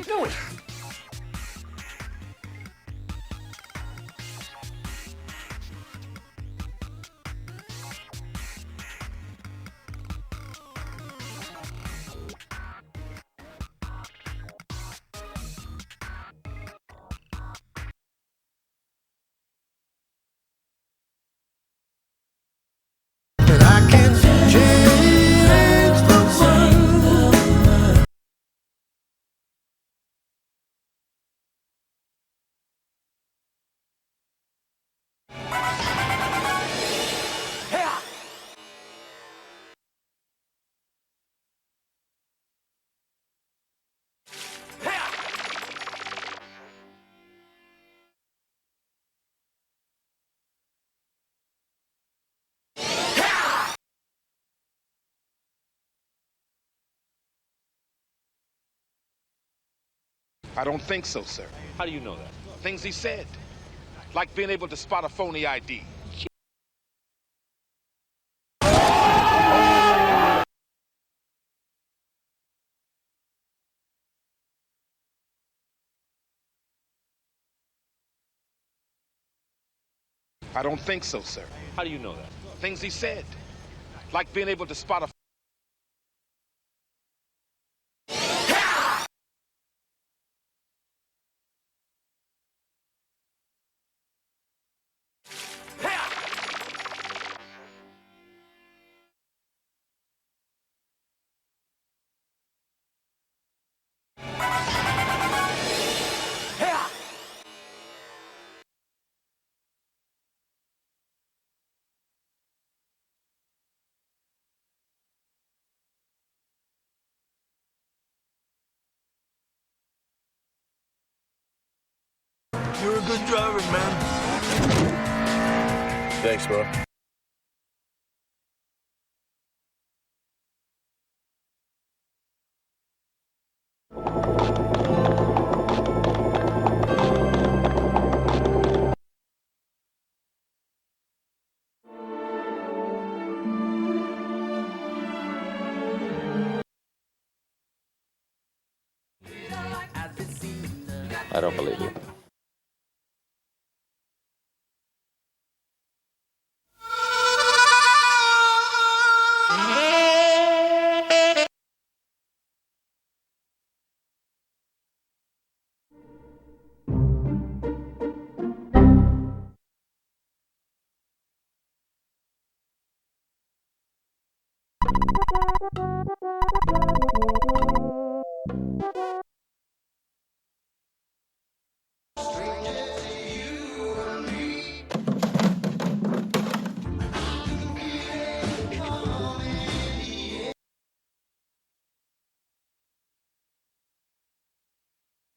doing? I don't think so, sir. How do you know that? Things he said. Like being able to spot a phony ID. I don't think so, sir. How do you know that? Things he said. Like being able to spot a You're a good driver, man. Thanks, bro. I don't believe you.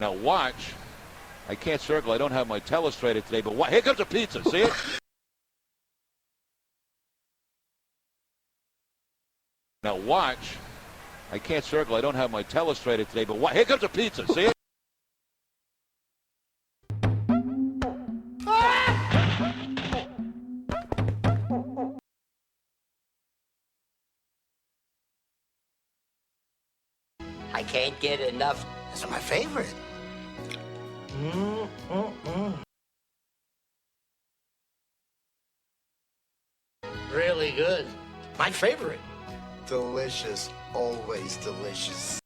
Now watch. I can't circle. I don't have my telestrator today, but here comes a pizza. See it? Now watch. I can't circle. I don't have my telestrator today, but here comes a pizza. See it? I can't get enough. These are my favorite. Really good. My favorite. Delicious. Always delicious.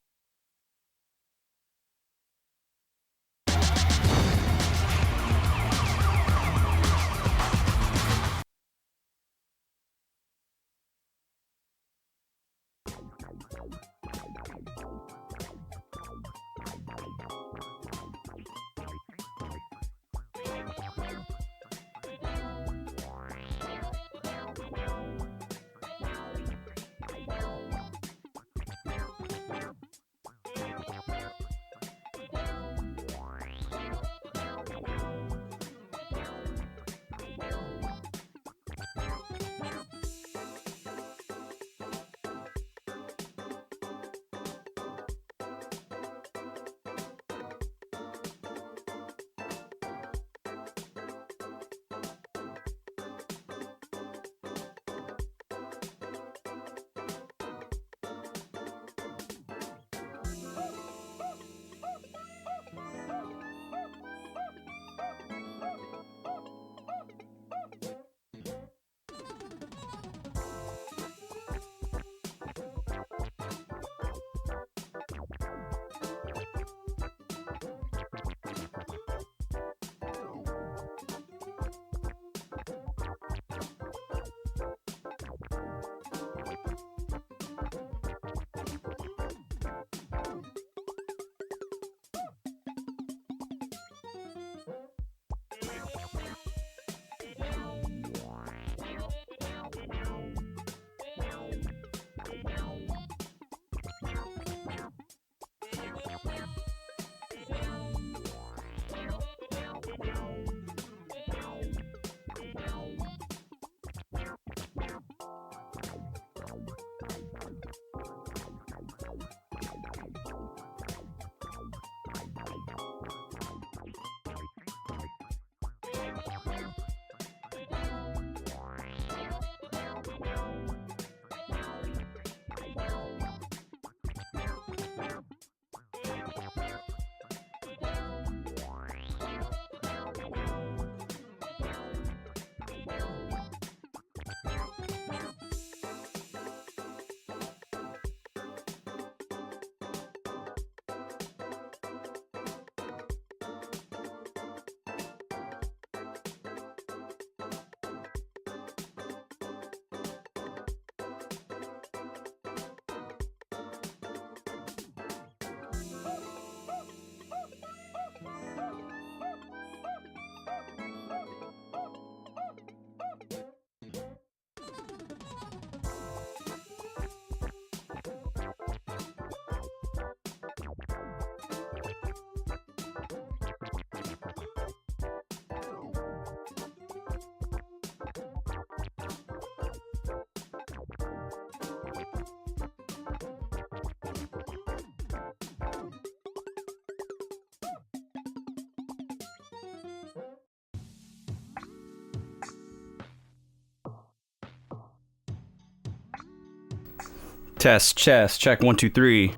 Test, chest, check, 1, 2, 3.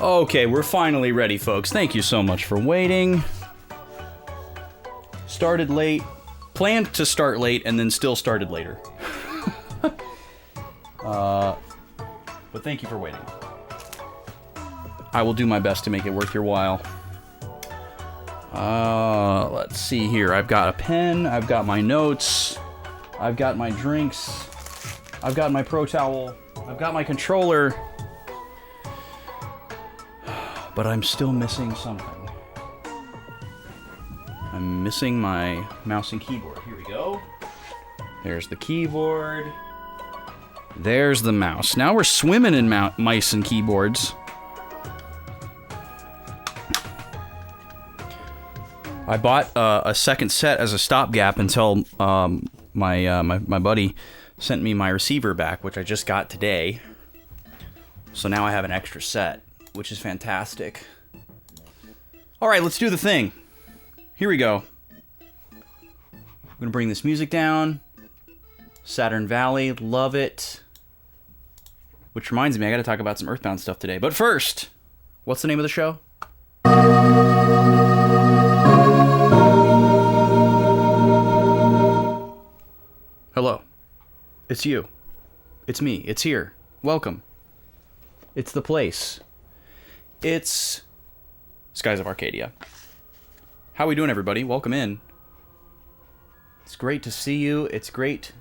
Okay, we're finally ready, folks. Thank you so much for waiting. Started late, planned to start late, and then still started later. But thank you for waiting. I will do my best to make it worth your while. Let's see here. I've got a pen, I've got my notes, I've got my drinks, I've got my Pro Towel, I've got my controller. But I'm still missing something. I'm missing my mouse and keyboard. Here we go. There's the keyboard. There's the mouse. Now we're swimming in mice and keyboards. I bought a second set as a stopgap until my buddy sent me my receiver back, which I just got today. So now I have an extra set, which is fantastic. All right, let's do the thing. Here we go. I'm gonna bring this music down. Saturn Valley, love it. Which reminds me, I gotta talk about some Earthbound stuff today. But first, what's the name of the show? Hello. It's you. It's me. It's here. Welcome. It's the place. It's Skies of Arcadia. How we doing, everybody? Welcome in. It's great to see you. It's great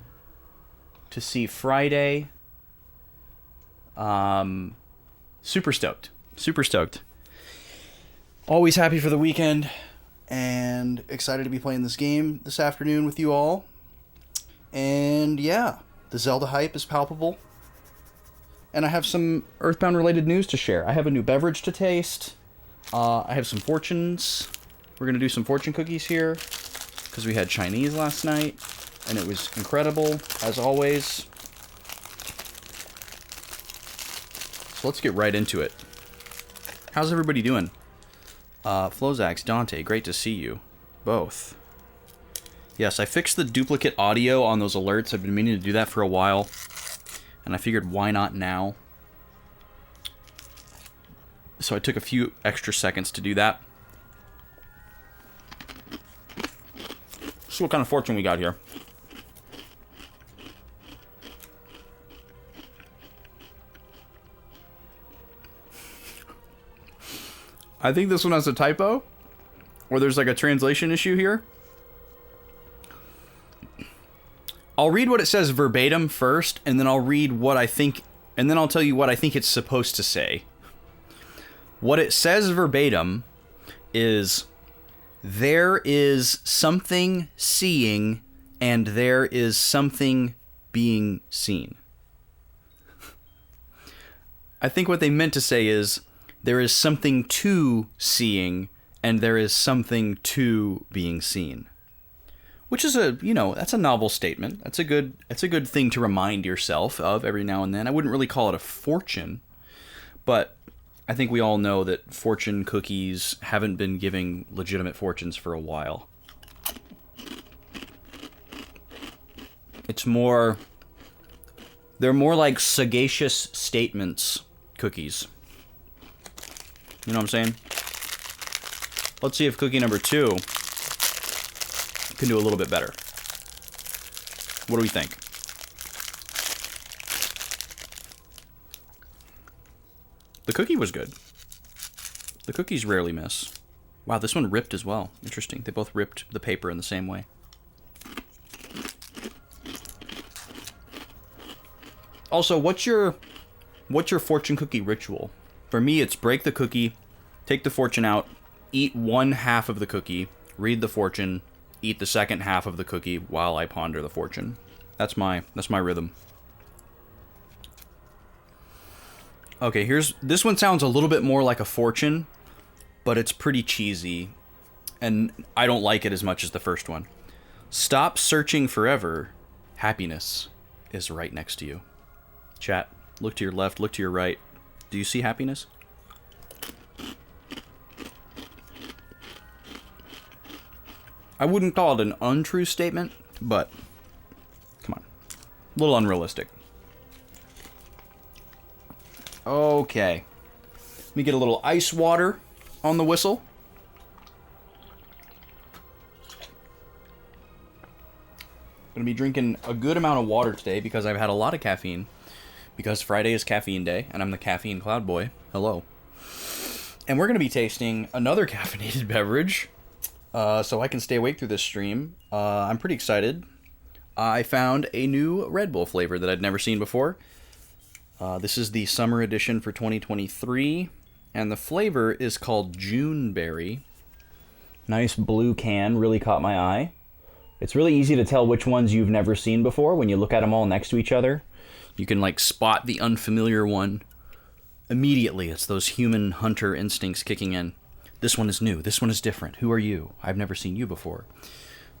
to see Friday. Super stoked. Super stoked. Always happy for the weekend and excited to be playing this game this afternoon with you all. And yeah, the Zelda hype is palpable. And I have some Earthbound-related news to share. I have a new beverage to taste. I have some fortunes. We're going to do some fortune cookies here, because we had Chinese last night, and it was incredible, as always. So let's get right into it. How's everybody doing? Flozax, Dante, great to see you. Both. Yes, I fixed the duplicate audio on those alerts. I've been meaning to do that for a while. And I figured, why not now? So I took a few extra seconds to do that. So what kind of fortune we got here? I think this one has a typo. Or there's like a translation issue here. I'll read what it says verbatim first, and then I'll read what I think, and then I'll tell you what I think it's supposed to say. What it says verbatim is, there is something seeing, and there is something being seen. I think what they meant to say is, there is something to seeing, and there is something to being seen. Which is that's a novel statement. That's a good thing to remind yourself of every now and then. I wouldn't really call it a fortune, but I think we all know that fortune cookies haven't been giving legitimate fortunes for a while. They're more like sagacious statements cookies. You know what I'm saying? Let's see if cookie number 2 can do a little bit better. What do we think? The cookie was good. The cookies rarely miss. Wow, this one ripped as well. Interesting. They both ripped the paper in the same way. Also, what's your fortune cookie ritual? For me, it's break the cookie, take the fortune out, eat one half of the cookie, read the fortune, eat the second half of the cookie while I ponder the fortune. That's my rhythm. Okay, this one sounds a little bit more like a fortune, but it's pretty cheesy, and I don't like it as much as the first one. Stop searching forever. Happiness is right next to you. Chat, look to your left, look to your right. Do you see happiness? I wouldn't call it an untrue statement, but come on. A little unrealistic. Okay. Let me get a little ice water on the whistle. Gonna be drinking a good amount of water today because I've had a lot of caffeine. Because Friday is caffeine day, and I'm the caffeine cloud boy. Hello. And we're gonna be tasting another caffeinated beverage, so I can stay awake through this stream. I'm pretty excited. I found a new Red Bull flavor that I'd never seen before. This is the summer edition for 2023, and the flavor is called Juneberry. Nice blue can, really caught my eye. It's really easy to tell which ones you've never seen before when you look at them all next to each other. You can like spot the unfamiliar one immediately. It's those human hunter instincts kicking in. This one is new. This one is different. Who are you? I've never seen you before.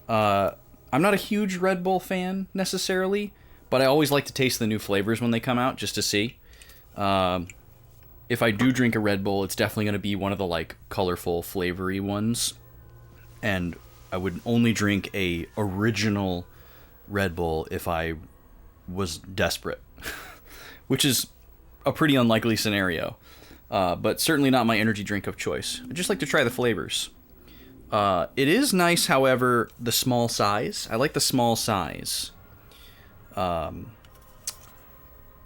I'm not a huge Red Bull fan necessarily, but I always like to taste the new flavors when they come out just to see. If I do drink a Red Bull, it's definitely going to be one of the like colorful, flavory ones. And I would only drink a original Red Bull if I was desperate, which is a pretty unlikely scenario, but certainly not my energy drink of choice. I just like to try the flavors. It is nice, however, the small size. I like the small size. You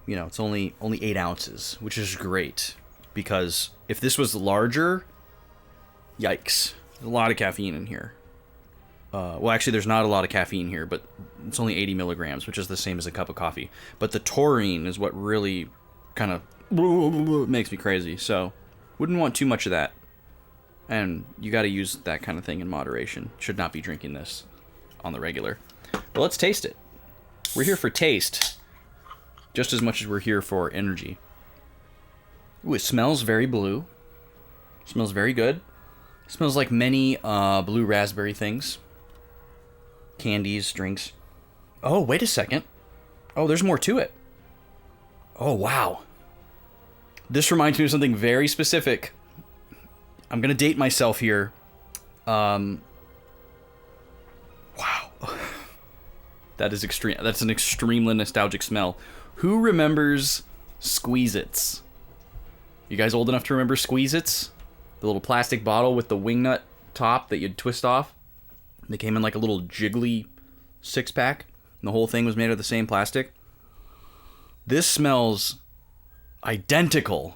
know, it's only 8 ounces, which is great, because if this was larger, yikes, there's a lot of caffeine in here. Well, actually, there's not a lot of caffeine here, but it's only 80 milligrams, which is the same as a cup of coffee. But the taurine is what really kind of makes me crazy, so wouldn't want too much of that. And you got to use that kind of thing in moderation. Should not be drinking this on the regular. But let's taste it. We're here for taste, just as much as we're here for energy. Ooh, it smells very blue. Smells very good. Smells like many blue raspberry things. Candies, drinks. Oh, wait a second. Oh, there's more to it. Oh, wow. This reminds me of something very specific. I'm going to date myself here. Wow. That is extreme. That's an extremely nostalgic smell. Who remembers Squeeze-Its? You guys old enough to remember Squeeze-Its? The little plastic bottle with the wingnut top that you'd twist off. They came in like a little jiggly 6-pack, and the whole thing was made of the same plastic. This smells identical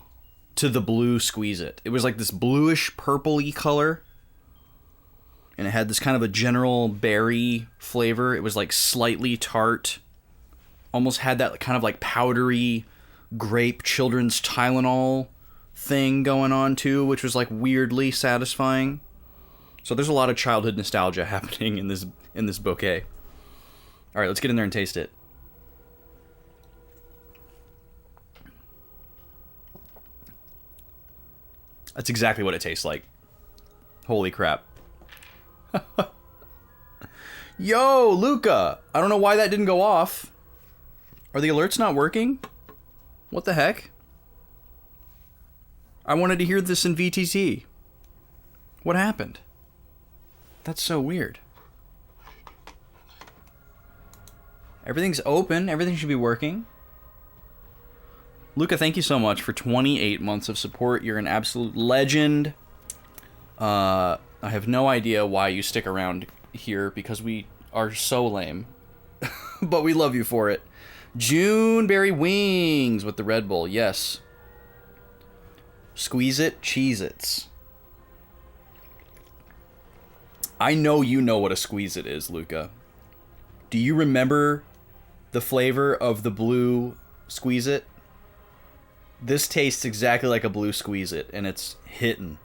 to the blue Squeeze-It. It was like this bluish purpley color, and it had this kind of a general berry flavor. It was like slightly tart, almost had that kind of like powdery grape children's Tylenol thing going on too, which was like weirdly satisfying. So there's a lot of childhood nostalgia happening in this bouquet. All right, let's get in there and taste it. That's exactly what it tastes like. Holy crap. Yo, Luca! I don't know why that didn't go off. Are the alerts not working? What the heck? I wanted to hear this in VTT. What happened? That's so weird. Everything's open. Everything should be working. Luca, thank you so much for 28 months of support. You're an absolute legend. I have no idea why you stick around here, because we are so lame. But we love you for it. Juneberry wings with the Red Bull. Yes. Squeeze-It, Cheez-Its. I know you know what a Squeeze-It is, Luca. Do you remember the flavor of the blue Squeeze-It? This tastes exactly like a blue Squeeze-It, and it's hitting.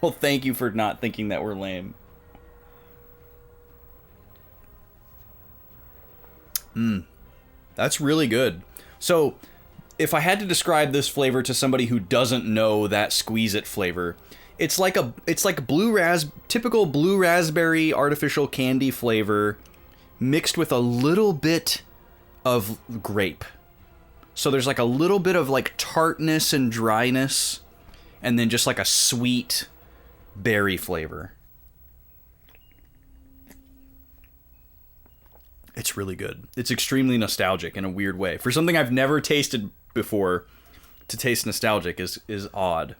Well, thank you for not thinking that we're lame. That's really good. So, if I had to describe this flavor to somebody who doesn't know that Squeeze-It flavor, it's like typical blue raspberry artificial candy flavor mixed with a little bit of grape. So there's like a little bit of like tartness and dryness, and then just like a sweet berry flavor. It's really good. It's extremely nostalgic in a weird way. For something I've never tasted before, to taste nostalgic is odd.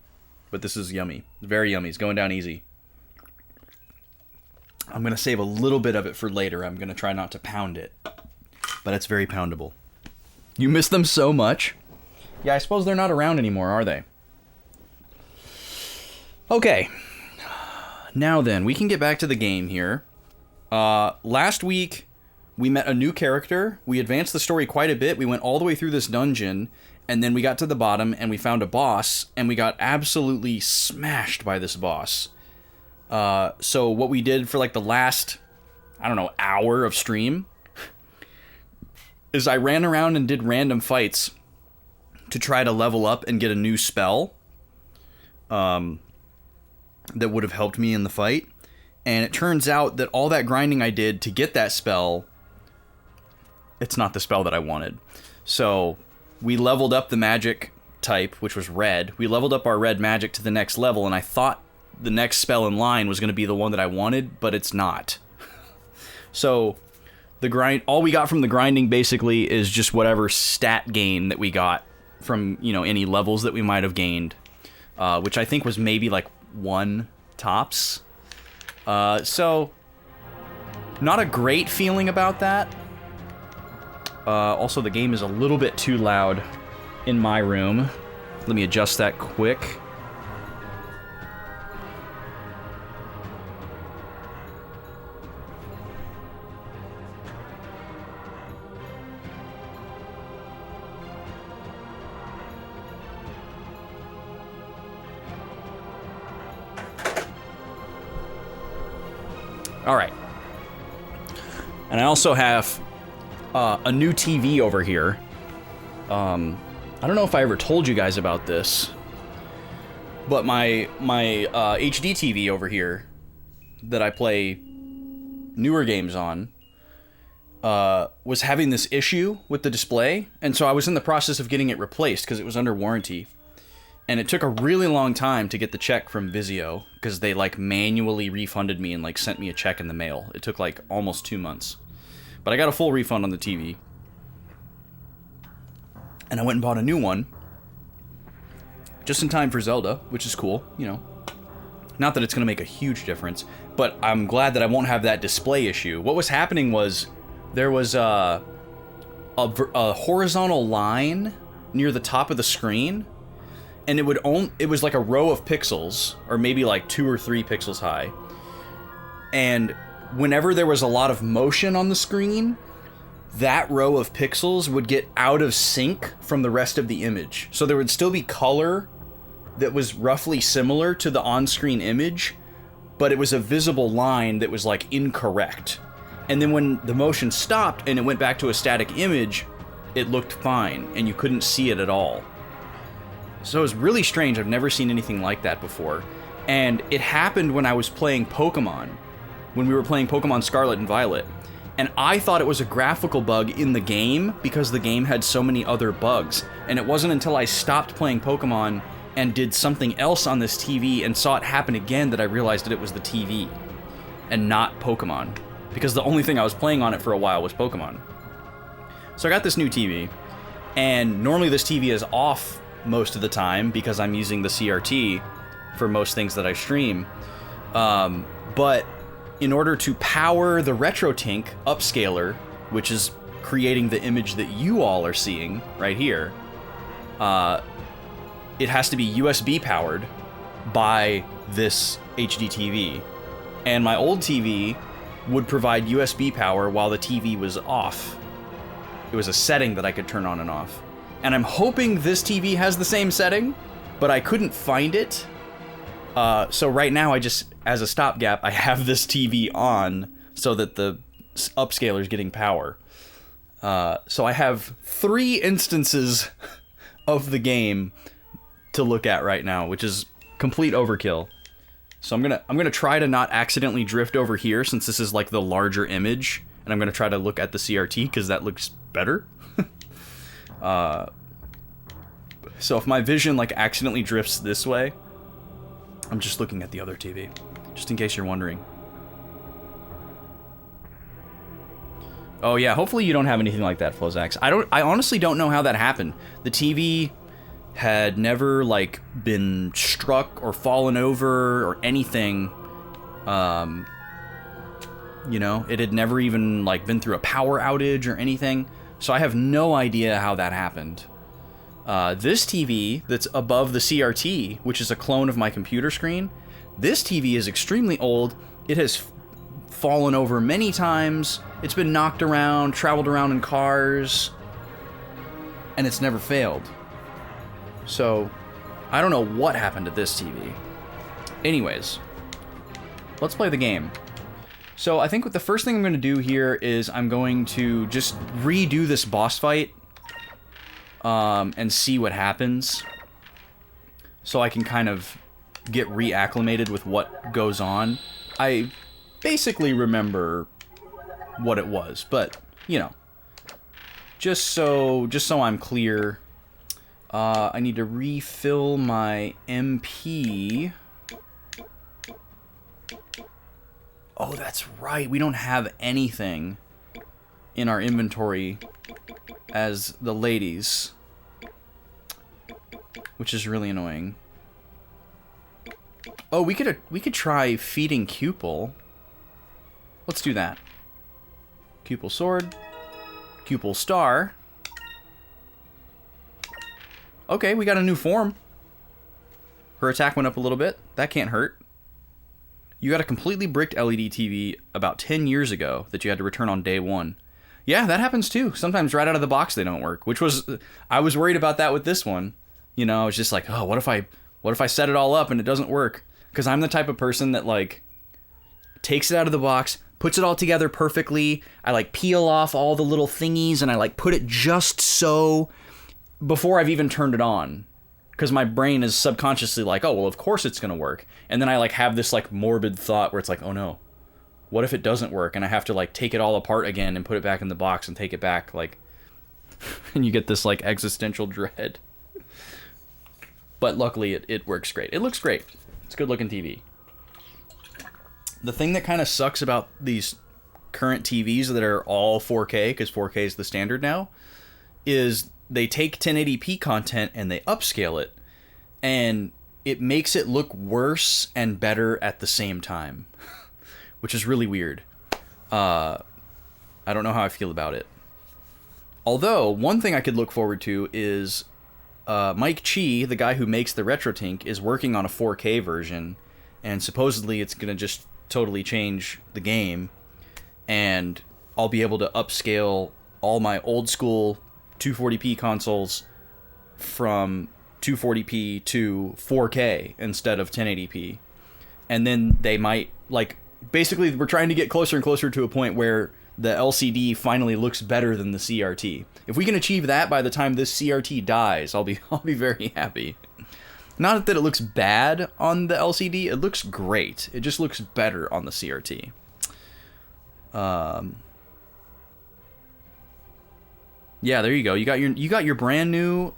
But this is yummy. Very yummy. It's going down easy. I'm going to save a little bit of it for later. I'm going to try not to pound it. But it's very poundable. You miss them so much? Yeah, I suppose they're not around anymore, are they? Okay. Now then, we can get back to the game here. Last week, we met a new character. We advanced the story quite a bit. We went all the way through this dungeon, and then we got to the bottom, and we found a boss, and we got absolutely smashed by this boss. So what we did for like the last, I don't know, hour of stream is I ran around and did random fights to try to level up and get a new spell that would have helped me in the fight. And it turns out that all that grinding I did to get that spell, it's not the spell that I wanted. So we leveled up the magic type, which was red. We leveled up our red magic to the next level, and I thought the next spell in line was going to be the one that I wanted, but it's not. So all we got from the grinding basically is just whatever stat gain that we got from, you know, any levels that we might have gained, which I think was maybe like 1 tops. So not a great feeling about that. Also, the game is a little bit too loud in my room. Let me adjust that quick. All right. And I also have a new TV over here. I don't know if I ever told you guys about this, but my HD TV over here that I play newer games on was having this issue with the display, and so I was in the process of getting it replaced because it was under warranty. And it took a really long time to get the check from Vizio because they like manually refunded me and like sent me a check in the mail. It took like almost 2 months. But I got a full refund on the TV. And I went and bought a new one. Just in time for Zelda, which is cool, you know. Not that it's going to make a huge difference, but I'm glad that I won't have that display issue. What was happening was there was a horizontal line near the top of the screen. And it was like a row of pixels, or maybe like 2 or 3 pixels high. And whenever there was a lot of motion on the screen, that row of pixels would get out of sync from the rest of the image. So there would still be color that was roughly similar to the on-screen image, but it was a visible line that was like incorrect. And then when the motion stopped and it went back to a static image, it looked fine, and you couldn't see it at all. So it was really strange. I've never seen anything like that before. And it happened when I was playing Pokemon. When we were playing Pokemon Scarlet and Violet. And I thought it was a graphical bug in the game because the game had so many other bugs. And it wasn't until I stopped playing Pokemon and did something else on this TV and saw it happen again that I realized that it was the TV and not Pokemon. Because the only thing I was playing on it for a while was Pokemon. So I got this new TV. And normally this TV is off most of the time because I'm using the CRT for most things that I stream. But in order to power the RetroTink upscaler, which is creating the image that you all are seeing right here, it has to be USB powered by this HD TV. And my old TV would provide USB power while the TV was off. It was a setting that I could turn on and off. And I'm hoping this TV has the same setting, but I couldn't find it. So right now, I just, as a stopgap, I have this TV on so that the upscaler is getting power. So I have 3 instances of the game to look at right now, which is complete overkill. So I'm gonna try to not accidentally drift over here since this is like the larger image, and I'm gonna try to look at the CRT because that looks better. So if my vision like accidentally drifts this way, I'm just looking at the other TV, just in case you're wondering. Oh yeah, hopefully you don't have anything like that, Flozax. I honestly don't know how that happened. The TV had never, like, been struck or fallen over or anything. You know, it had never even, like, been through a power outage or anything. So I have no idea how that happened. This TV that's above the CRT, which is a clone of my computer screen, this TV is extremely old. It has fallen over many times. It's been knocked around, traveled around in cars, and it's never failed. So, I don't know what happened to this TV. Anyways, let's play the game. So, I think the first thing I'm going to do here is I'm going to just redo this boss fight and see what happens. So I can kind of get reacclimated with what goes on. I basically remember what it was, but, you know, just so I'm clear, I need to refill my MP. Oh, that's right, we don't have anything in our inventory as the ladies, which is really annoying. Oh, we could try feeding Cupel. Let's do that. Cupel sword, Cupel star. Okay, we got a new form. Her attack went up a little bit. That can't hurt. You got a completely bricked LED TV about 10 years ago that you had to return on day one. Yeah, that happens too. Sometimes right out of the box they don't work, I was worried about that with this one. You know, I was just like, oh, what if I set it all up and it doesn't work? Because I'm the type of person that, like, takes it out of the box, puts it all together perfectly. I, like, peel off all the little thingies and I, like, put it just so before I've even turned it on. Because my brain is subconsciously like, oh, well, of course it's going to work. And then I, like, have this, like, morbid thought where it's like, oh, no. What if it doesn't work? And I have to, like, take it all apart again and put it back in the box and take it back, like... and you get this, like, existential dread. But luckily, it works great. It looks great. It's a good-looking TV. The thing that kind of sucks about these current TVs that are all 4K, because 4K is the standard now, is they take 1080p content and they upscale it, and it makes it look worse and better at the same time, which is really weird. I don't know how I feel about it. Although, one thing I could look forward to is Mike Chi, the guy who makes the RetroTink, is working on a 4K version, and supposedly it's going to just totally change the game, and I'll be able to upscale all my old school 240p consoles from 240p to 4K instead of 1080p. And then they might, like, basically we're trying to get closer and closer to a point where the LCD finally looks better than the CRT. If we can achieve that by the time this CRT dies, I'll be very happy. Not that it looks bad on the LCD, it looks great. It just looks better on the CRT. Yeah, there you go. You got your brand new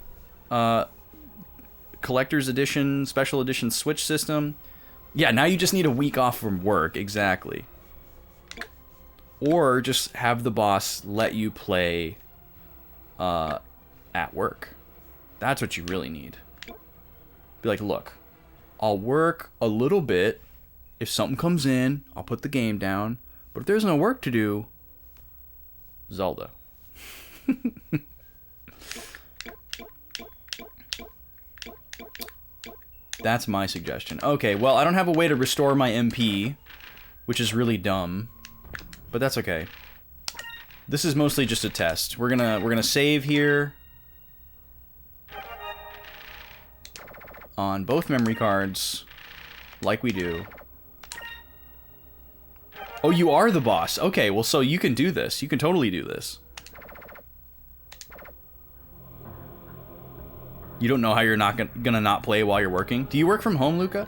collector's edition, special edition Switch system. Yeah, now you just need a week off from work, exactly. Or just have the boss let you play at work. That's what you really need. Be like, look, I'll work a little bit. If something comes in, I'll put the game down. But if there's no work to do, Zelda. That's my suggestion. Okay, well, I don't have a way to restore my MP, which is really dumb, but that's okay. This is mostly just a test. We're gonna save here on both memory cards, like we do. Oh, you are the boss. Okay, well, so you can do this. You can totally do this. You don't know how you're not gonna not play while you're working? Do you work from home, Luca?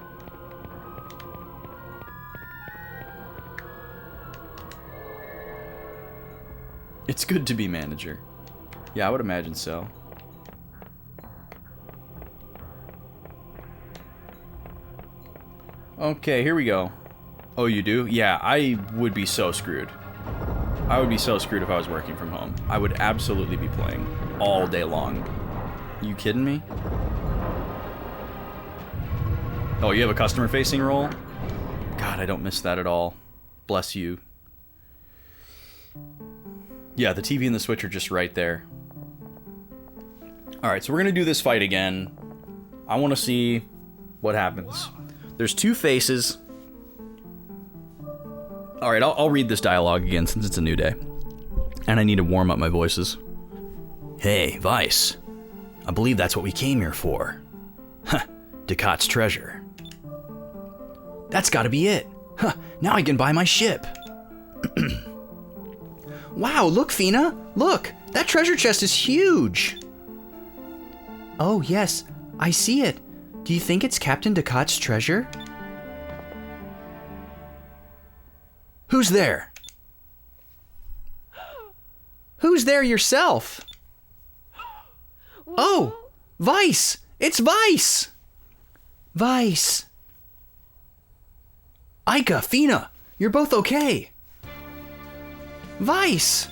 It's good to be manager. Yeah, I would imagine so. Okay, here we go. Oh, you do? Yeah, I would be so screwed. I would be so screwed if I was working from home. I would absolutely be playing all day long. You kidding me? Oh, you have a customer-facing role? God, I don't miss that at all. Bless you. Yeah, the TV and the Switch are just right there. Alright, so we're gonna do this fight again. I want to see what happens. There's two faces. Alright, I'll read this dialogue again since it's a new day. And I need to warm up my voices. Hey, Vice. I believe that's what we came here for. Huh, Ducat's treasure. That's gotta be it. Huh, now I can buy my ship. Wow, look, Fina. Look, that treasure chest is huge. Oh, yes, I see it. Do you think it's Captain Ducat's treasure? Who's there? Who's there yourself? Oh, Vice! It's Vice! Vice! Aika, Fina, you're both okay. Vice!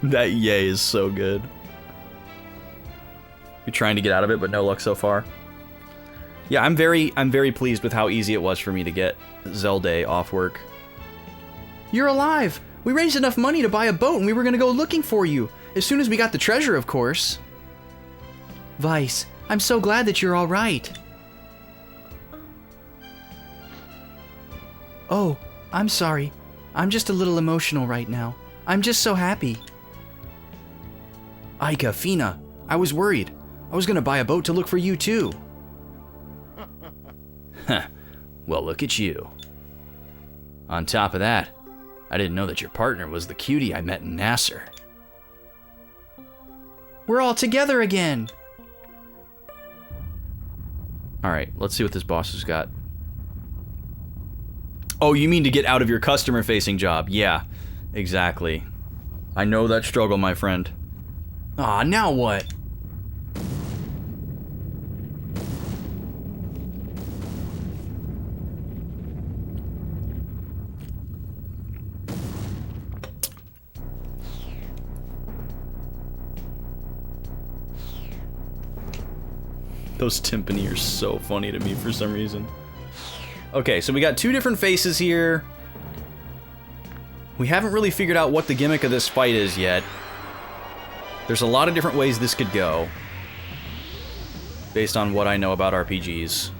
That yay is so good. You're trying to get out of it, but no luck so far. Yeah, I'm very pleased with how easy it was for me to get Zelda off work. You're alive! We raised enough money to buy a boat and we were gonna go looking for you. As soon as we got the treasure, of course. Vice, I'm so glad that you're alright. Oh, I'm sorry. I'm just a little emotional right now. I'm just so happy. Aika, Fina, I was worried. I was gonna buy a boat to look for you too. Huh, well look at you. On top of that, I didn't know that your partner was the cutie I met in Nasser. We're all together again! Alright, let's see what this boss has got. Oh, you mean to get out of your customer-facing job? Yeah, exactly. I know that struggle, my friend. Aw, now what? Those timpani are so funny to me for some reason. Okay, so we got two different faces here. We haven't really figured out what the gimmick of this fight is yet. There's a lot of different ways this could go, based on what I know about RPGs.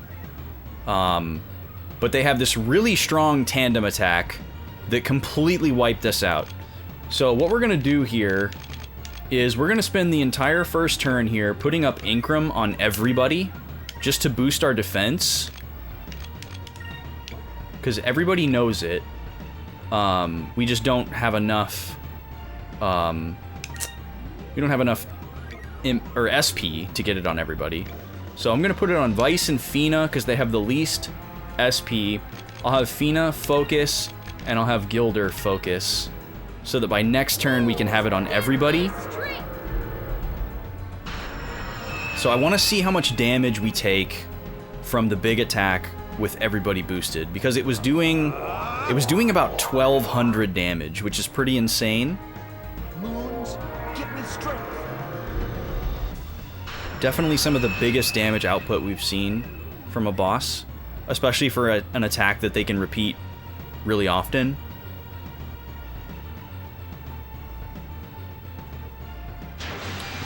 But they have this really strong tandem attack that completely wiped us out. So what we're gonna do here is we're gonna spend the entire first turn here putting up Incrum on everybody, just to boost our defense. Because everybody knows it. We just don't have enough... we don't have enough SP to get it on everybody. So I'm gonna put it on Vice and Fina, because they have the least SP. I'll have Fina focus, and I'll have Gilder focus. So that by next turn we can have it on everybody. So I want to see how much damage we take from the big attack with everybody boosted, because it was doing about 1,200 damage, which is pretty insane. Moons, give me strength. Definitely some of the biggest damage output we've seen from a boss, especially for an attack that they can repeat really often.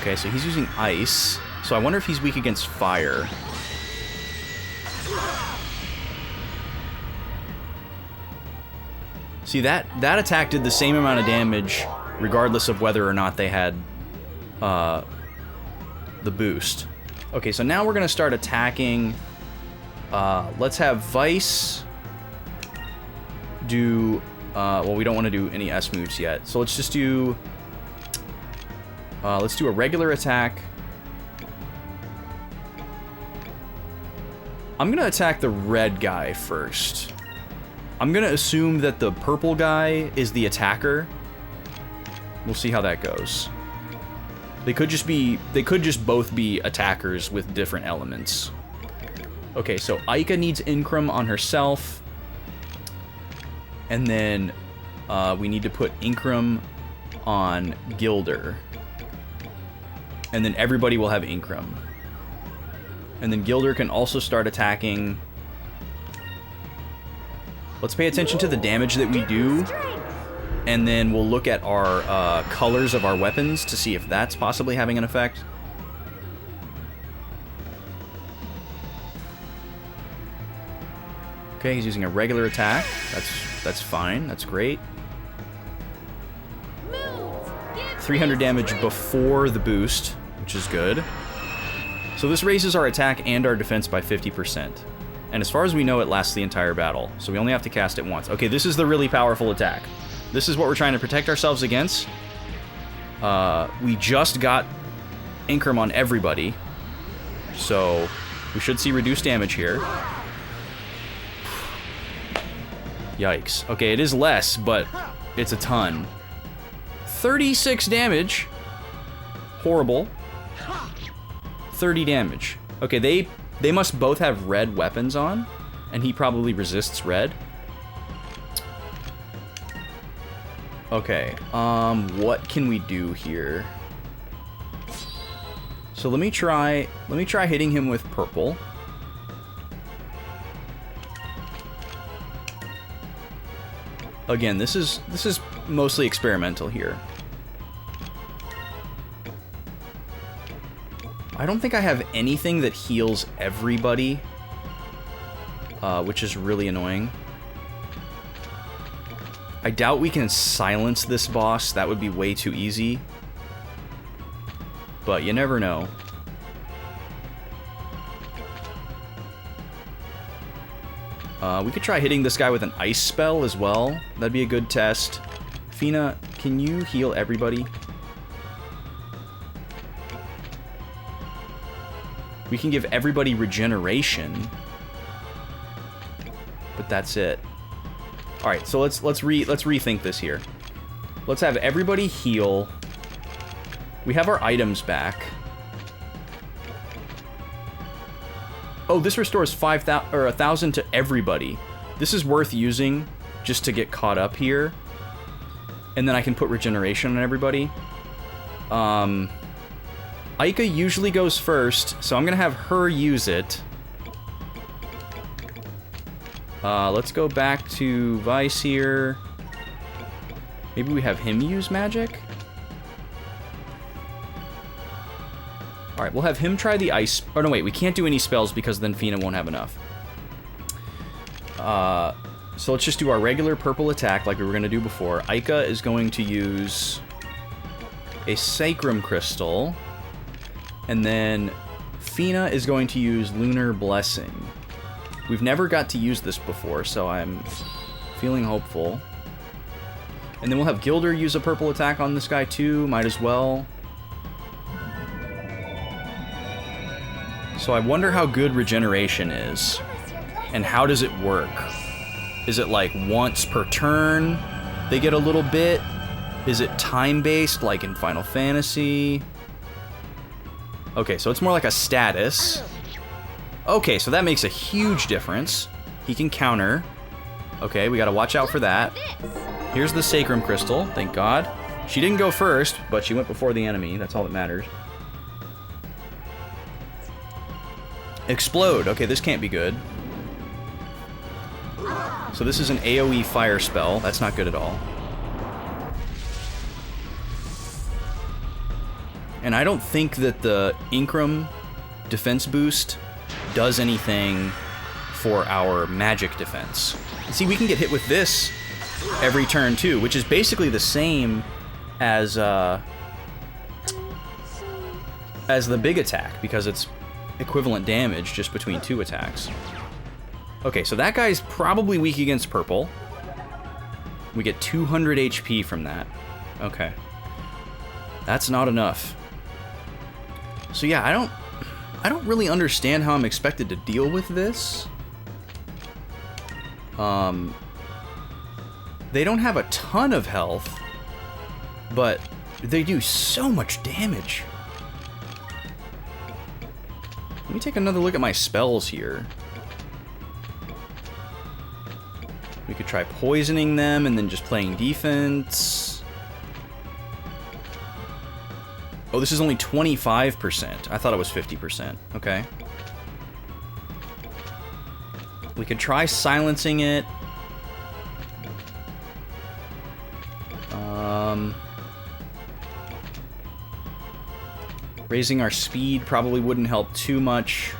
Okay, so he's using ice. So I wonder if he's weak against fire. See, that attack did the same amount of damage regardless of whether or not they had the boost. Okay, so now we're going to start attacking. Let's have Vice do... well, we don't want to do any S moves yet. So let's just do... let's do a regular attack. I'm gonna attack the red guy first. I'm gonna assume that the purple guy is the attacker. We'll see how that goes. They could just both be attackers with different elements. Okay, so Aika needs Incrum on herself. And then we need to put Incrum on Gilder. And then everybody will have Incrum. And then Gilder can also start attacking. Let's pay attention to the damage that we do. And then we'll look at our colors of our weapons to see if that's possibly having an effect. Okay, he's using a regular attack. That's fine. That's great. 300 damage before the boost, which is good. So this raises our attack and our defense by 50%. And as far as we know, it lasts the entire battle. So we only have to cast it once. Okay, this is the really powerful attack. This is what we're trying to protect ourselves against. We just got Incrum on everybody. So we should see reduced damage here. Yikes. Okay, it is less, but it's a ton. 36 damage. Horrible. 30 damage. Okay, they must both have red weapons on, and he probably resists red. Okay, what can we do here? So let me try hitting him with purple. Again, this is mostly experimental here. I don't think I have anything that heals everybody, which is really annoying. I doubt we can silence this boss. That would be way too easy. But you never know. We could try hitting this guy with an ice spell as well. That'd be a good test. Fina, can you heal everybody? We can give everybody regeneration. But that's it. Alright, so let's rethink this here. Let's have everybody heal. We have our items back. Oh, this restores 5,000 or 1,000 to everybody. This is worth using just to get caught up here. And then I can put regeneration on everybody. Aika usually goes first, so I'm gonna have her use it. Let's go back to Vice here. Maybe we have him use magic? Alright, we'll have him try the ice... Oh, no, wait, we can't do any spells because then Fina won't have enough. So let's just do our regular purple attack like we were going to do before. Aika is going to use a Sacrum Crystal. And then Fina is going to use Lunar Blessing. We've never got to use this before, so I'm feeling hopeful. And then we'll have Gilder use a purple attack on this guy too. Might as well. So I wonder how good regeneration is. And how does it work? Is it like once per turn they get a little bit? Is it time-based like in Final Fantasy? Okay, so it's more like a status. Okay, so that makes a huge difference. He can counter. Okay, we gotta watch out for that. Here's the Sacrum Crystal, thank God. She didn't go first, but she went before the enemy. That's all that matters. Explode. Okay, this can't be good. So this is an AoE fire spell. That's not good at all. And I don't think that the Incrum defense boost does anything for our magic defense. See, we can get hit with this every turn too, which is basically the same as the big attack, because it's equivalent damage just between two attacks. Okay, so that guy's probably weak against purple. We get 200 HP from that. Okay. That's not enough. So yeah, I don't really understand how I'm expected to deal with this. They don't have a ton of health, but they do so much damage. Let me take another look at my spells here. We could try poisoning them and then just playing defense. Oh, this is only 25%. I thought it was 50%. Okay. We could try silencing it. Raising our speed probably wouldn't help too much.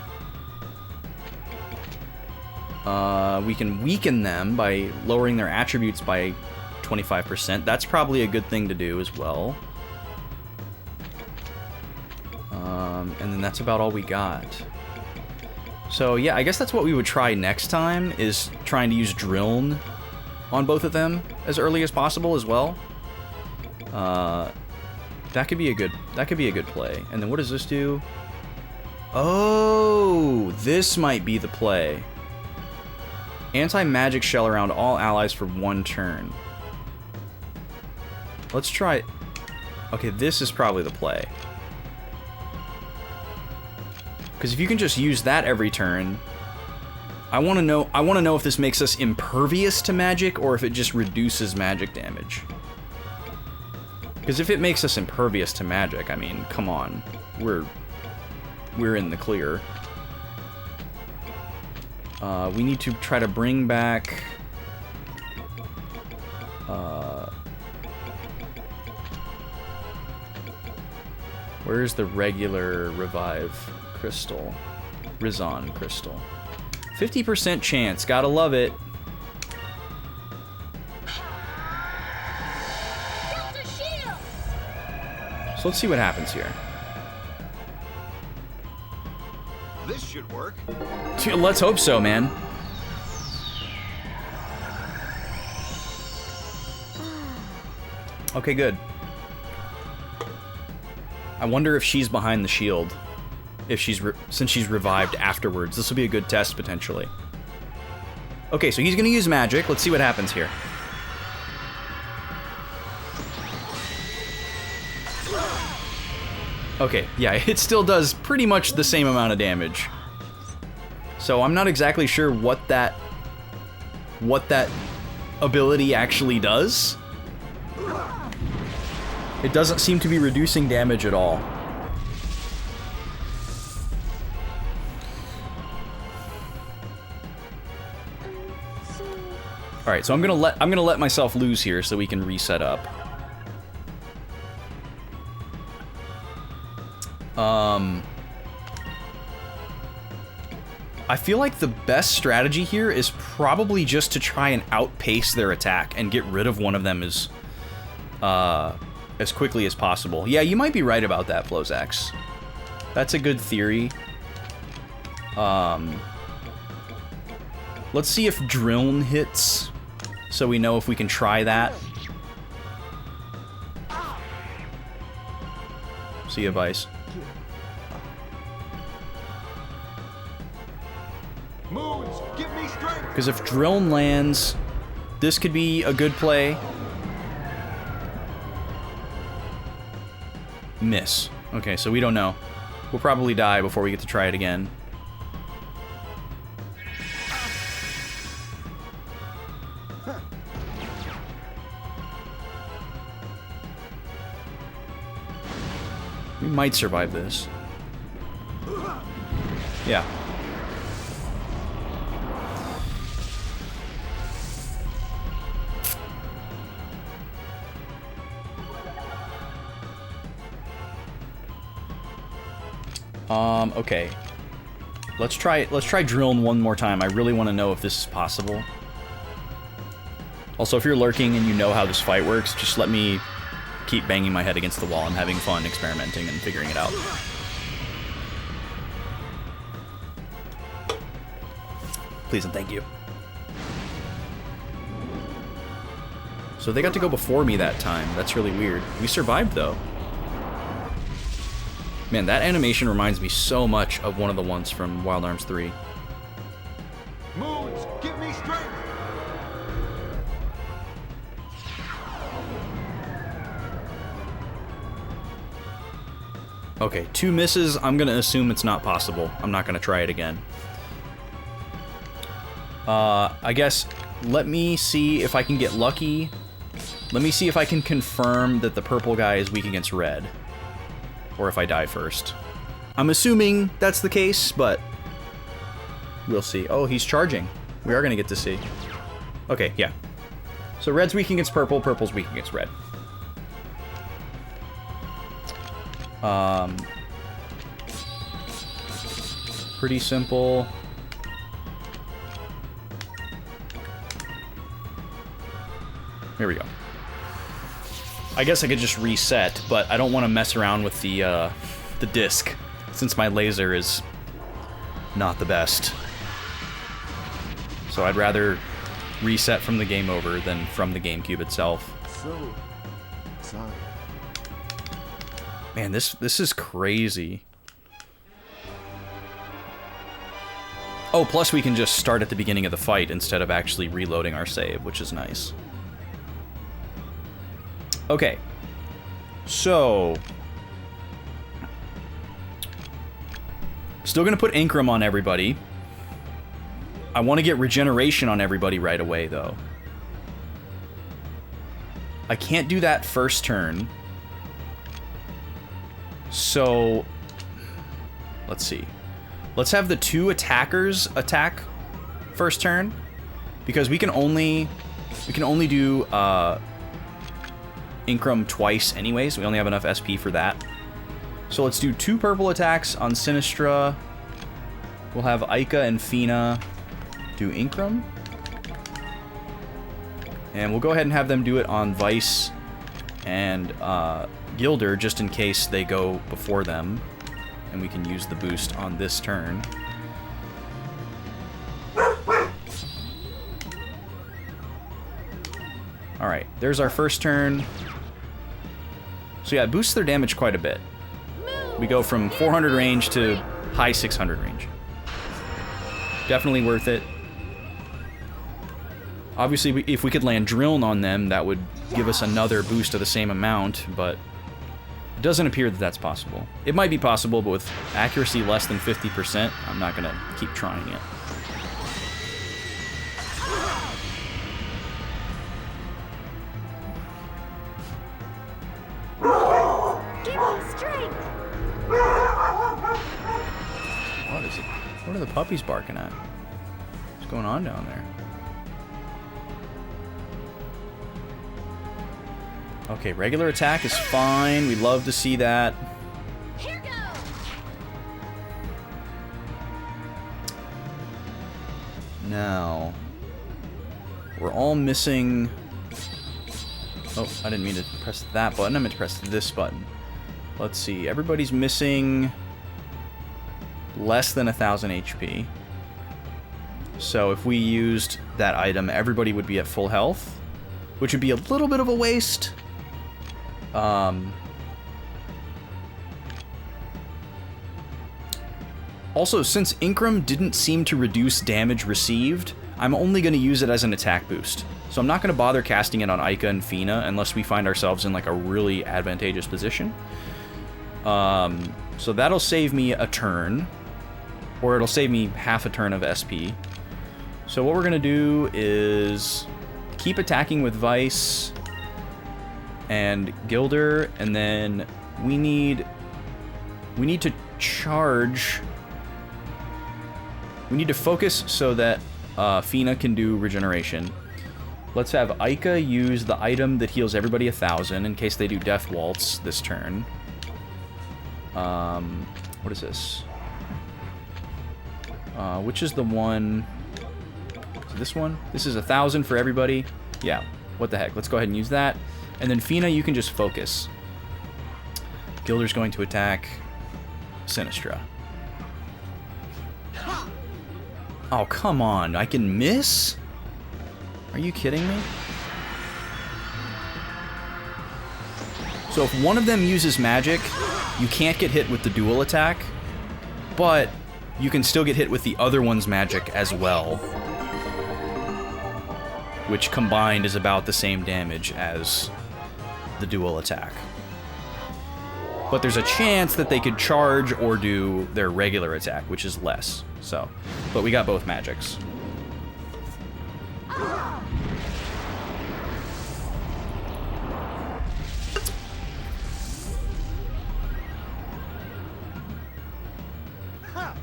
We can weaken them by lowering their attributes by 25%. That's probably a good thing to do as well. And then that's about all we got. So yeah, I guess that's what we would try next time, is trying to use Drilln on both of them as early as possible as well. That could be a good play. And then what does this do? Oh, this might be the play. Anti-magic shell around all allies for 1 turn. Let's try. Okay, this is probably the play. Because if you can just use that every turn, I want to know if this makes us impervious to magic or if it just reduces magic damage. Because if it makes us impervious to magic, I mean, come on, we're in the clear. We need to try to bring back. Where's the regular revive crystal? Rizon crystal. 50% chance, gotta love it. So let's see what happens here. This should work. Let's hope so, man. Okay, good. I wonder if she's behind the shield. If she's since she's revived afterwards. This will be a good test, potentially. Okay, so he's gonna use magic. Let's see what happens here. Okay, yeah, it still does pretty much the same amount of damage. So I'm not exactly sure what that ability actually does. It doesn't seem to be reducing damage at all. All right, so I'm gonna let myself lose here so we can reset up. I feel like the best strategy here is probably just to try and outpace their attack and get rid of one of them as quickly as possible. Yeah, you might be right about that, Flozax. That's a good theory. Let's see if Drilln hits, so we know if we can try that. See ya, Vice. Because if Drilln lands, this could be a good play. Miss. Okay, so we don't know. We'll probably die before we get to try it again. We might survive this. Yeah. Okay. Let's try Drilln one more time. I really want to know if this is possible. Also, if you're lurking and you know how this fight works, just let me keep banging my head against the wall. I'm having fun experimenting and figuring it out. Please and thank you. So they got to go before me that time. That's really weird. We survived, though. Man, that animation reminds me so much of one of the ones from Wild Arms 3. Moons, give me strength. Okay, 2 misses. I'm gonna assume it's not possible. I'm not gonna try it again. I guess let me see if I can get lucky. Let me see if I can confirm that the purple guy is weak against red. Or if I die first. I'm assuming that's the case, but we'll see. Oh, he's charging. We are going to get to see. Okay, yeah. So red's weak against purple, purple's weak against red. Pretty simple. Here we go. I guess I could just reset, but I don't want to mess around with the disc, since my laser is not the best. So I'd rather reset from the game over than from the GameCube itself. So, sorry. Man, this is crazy. Oh, plus we can just start at the beginning of the fight instead of actually reloading our save, which is nice. Okay. So... still gonna put Incrum on everybody. I want to get regeneration on everybody right away, though. I can't do that first turn. So... let's see. Let's have the 2 attackers attack first turn, because we can only do Incrum twice anyways. We only have enough SP for that. So let's do 2 purple attacks on Sinistra. We'll have Ica and Fina do Incrum. And we'll go ahead and have them do it on Vice and Gilder, just in case they go before them. And we can use the boost on this turn. Alright, there's our first turn. So yeah, it boosts their damage quite a bit. We go from 400 range to high 600 range. Definitely worth it. Obviously, if we could land Drilln on them, that would give us another boost of the same amount, but it doesn't appear that that's possible. It might be possible, but with accuracy less than 50%, I'm not going to keep trying it. What is it? What are the puppies barking at? What's going on down there? Okay, regular attack is fine. We love to see that. Here goes. Now, we're all missing... oh, I didn't mean to press that button. I meant to press this button. Let's see. Everybody's missing less than 1,000 HP. So if we used that item, everybody would be at full health, which would be a little bit of a waste. Also, since Incrum didn't seem to reduce damage received, I'm only going to use it as an attack boost. So I'm not going to bother casting it on Ica and Fina unless we find ourselves in like a really advantageous position. So that'll save me a turn, or it'll save me half a turn of SP. So what we're going to do is keep attacking with Vice and Gilder, and then we need to charge. We need to focus so that Fina can do regeneration. Let's have Ica use the item that heals everybody 1,000 in case they do Death Waltz this turn. What is this? Which is the one? Is it this one? This is 1,000 for everybody. Yeah. What the heck? Let's go ahead and use that. And then Fina, you can just focus. Gilder's going to attack Sinistra. Oh, come on. I can miss? Are you kidding me? So if one of them uses magic, you can't get hit with the dual attack, but you can still get hit with the other one's magic as well, which combined is about the same damage as the dual attack. But there's a chance that they could charge or do their regular attack, which is less. So, but we got both magics.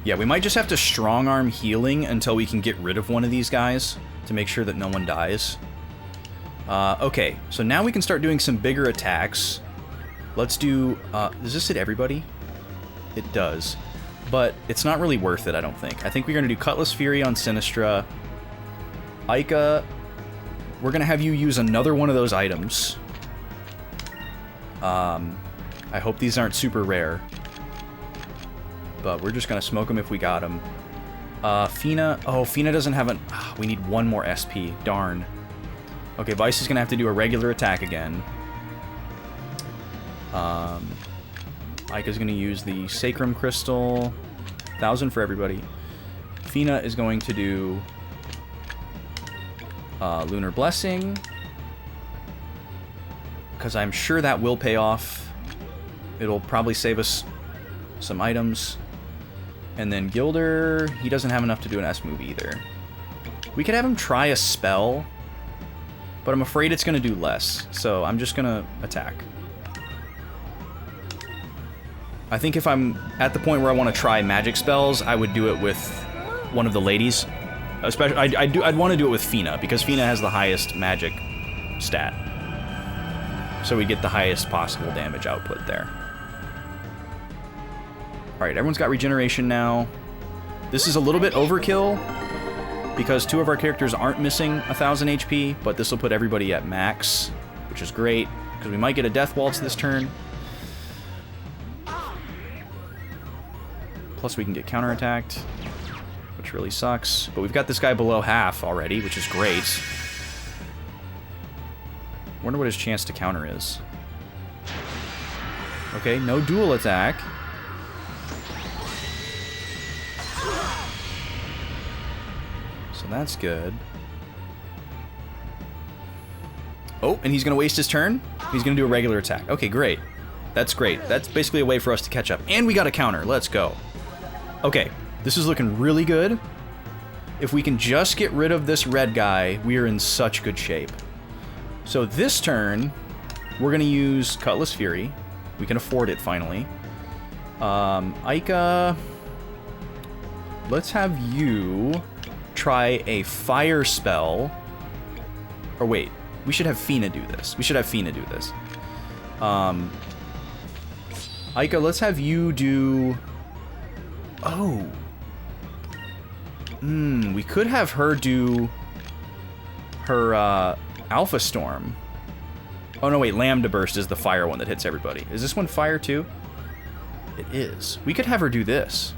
Yeah, we might just have to strong arm healing until we can get rid of one of these guys to make sure that no one dies. Okay, so now we can start doing some bigger attacks. Let's do... does this hit everybody? It does. But it's not really worth it, I don't think. I think we're going to do Cutlass Fury on Sinistra. Ica, we're going to have you use another one of those items. I hope these aren't super rare. But we're just going to smoke them if we got them. Fina... Oh, Fina doesn't have an... we need one more SP. Darn. Okay, Vice is going to have to do a regular attack again. Ica's going to use the Sacrum Crystal. 1,000 for everybody. Fina is going to do... Lunar Blessing. Because I'm sure that will pay off. It'll probably save us some items. And then Gilder, he doesn't have enough to do an S move either. We could have him try a spell, but I'm afraid it's going to do less. So I'm just going to attack. I think if I'm at the point where I want to try magic spells, I would do it with one of the ladies. Especially, I'd want to do it with Fina, because Fina has the highest magic stat. So we get the highest possible damage output there. Alright, everyone's got regeneration now. This is a little bit overkill, because 2 of our characters aren't missing 1,000 HP, but this will put everybody at max, which is great, because we might get a Death Waltz this turn. Plus we can get counterattacked, which really sucks. But we've got this guy below half already, which is great. Wonder what his chance to counter is. Okay, no dual attack. So that's good. Oh, and he's going to waste his turn? He's going to do a regular attack. Okay, great. That's great. That's basically a way for us to catch up. And we got a counter. Let's go. Okay, this is looking really good. If we can just get rid of this red guy, we are in such good shape. So this turn, we're going to use Cutlass Fury. We can afford it, finally. Ica, let's have you try a fire spell. Or wait, we should have Fina do this. We should have Fina do this. Ica, let's have you do... Oh. We could have her do her Alpha Storm. Oh no, wait, Lambda Burst is the fire one that hits everybody. Is this one fire too? It is. We could have her do this.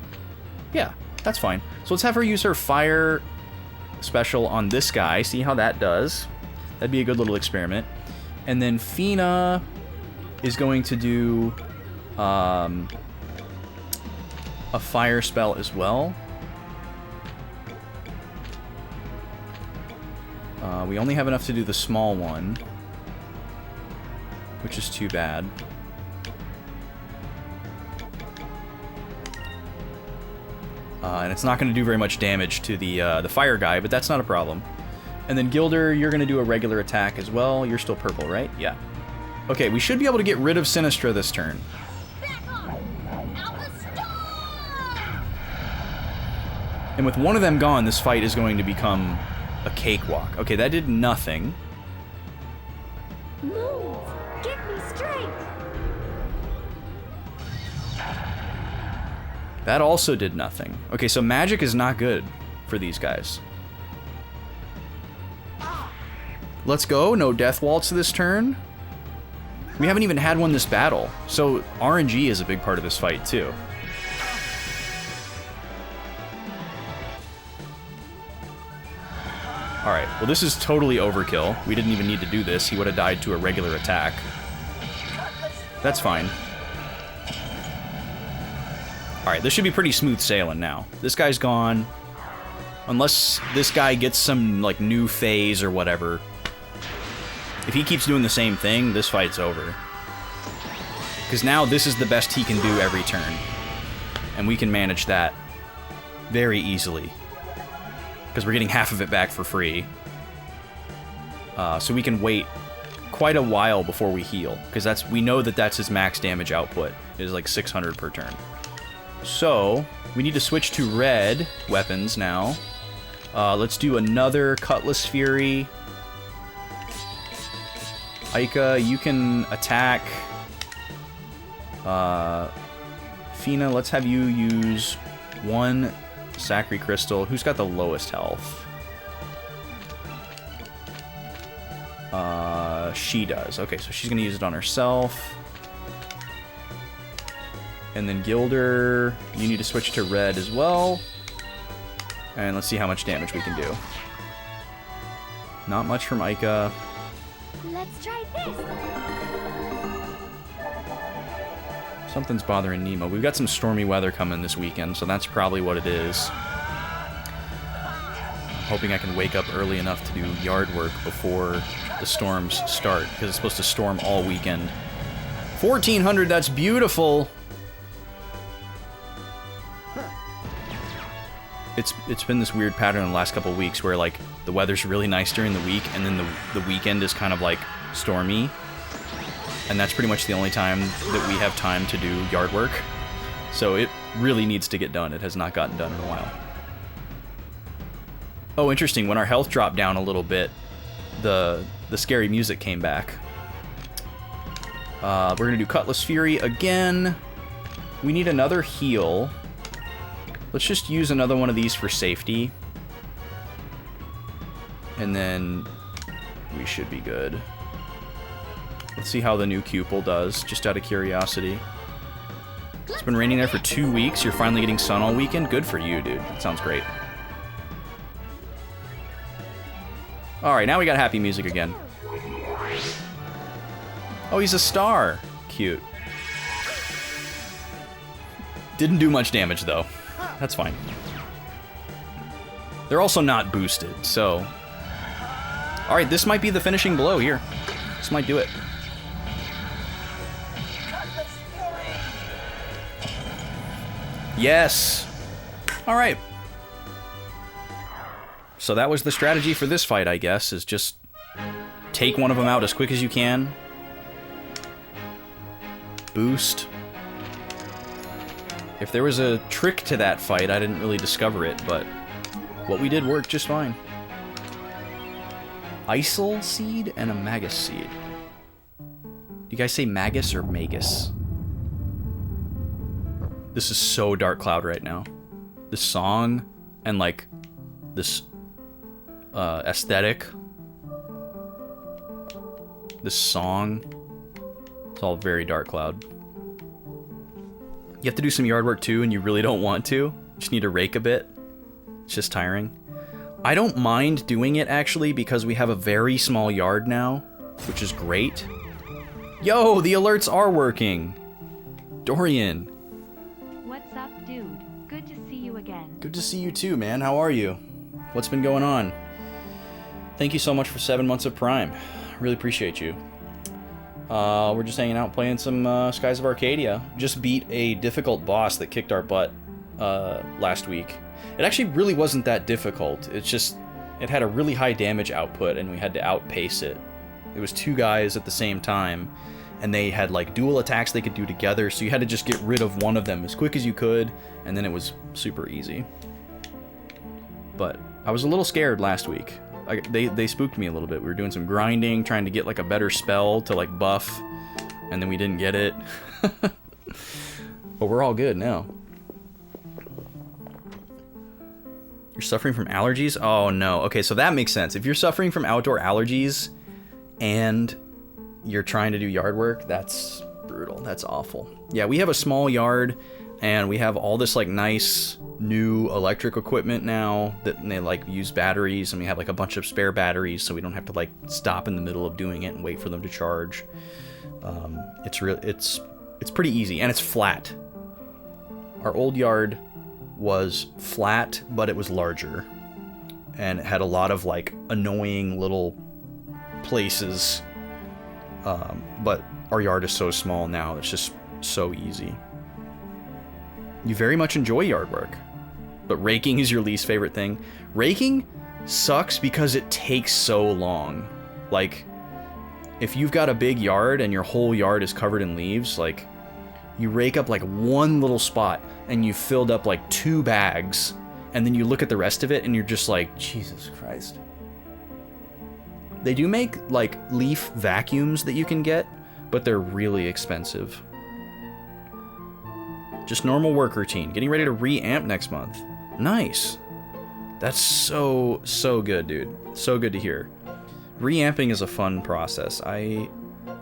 Yeah, that's fine. So let's have her use her fire special on this guy, see how that does. That'd be a good little experiment. And then Fina is going to do a fire spell as well. We only have enough to do the small one, which is too bad. And it's not going to do very much damage to the fire guy, but that's not a problem. And then Gilder, you're going to do a regular attack as well. You're still purple, right? Yeah. Okay, we should be able to get rid of Sinistra this turn. And with one of them gone, this fight is going to become a cakewalk. Okay, that did nothing. Move! Give me strength! That also did nothing. Okay, so magic is not good for these guys. Let's go. No Death Waltz this turn. We haven't even had one this battle. So RNG is a big part of this fight, too. Alright, well this is totally overkill. We didn't even need to do this. He would have died to a regular attack. That's fine. Alright, this should be pretty smooth sailing now. This guy's gone. Unless this guy gets some, like, new phase or whatever. If he keeps doing the same thing, this fight's over. Because now this is the best he can do every turn. And we can manage that very easily. Because we're getting half of it back for free. So we can wait quite a while before we heal. Because we know that that's his max damage output. Is like 600 per turn. So, we need to switch to red weapons now. Let's do another Cutlass Fury. Aika, you can attack. Fina, let's have you use one Sacri Crystal. Who's got the lowest health? She does. Okay, so she's gonna use it on herself. And then Gilder, you need to switch to red as well. And let's see how much damage we can do. Not much from Aika. Let's try this. Something's bothering Nemo. We've got some stormy weather coming this weekend, so that's probably what it is. Hoping I can wake up early enough to do yard work before the storms start, because it's supposed to storm all weekend. 1400, that's beautiful! It's been this weird pattern in the last couple of weeks where, like, the weather's really nice during the week, and then the weekend is kind of, like, stormy. And that's pretty much the only time that we have time to do yard work. So it really needs to get done. It has not gotten done in a while. Oh, interesting. When our health dropped down a little bit, the scary music came back. We're going to do Cutlass Fury again. We need another heal. Let's just use another one of these for safety. And then we should be good. Let's see how the new Cupel does, just out of curiosity. It's been raining there for 2 weeks. You're finally getting sun all weekend. Good for you, dude. That sounds great. Alright, now we got happy music again. Oh, he's a star. Cute. Didn't do much damage, though. That's fine. They're also not boosted, so... Alright, this might be the finishing blow here. This might do it. Yes! Alright. So that was the strategy for this fight, I guess, is just take one of them out as quick as you can. Boost. If there was a trick to that fight, I didn't really discover it, but what we did worked just fine. Isol seed and a Magus seed. Do you guys say Magus or Magus? This is so Dark Cloud right now. This song and like this aesthetic. This song. It's all very Dark Cloud. You have to do some yard work too, and you really don't want to. You just need to rake a bit. It's just tiring. I don't mind doing it, actually, because we have a very small yard now, which is great. Yo, the alerts are working! Dorian. What's up, dude? Good to see you again. Good to see you too, man. How are you? What's been going on? Thank you so much for 7 months of Prime. Really appreciate you. We're just hanging out playing some Skies of Arcadia. Just beat a difficult boss that kicked our butt last week. It actually really wasn't that difficult. It's just, it had a really high damage output and we had to outpace it. It was 2 guys at the same time and they had like dual attacks they could do together, so you had to just get rid of one of them as quick as you could, and then it was super easy. But I was a little scared last week. They spooked me a little bit. We were doing some grinding, trying to get like a better spell to like buff, and then we didn't get it. But we're all good now. You're suffering from allergies? Oh no. Okay, so that makes sense. If you're suffering from outdoor allergies and you're trying to do yard work, that's brutal. That's awful. Yeah, we have a small yard and we have all this like nice new electric equipment now that they like use batteries, and we have like a bunch of spare batteries so we don't have to like stop in the middle of doing it and wait for them to charge. It's pretty easy, and it's flat. Our old yard was flat, but it was larger and it had a lot of like annoying little places, but our yard is so small now, it's just so easy. You very much enjoy yard work, but raking is your least favorite thing. Raking sucks because it takes so long. Like, if you've got a big yard and your whole yard is covered in leaves, like, You rake up like one little spot and you filled up like 2 bags, and then you look at the rest of it and you're just like, Jesus Christ. They do make like leaf vacuums that you can get, but they're really expensive. Just normal work routine. Getting ready to re-amp next month. Nice. That's so good, dude. So good to hear. Re-amping is a fun process. I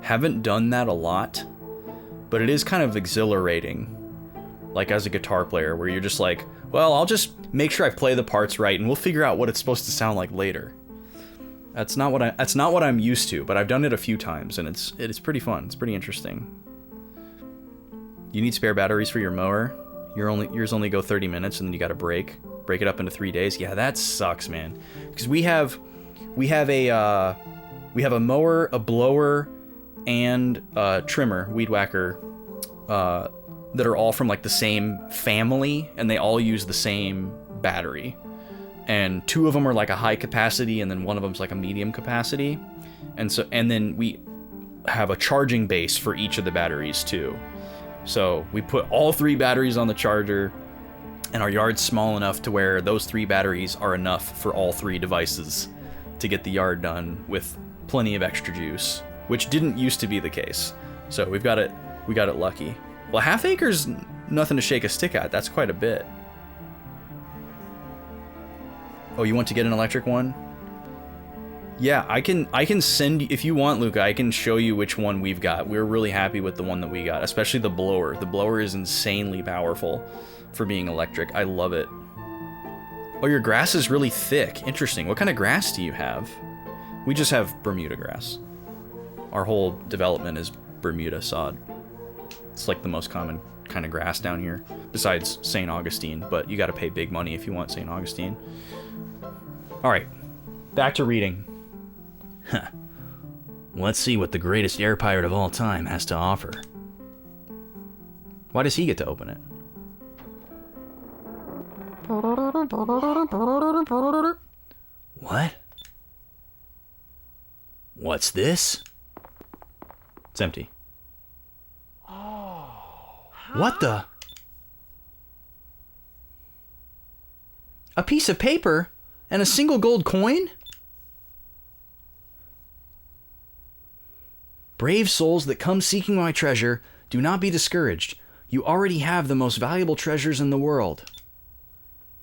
haven't done that a lot, but it is kind of exhilarating. Like as a guitar player, where you're just like, well, I'll just make sure I play the parts right and we'll figure out what it's supposed to sound like later. That's not what I'm used to, but I've done it a few times and it's pretty fun. It's pretty interesting. You need spare batteries for your mower. Yours only go 30 minutes and then you got to break it up into 3 days. Yeah, that sucks, man. Because we have a mower, a blower, and a trimmer, weed whacker, that are all from like the same family, and they all use the same battery. And 2 of them are like a high capacity, and then 1 of them's like a medium capacity. And then we have a charging base for each of the batteries too. So we put all 3 batteries on the charger, and our yard's small enough to where those 3 batteries are enough for all 3 devices to get the yard done with plenty of extra juice, which didn't used to be the case. So we got it lucky. Well, half acre's nothing to shake a stick at. That's quite a bit. Oh, you want to get an electric one? Yeah, I can send you, if you want, Luca, I can show you which one we've got. We're really happy with the one that we got, especially the blower. The blower is insanely powerful for being electric. I love it. Oh, your grass is really thick. Interesting. What kind of grass do you have? We just have Bermuda grass. Our whole development is Bermuda sod. It's like the most common kind of grass down here, besides St. Augustine, but you gotta pay big money if you want St. Augustine. Alright, back to reading. Huh. Let's see what the greatest air pirate of all time has to offer. Why does he get to open it? What? What's this? It's empty. What the? A piece of paper and a single gold coin? Brave souls that come seeking my treasure, do not be discouraged. You already have the most valuable treasures in the world.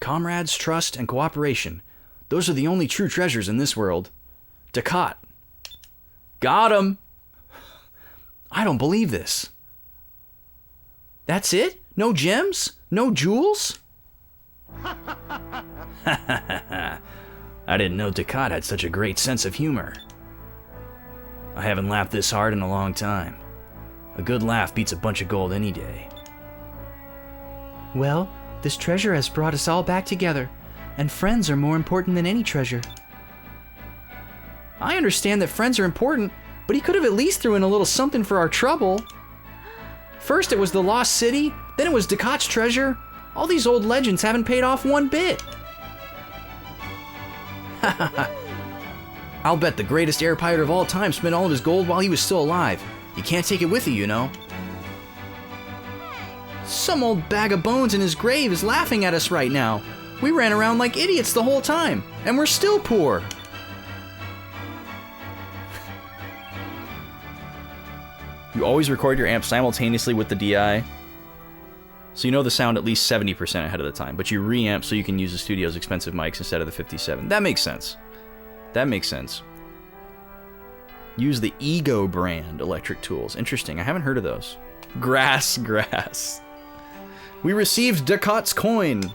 Comrades, trust, and cooperation. Those are the only true treasures in this world. Ducat. Got him! I don't believe this. That's it? No gems? No jewels? I didn't know Ducat had such a great sense of humor. I haven't laughed this hard in a long time. A good laugh beats a bunch of gold any day. Well, this treasure has brought us all back together, and friends are more important than any treasure. I understand that friends are important, but he could have at least threw in a little something for our trouble. First it was the lost city, then it was Ducat's treasure. All these old legends haven't paid off one bit. I'll bet the greatest air pirate of all time spent all of his gold while he was still alive. You can't take it with you, you know. Some old bag of bones in his grave is laughing at us right now. We ran around like idiots the whole time, and we're still poor. You always record your amp simultaneously with the DI, so you know the sound at least 70% ahead of the time, but you reamp so you can use the studio's expensive mics instead of the 57. That makes sense. That makes sense. Use the Ego brand electric tools. Interesting, I haven't heard of those. Grass. We received Ducat's coin.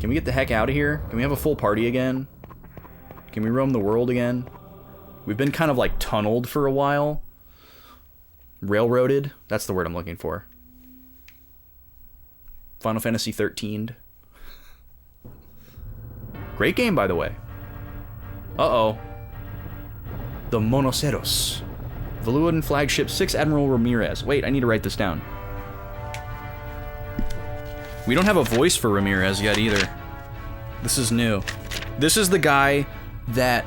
Can we get the heck out of here? Can we have a full party again? Can we roam the world again? We've been kind of like tunneled for a while. Railroaded. That's the word I'm looking for. Final Fantasy 13'd. Great game, by the way. Uh-oh. The Monoceros. Valuan flagship 6 Admiral Ramirez. Wait, I need to write this down. We don't have a voice for Ramirez yet either. This is new. This is the guy that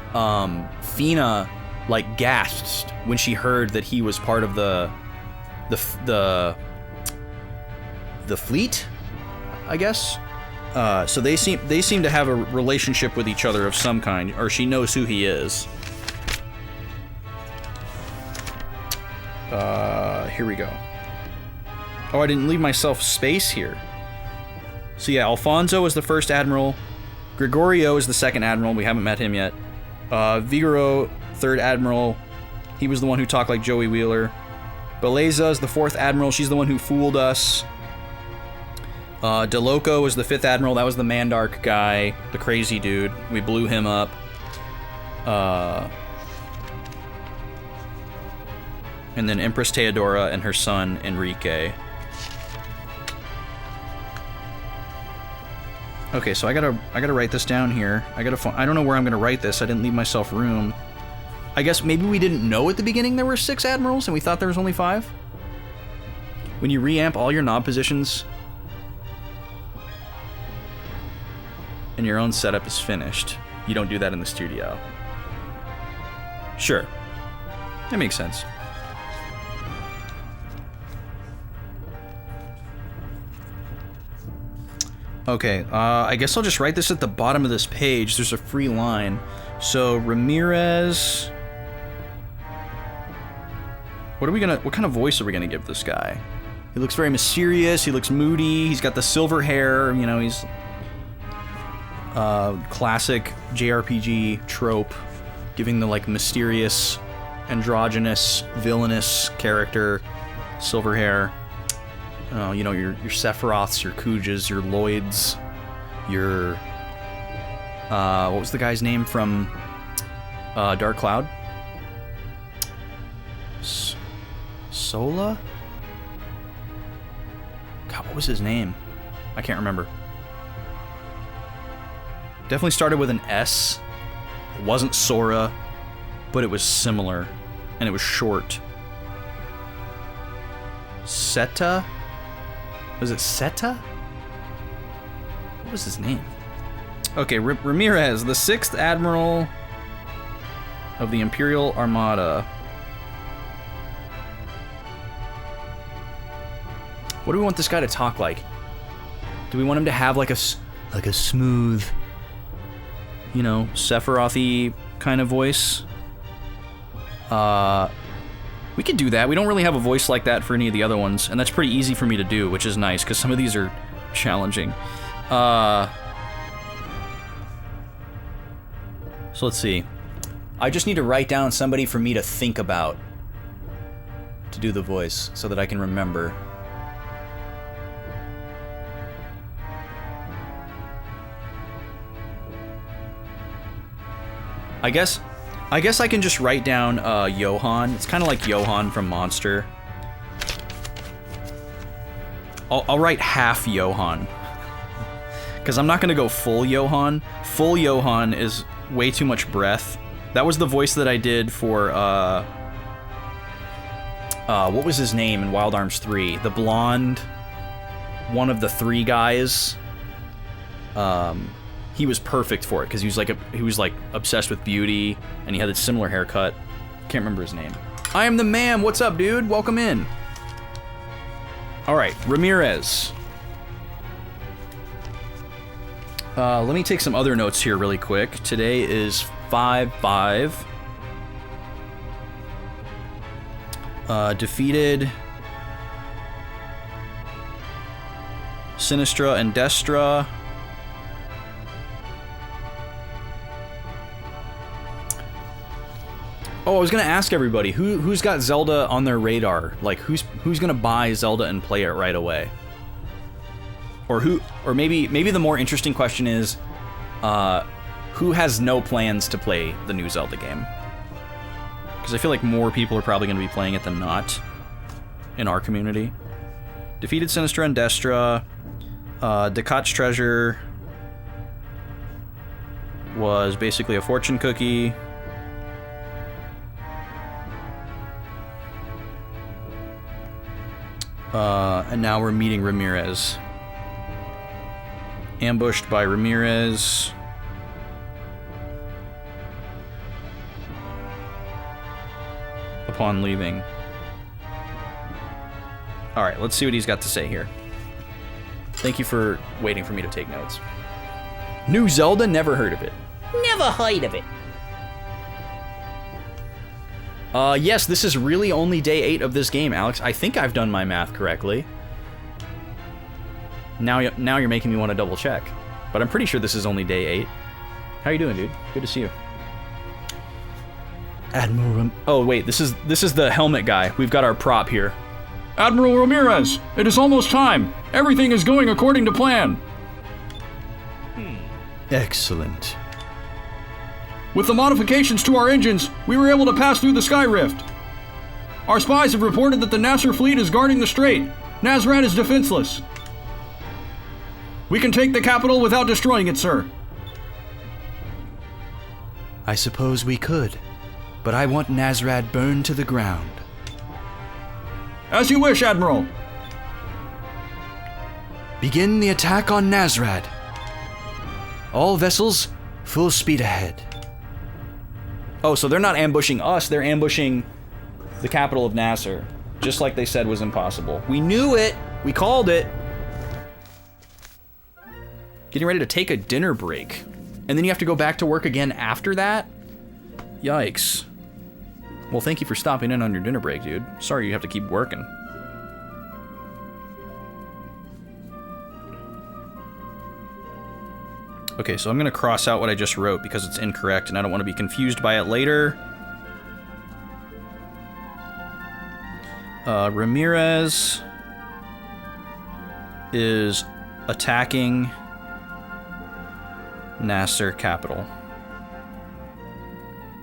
Fina like gasped when she heard that he was part of the fleet, I guess. So they seem to have a relationship with each other of some kind, or she knows who he is. Here we go. Oh, I didn't leave myself space here. So yeah, Alfonso is the first admiral. Gregorio is the second admiral. We haven't met him yet. Vigoro, third admiral. He was the one who talked like Joey Wheeler. Beleza is the fourth admiral. She's the one who fooled us. DeLoco is the fifth admiral. That was the Mandark guy, the crazy dude. We blew him up. And then Empress Theodora and her son Enrique. Okay, so I gotta write this down here. I don't know where I'm gonna write this. I didn't leave myself room. I guess maybe we didn't know at the beginning there were 6 admirals and we thought there was only 5. When you reamp all your knob positions and your own setup is finished, you don't do that in the studio. Sure, that makes sense. Okay, I guess I'll just write this at the bottom of this page. There's a free line. So Ramirez. What kind of voice are we gonna give this guy? He looks very mysterious. He looks moody. He's got the silver hair. You know, he's classic JRPG trope, giving the like mysterious, androgynous, villainous character, silver hair. You know, your Sephiroths, your Kujas, your Lloyds, your what was the guy's name from Dark Cloud? Sola? God, what was his name? I can't remember. Definitely started with an S. It wasn't Sora, but it was similar, and it was short. Seta? Was it Seta? What was his name? Okay, Ramirez, the 6th Admiral of the Imperial Armada. What do we want this guy to talk like? Do we want him to have like a smooth, you know, Sephiroth-y kind of voice? We could do that. We don't really have a voice like that for any of the other ones, and that's pretty easy for me to do, which is nice, because some of these are challenging. So let's see. I just need to write down somebody for me to think about to do the voice, so that I can remember. I guess I can just write down Johan. It's kind of like Johan from Monster. I'll write half Johan. Because I'm not going to go full Johan. Full Johan is way too much breath. That was the voice that I did for, what was his name in Wild Arms 3? The blonde, one of the 3 guys. He was perfect for it because he was like obsessed with beauty, and he had a similar haircut. Can't remember his name. I am the man. What's up, dude? Welcome in. All right, Ramirez. Let me take some other notes here really quick. Today is 5/5. Defeated Sinistra and Destra. Oh, I was gonna ask everybody who's got Zelda on their radar. Like, who's gonna buy Zelda and play it right away? Or maybe the more interesting question is, who has no plans to play the new Zelda game? Because I feel like more people are probably gonna be playing it than not in our community. Defeated Sinistra and Destra. Decat's treasure was basically a fortune cookie. And now we're meeting Ramirez. Ambushed by Ramirez. upon leaving. Alright, let's see what he's got to say here. Thank you for waiting for me to take notes. New Zelda? Never heard of it. Never heard of it. Yes, this is really only day 8 of this game, Alex. I think I've done my math correctly. Now you're making me want to double check. But I'm pretty sure this is only day 8. How you doing, dude? Good to see you. Admiral Oh, wait, this is the helmet guy. We've got our prop here. Admiral Ramirez, it is almost time. Everything is going according to plan. Excellent. With the modifications to our engines, we were able to pass through the Sky Rift. Our spies have reported that the Nasser fleet is guarding the strait. Nazrat is defenseless. We can take the capital without destroying it, sir. I suppose we could, but I want Nazrat burned to the ground. As you wish, Admiral. Begin the attack on Nazrat. All vessels, full speed ahead. Oh, so they're not ambushing us, they're ambushing the capital of Nasser. Just like they said was impossible. We knew it! We called it! Getting ready to take a dinner break. And then you have to go back to work again after that? Yikes. Well, thank you for stopping in on your dinner break, dude. Sorry you have to keep working. Okay, so I'm gonna cross out what I just wrote because it's incorrect and I don't want to be confused by it later. Ramirez is attacking Nasser capital.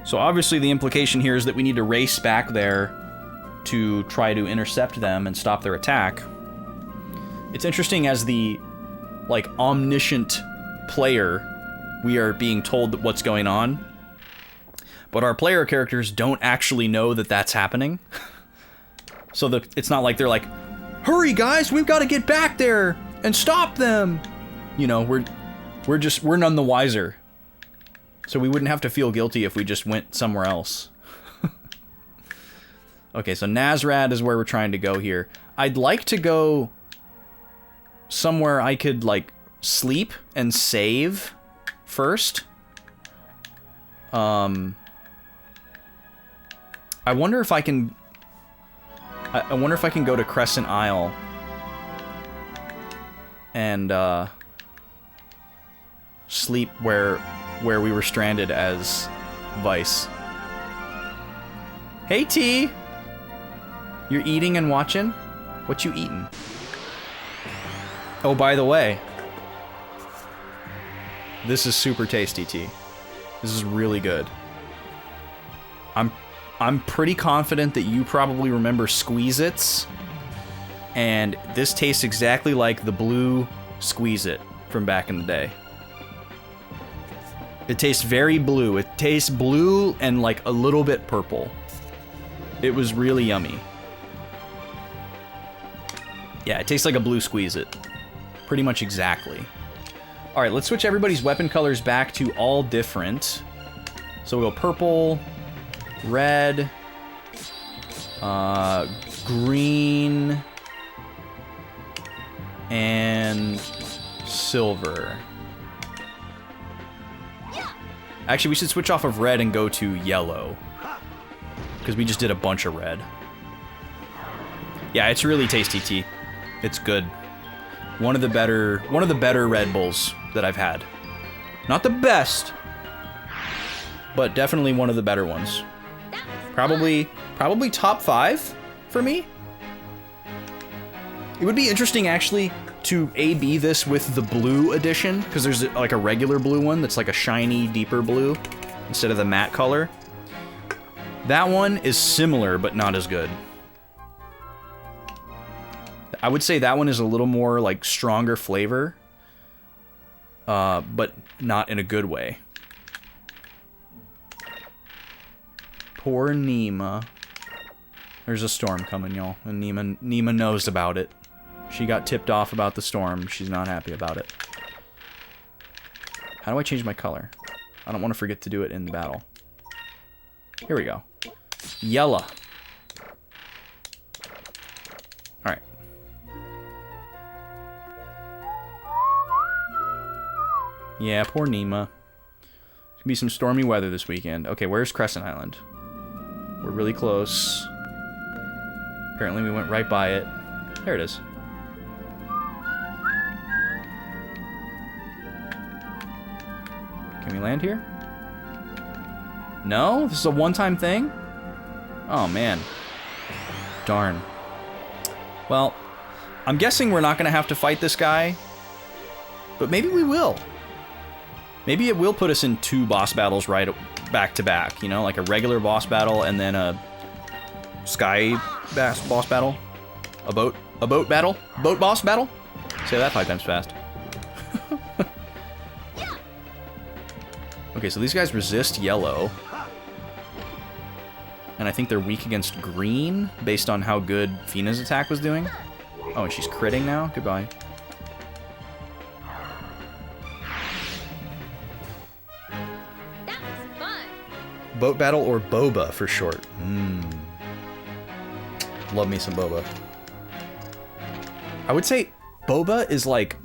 So obviously the implication here is that we need to race back there to try to intercept them and stop their attack. It's interesting, as the, like, omniscient player, we are being told that what's going on, but our player characters don't actually know that that's happening. So that it's not like they're like, hurry guys, we've got to get back there and stop them. You know, we're none the wiser. So we wouldn't have to feel guilty if we just went somewhere else. Okay, so Nazrat is where we're trying to go here. I'd like to go somewhere I could, like, sleep and save first. I wonder if I can... I wonder if I can go to Crescent Isle and, sleep where we were stranded as Vice. Hey, T! You're eating and watching? What you eating? Oh, by the way, this is super tasty, T. This is really good. I'm pretty confident that you probably remember Squeeze-Its, and this tastes exactly like the blue Squeeze-It from back in the day. It tastes very blue. It tastes blue and like a little bit purple. It was really yummy. Yeah, it tastes like a blue Squeeze-It. Pretty much exactly. Alright, let's switch everybody's weapon colors back to all different. So we'll go purple, red, green, and silver. Actually, we should switch off of red and go to yellow, because we just did a bunch of red. Yeah, it's really tasty, T. It's good. One of the better Red Bulls that I've had. Not the best, but definitely one of the better ones. Probably top 5 for me. It would be interesting, actually, to A/B this with the blue edition, because there's like a regular blue one that's like a shiny, deeper blue instead of the matte color. That one is similar, but not as good. I would say that one is a little more like stronger flavor, but not in a good way. Poor Nima. There's a storm coming, y'all, and Nima knows about it. She got tipped off about the storm. She's not happy about it. How do I change my color? I don't want to forget to do it in the battle. Here we go. Yellow. Yeah, poor Nima. There's gonna be some stormy weather this weekend. Okay, where's Crescent Island? We're really close. Apparently we went right by it. There it is. Can we land here? No? This is a one-time thing? Oh, man. Darn. Well, I'm guessing we're not going to have to fight this guy. But maybe we will. Maybe it will put us in 2 boss battles right back to back. You know, like a regular boss battle and then a sky boss battle. A boat battle? Boat boss battle? Say that 5 times fast. Okay, so these guys resist yellow. And I think they're weak against green, based on how good Fina's attack was doing. Oh, and she's critting now? Goodbye. That was fun. Boat battle or boba for short. Love me some boba. I would say boba is like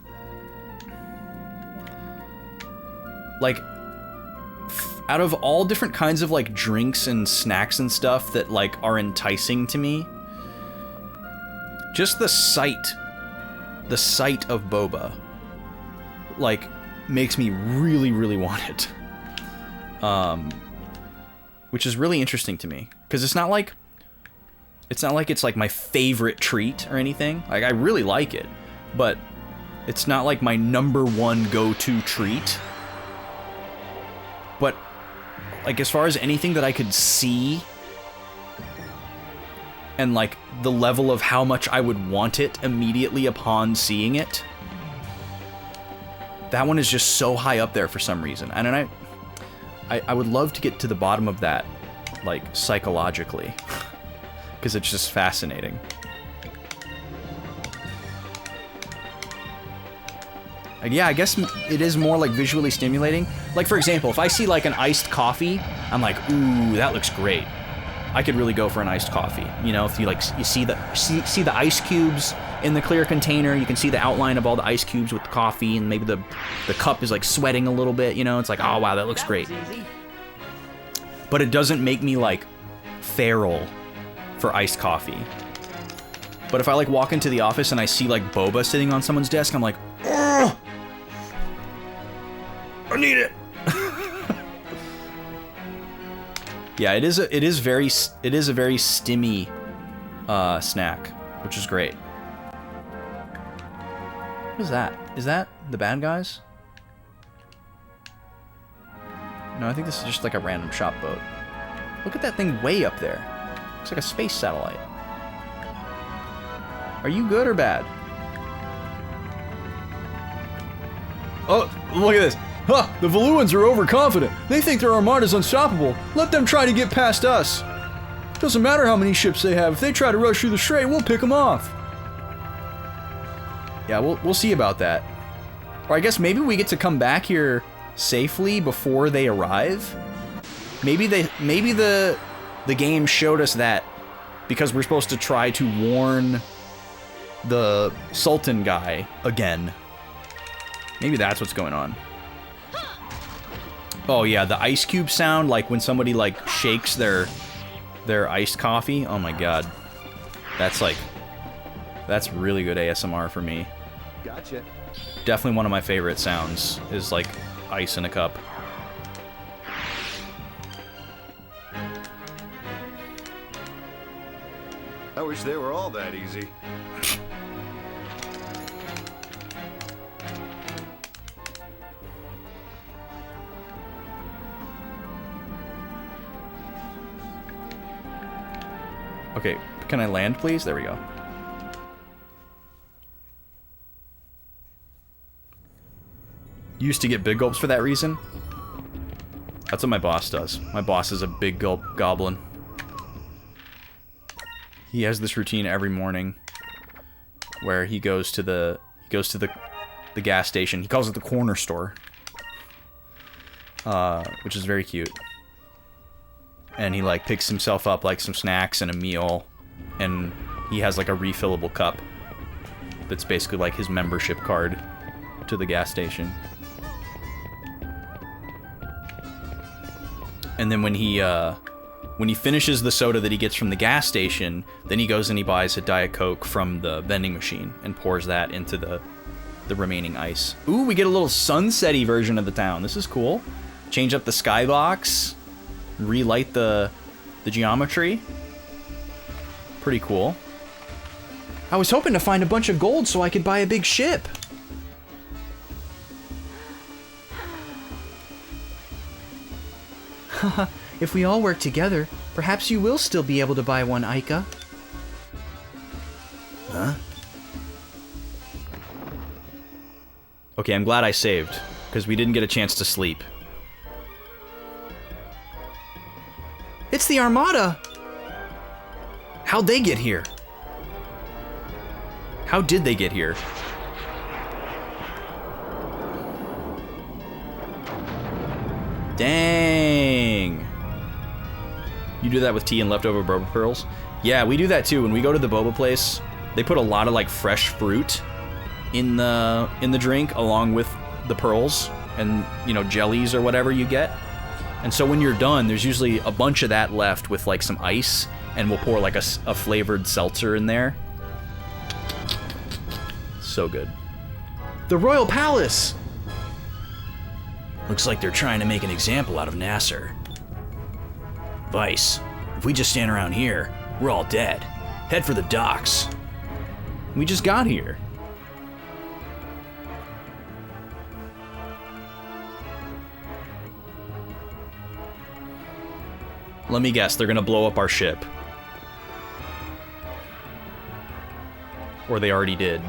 out of all different kinds of like drinks and snacks and stuff that like are enticing to me, just the sight of boba like makes me really, really want it. Which is really interesting to me because it's not like it's like my favorite treat or anything. Like I really like it, but it's not like my #1 go-to treat. But like as far as anything that I could see and like the level of how much I would want it immediately upon seeing it, that one is just so high up there for some reason. And I would love to get to the bottom of that, like psychologically, because it's just fascinating. Yeah, I guess it is more like visually stimulating. Like for example, if I see like an iced coffee, I'm like, ooh, that looks great. I could really go for an iced coffee. You know, if you like, you see the ice cubes in the clear container, you can see the outline of all the ice cubes with the coffee, and maybe the cup is like sweating a little bit. You know, it's like, oh wow, that looks great. But it doesn't make me like feral for iced coffee. But if I like walk into the office and I see like boba sitting on someone's desk, I'm like, oh, I need it. Yeah, it is a very stimmy snack, which is great. What is that? Is that the bad guys? No, I think this is just like a random shop boat. Look at that thing way up there. Looks like a space satellite. Are you good or bad? Oh, look at this. Huh, the Valuans are overconfident. They think their armada's unstoppable. Let them try to get past us. Doesn't matter how many ships they have. If they try to rush through the strait, we'll pick them off. Yeah, we'll see about that. Or I guess maybe we get to come back here safely before they arrive. Maybe the game showed us that because we're supposed to try to warn the Sultan guy again. Maybe that's what's going on. Oh yeah, the ice cube sound, like when somebody like shakes their iced coffee. Oh my god. That's really good ASMR for me. Gotcha. Definitely one of my favorite sounds is like ice in a cup. I wish they were all that easy. Okay, can I land, please? There we go. Used to get big gulps for that reason. That's what my boss does. My boss is a big gulp goblin. He has this routine every morning where he goes to the gas station. He calls it the corner store, which is very cute. And he like picks himself up like some snacks and a meal, and he has like a refillable cup that's basically like his membership card to the gas station. And then when he finishes the soda that he gets from the gas station, then he goes and he buys a Diet Coke from the vending machine and pours that into the remaining ice. Ooh, we get a little sunset-y version of the town. This is cool. Change up the skybox, relight the geometry. Pretty cool. I was hoping to find a bunch of gold so I could buy a big ship. Haha, if we all work together, perhaps you will still be able to buy one, Aika. Huh? Okay, I'm glad I saved, because we didn't get a chance to sleep. It's the Armada! How'd they get here? How did they get here? Dang! You do that with tea and leftover boba pearls? Yeah, we do that too. When we go to the boba place, they put a lot of like fresh fruit in the drink along with the pearls and, you know, jellies or whatever you get. And so when you're done, there's usually a bunch of that left with like some ice, and we'll pour like a flavored seltzer in there. So good. The Royal Palace! Looks like they're trying to make an example out of Nasser. Vice, if we just stand around here, we're all dead. Head for the docks. We just got here. Let me guess, they're gonna blow up our ship. Or they already did.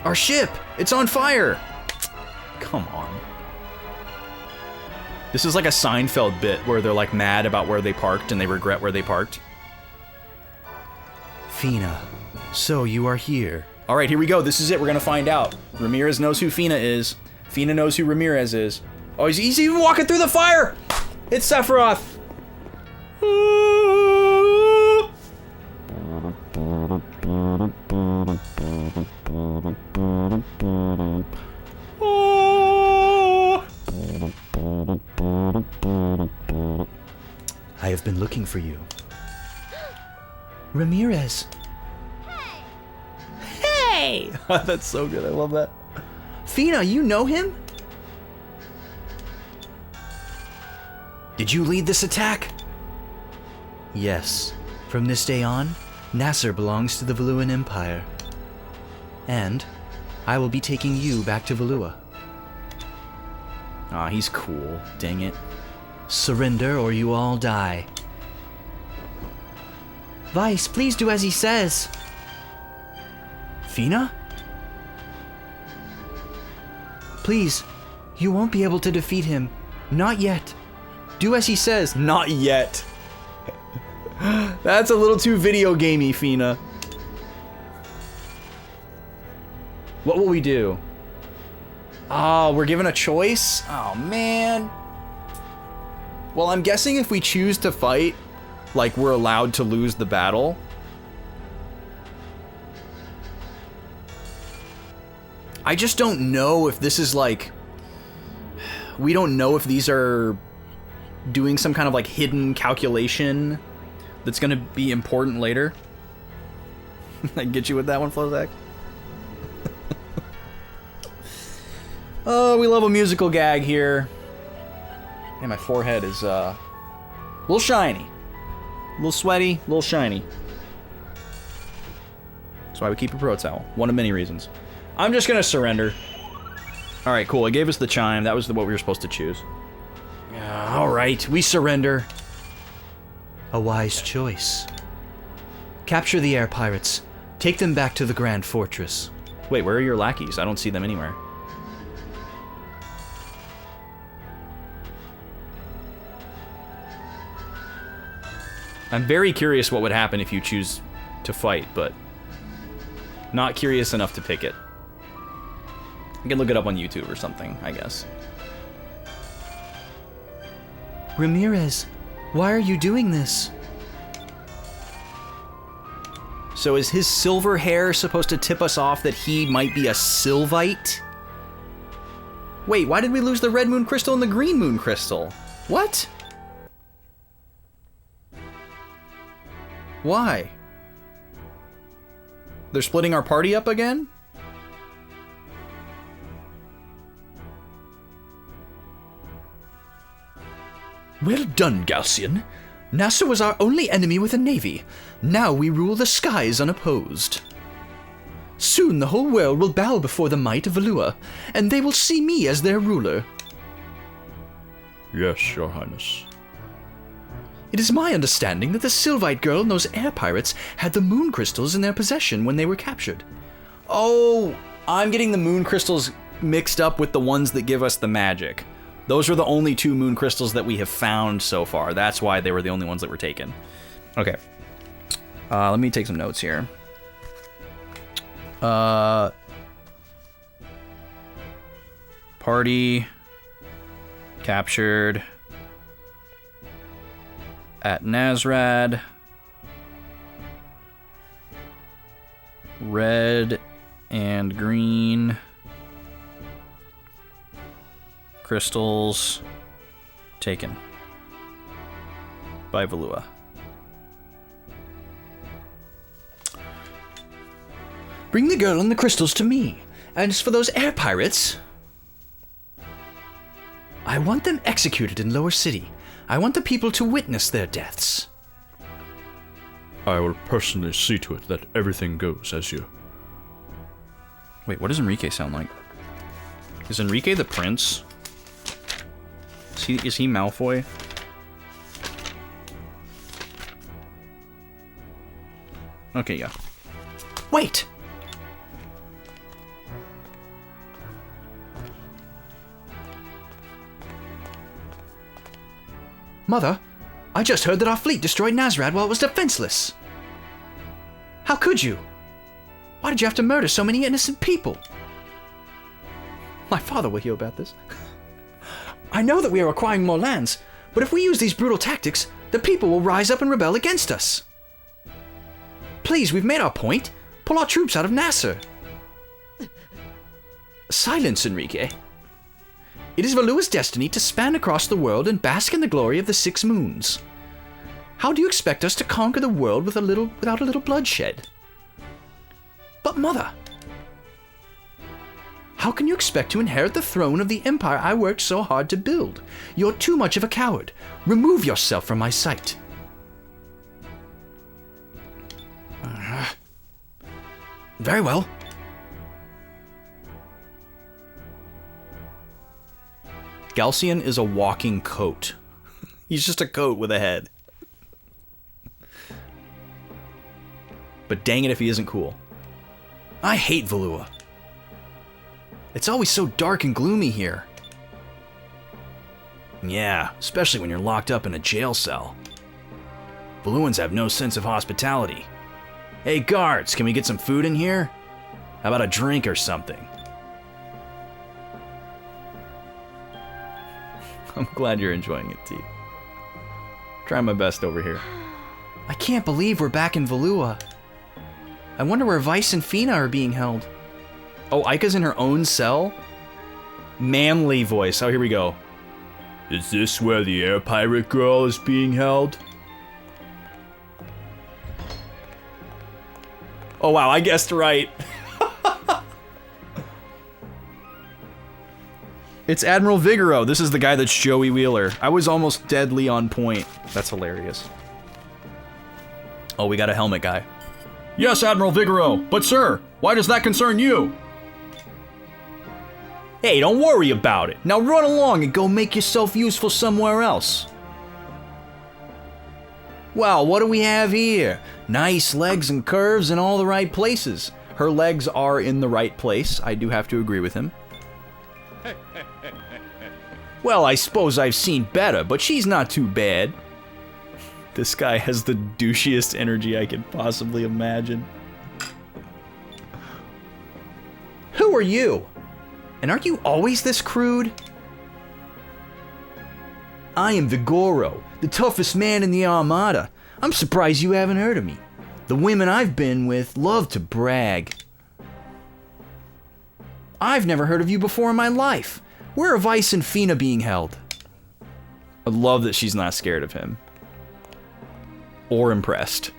Our ship! It's on fire! Come on. This is like a Seinfeld bit where they're like mad about where they parked and they regret where they parked. Fina, so you are here. Alright, here we go. This is it. We're gonna find out. Ramirez knows who Fina is. Fina knows who Ramirez is. Oh, he's even walking through the fire! It's Sephiroth! I have been looking for you. Ramirez. Hey! That's so good. I love that. Fina, you know him? Did you lead this attack? Yes. From this day on, Nasser belongs to the Valuan Empire. And I will be taking you back to Valua. Aw, he's cool. Dang it. Surrender or you all die. Vice, please do as he says. Fina? Please, you won't be able to defeat him. Not yet. Do as he says. Not yet. That's a little too video gamey, Fina. What will we do? Oh, we're given a choice? Oh, man. Well, I'm guessing if we choose to fight, like, we're allowed to lose the battle. I just don't know if this is, like... We don't know if these are doing some kind of, like, hidden calculation that's gonna be important later. I get you with that one, Flozak? Oh, we love a musical gag here. And my forehead is, a little shiny. A little sweaty, a little shiny. That's why we keep a pro towel. One of many reasons. I'm just gonna surrender. Alright, cool. It gave us the chime. That was what we were supposed to choose. Alright, we surrender. A wise choice. Capture the air pirates. Take them back to the Grand Fortress. Wait, where are your lackeys? I don't see them anywhere. I'm very curious what would happen if you choose to fight, but not curious enough to pick it. I can look it up on YouTube or something, I guess. Ramirez, why are you doing this? So is his silver hair supposed to tip us off that he might be a Sylvite? Wait, why did we lose the red moon crystal and the green moon crystal? What? Why? They're splitting our party up again? Well done, Galcian. NASA was our only enemy with a navy. Now we rule the skies unopposed. Soon the whole world will bow before the might of Valua, and they will see me as their ruler. Yes, Your Highness. It is my understanding that the Sylvite girl and those air pirates had the moon crystals in their possession when they were captured. Oh, I'm getting the moon crystals mixed up with the ones that give us the magic. Those are the only 2 moon crystals that we have found so far. That's why they were the only ones that were taken. Okay. Let me take some notes here. Party captured at Nazrad. Red and green crystals taken by Valua. Bring the girl and the crystals to me. And as for those air pirates, I want them executed in Lower City. I want the people to witness their deaths. I will personally see to it that everything goes as you... Wait, what does Enrique sound like? Is Enrique the prince? Is he Malfoy? Okay, yeah. Wait! Mother, I just heard that our fleet destroyed Nazrad while it was defenseless. How could you? Why did you have to murder so many innocent people? My father will hear about this. I know that we are acquiring more lands, but if we use these brutal tactics, the people will rise up and rebel against us. Please, we've made our point. Pull our troops out of Nasser. Silence, Enrique. It is Valua's destiny to span across the world and bask in the glory of the 6 moons. How do you expect us to conquer the world without a little bloodshed? But Mother, how can you expect to inherit the throne of the empire I worked so hard to build? You're too much of a coward. Remove yourself from my sight. Very well. Galcian is a walking coat. He's just a coat with a head. But dang it if he isn't cool. I hate Valua. It's always so dark and gloomy here. Yeah, especially when you're locked up in a jail cell. Valuans have no sense of hospitality. Hey guards, can we get some food in here? How about a drink or something? I'm glad you're enjoying it, T. Trying my best over here. I can't believe we're back in Valua. I wonder where Vice and Fina are being held. Oh, Aika's in her own cell? Manly voice. Oh, here we go. Is this where the air pirate girl is being held? Oh, wow, I guessed right. It's Admiral Vigoro. This is the guy that's Joey Wheeler. I was almost deadly on point. That's hilarious. Oh, we got a helmet guy. Yes, Admiral Vigoro, but sir, why does that concern you? Hey, don't worry about it. Now run along and go make yourself useful somewhere else. Well, what do we have here? Nice legs and curves in all the right places. Her legs are in the right place. I do have to agree with him. Well, I suppose I've seen better, but she's not too bad. This guy has the douchiest energy I could possibly imagine. Who are you? And aren't you always this crude? I am Vigoro, the toughest man in the Armada. I'm surprised you haven't heard of me. The women I've been with love to brag. I've never heard of you before in my life. Where are Vice and Fina being held? I love that she's not scared of him. Or impressed.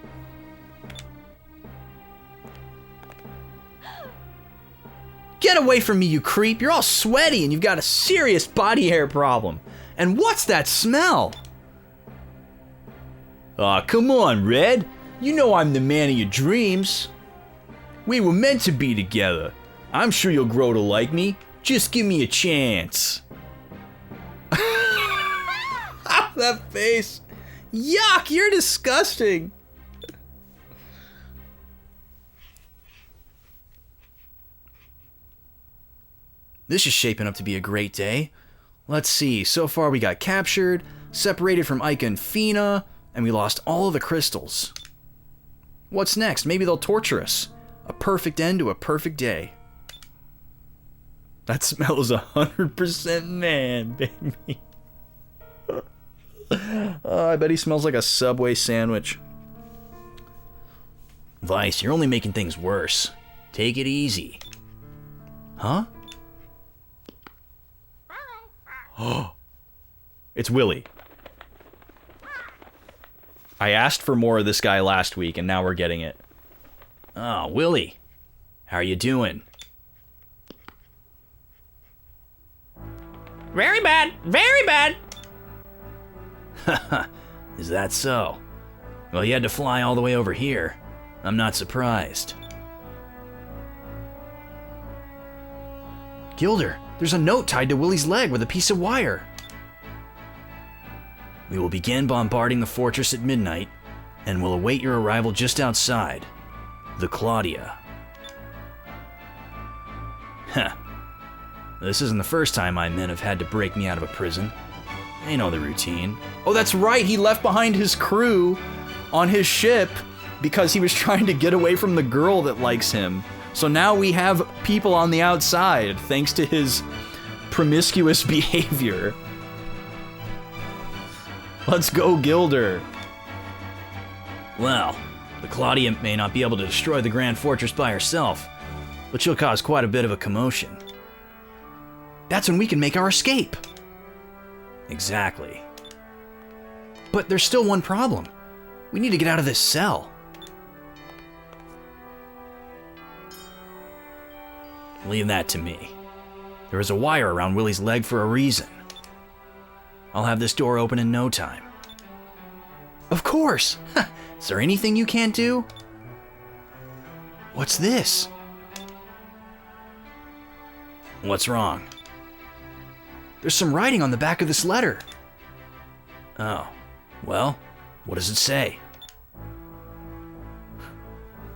Get away from me, you creep! You're all sweaty and you've got a serious body hair problem. And what's that smell? Aw, come on, Red. You know I'm the man of your dreams. We were meant to be together. I'm sure you'll grow to like me. Just give me a chance. That face. Yuck, you're disgusting. This is shaping up to be a great day. Let's see, so far we got captured, separated from Ica and Fina, and we lost all of the crystals. What's next? Maybe they'll torture us. A perfect end to a perfect day. That smells 100% man, baby. Oh, I bet he smells like a Subway sandwich. Vice, you're only making things worse. Take it easy. Huh? Oh, it's Willie. I asked for more of this guy last week, and now we're getting it. Oh, Willie. How are you doing? Very bad. Very bad. Haha, is that so? Well, you had to fly all the way over here. I'm not surprised. Gilder, there's a note tied to Willie's leg with a piece of wire. We will begin bombarding the fortress at midnight, and will await your arrival just outside. The Claudia. Heh. This isn't the first time my men have had to break me out of a prison. They know the routine. Oh, that's right, he left behind his crew on his ship because he was trying to get away from the girl that likes him. So now we have people on the outside thanks to his promiscuous behavior. Let's go, Gilder. Well, the Claudia may not be able to destroy the Grand Fortress by herself, but she'll cause quite a bit of a commotion. That's when we can make our escape. Exactly. But there's still one problem. We need to get out of this cell. Leave that to me. There is a wire around Willie's leg for a reason. I'll have this door open in no time. Of course! Is there anything you can't do? What's this? What's wrong? There's some writing on the back of this letter. Oh, well, what does it say?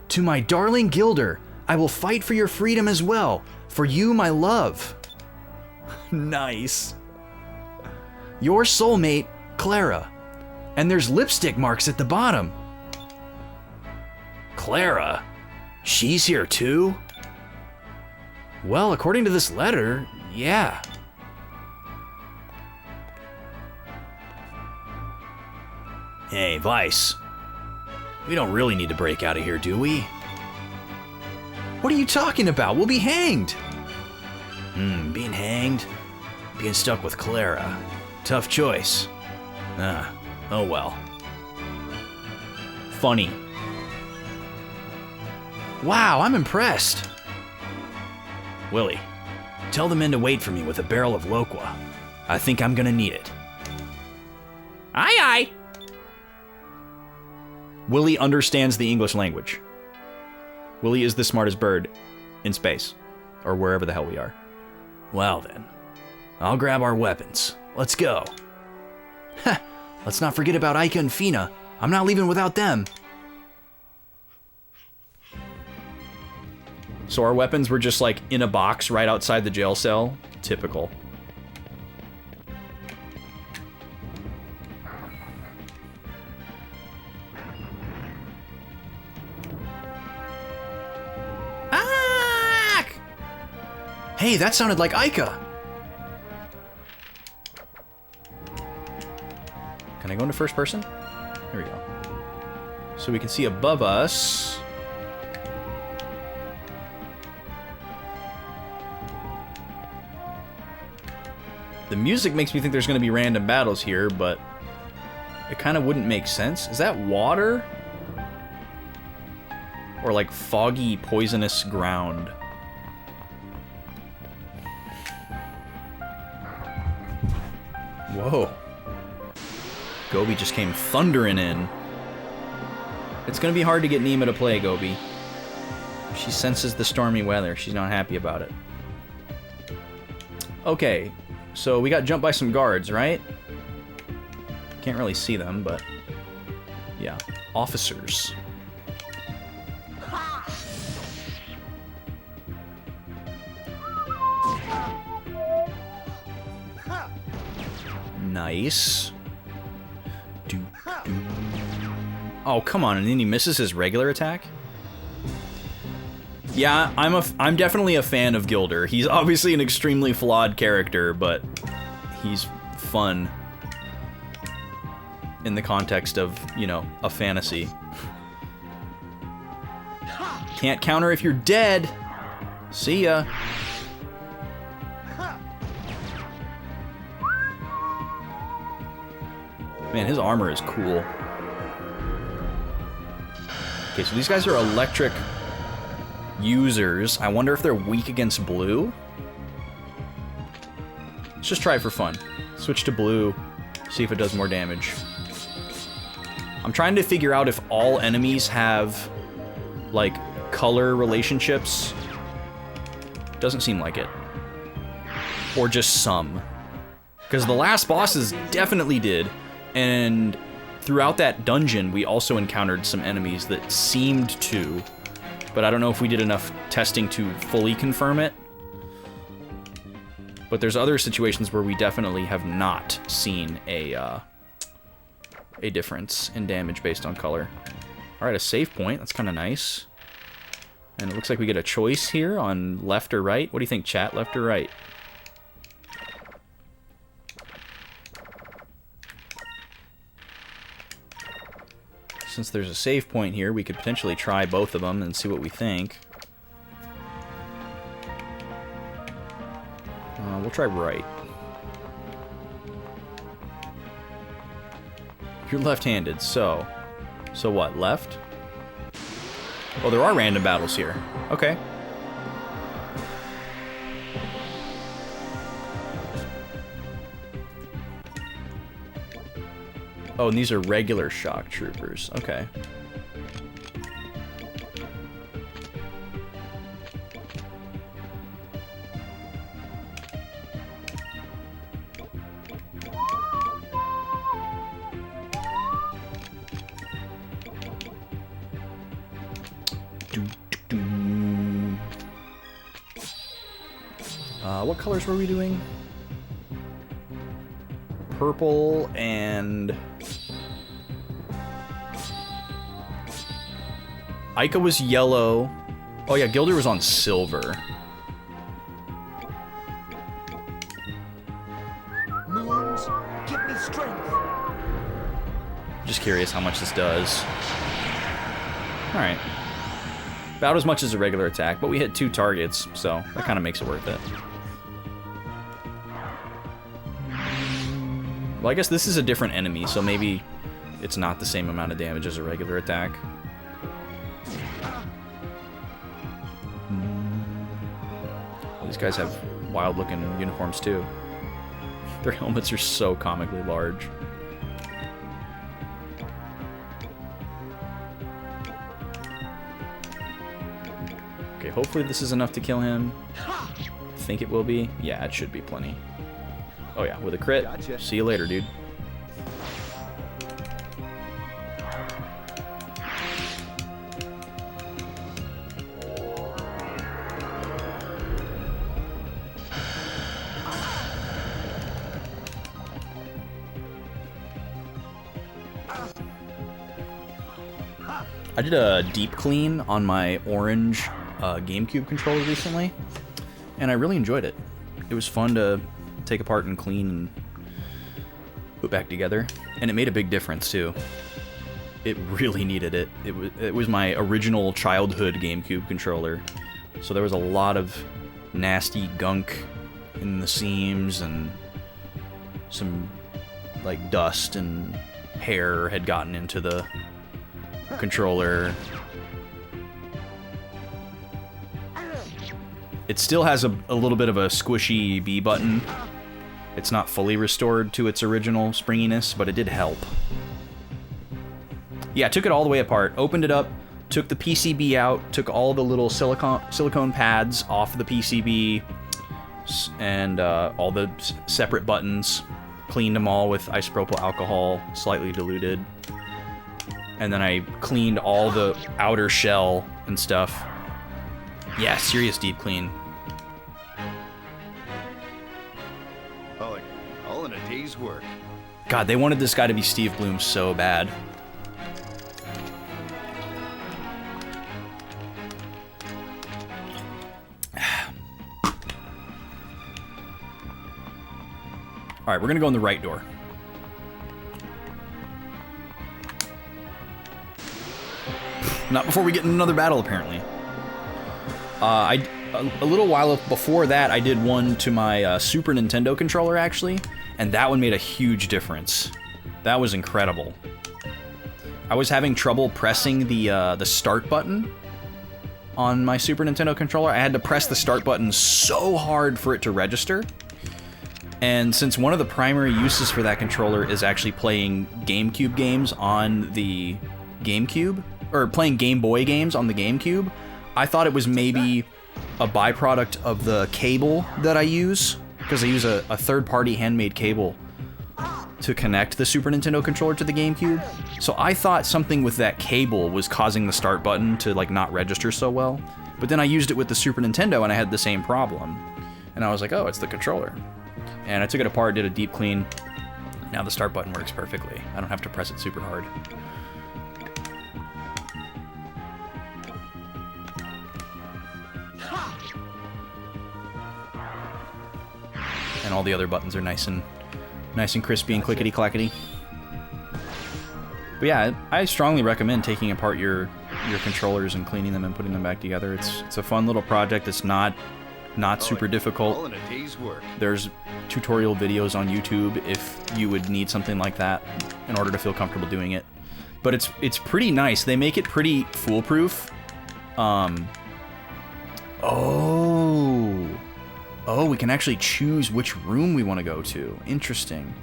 To my darling Gilder, I will fight for your freedom as well. For you, my love. Nice. Your soulmate, Clara. And there's lipstick marks at the bottom. Clara? She's here too? Well, according to this letter, yeah. Hey, Vice. We don't really need to break out of here, do we? What are you talking about? We'll be hanged. Being hanged? Being stuck with Clara. Tough choice. Oh well. Funny. Wow, I'm impressed. Willie, tell the men to wait for me with a barrel of Loqua. I think I'm gonna need it. Aye aye. Willie understands the English language. Willie is the smartest bird in space, or wherever the hell we are. Well then, I'll grab our weapons. Let's go. Heh, let's not forget about Ica and Fina. I'm not leaving without them. So our weapons were just like in a box right outside the jail cell. Typical. Hey, that sounded like Ica. Can I go into first person? There we go. So we can see above us. The music makes me think there's going to be random battles here, but it kind of wouldn't make sense. Is that water? Or like foggy, poisonous ground? Whoa. Gobi just came thundering in. It's gonna be hard to get Nima to play Gobi. She senses the stormy weather. She's not happy about it. Okay, so we got jumped by some guards, right? Can't really see them, but yeah. Officers. Nice. Oh, come on, and then he misses his regular attack? Yeah, I'm definitely a fan of Gilder. He's obviously an extremely flawed character, but he's fun in the context of, you know, a fantasy. Can't counter if you're dead. See ya. Man, his armor is cool. Okay, so these guys are electric users. I wonder if they're weak against blue? Let's just try it for fun. Switch to blue, see if it does more damage. I'm trying to figure out if all enemies have, like, color relationships. Doesn't seem like it. Or just some. Because the last bosses definitely did. And throughout that dungeon, we also encountered some enemies that seemed to, but I don't know if we did enough testing to fully confirm it. But there's other situations where we definitely have not seen a difference in damage based on color. All right, a save point. That's kind of nice. And it looks like we get a choice here on left or right. What do you think, chat? Left or right? Since there's a save point here, we could potentially try both of them and see what we think. We'll try right. You're left-handed, so what, left? Oh, there are random battles here. Okay. Oh, and these are regular shock troopers. Okay. What colors were we doing? Purple and... Ica was yellow. Oh yeah, Gilder was on silver. Moons, give me strength. Just curious how much this does. Alright. About as much as a regular attack, but we hit 2 targets, so that kind of makes it worth it. Well, I guess this is a different enemy, so maybe it's not the same amount of damage as a regular attack. These guys have wild-looking uniforms, too. Their helmets are so comically large. Okay, hopefully this is enough to kill him. I think it will be. Yeah, it should be plenty. Oh yeah, with a crit. Gotcha. See you later, dude. I did a deep clean on my orange GameCube controller recently, and I really enjoyed it. It was fun to take apart and clean and put back together, and it made a big difference too. It really needed it. It was my original childhood GameCube controller, so there was a lot of nasty gunk in the seams, and some like dust and hair had gotten into the controller. It still has a little bit of a squishy B button. It's not fully restored to its original springiness, but it did help. Yeah, I took it all the way apart, opened it up, took the PCB out, took all the little silicone pads off the PCB, and all the separate buttons, cleaned them all with isopropyl alcohol, slightly diluted. And then I cleaned all the outer shell and stuff. Yeah, serious deep clean. All in a day's work. God, they wanted this guy to be Steve Bloom so bad. Alright, we're gonna go in the right door. Not before we get in another battle, apparently. A little while before that, I did one to my Super Nintendo controller, actually, and that one made a huge difference. That was incredible. I was having trouble pressing the start button on my Super Nintendo controller. I had to press the start button so hard for it to register. And since one of the primary uses for that controller is actually playing GameCube games on the GameCube, or playing Game Boy games on the GameCube, I thought it was maybe a byproduct of the cable that I use, because I use a third-party handmade cable to connect the Super Nintendo controller to the GameCube. So I thought something with that cable was causing the start button to like not register so well. But then I used it with the Super Nintendo and I had the same problem. And I was like, oh, it's the controller. And I took it apart, did a deep clean. Now the start button works perfectly. I don't have to press it super hard. And all the other buttons are nice and crispy and clickety clackety. But yeah, I strongly recommend taking apart your controllers and cleaning them and putting them back together. It's a fun little project. It's not super difficult. All in a day's work. There's tutorial videos on YouTube if you would need something like that in order to feel comfortable doing it. But it's pretty nice. They make it pretty foolproof. Oh, we can actually choose which room we want to go to. Interesting.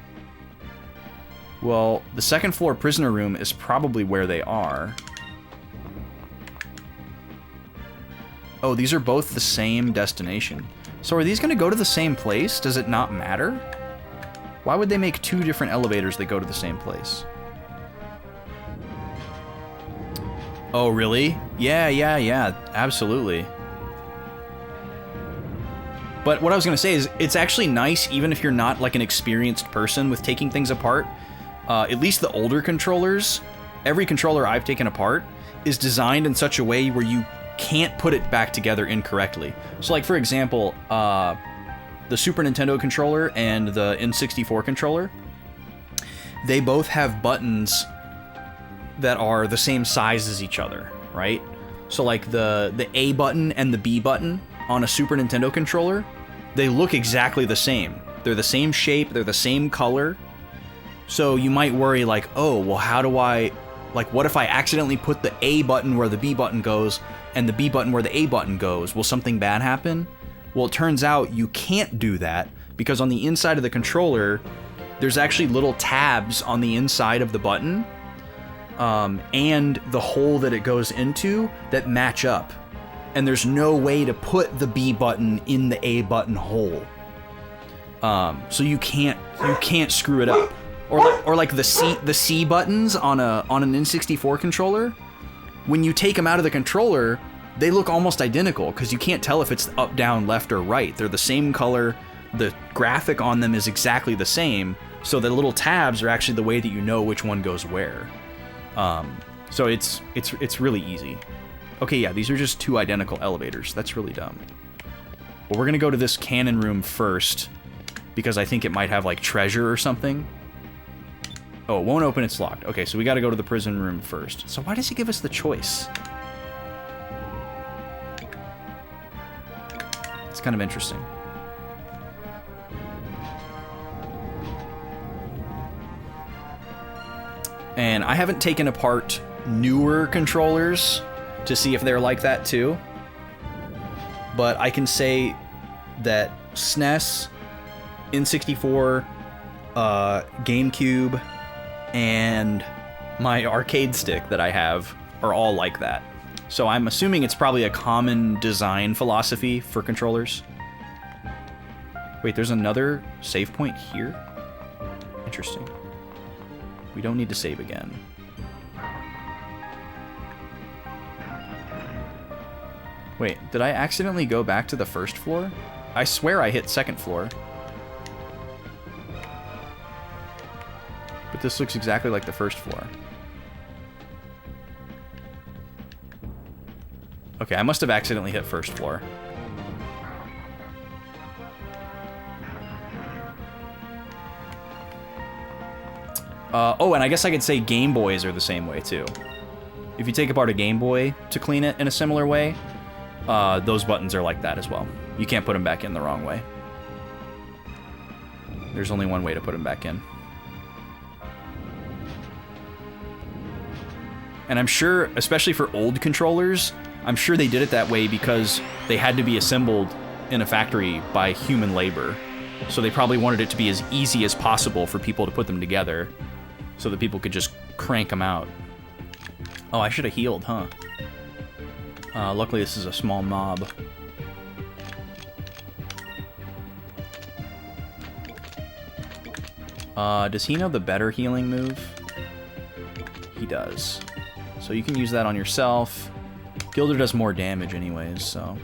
Well, the second floor prisoner room is probably where they are. Oh, these are both the same destination. So are these going to go to the same place? Does it not matter? Why would they make two different elevators that go to the same place? Oh, really? Yeah, absolutely. But what I was going to say is, it's actually nice, even if you're not like an experienced person with taking things apart. At least the older controllers, every controller I've taken apart is designed in such a way where you can't put it back together incorrectly. So like, for example, the Super Nintendo controller and the N64 controller, they both have buttons that are the same size as each other, right? So like the A button and the B button on a Super Nintendo controller, they look exactly the same. They're the same shape, they're the same color. So you might worry like, oh, well, how do I, like, what if I accidentally put the A button where the B button goes and the B button where the A button goes? Will something bad happen? Well, it turns out you can't do that, because on the inside of the controller, there's actually little tabs on the inside of the button and the hole that it goes into that match up. And there's no way to put the B button in the A button hole. So you can't screw it up. Or like the C buttons on an N64 controller, when you take them out of the controller, they look almost identical because you can't tell if it's up, down, left, or right. They're the same color. The graphic on them is exactly the same. So the little tabs are actually the way that you know which one goes where. So it's really easy. Okay, yeah, these are just two identical elevators. That's really dumb. Well, we're gonna go to this cannon room first because I think it might have like treasure or something. Oh, it won't open, it's locked. Okay, so we gotta go to the prison room first. So why does he give us the choice? It's kind of interesting. And I haven't taken apart newer controllers to see if they're like that too. But I can say that SNES, N64, GameCube, and my arcade stick that I have are all like that. So I'm assuming it's probably a common design philosophy for controllers. Wait, there's another save point here? Interesting. We don't need to save again. Wait, did I accidentally go back to the first floor? I swear I hit second floor. But this looks exactly like the first floor. Okay, I must have accidentally hit first floor. Oh, and I guess I could say Game Boys are the same way too. If you take apart a Game Boy to clean it in a similar way, those buttons are like that as well. You can't put them back in the wrong way. There's only one way to put them back in. And I'm sure, especially for old controllers, I'm sure they did it that way because they had to be assembled in a factory by human labor. So they probably wanted it to be as easy as possible for people to put them together so that people could just crank them out. Oh, I should have healed, huh? Luckily this is a small mob. Does he know the better healing move? He does. So you can use that on yourself. Gilder does more damage anyways, so...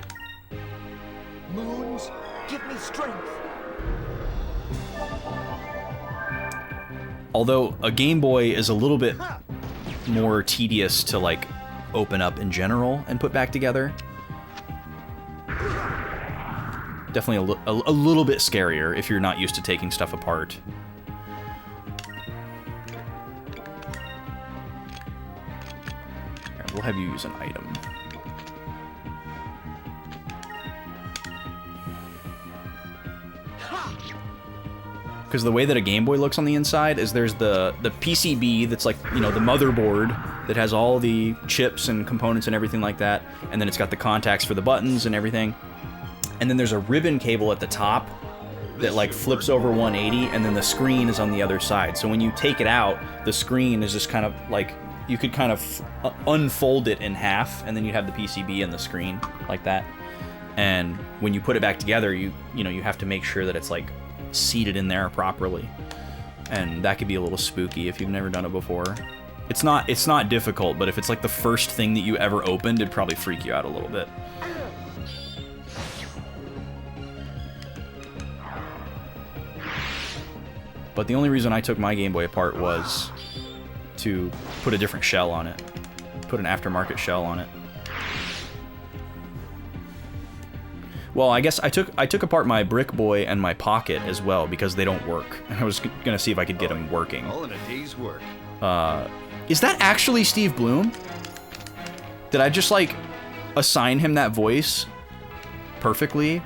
Moons, give me strength. Although a Game Boy is a little bit more tedious to, like, open up in general and put back together. Definitely a little bit scarier if you're not used to taking stuff apart. We'll have you use an item. Because the way that a Game Boy looks on the inside is there's the PCB that's like, you know, the motherboard that has all the chips and components and everything like that, and then it's got the contacts for the buttons and everything. And then there's a ribbon cable at the top that like flips over 180, and then the screen is on the other side. So when you take it out, the screen is just kind of like, you could kind of unfold it in half, and then you'd have the PCB and the screen like that. And when you put it back together, you know, you have to make sure that it's like seated in there properly. And that could be a little spooky if you've never done it before. It's not difficult, but if it's like the first thing that you ever opened, it'd probably freak you out a little bit. But the only reason I took my Game Boy apart was to put a different shell on it. Put an aftermarket shell on it. Well, I guess I took apart my Brick Boy and my Pocket as well because they don't work. And I was gonna see if I could get them working. All in a day's work. Is that actually Steve Bloom? Did I just like assign him that voice perfectly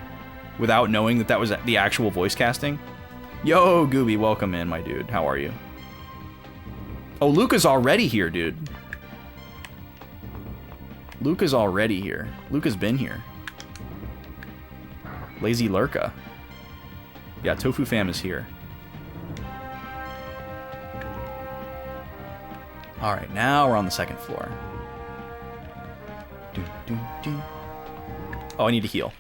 without knowing that that was the actual voice casting? Yo, Gobi, welcome in, my dude. How are you? Oh, Luca's already here, dude. Luca's already here. Luca's been here. Lazy Lurka. Yeah, Tofu Fam is here. Alright, now we're on the second floor. Oh, I need to heal.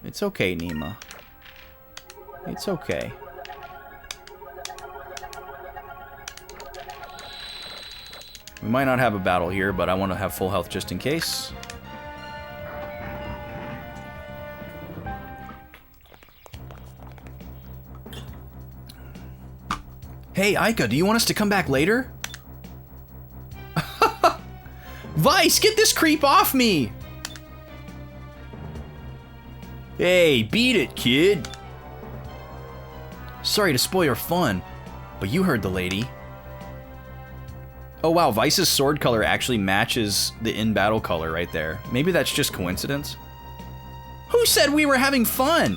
It's okay, Nima. It's okay. We might not have a battle here, but I want to have full health just in case. Hey, Aika, do you want us to come back later? Vice, get this creep off me! Hey, beat it, kid! Sorry to spoil your fun, but you heard the lady. Oh wow, Vice's sword color actually matches the in-battle color right there. Maybe that's just coincidence? Who said we were having fun?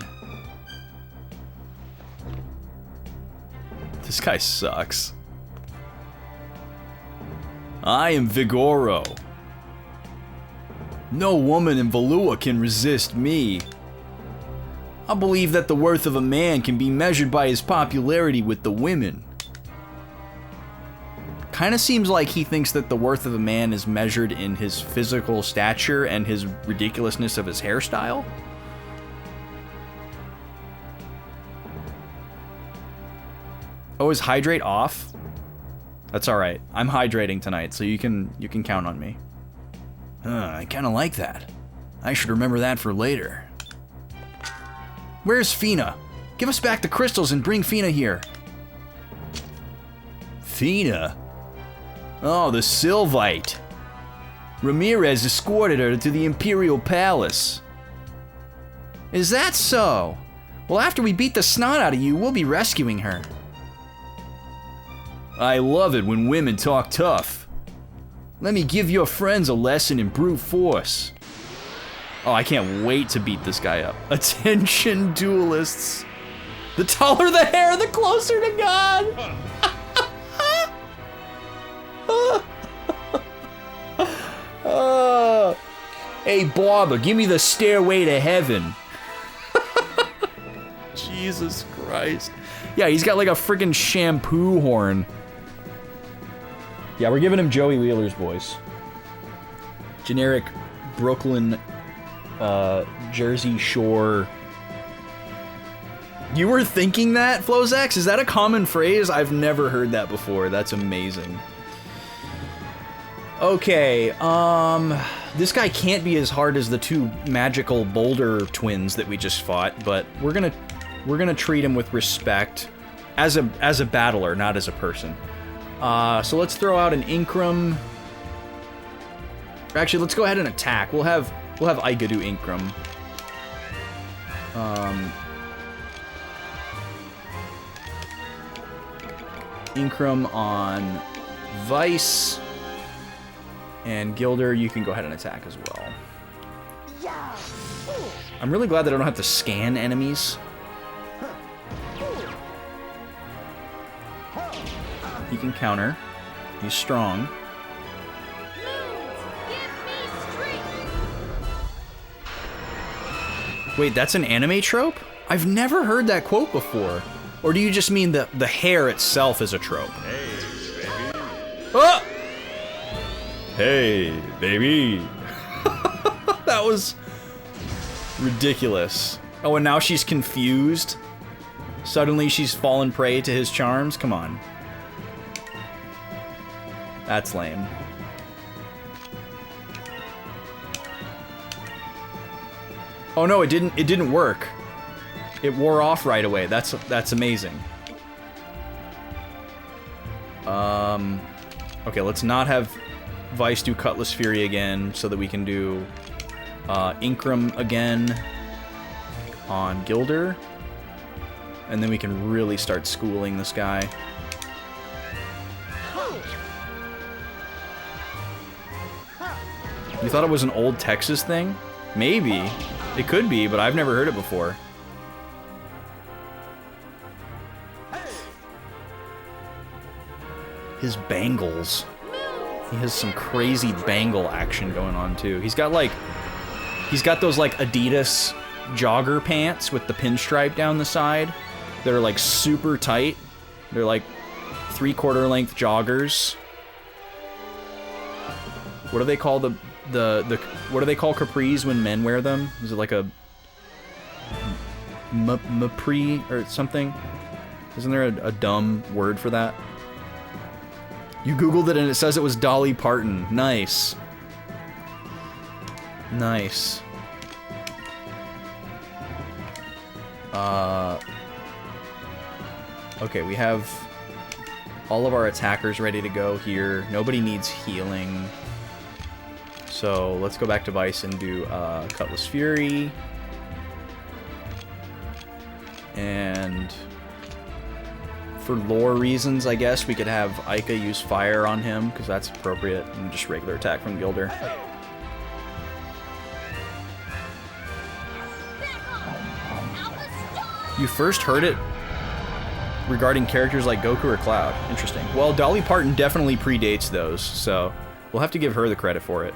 This guy sucks. I am Vigoro. No woman in Valua can resist me. I believe that the worth of a man can be measured by his popularity with the women. Kinda seems like he thinks that the worth of a man is measured in his physical stature and his ridiculousness of his hairstyle. Oh, is hydrate off? That's alright. I'm hydrating tonight, so you can count on me. I kinda like that. I should remember that for later. Where's Fina? Give us back the crystals and bring Fina here. Fina? Oh, the Sylvite. Ramirez escorted her to the Imperial Palace. Is that so? Well, after we beat the snot out of you, we'll be rescuing her. I love it when women talk tough. Let me give your friends a lesson in brute force. Oh, I can't wait to beat this guy up. Attention, duelists. The taller the hair, the closer to God. Hey, Barber, give me the stairway to heaven. Jesus Christ. Yeah, he's got like a freaking shampoo horn. Yeah, we're giving him Joey Wheeler's voice. Generic Brooklyn, Jersey Shore. You were thinking that, Flozax? Is that a common phrase? I've never heard that before. That's amazing. Okay, this guy can't be as hard as the two magical boulder twins that we just fought, but we're gonna treat him with respect as a battler, not as a person. So let's throw out an Inkram. Actually, let's go ahead and attack. We'll have Iga do Inkram. Inkram on Vice. And Gilder, you can go ahead and attack as well. I'm really glad that I don't have to scan enemies. He can counter. He's strong. Wait, that's an anime trope? I've never heard that quote before. Or do you just mean the hair itself is a trope? Hey, baby. Oh! Hey, baby. That was ridiculous. Oh, and now she's confused. Suddenly she's fallen prey to his charms. Come on. That's lame. Oh no, it didn't work. It wore off right away. That's amazing. Okay, let's not have Vice do Cutlass Fury again, so that we can do Inkram again on Gilder. And then we can really start schooling this guy. You thought it was an old Texas thing? Maybe. It could be, but I've never heard it before. His bangles. He has some crazy bangle action going on too. He's got those like Adidas jogger pants with the pinstripe down the side. They're like super tight. They're like 3/4 length joggers. What do they call what do they call capris when men wear them? Is it like a mapri or something? Isn't there a dumb word for that? You Googled it and it says it was Dolly Parton. Nice. Nice. Okay, we have all of our attackers ready to go here. Nobody needs healing. So let's go back to Vice and do Cutlass Fury. And for lore reasons, I guess, we could have Ica use fire on him, because that's appropriate, and just regular attack from Gilder. You first heard it? regarding characters like Goku or Cloud. Interesting. Well, Dolly Parton definitely predates those, so we'll have to give her the credit for it.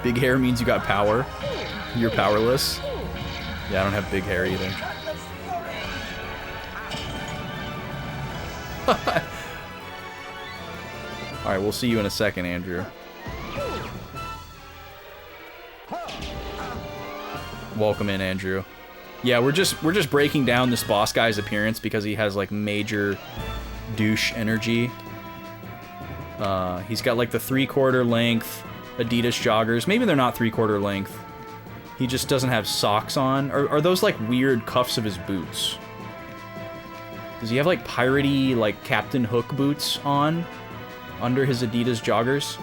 Big hair means you got power. You're powerless. Yeah, I don't have big hair either. Alright, we'll see you in a second, Andrew. Welcome in, Andrew. Yeah, we're just breaking down this boss guy's appearance because he has like major douche energy. He's got like the 3/4 length Adidas joggers. Maybe they're not 3/4 length. He just doesn't have socks on. Or are those like weird cuffs of his boots? Does he have like piratey, like Captain Hook boots on under his Adidas joggers?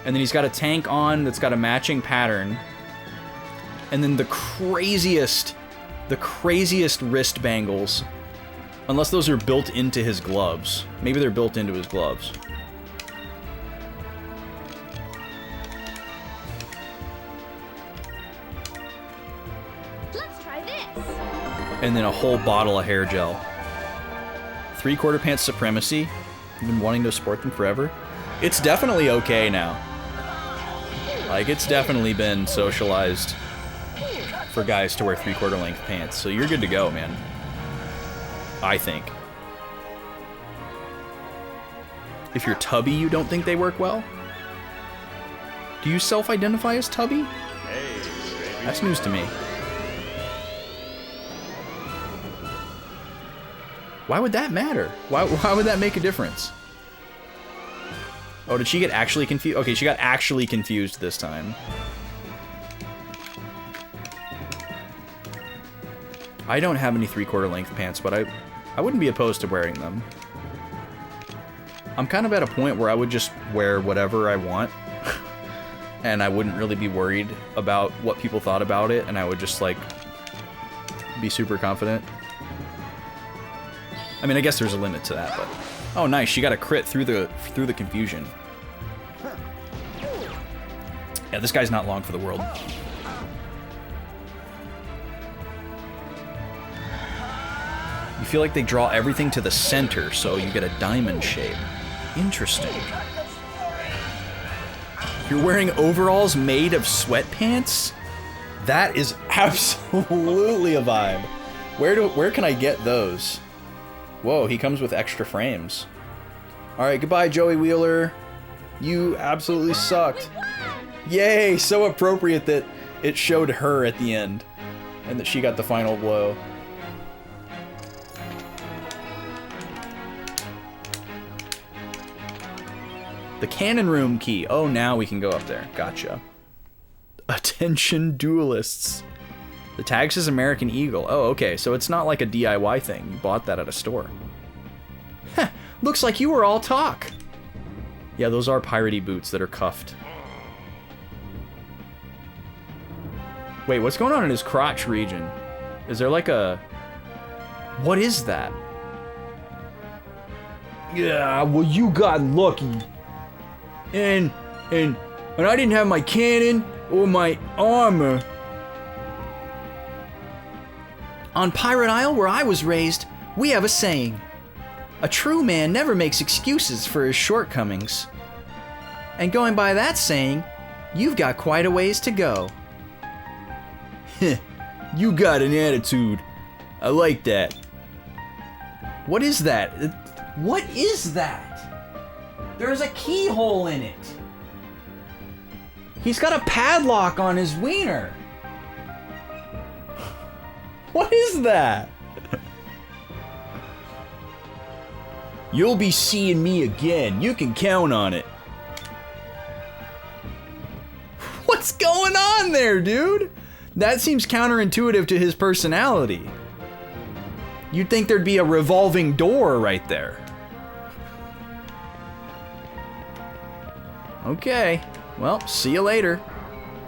And then he's got a tank on that's got a matching pattern. And then the craziest wrist bangles. Unless those are built into his gloves. Maybe they're built into his gloves. Let's try this. And then a whole bottle of hair gel. 3/4 pants supremacy. I've been wanting to sport them forever. It's definitely okay now. Like, it's definitely been socialized for guys to wear 3/4 length pants. So you're good to go, man. I think. If you're tubby, you don't think they work well? Do you self-identify as tubby? That's news to me. Why would that matter? Why would that make a difference? Oh, did she get actually confused? Okay, she got actually confused this time. I don't have any 3/4 length pants, but I wouldn't be opposed to wearing them. I'm kind of at a point where I would just wear whatever I want. And I wouldn't really be worried about what people thought about it, and I would just, like, be super confident. I mean, I guess there's a limit to that, but... Oh, nice, she got a crit through the confusion. Yeah, this guy's not long for the world. You feel like they draw everything to the center, so you get a diamond shape. Interesting. You're wearing overalls made of sweatpants? That is absolutely a vibe. Where can I get those? Whoa, he comes with extra frames. Alright, goodbye, Joey Wheeler. You absolutely sucked. Yay, so appropriate that it showed her at the end. And that she got the final blow. The cannon room key. Oh, now we can go up there. Gotcha. Attention duelists. The tag says American Eagle. Oh, okay, so it's not like a DIY thing. You bought that at a store. Heh, looks like you were all talk. Yeah, those are piratey boots that are cuffed. Wait, what's going on in his crotch region? Is there like a... What is that? Yeah, well, you got lucky. And I didn't have my cannon or my armor. On Pirate Isle, where I was raised, we have a saying. A true man never makes excuses for his shortcomings. And going by that saying, you've got quite a ways to go. Heh, you got an attitude. I like that. What is that? What is that? There's a keyhole in it. He's got a padlock on his wiener. What is that? You'll be seeing me again. You can count on it. What's going on there, dude? That seems counterintuitive to his personality. You'd think there'd be a revolving door right there. Okay, well, see you later.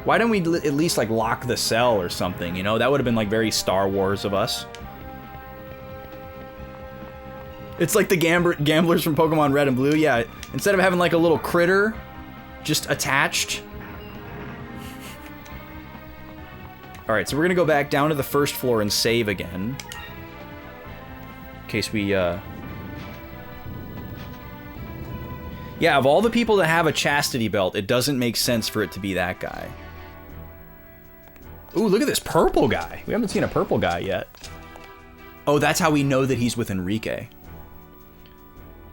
Why don't we at least, like, lock the cell or something, you know? That would have been, like, very Star Wars of us. It's like the gamblers from Pokemon Red and Blue, yeah. Instead of having, like, a little critter just attached. Alright, so we're gonna go back down to the first floor and save again. case we, Yeah, of all the people that have a chastity belt, it doesn't make sense for it to be that guy. Ooh, look at this purple guy. We haven't seen a purple guy yet. Oh, that's how we know that he's with Enrique.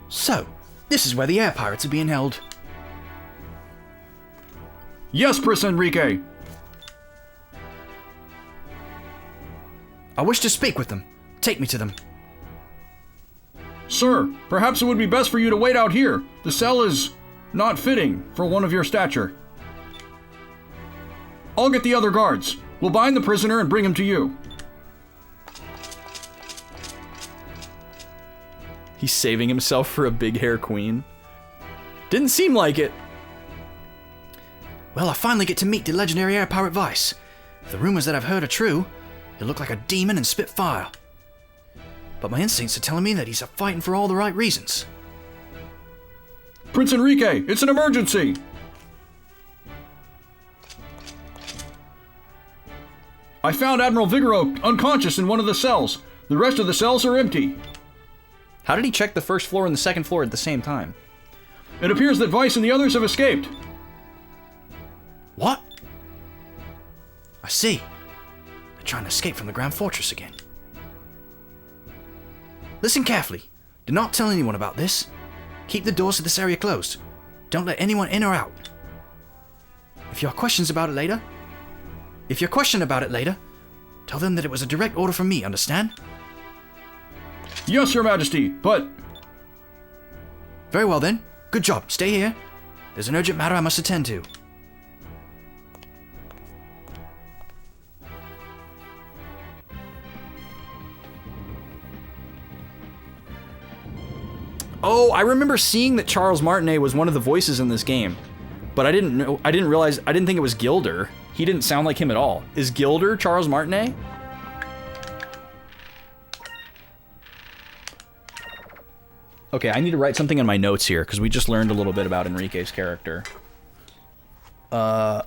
So, this is where the air pirates are being held. Yes, Prince Enrique. I wish to speak with them. Take me to them. Sir, perhaps it would be best for you to wait out here. The cell is not fitting for one of your stature. I'll get the other guards. We'll bind the prisoner and bring him to you. He's saving himself for a big hair queen. Didn't seem like it. Well, I finally get to meet the legendary air pirate Vice. If the rumors that I've heard are true, he'll look like a demon and spit fire. But my instincts are telling me that he's fighting for all the right reasons. Prince Enrique, it's an emergency! I found Admiral Vigoro unconscious in one of the cells. The rest of the cells are empty. How did he check the first floor and the second floor at the same time? It appears that Vice and the others have escaped. What? I see. They're trying to escape from the Grand Fortress again. Listen carefully. Do not tell anyone about this. Keep the doors to this area closed. Don't let anyone in or out. If you have questions about it later, tell them that it was a direct order from me, understand? Yes, Your Majesty, but... Very well then. Good job. Stay here. There's an urgent matter I must attend to. Oh, I remember seeing that Charles Martinet was one of the voices in this game. But I didn't think it was Gilder. He didn't sound like him at all. Is Gilder Charles Martinet? Okay, I need to write something in my notes here, because we just learned a little bit about Enrique's character. So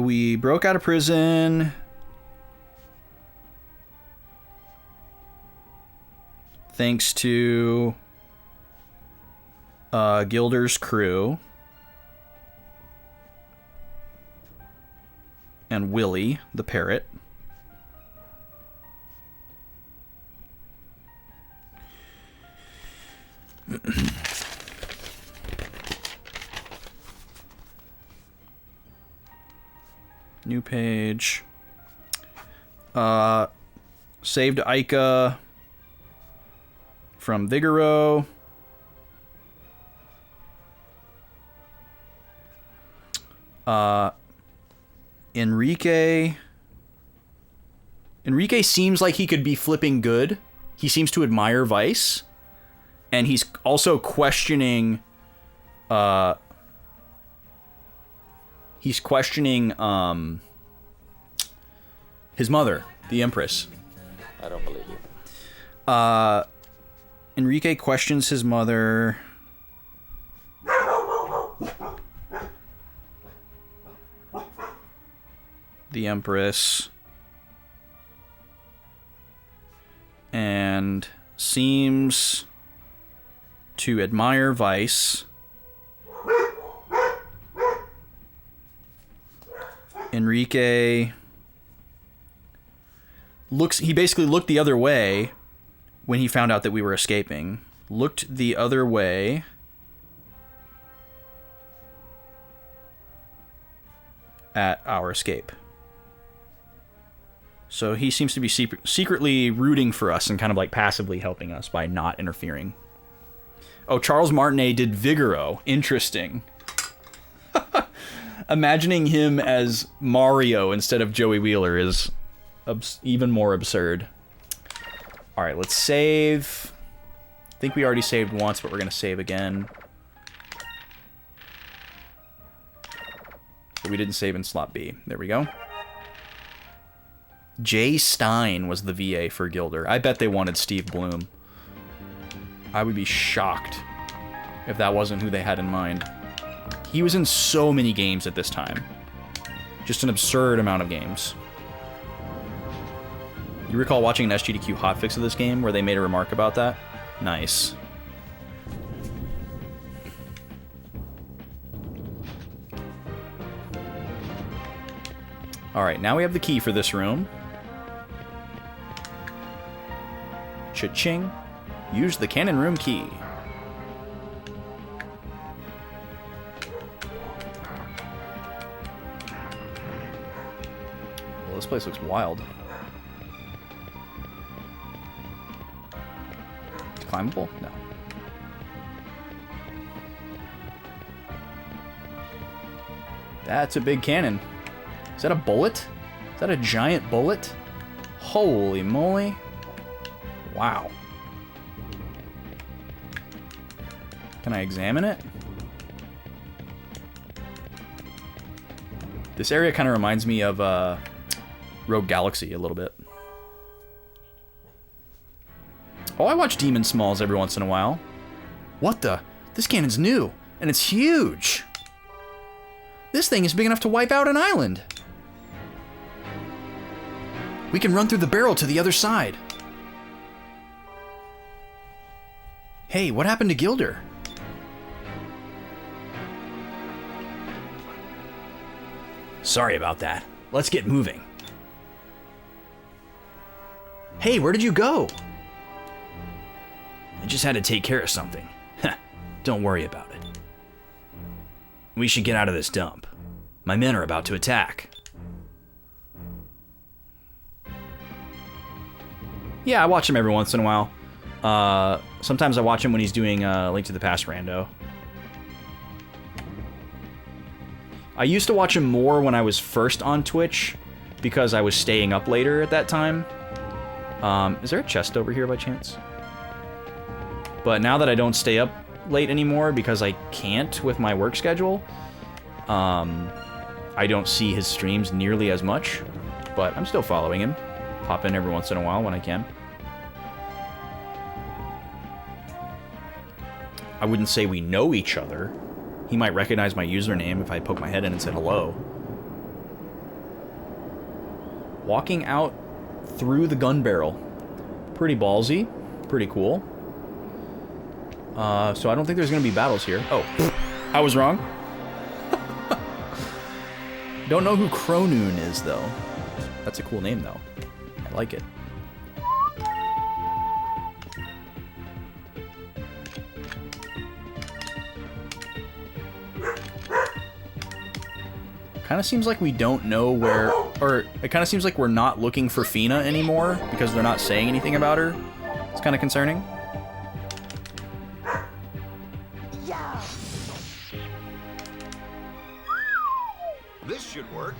we broke out of prison. Thanks to Gilder's crew. And Willie, the parrot. New page. Saved Ica from Vigoro. Enrique seems like he could be flipping good. He seems to admire Vice. And he's also questioning his mother, the Empress. I don't believe you. Enrique questions his mother. The Empress. And seems to admire Vice. Enrique he basically looked the other way when he found out that we were escaping. Looked the other way at our escape. So he seems to be secretly rooting for us and kind of like passively helping us by not interfering. Oh, Charles Martinet did Vigoro. Interesting. Imagining him as Mario instead of Joey Wheeler is even more absurd. Alright, let's save. I think we already saved once, but we're going to save again. But we didn't save in slot B. There we go. Jay Stein was the VA for Gilder. I bet they wanted Steve Bloom. I would be shocked if that wasn't who they had in mind. He was in so many games at this time. Just an absurd amount of games. You recall watching an SGDQ hotfix of this game where they made a remark about that? Nice. Alright, now we have the key for this room. Cha-ching. Use the cannon room key. Well, this place looks wild. It's climbable? No. That's a big cannon. Is that a bullet? Is that a giant bullet? Holy moly. Wow. Can I examine it? This area kind of reminds me of Rogue Galaxy a little bit. Oh, I watch Demon Smalls every once in a while. What the? This cannon's new, and it's huge. This thing is big enough to wipe out an island. We can run through the barrel to the other side. Hey, what happened to Gilder? Sorry about that. Let's get moving. Hey, where did you go? I just had to take care of something. Don't worry about it. We should get out of this dump. My men are about to attack. Yeah, I watch him every once in a while. Sometimes I watch him when he's doing Link to the Past rando. I used to watch him more when I was first on Twitch because I was staying up later at that time. Is there a chest over here by chance? But now that I don't stay up late anymore because I can't with my work schedule, I don't see his streams nearly as much, but I'm still following him. Pop in every once in a while when I can. I wouldn't say we know each other. He might recognize my username if I poke my head in and said hello. Walking out through the gun barrel. Pretty ballsy. Pretty cool. So I don't think there's going to be battles here. Oh, I was wrong. Don't know who Cronoon is, though. That's a cool name, though. I like it. Kind of seems like we don't know where, or it kind of seems like we're not looking for Fina anymore because they're not saying anything about her. It's kind of concerning. Yeah. This should work.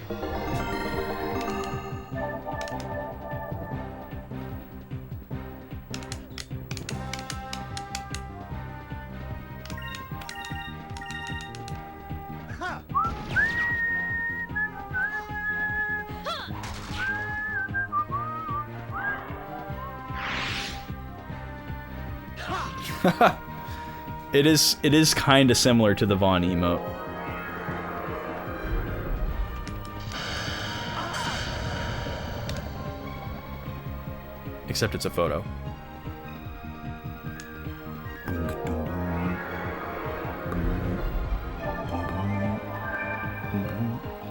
It is kind of similar to the Vaughn emote. Except it's a photo.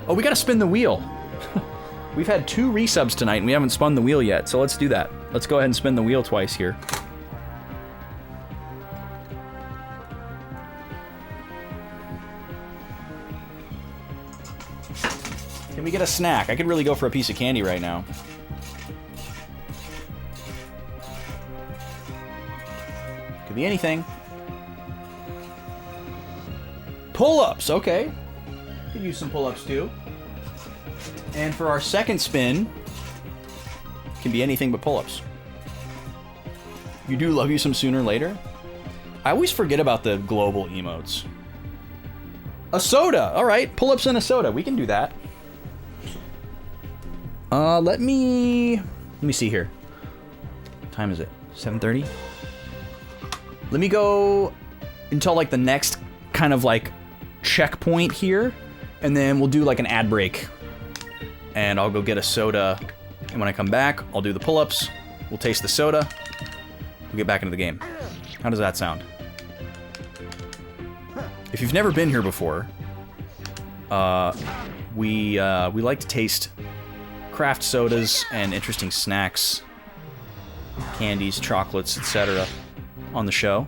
Oh, we gotta spin the wheel. We've had 2 resubs tonight and we haven't spun the wheel yet, so let's do that. Let's go ahead and spin the wheel twice here. Can we get a snack? I could really go for a piece of candy right now. Could be anything. Pull-ups, okay. Could use some pull-ups too. And for our second spin, can be anything but pull-ups. You do love you some sooner or later? I always forget about the global emotes. A soda! Alright, pull-ups and a soda. We can do that. Let me see here. What time is it? 7:30? Let me go until like the next kind of like checkpoint here, and then we'll do like an ad break. And I'll go get a soda And when I come back, I'll do the pull-ups. We'll taste the soda. We'll get back into the game. How does that sound? If you've never been here before, we like to taste craft sodas and interesting snacks, candies, chocolates, etc. on the show.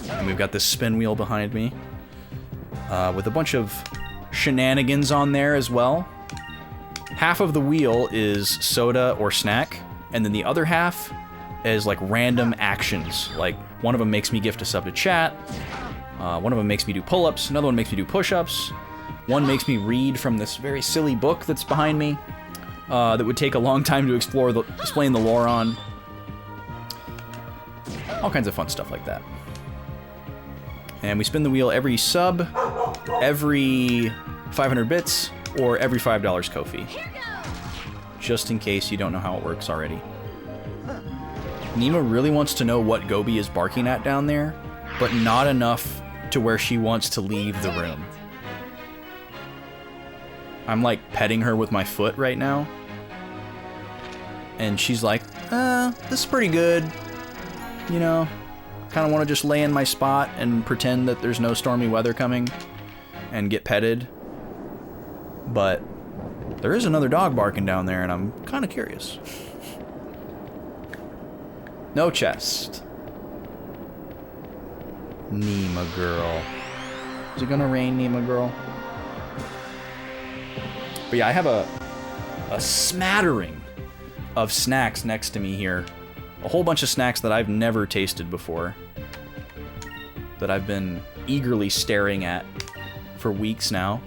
And we've got this spin wheel behind me with a bunch of shenanigans on there as well. Half of the wheel is soda or snack, and then the other half is like random actions. Like one of them makes me gift a sub to chat, one of them makes me do pull-ups, another one makes me do push-ups, one makes me read from this very silly book that's behind me that would take a long time to explain the lore on. All kinds of fun stuff like that. And we spin the wheel every sub, every 500 bits, or every $5 Ko-fi. Just in case you don't know how it works already. Nima really wants to know what Gobi is barking at down there, but not enough to where she wants to leave the room. I'm like petting her with my foot right now. And she's like, this is pretty good. You know, kind of want to just lay in my spot and pretend that there's no stormy weather coming and get petted. But there is another dog barking down there, and I'm kind of curious. No chest. Nima girl. Is it gonna rain, Nima girl? But yeah, I have a smattering of snacks next to me here. A whole bunch of snacks that I've never tasted before. That I've been eagerly staring at for weeks now.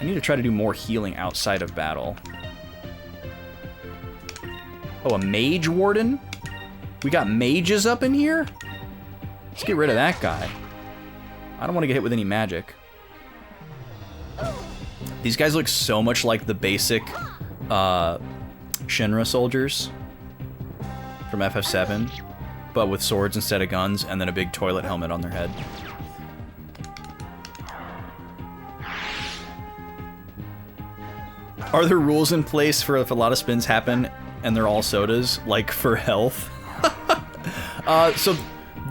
I need to try to do more healing outside of battle. Oh, a mage warden? We got mages up in here? Let's get rid of that guy. I don't want to get hit with any magic. These guys look so much like the basic Shinra soldiers from FF7, but with swords instead of guns, and then a big toilet helmet on their head. Are there rules in place for if a lot of spins happen and they're all sodas, like for health? So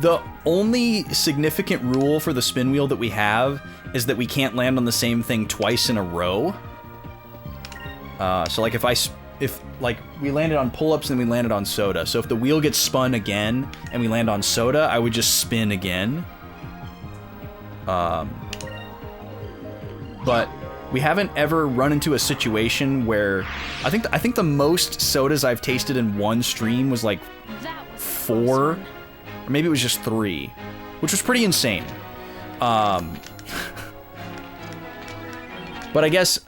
the only significant rule for the spin wheel that we have is that we can't land on the same thing twice in a row. So like if like we landed on pull-ups and we landed on soda. So if the wheel gets spun again and we land on soda, I would just spin again. But we haven't ever run into a situation where I think the most sodas I've tasted in one stream was like 4, or maybe it was just 3, which was pretty insane. But I guess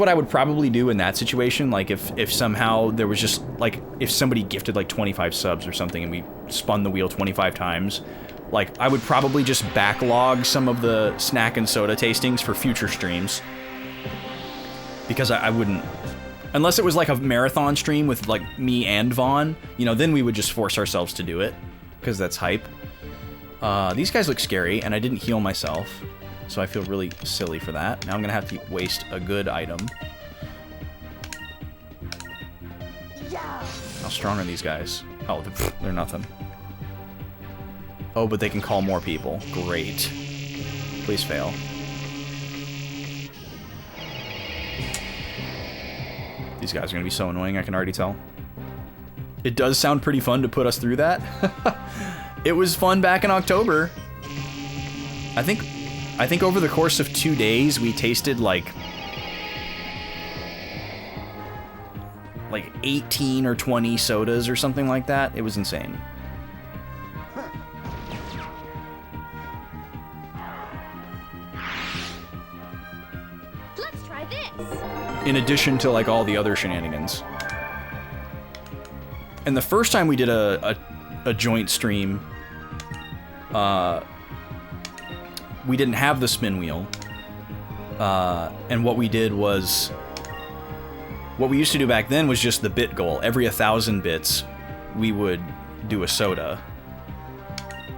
what I would probably do in that situation, like if somehow there was just like if somebody gifted like 25 subs or something and we spun the wheel 25 times, like I would probably just backlog some of the snack and soda tastings for future streams. Because I wouldn't, unless it was like a marathon stream with like me and Vaughn, you know, then we would just force ourselves to do it, because that's hype. These guys look scary, and I didn't heal myself, so I feel really silly for that. Now I'm gonna have to waste a good item. How strong are these guys? Oh, they're nothing. Oh, but they can call more people. Great. Please fail. These guys are going to be so annoying, I can already tell. It does sound pretty fun to put us through that. It was fun back in October. I think over the course of 2 days, we tasted like 18 or 20 sodas or something like that. It was insane. Let's try this. In addition to like all the other shenanigans. And the first time we did a joint stream, we didn't have the spin wheel. And what we did was, what we used to do back then was just the bit goal. Every 1,000 bits, we would do a soda.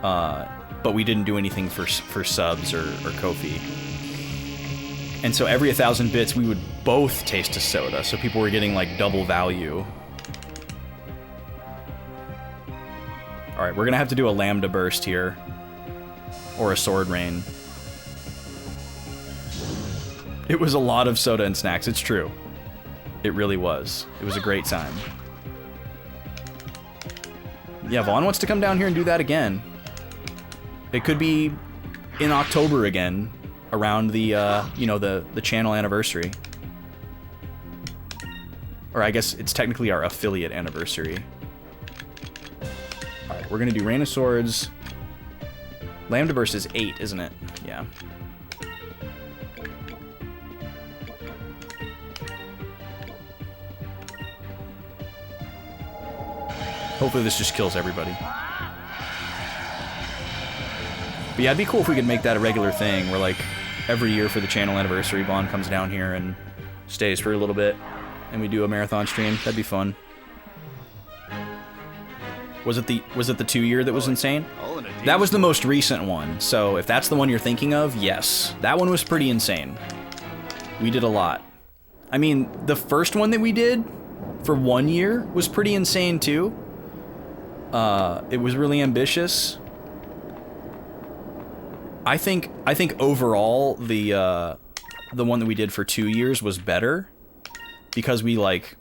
But we didn't do anything for subs or Ko-fi. And so every 1,000 bits, we would both taste a soda, so people were getting like double value. Alright, we're gonna have to do a Lambda Burst here. Or a Sword Rain. It was a lot of soda and snacks, it's true. It really was. It was a great time. Yeah, Vaughn wants to come down here and do that again. It could be in October again, around the, you know, the channel anniversary. Or I guess it's technically our affiliate anniversary. Alright, we're gonna do Rain of Swords. Lambda Burst is 8, isn't it? Yeah. Hopefully this just kills everybody. But yeah, it'd be cool if we could make that a regular thing, where like, every year for the channel anniversary, Vaughn comes down here and stays for a little bit, and we do a marathon stream. That'd be fun. Was it the 2-year that was insane? That was the most recent one, so if that's the one you're thinking of, yes. That one was pretty insane. We did a lot. I mean, the first one that we did for 1 year was pretty insane too. It was really ambitious. I think overall the one that we did for 2 years was better because we like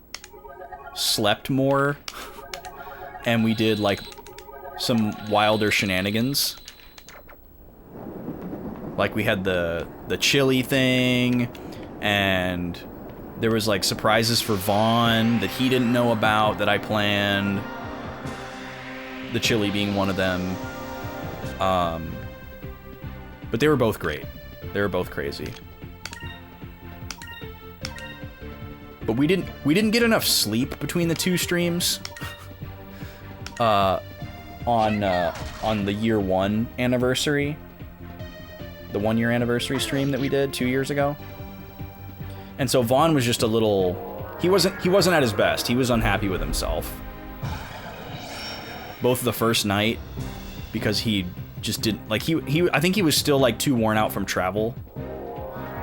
slept more and we did like some wilder shenanigans. Like we had the chili thing, and there was like surprises for Vaughn that he didn't know about that I planned. The chili being one of them. But they were both great. They were both crazy. But we didn't get enough sleep between the 2 streams. On the year 1 anniversary. The 1-year anniversary stream that we did 2 years ago. And so Vaughn was just a little... He wasn't at his best. He was unhappy with himself. Both the first night, because he just didn't... Like, I think he was still, like, too worn out from travel.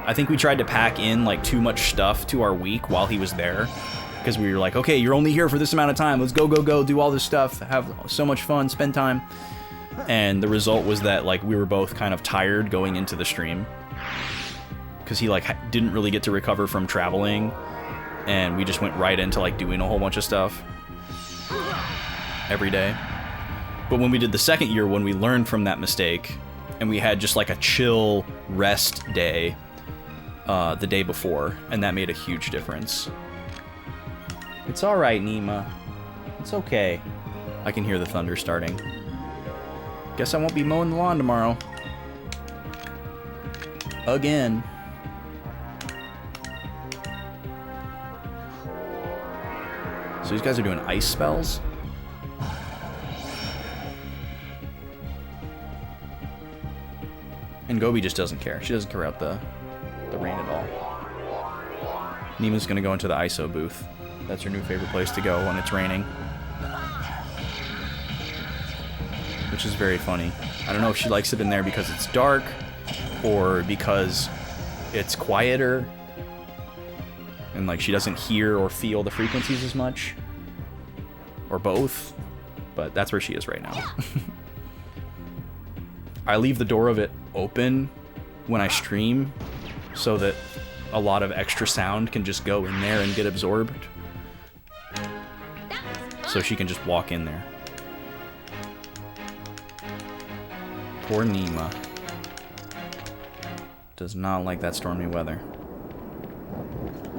I think we tried to pack in, like, too much stuff to our week while he was there. Because we were like, okay, you're only here for this amount of time. Let's go, do all this stuff, have so much fun, spend time. And the result was that, like, we were both kind of tired going into the stream. Because he, like, didn't really get to recover from traveling. And we just went right into, like, doing a whole bunch of stuff. Every day. But when we did the second year, when we learned from that mistake, and we had just, like, a chill rest day the day before, and that made a huge difference. It's alright, Nima. It's okay. I can hear the thunder starting. Guess I won't be mowing the lawn tomorrow. Again. So these guys are doing ice spells? And Gobi just doesn't care. She doesn't care about the rain at all. Nima's gonna go into the ISO booth. That's her new favorite place to go when it's raining. Which is very funny. I don't know if she likes it in there because it's dark, or because it's quieter, and like she doesn't hear or feel the frequencies as much, or both, but that's where she is right now. I leave the door of it open when I stream so that a lot of extra sound can just go in there and get absorbed. So she can just walk in there. Poor Nima. Does not like that stormy weather.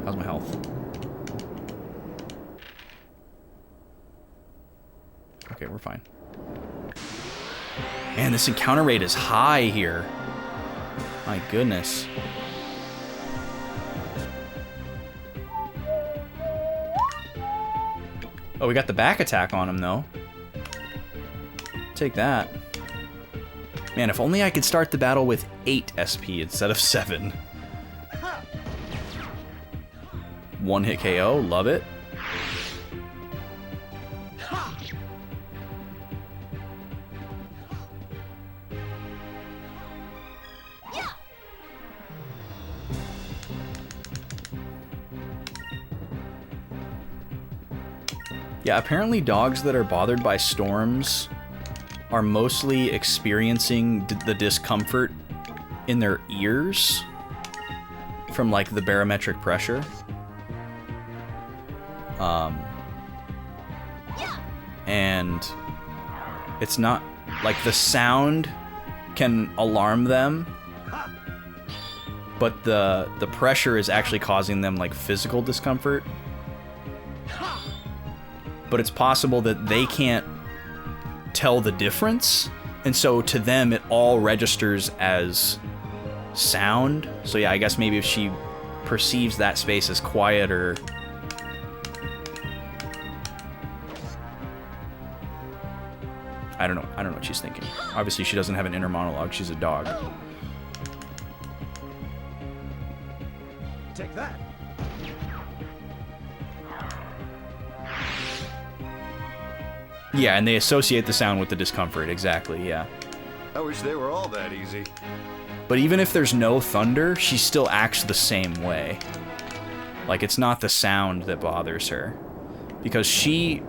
How's my health? Okay, we're fine. Man, this encounter rate is high here. My goodness. Oh, we got the back attack on him, though. Take that. Man, if only I could start the battle with 8 SP instead of 7. One hit KO, love it. Yeah, apparently dogs that are bothered by storms are mostly experiencing the discomfort in their ears from like the barometric pressure. And it's not like the sound can alarm them, but the pressure is actually causing them like physical discomfort. But it's possible that they can't tell the difference, and so to them it all registers as sound. So yeah, I guess maybe if she perceives that space as quieter, I don't know what she's thinking. Obviously she doesn't have an inner monologue, she's a dog. Take that. Yeah, and they associate the sound with the discomfort, exactly, yeah. I wish they were all that easy. But even if there's no thunder, she still acts the same way. Like, it's not the sound that bothers her. Because she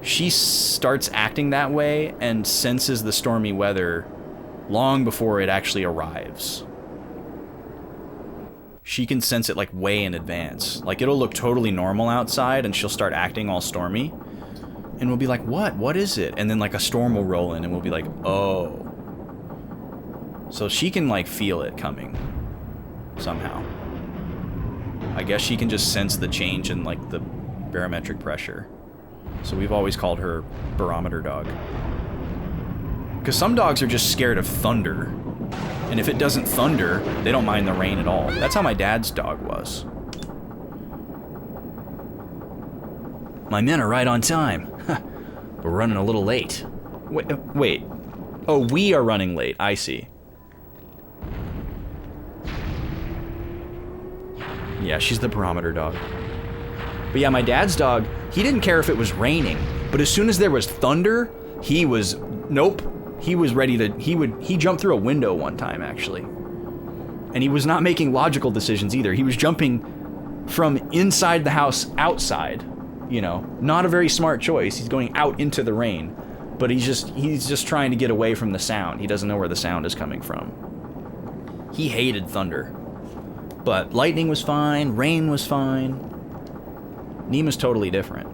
starts acting that way and senses the stormy weather long before it actually arrives. She can sense it, like, way in advance. Like, it'll look totally normal outside, and she'll start acting all stormy. And we'll be like, what? What is it? And then, like, a storm will roll in, and we'll be like, oh. So she can, like, feel it coming. Somehow. I guess she can just sense the change in, like, the barometric pressure. So we've always called her barometer dog. Because some dogs are just scared of thunder. And if it doesn't thunder, they don't mind the rain at all. That's how my dad's dog was. My men are right on time. We're running a little late. Wait. Oh, we are running late. I see. Yeah, she's the barometer dog. But yeah, my dad's dog, he didn't care if it was raining, but as soon as there was thunder, he was, nope. He was ready to, he jumped through a window one time, actually. And he was not making logical decisions either. He was jumping from inside the house outside, you know. Not a very smart choice. He's going out into the rain, but he's just trying to get away from the sound. He doesn't know where the sound is coming from. He hated thunder. But lightning was fine, rain was fine. Nima's totally different.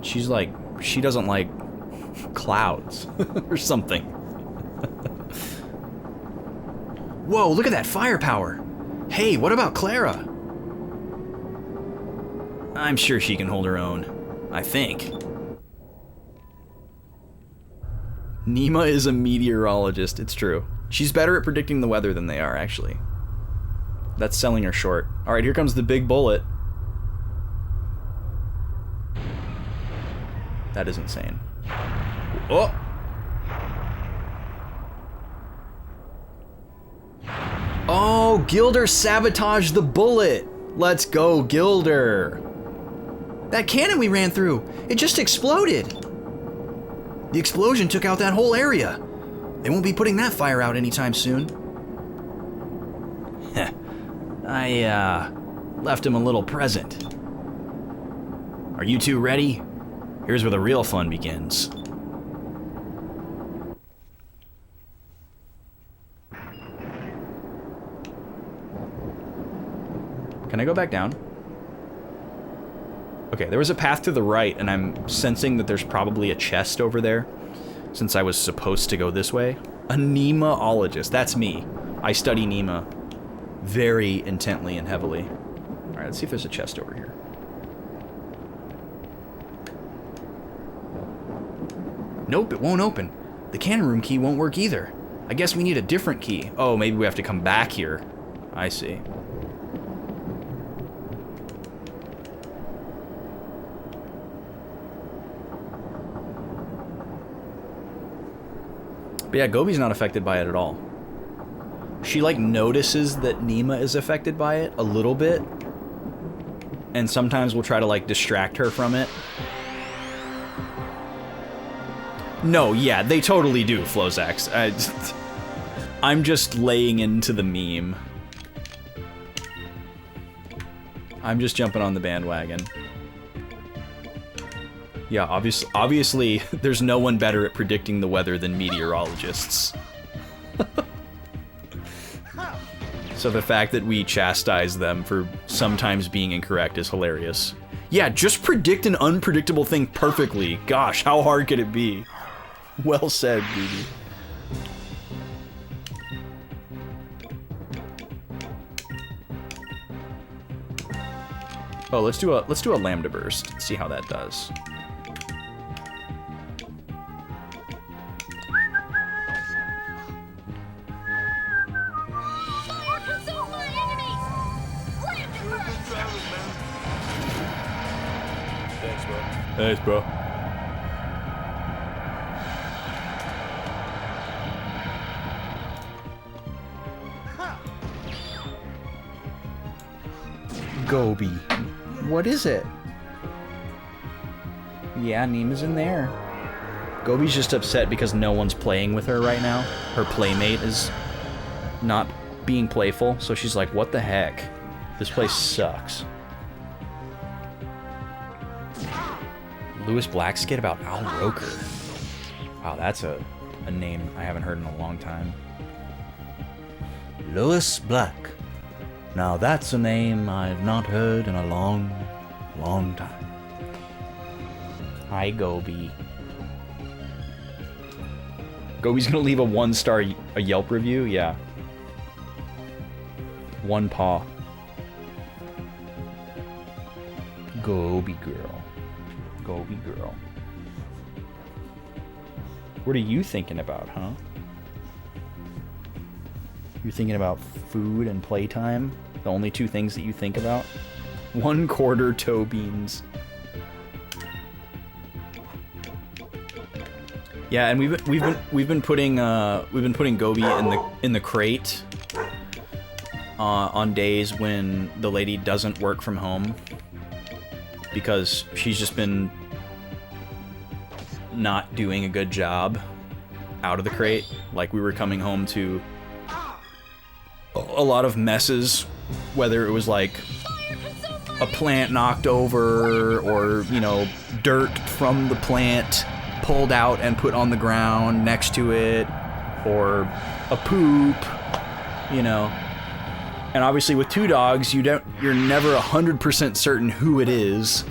She's like, she doesn't like clouds or something. Whoa, look at that firepower. Hey, what about Clara? I'm sure she can hold her own. I think. Nima is a meteorologist, it's true. She's better at predicting the weather than they are, actually. That's selling her short. Alright, here comes the big bullet. That is insane. Oh! Oh, Gilder sabotaged the bullet! Let's go, Gilder! That cannon we ran through, it just exploded! The explosion took out that whole area. They won't be putting that fire out anytime soon. I, left him a little present. Are you two ready? Here's where the real fun begins. Can I go back down? Okay, there was a path to the right, and I'm sensing that there's probably a chest over there, since I was supposed to go this way. A Nemaologist, that's me. I study Nema very intently and heavily. Alright, let's see if there's a chest over here. Nope, it won't open. The cannon room key won't work either. I guess we need a different key. Oh, maybe we have to come back here. I see. But yeah, Gobi's not affected by it at all. She, like, notices that Nema is affected by it a little bit. And sometimes we'll try to, like, distract her from it. No, yeah, they totally do, Flozax. I'm just laying into the meme. I'm just jumping on the bandwagon. Yeah, obviously, there's no one better at predicting the weather than meteorologists. So the fact that we chastise them for sometimes being incorrect is hilarious. Yeah, just predict an unpredictable thing perfectly. Gosh, how hard could it be? Well said, Gobi. Oh, let's do a lambda burst. See how that does. Thanks, bro. Gobi. What is it? Yeah, Nima's in there. Gobi's just upset because no one's playing with her right now. Her playmate is not being playful, so she's like, what the heck? This place sucks. Lewis Blackskid about Al Roker. Wow, that's a name I haven't heard in a long time. Lewis Black. Now that's a name I've not heard in a long, long time. Hi, Gobi. Gobi's gonna leave a 1-star a Yelp review? Yeah. One paw. Gobi girl. Gobi girl. What are you thinking about, huh? You're thinking about food and playtime? The only two things that you think about? 1/4 toe beans. Yeah, and we've been putting Gobi in the crate on days when the lady doesn't work from home, because she's just been not doing a good job out of the crate. Like, we were coming home to a lot of messes, whether it was like a plant knocked over, or, you know, dirt from the plant pulled out and put on the ground next to it, or a poop, you know. And obviously with 2 dogs, you're never 100% certain who it is,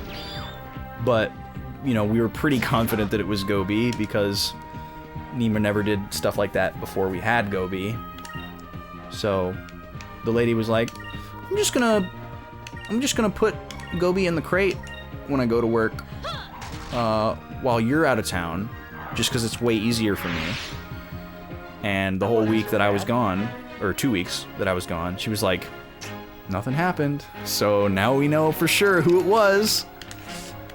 but, you know, we were pretty confident that it was Gobi, because Nima never did stuff like that before we had Gobi. So the lady was like, I'm just gonna put Gobi in the crate when I go to work while you're out of town, just because it's way easier for me. And the whole week that I was gone, or 2 weeks that I was gone, she was like, nothing happened. So now we know for sure who it was.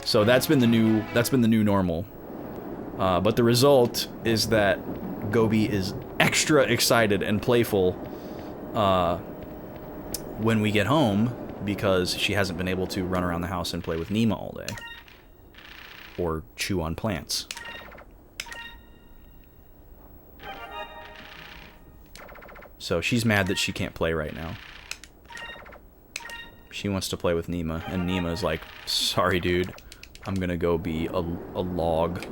So that's been the new normal. But the result is that Gobi is extra excited and playful when we get home, because she hasn't been able to run around the house and play with Nima all day. Or chew on plants. So she's mad that she can't play right now. She wants to play with Nima, and Nima's like, sorry dude, I'm gonna go be a log.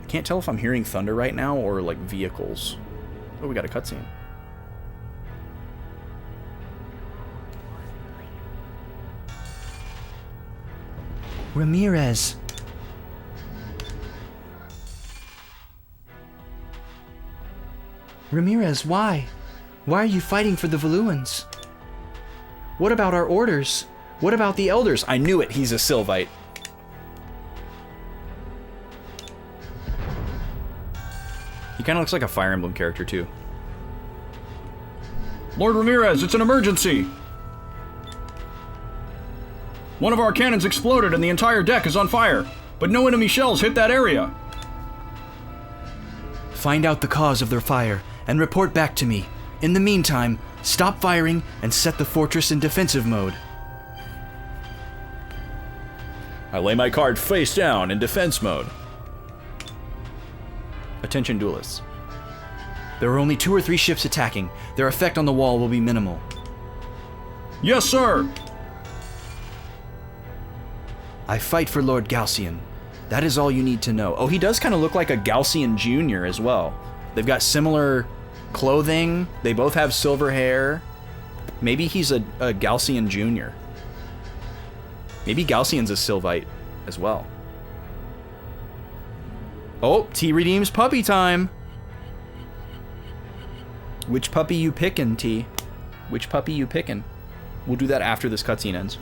Can't tell if I'm hearing thunder right now or like vehicles. Oh, we got a cutscene. Ramirez. Ramirez, why? Why are you fighting for the Valuans? What about our orders? What about the elders? I knew it, he's a Sylvite. He kind of looks like a Fire Emblem character, too. Lord Ramirez, it's an emergency! One of our cannons exploded and the entire deck is on fire, but no enemy shells hit that area. Find out the cause of their fire and report back to me. In the meantime, stop firing and set the fortress in defensive mode. I lay my card face down in defense mode. Attention duelists. There are only 2 or 3 ships attacking. Their effect on the wall will be minimal. Yes, sir! I fight for Lord Galcian. That is all you need to know. Oh, he does kind of look like a Galcian Jr. as well. They've got similar clothing. They both have silver hair. Maybe he's a Galcian Jr. Maybe Galcian's a Sylvite as well. Oh, T redeems puppy time. Which puppy you pickin', T? Which puppy you pickin'? We'll do that after this cutscene ends.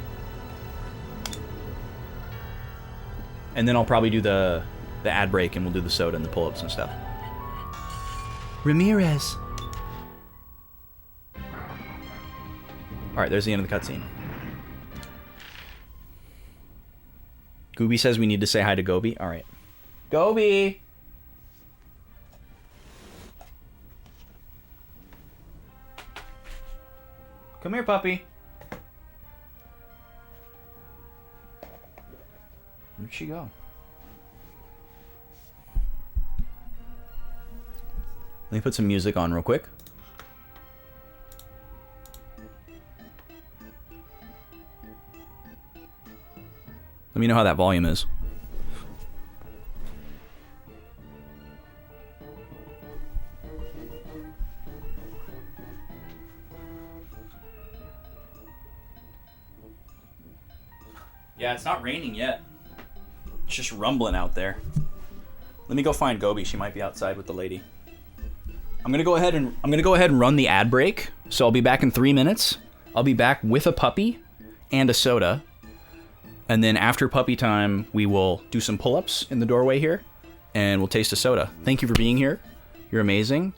And then I'll probably do the ad break and we'll do the soda and the pull-ups and stuff. Ramirez. Alright, there's the end of the cutscene. Gobi says we need to say hi to Gobi. Alright. Gobi! Come here, puppy. Where'd she go? Let me put some music on real quick. Let me know how that volume is. Yeah, it's not raining yet. It's just rumbling out there. Let me go find Gobi. She might be outside with the lady. I'm gonna go ahead and run the ad break. So I'll be back in 3 minutes. I'll be back with a puppy and a soda. And then after puppy time, we will do some pull-ups in the doorway here, and we'll taste a soda. Thank you for being here. You're amazing.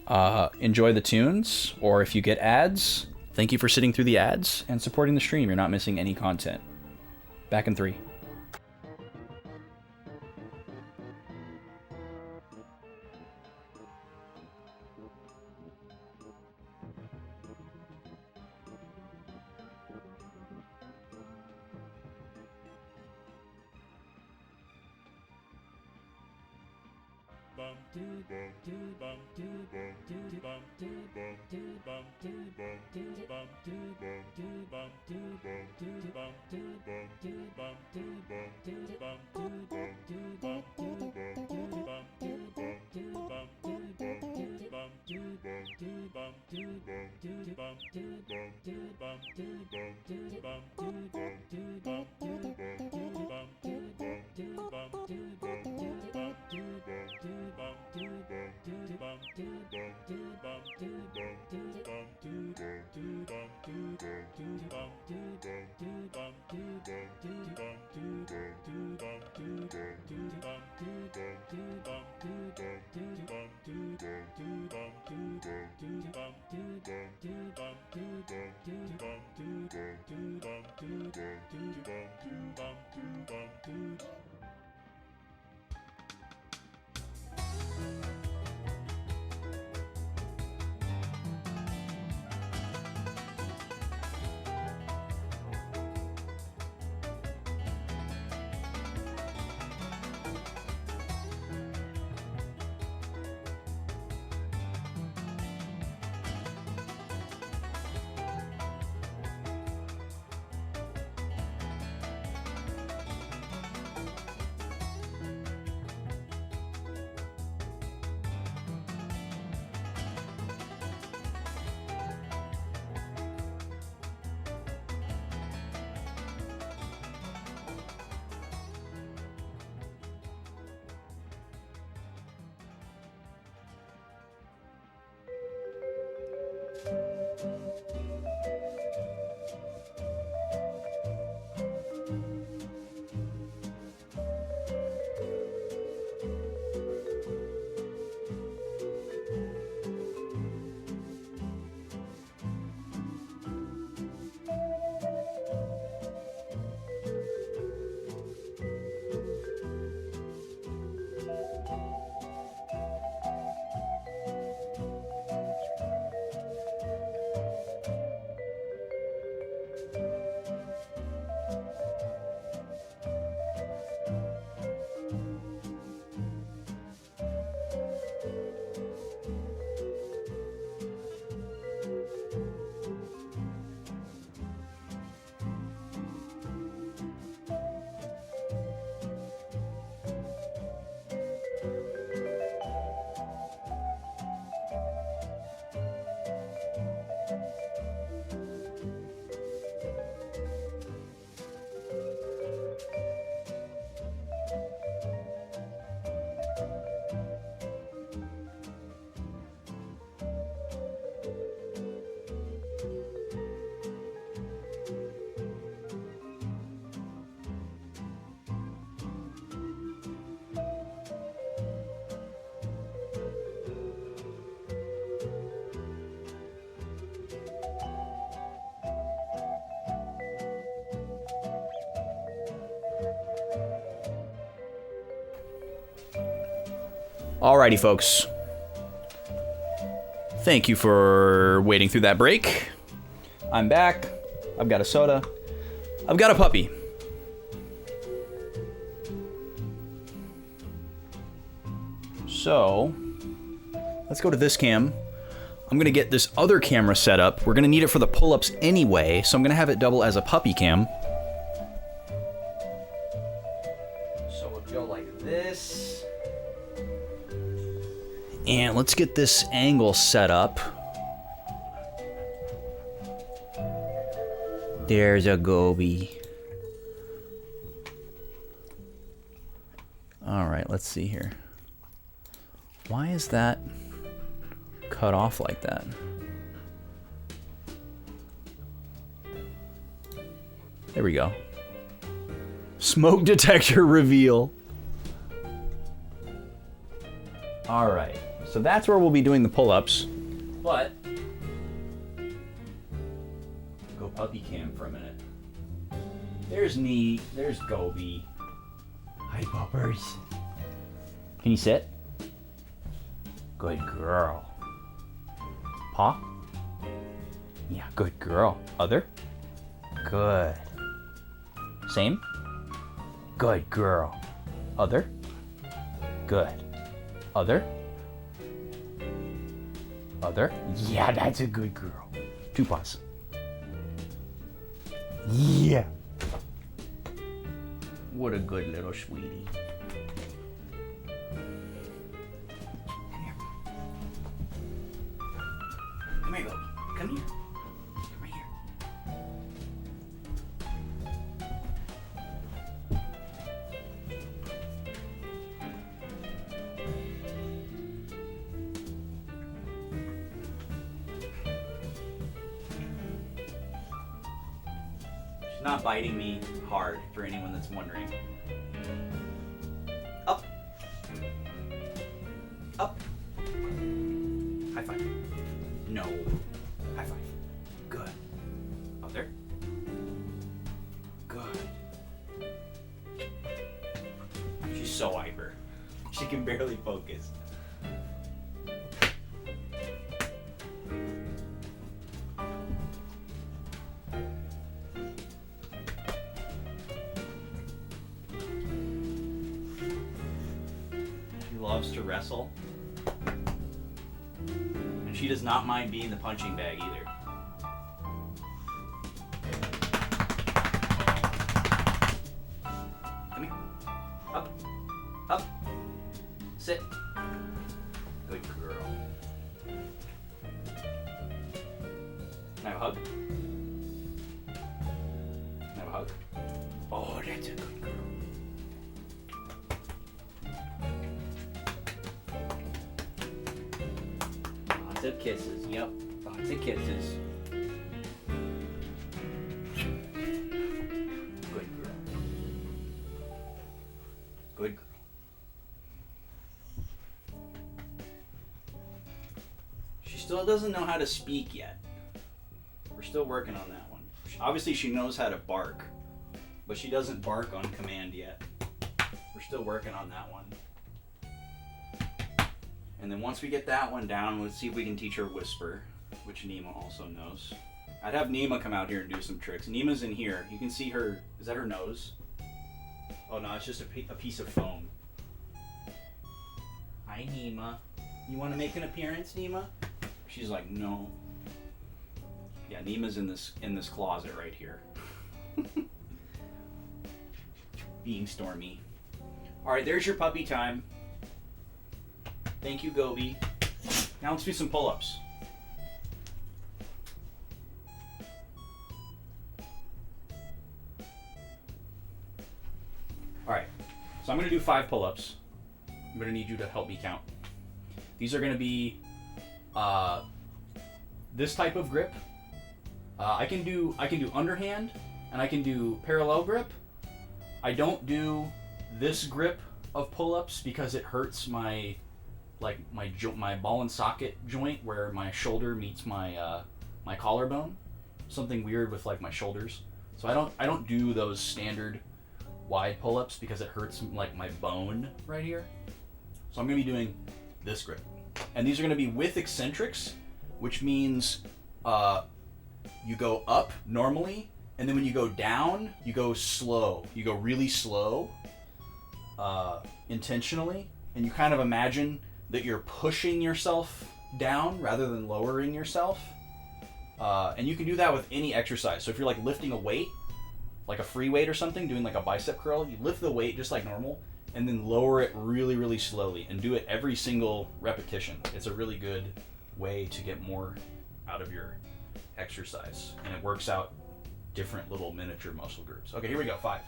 Enjoy the tunes, or if you get ads, thank you for sitting through the ads and supporting the stream. You're not missing any content. Back in 3. Alrighty, folks. Thank you for waiting through that break. I'm back. I've got a soda. I've got a puppy. So, let's go to this cam. I'm going to get this other camera set up. We're going to need it for the pull-ups anyway, so I'm going to have it double as a puppy cam. So we'll go like this. And let's get this angle set up. There's a Gobi. Alright, let's see here. Why is that cut off like that? There we go. Smoke detector reveal. Alright, so that's where we'll be doing the pull-ups. But go puppy cam for a minute. There's there's Gobi. Hi, puppers. Can you sit? Good girl. Paw? Yeah, good girl. Other? Good. Same? Good girl. Other? Good. Other? Other? Yeah, that's a good girl. Two paws. Yeah. What a good little sweetie. Come here, Gobi. Come here. Come right here. She's not biting me hard, for anyone that's wondering. Up. Up. High five. No. High five. Good. Up there. Good. She's so hyper. She can barely focus. She loves to wrestle. And she does not mind being the punching bag either. Come here. Up. Up. Sit. Good girl. Can I have a hug? Can I have a hug? Oh, that's a good girl. Lots of kisses, yep. Lots of kisses. Good girl. Good girl. She still doesn't know how to speak yet. We're still working on that one. Obviously she knows how to bark, but she doesn't bark on command yet. We're still working on that one. And then once we get that one down, let's see if we can teach her whisper, which Nima also knows. I'd have Nima come out here and do some tricks. Nima's in here. You can see her. Is that her nose? Oh no, it's just a piece of foam. Hi Nima. You want to make an appearance, Nima? She's like, no. Yeah, Nima's in this closet right here. Being stormy. Alright, there's your puppy time. Thank you, Gobi. Now let's do some pull-ups. Alright, so I'm going to do 5 pull-ups. I'm going to need you to help me count. These are going to be this type of grip. I can do underhand, and I can do parallel grip. I don't do this grip of pull-ups because it hurts my my ball and socket joint where my shoulder meets my my collarbone. Something weird with like my shoulders. So I don't do those standard wide pull-ups because it hurts like my bone right here. So I'm going to be doing this grip. And these are going to be with eccentrics, which means you go up normally, and then when you go down, you go slow. You go really slow, intentionally, and you kind of imagine that you're pushing yourself down rather than lowering yourself. And you can do that with any exercise. So if you're like lifting a weight, like a free weight or something, doing like a bicep curl, you lift the weight just like normal, and then lower it really, really slowly, and do it every single repetition. It's a really good way to get more out of your exercise, and it works out different little miniature muscle groups. Okay, here we go, 5.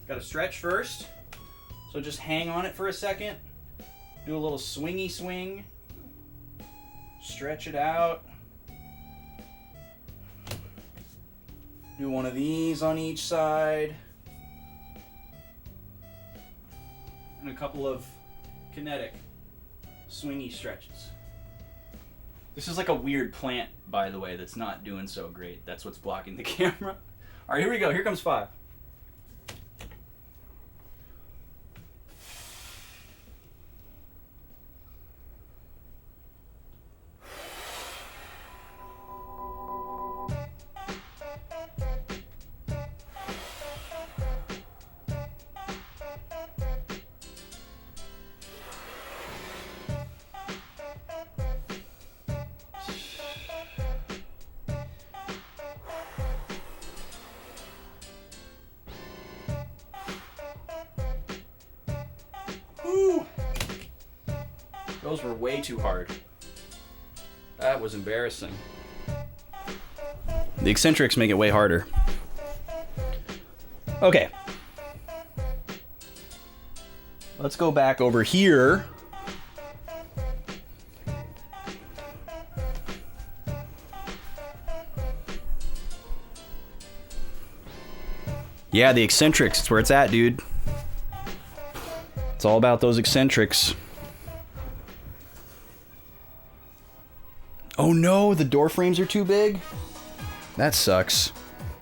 Got to stretch first, so just hang on it for a second, do a little swingy swing, stretch it out. Do one of these on each side. And a couple of kinetic swingy stretches. This is like a weird plant, by the way, that's not doing so great. That's what's blocking the camera. All right, here we go. Here comes 5. Those were way too hard. That was embarrassing. The eccentrics make it way harder. Okay. Let's go back over here. Yeah, the eccentrics. It's where it's at, dude. It's all about those eccentrics. Oh no, the door frames are too big? That sucks.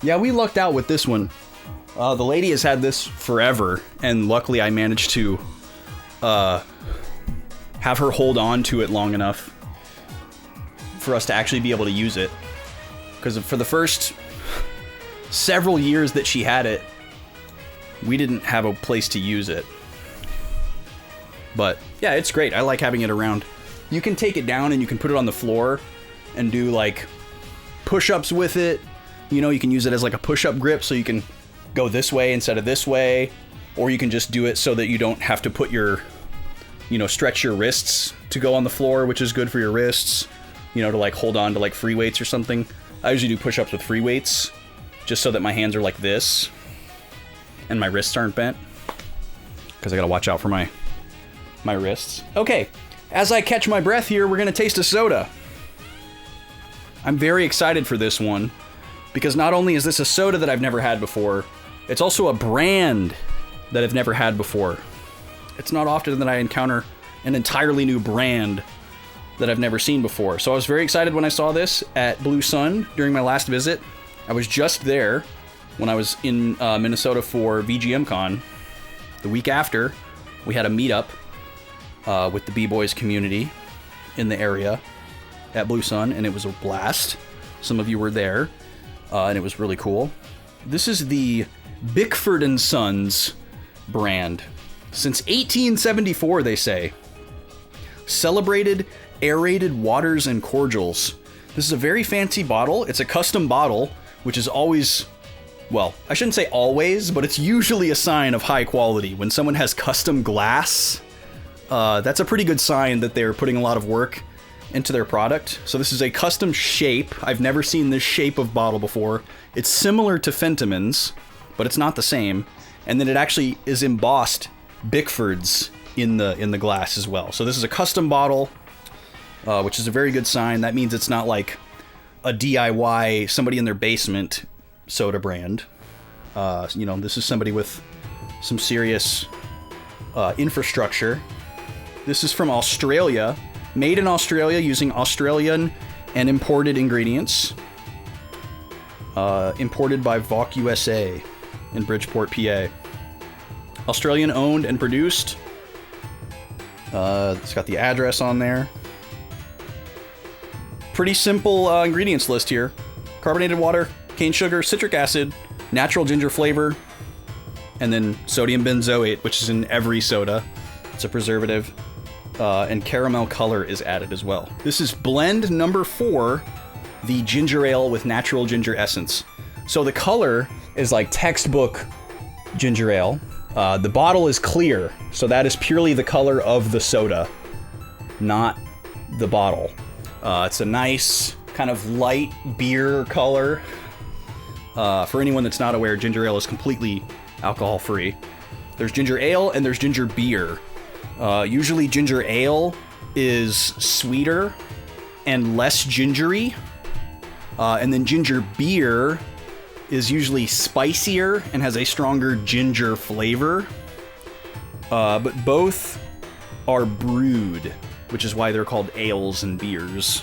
Yeah, we lucked out with this one. The lady has had this forever, and luckily I managed to have her hold on to it long enough for us to actually be able to use it. Because for the first several years that she had it, we didn't have a place to use it. But yeah, it's great. I like having it around. You can take it down and you can put it on the floor and do like push-ups with it. You know, you can use it as like a push-up grip, so you can go this way instead of this way, or you can just do it so that you don't have to put your, you know, stretch your wrists to go on the floor, which is good for your wrists, you know, to like hold on to like free weights or something. I usually do push-ups with free weights just so that my hands are like this and my wrists aren't bent, because I gotta watch out for my wrists. Okay, as I catch my breath here, we're gonna taste a soda. I'm very excited for this one, because not only is this a soda that I've never had before, it's also a brand that I've never had before. It's not often that I encounter an entirely new brand that I've never seen before. So I was very excited when I saw this at Blue Sun during my last visit. I was just there when I was in Minnesota for VGMCon. The week after, we had a meetup with the B-Boys community in the area at Blue Sun, and it was a blast. Some of you were there, and it was really cool. This is the Bickford & Sons brand. Since 1874, they say. Celebrated aerated waters and cordials. This is a very fancy bottle. It's a custom bottle, which is always, well, I shouldn't say always, but it's usually a sign of high quality. When someone has custom glass, that's a pretty good sign that they're putting a lot of work into their product. So this is a custom shape. I've never seen this shape of bottle before. It's similar to Fentiman's, but it's not the same. And then it actually is embossed Bickford's in the glass as well. So this is a custom bottle, which is a very good sign. That means it's not like a DIY, somebody in their basement soda brand. You know, this is somebody with some serious infrastructure. This is from Australia. Made in Australia using Australian and imported ingredients. Imported by VOC USA in Bridgeport, PA. Australian owned and produced. It's got the address on there. Pretty simple ingredients list here. Carbonated water, cane sugar, citric acid, natural ginger flavor, and then sodium benzoate, which is in every soda. It's a preservative. And caramel color is added as well. This is blend number 4, the ginger ale with natural ginger essence. So the color is like textbook ginger ale. The bottle is clear, so that is purely the color of the soda, not the bottle. It's a nice kind of light beer color. For anyone that's not aware, ginger ale is completely alcohol-free. There's ginger ale and there's ginger beer. Usually ginger ale is sweeter and less gingery, and then ginger beer is usually spicier and has a stronger ginger flavor, but both are brewed, which is why they're called ales and beers.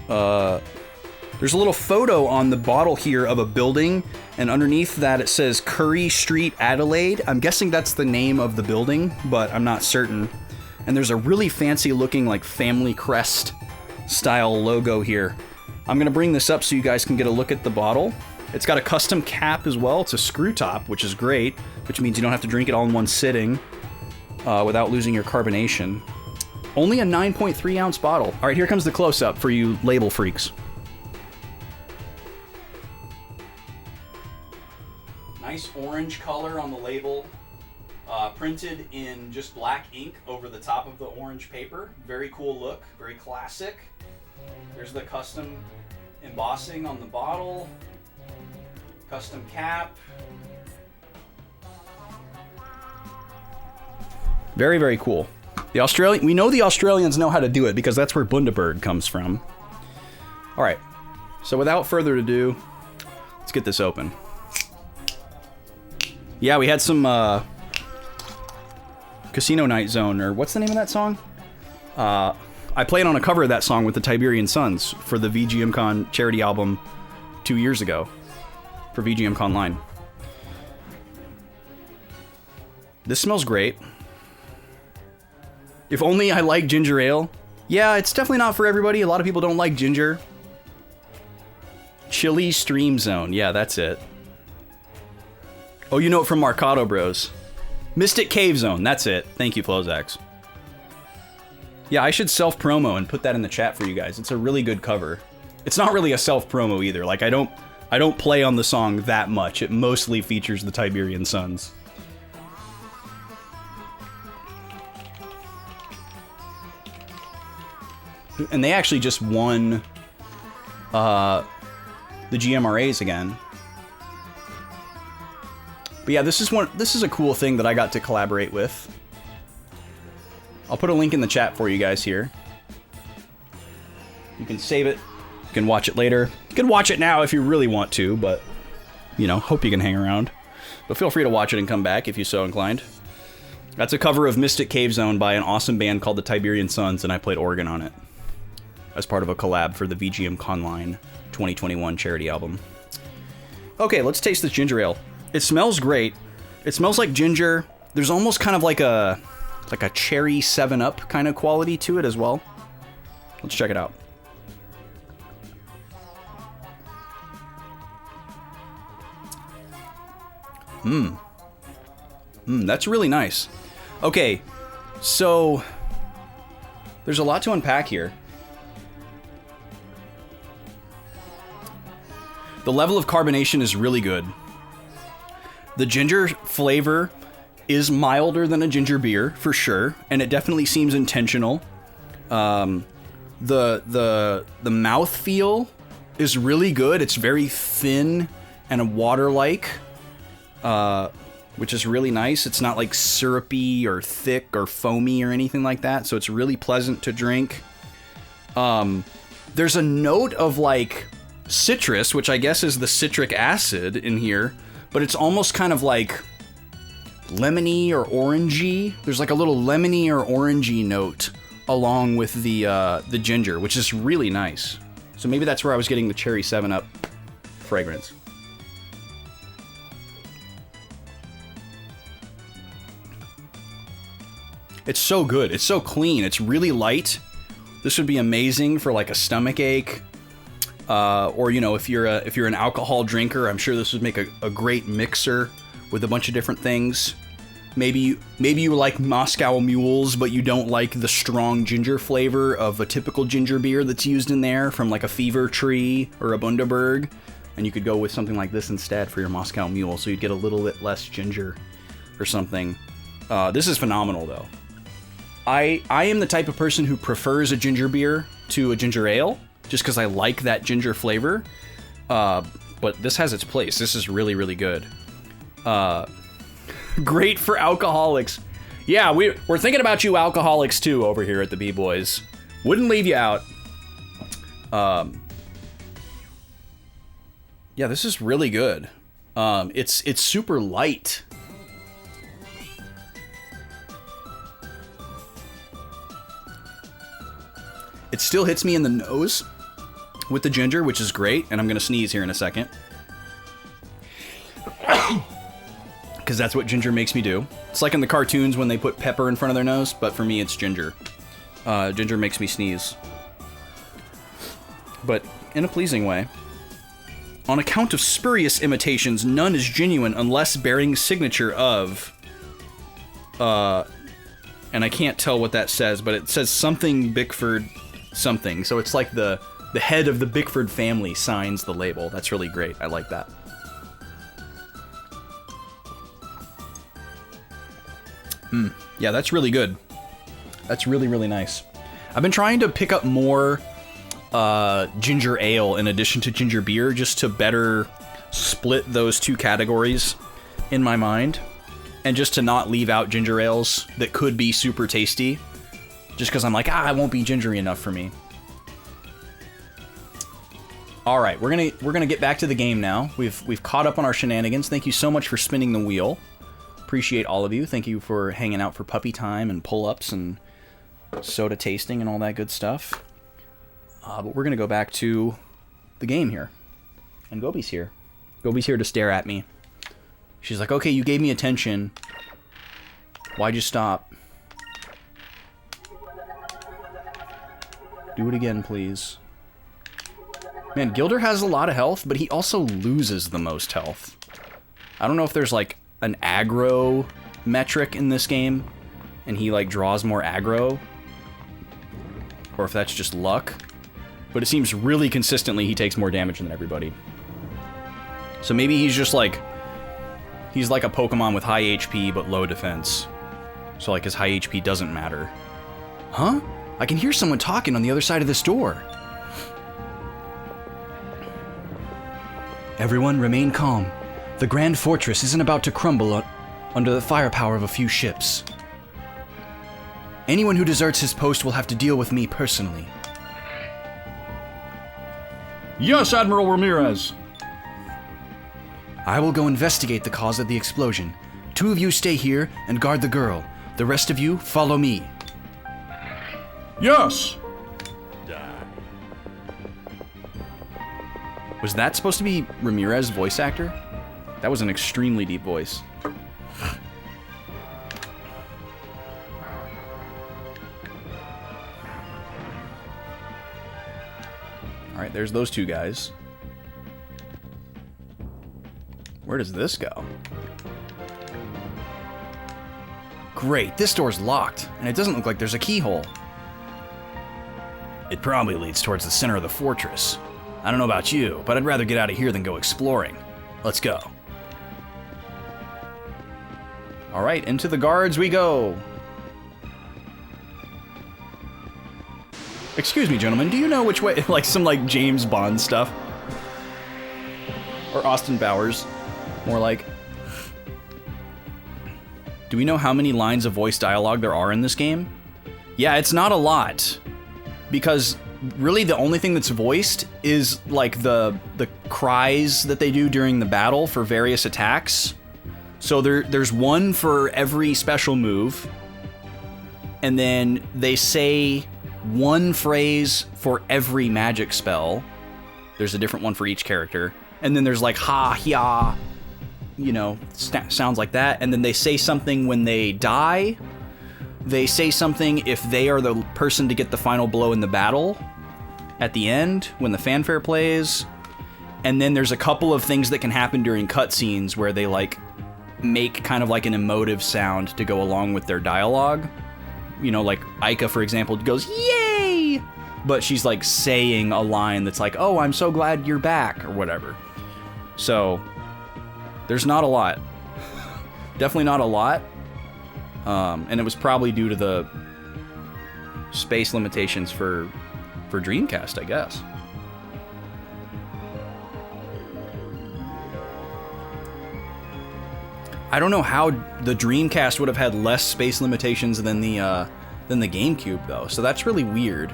There's a little photo on the bottle here of a building, and underneath that it says Curry Street, Adelaide. I'm guessing that's the name of the building, but I'm not certain. And there's a really fancy looking like family crest style logo here. I'm gonna bring this up so you guys can get a look at the bottle. It's got a custom cap as well. It's a screw top, which is great, which means you don't have to drink it all in one sitting without losing your carbonation. Only a 9.3 ounce bottle. All right, here comes the close-up for you label freaks. Nice orange color on the label, printed in just black ink over the top of the orange paper. Very cool look, very classic. There's the custom embossing on the bottle, custom cap. Very, very cool. We know the Australians know how to do it because that's where Bundaberg comes from. All right, so without further ado, let's get this open. Yeah, we had some Casino Night Zone, or what's the name of that song? I played on a cover of that song with the Tiberian Sons for the VGMCon charity album 2 years ago for VGMCon Line. This smells great. If only I like ginger ale. Yeah, it's definitely not for everybody. A lot of people don't like ginger. Chili Stream Zone. Yeah, that's it. Oh, you know it from Marcado Bros. Mystic Cave Zone. That's it. Thank you, Flozax. Yeah, I should self-promo and put that in the chat for you guys. It's a really good cover. It's not really a self-promo either. Like, I don't play on the song that much. It mostly features the Tiberian Sons. And they actually just won the GMRAs again. But yeah, this is a cool thing that I got to collaborate with. I'll put a link in the chat for you guys here. You can save it. You can watch it later. You can watch it now if you really want to, but, you know, hope you can hang around. But feel free to watch it and come back if you're so inclined. That's a cover of Mystic Cave Zone by an awesome band called the Tiberian Sons, and I played organ on it as part of a collab for the VGMCon Line 2021 charity album. Okay, let's taste this ginger ale. It smells great. It smells like ginger. There's almost kind of like a cherry 7-Up kind of quality to it as well. Let's check it out. That's really nice. Okay, so there's a lot to unpack here. The level of carbonation is really good. The ginger flavor is milder than a ginger beer, for sure, and it definitely seems intentional. The mouthfeel is really good. It's very thin and water-like, which is really nice. It's not like syrupy or thick or foamy or anything like that, so it's really pleasant to drink. There's a note of like citrus, which I guess is the citric acid in here, but it's almost kind of like lemony or orangey. There's like a little lemony or orangey note along with the ginger, which is really nice. So maybe that's where I was getting the cherry 7-Up fragrance. It's so good. It's so clean. It's really light. This would be amazing for like a stomach ache, or you know, if you're an alcohol drinker, I'm sure this would make a great mixer with a bunch of different things. Maybe you like Moscow mules, but you don't like the strong ginger flavor of a typical ginger beer that's used in there from like a Fever Tree or a Bundaberg, and you could go with something like this instead for your Moscow mule, so you'd get a little bit less ginger or something. This is phenomenal though. I am the type of person who prefers a ginger beer to a ginger ale, just because I like that ginger flavor. But this has its place. This is really, really good. Great for alcoholics. Yeah, we're thinking about you alcoholics too over here at the B-Boys. Wouldn't leave you out. Yeah, this is really good. It's super light. It still hits me in the nose with the ginger, which is great, and I'm gonna sneeze here in a second. Because that's what ginger makes me do. It's like in the cartoons when they put pepper in front of their nose, but for me it's ginger. Ginger makes me sneeze. But in a pleasing way. On account of spurious imitations, none is genuine unless bearing signature of... and I can't tell what that says, but it says something Bickford something. So it's like the head of the Bickford family signs the label. That's really great. I like that. Yeah, that's really good. That's really, really nice. I've been trying to pick up more ginger ale in addition to ginger beer, just to better split those two categories in my mind, and just to not leave out ginger ales that could be super tasty, just because I'm like, it won't be gingery enough for me. All right, we're gonna get back to the game now. We've caught up on our shenanigans. Thank you so much for spinning the wheel. Appreciate all of you. Thank you for hanging out for puppy time and pull-ups and soda tasting and all that good stuff. But we're gonna go back to the game here. And Gobi's here. Gobi's here to stare at me. She's like, okay, you gave me attention. Why'd you stop? Do it again, please. Man, Gilder has a lot of health, but he also loses the most health. I don't know if there's like an aggro metric in this game, and he like draws more aggro, or if that's just luck. But it seems really consistently he takes more damage than everybody. So maybe he's just like, he's like a Pokemon with high HP but low defense. So like his high HP doesn't matter. Huh? I can hear someone talking on the other side of this door. Everyone remain calm. The Grand Fortress isn't about to crumble under the firepower of a few ships. Anyone who deserts his post will have to deal with me personally. Yes, Admiral Ramirez. I will go investigate the cause of the explosion. 2 of you stay here and guard the girl. The rest of you follow me. Yes. Was that supposed to be Ramirez voice actor? That was an extremely deep voice. Alright, there's those two guys. Where does this go? Great, this door's locked, and it doesn't look like there's a keyhole. It probably leads towards the center of the fortress. I don't know about you, but I'd rather get out of here than go exploring. Let's go. Alright, into the guards we go. Excuse me, gentlemen, do you know which way, like some like James Bond stuff? Or Austin Powers, more like. Do we know how many lines of voice dialogue there are in this game? Yeah, it's not a lot. Because really the only thing that's voiced is like the cries that they do during the battle for various attacks. So there's one for every special move, and then they say one phrase for every magic spell. There's a different one for each character, and then there's like ha, ya, you know, sounds like that, and then they say something when they die, they say something if they are the person to get the final blow in the battle at the end when the fanfare plays. And then there's a couple of things that can happen during cutscenes where they like make kind of like an emotive sound to go along with their dialogue. You know, like Aika, for example, goes, "Yay!" But she's like saying a line that's like, "Oh, I'm so glad you're back," or whatever. So there's not a lot. Definitely not a lot. And it was probably due to the space limitations for Dreamcast, I guess. I don't know how the Dreamcast would have had less space limitations than the GameCube, though. So that's really weird.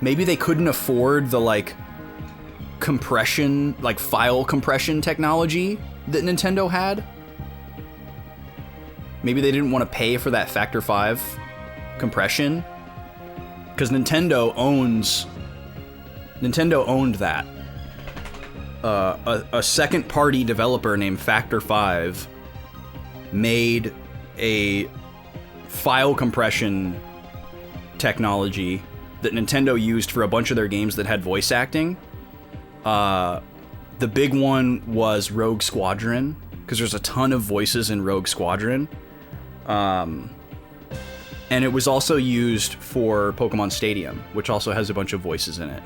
Maybe they couldn't afford the like compression, like file compression technology that Nintendo had. Maybe they didn't want to pay for that Factor 5 compression, because Nintendo owned that. A second-party developer named Factor 5 made a file compression technology that Nintendo used for a bunch of their games that had voice acting. The big one was Rogue Squadron, because there's a ton of voices in Rogue Squadron. And it was also used for Pokemon Stadium, which also has a bunch of voices in it.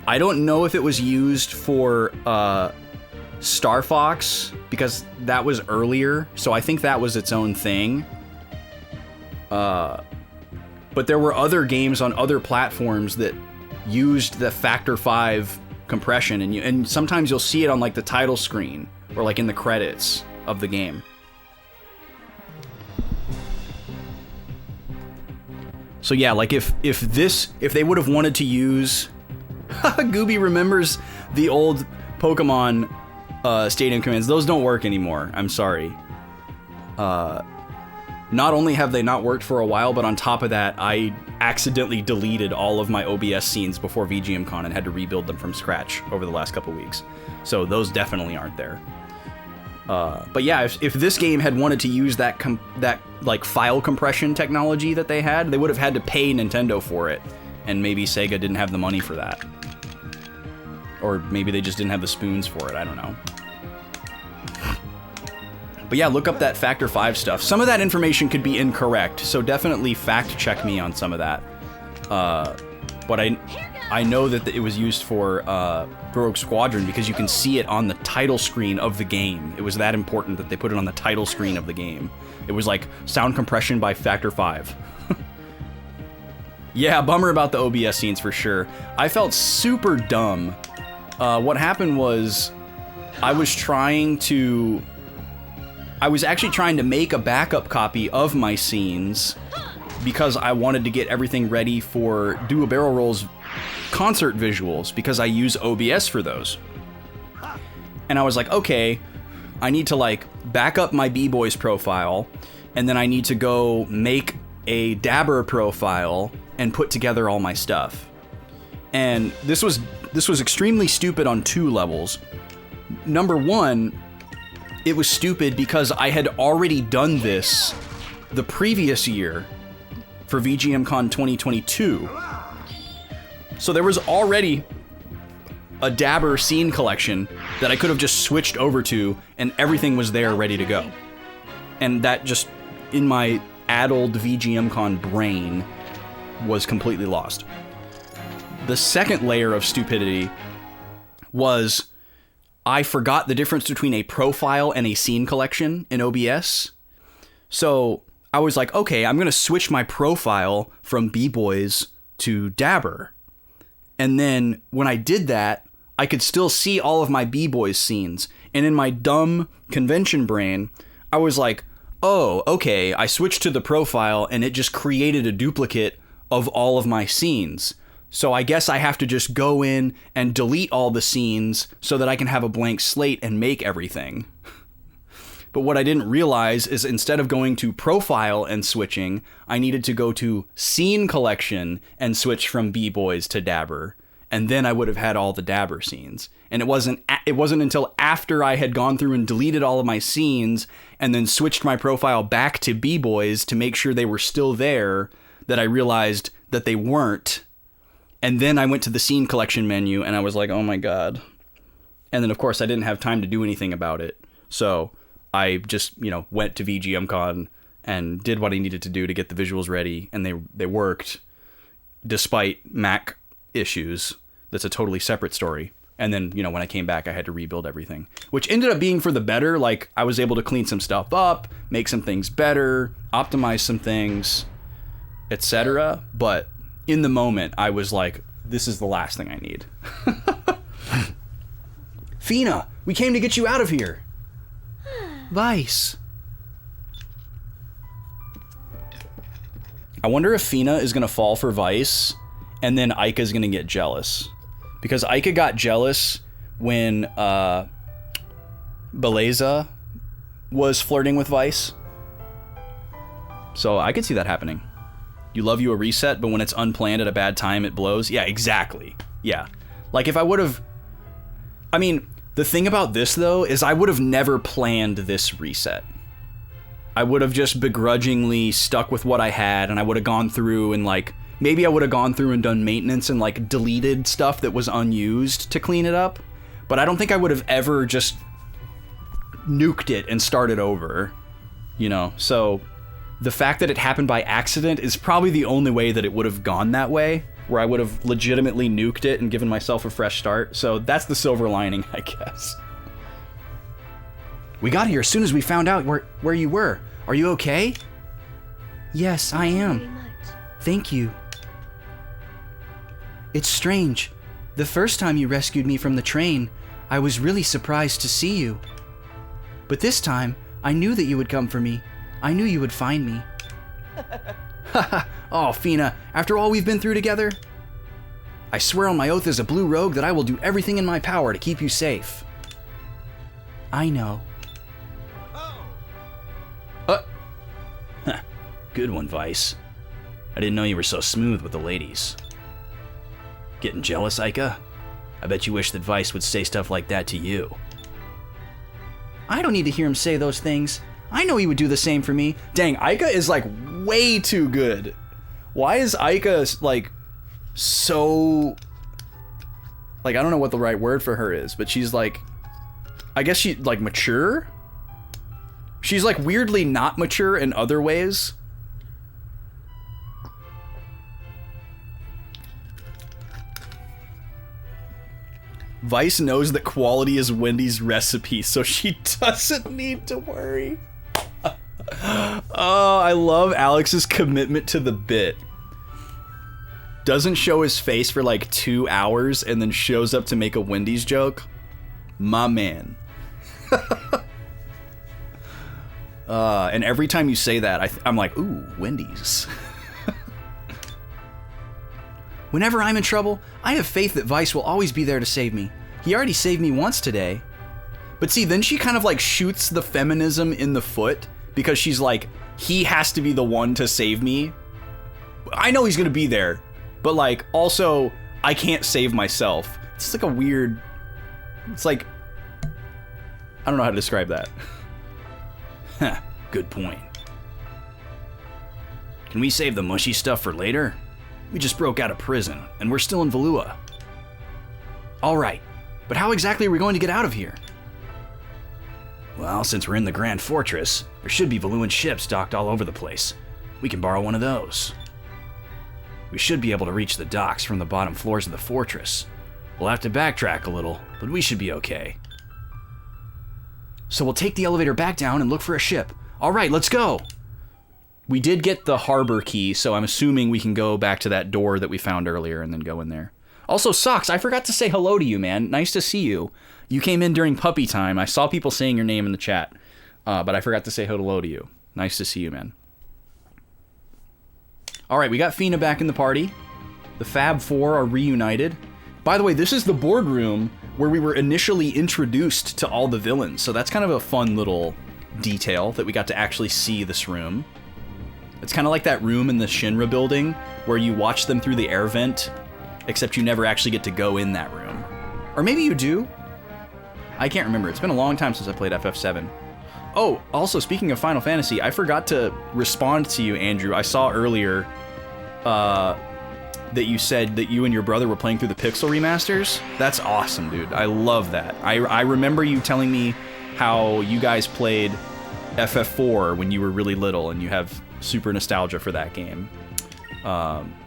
I don't know if it was used for Star Fox, because that was earlier, so I think that was its own thing. But there were other games on other platforms that used the Factor 5 compression, and sometimes you'll see it on like the title screen or like in the credits of the game. So yeah, like if they would have wanted to use Gobi remembers the old Pokemon Stadium commands. Those don't work anymore. I'm sorry. Not only have they not worked for a while, but on top of that, I accidentally deleted all of my OBS scenes before VGMCon and had to rebuild them from scratch over the last couple weeks. So those definitely aren't there. But yeah, if this game had wanted to use that like file compression technology that they had, they would have had to pay Nintendo for it, and maybe Sega didn't have the money for that. Or maybe they just didn't have the spoons for it, I don't know. But yeah, look up that Factor 5 stuff. Some of that information could be incorrect, so definitely fact check me on some of that. But I know that it was used for Rogue Squadron because you can see it on the title screen of the game. It was that important that they put it on the title screen of the game. It was like sound compression by Factor 5. Yeah, bummer about the OBS scenes for sure. I felt super dumb. What happened was I was actually trying to make a backup copy of my scenes because I wanted to get everything ready for Do a Barrel Roll's concert visuals, because I use OBS for those. And I was like, okay, I need to like back up my B-Boys profile, and then I need to go make a Dabber profile and put together all my stuff. And this was extremely stupid on two levels. Number one, it was stupid because I had already done this the previous year for VGMCon 2022. So there was already a Dabber scene collection that I could have just switched over to, and everything was there ready to go. And that just, in my addled VGMCon brain, was completely lost. The second layer of stupidity was I forgot the difference between a profile and a scene collection in OBS. So I was like, okay, I'm going to switch my profile from B-Boys to Dabber. And then when I did that, I could still see all of my B-Boys scenes. And in my dumb convention brain, I was like, oh, okay, I switched to the profile and it just created a duplicate of all of my scenes. So I guess I have to just go in and delete all the scenes so that I can have a blank slate and make everything. But what I didn't realize is instead of going to profile and switching, I needed to go to scene collection and switch from B-Boys to Dabber. and then I would have had all the dabber scenes. And it wasn't until after I had gone through and deleted all of my scenes and then switched my profile back to B-Boys to make sure they were still there that I realized that they weren't. And then I went to the scene collection menu and I was like, oh my God. And then of course I didn't have time to do anything about it. So I just, went to VGMCon and did what I needed to do to get the visuals ready, and they worked despite Mac issues. That's a totally separate story. And then, when I came back, I had to rebuild everything, which ended up being for the better. Like, I was able to clean some stuff up, make some things better, optimize some things, etc. But in the moment, I was like, this is the last thing I need. Fina, we came to get you out of here. Vice. I wonder if Fina is going to fall for Vice, and then Aika's going to get jealous. Because Aika got jealous when Beleza was flirting with Vice. So I could see that happening. You love you a reset, but when it's unplanned at a bad time, it blows. Yeah, exactly. Yeah. Like if I would have... I mean, the thing about this, though, is I would have never planned this reset. I would have just begrudgingly stuck with what I had, and I would have gone through and, like, maybe I would have gone through and done maintenance and, like, deleted stuff that was unused to clean it up. But I don't think I would have ever just nuked it and started over, So the fact that it happened by accident is probably the only way that it would have gone that way, where I would have legitimately nuked it and given myself a fresh start. So that's the silver lining, I guess. We got here as soon as we found out where you were. Are you okay? Yes, I am. Thank you. It's strange. The first time you rescued me from the train, I was really surprised to see you. But this time, I knew that you would come for me. I knew you would find me. Haha. Oh, Fina, after all we've been through together? I swear on my oath as a blue rogue that I will do everything in my power to keep you safe. I know. Good one, Vice. I didn't know you were so smooth with the ladies. Getting jealous, Aika? I bet you wish that Vice would say stuff like that to you. I don't need to hear him say those things. I know he would do the same for me. Dang, Aika is like way too good. Why is Aika like so... Like, I don't know what the right word for her is, but she's like... I guess she like mature? She's like weirdly not mature in other ways. Vice knows that quality is Wendy's recipe, so she doesn't need to worry. Oh, I love Alex's commitment to the bit. Doesn't show his face for like 2 hours and then shows up to make a Wendy's joke. My man. And every time you say that, I'm like, ooh, Wendy's. Whenever I'm in trouble, I have faith that Vice will always be there to save me. He already saved me once today. But see, then she kind of like shoots the feminism in the foot because she's like, he has to be the one to save me. I know he's gonna be there, but like, also, I can't save myself. It's like a weird, it's like, I don't know how to describe that. Huh, good point. Can we save the mushy stuff for later? We just broke out of prison, and we're still in Valua. Alright, but how exactly are we going to get out of here? Well, since we're in the Grand Fortress, there should be Valuan ships docked all over the place. We can borrow one of those. We should be able to reach the docks from the bottom floors of the fortress. We'll have to backtrack a little, but we should be okay. So we'll take the elevator back down and look for a ship. Alright, let's go! We did get the harbor key, so I'm assuming we can go back to that door that we found earlier and then go in there. Also, Socks, I forgot to say hello to you, man. Nice to see you. You came in during puppy time. I saw people saying your name in the chat, but I forgot to say hello to you. Nice to see you, man. Alright, we got Fina back in the party. The Fab Four are reunited. By the way, this is the boardroom where we were initially introduced to all the villains, so that's kind of a fun little detail that we got to actually see this room. It's kind of like that room in the Shinra building where you watch them through the air vent except you never actually get to go in that room. Or maybe you do? I can't remember. It's been a long time since I played FF7. Oh, also, speaking of Final Fantasy, I forgot to respond to you, Andrew. I saw earlier that you said that you and your brother were playing through the Pixel remasters. That's awesome, dude. I love that. I remember you telling me how you guys played FF4 when you were really little, and you have super nostalgia for that game,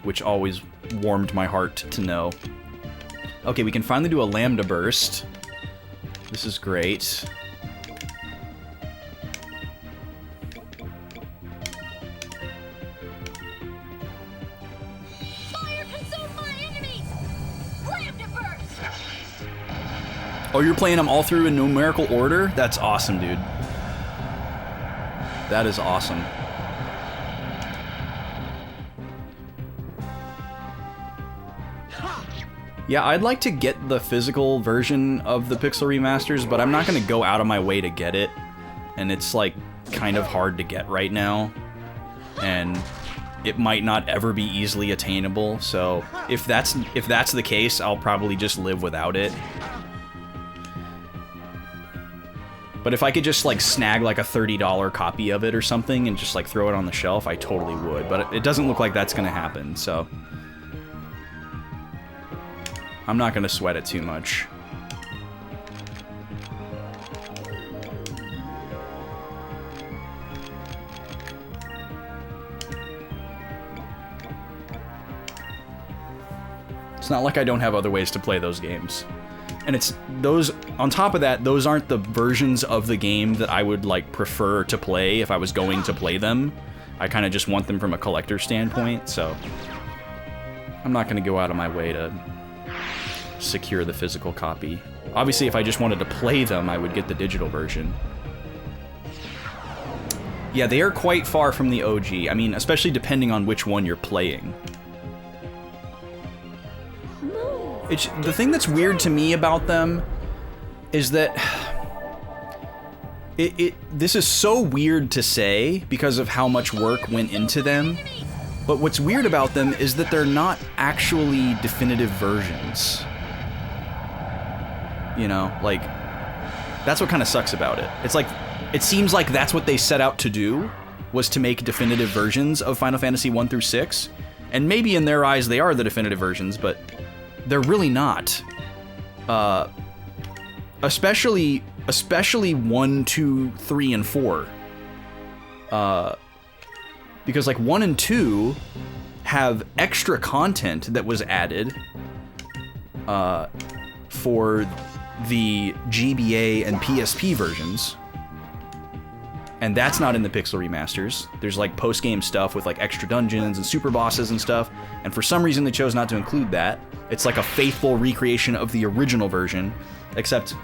which always warmed my heart to know. Okay, we can finally do a Lambda Burst. This is great. Oh, you're playing them all through in numerical order? That's awesome, dude. That is awesome. Yeah, I'd like to get the physical version of the Pixel remasters, but I'm not going to go out of my way to get it. And it's, like, kind of hard to get right now. And it might not ever be easily attainable, so if that's the case, I'll probably just live without it. But if I could just, like, snag, like, a $30 copy of it or something and just, like, throw it on the shelf, I totally would. But it doesn't look like that's gonna happen, so I'm not gonna sweat it too much. It's not like I don't have other ways to play those games. And it's those, on top of that, those aren't the versions of the game that I would, like, prefer to play if I was going to play them. I kind of just want them from a collector standpoint, so I'm not going to go out of my way to secure the physical copy. Obviously, if I just wanted to play them, I would get the digital version. Yeah, they are quite far from the OG. I mean, especially depending on which one you're playing. The thing that's weird to me about them is that this is so weird to say because of how much work went into them, but what's weird about them is that they're not actually definitive versions. You know, like, that's what kind of sucks about it. It's like, it seems like that's what they set out to do, was to make definitive versions of Final Fantasy 1 through 6, and maybe in their eyes they are the definitive versions, but they're really not. Especially 1, 2, 3, and 4. Because, like, 1 and 2 have extra content that was added for the GBA and PSP versions. And that's not in the Pixel remasters. There's, like, post-game stuff with, like, extra dungeons and super bosses and stuff, and for some reason they chose not to include that. It's like a faithful recreation of the original version, except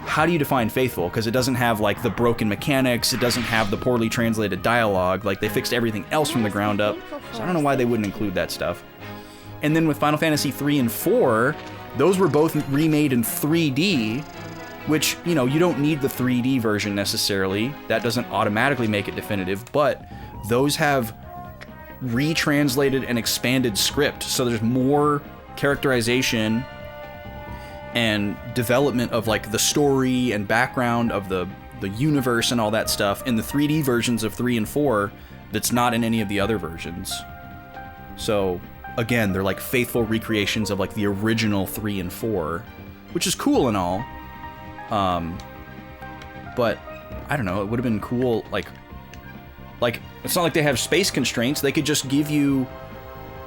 how do you define faithful? Because it doesn't have, like, the broken mechanics, it doesn't have the poorly translated dialogue, like, they fixed everything else from the ground up, so I don't know why they wouldn't include that stuff. And then with Final Fantasy 3 and 4, those were both remade in 3D, which, you know, you don't need the 3D version necessarily. That doesn't automatically make it definitive, but those have retranslated and expanded script, so there's more characterization and development of, like, the story and background of the universe and all that stuff in the 3D versions of 3 and 4 that's not in any of the other versions. So, again, they're like faithful recreations of, like, the original 3 and 4, which is cool and all. But I don't know, it would have been cool, like, it's not like they have space constraints. They could just give you,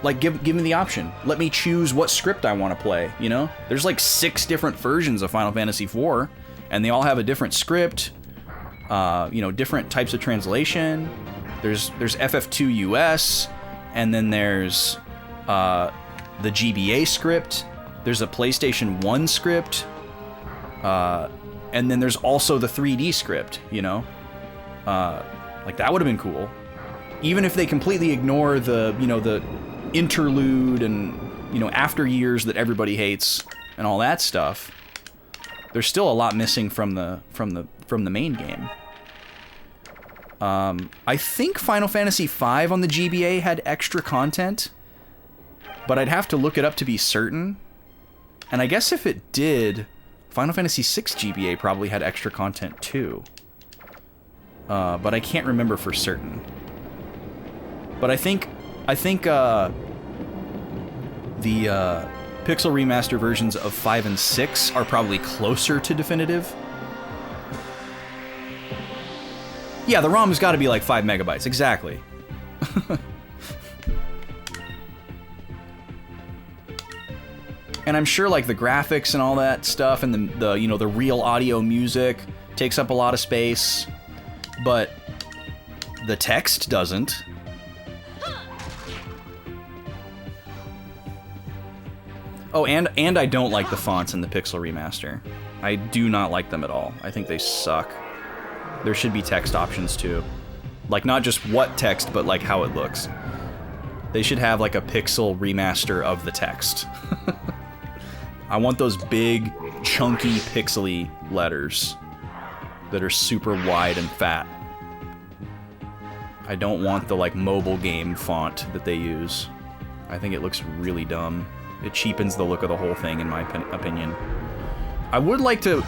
like, give me the option. Let me choose what script I want to play, you know? There's, like, 6 different versions of Final Fantasy IV, and they all have a different script, you know, different types of translation. There's FF2 US, and then there's, the GBA script. There's a PlayStation 1 script, and then there's also the 3D script, you know? Like, that would have been cool. Even if they completely ignore the, you know, the interlude and, you know, after years that everybody hates and all that stuff, there's still a lot missing from the main game. I think Final Fantasy V on the GBA had extra content. but I'd have to look it up to be certain. And I guess if it did, Final Fantasy VI GBA probably had extra content too. But I can't remember for certain. But I think the pixel remaster versions of 5 and 6 are probably closer to definitive. Yeah, the ROM's got to be like 5 megabytes, exactly. And I'm sure like the graphics and all that stuff and the you know, the real audio music takes up a lot of space, but the text doesn't. Oh, and I don't like the fonts in the Pixel Remaster. I do not like them at all. I think they suck. There should be text options too. Like not just what text, but like how it looks. They should have like a Pixel Remaster of the text. I want those big, chunky, pixely letters that are super wide and fat. I don't want the like mobile game font that they use. I think it looks really dumb. It cheapens the look of the whole thing, in my opinion. I would like to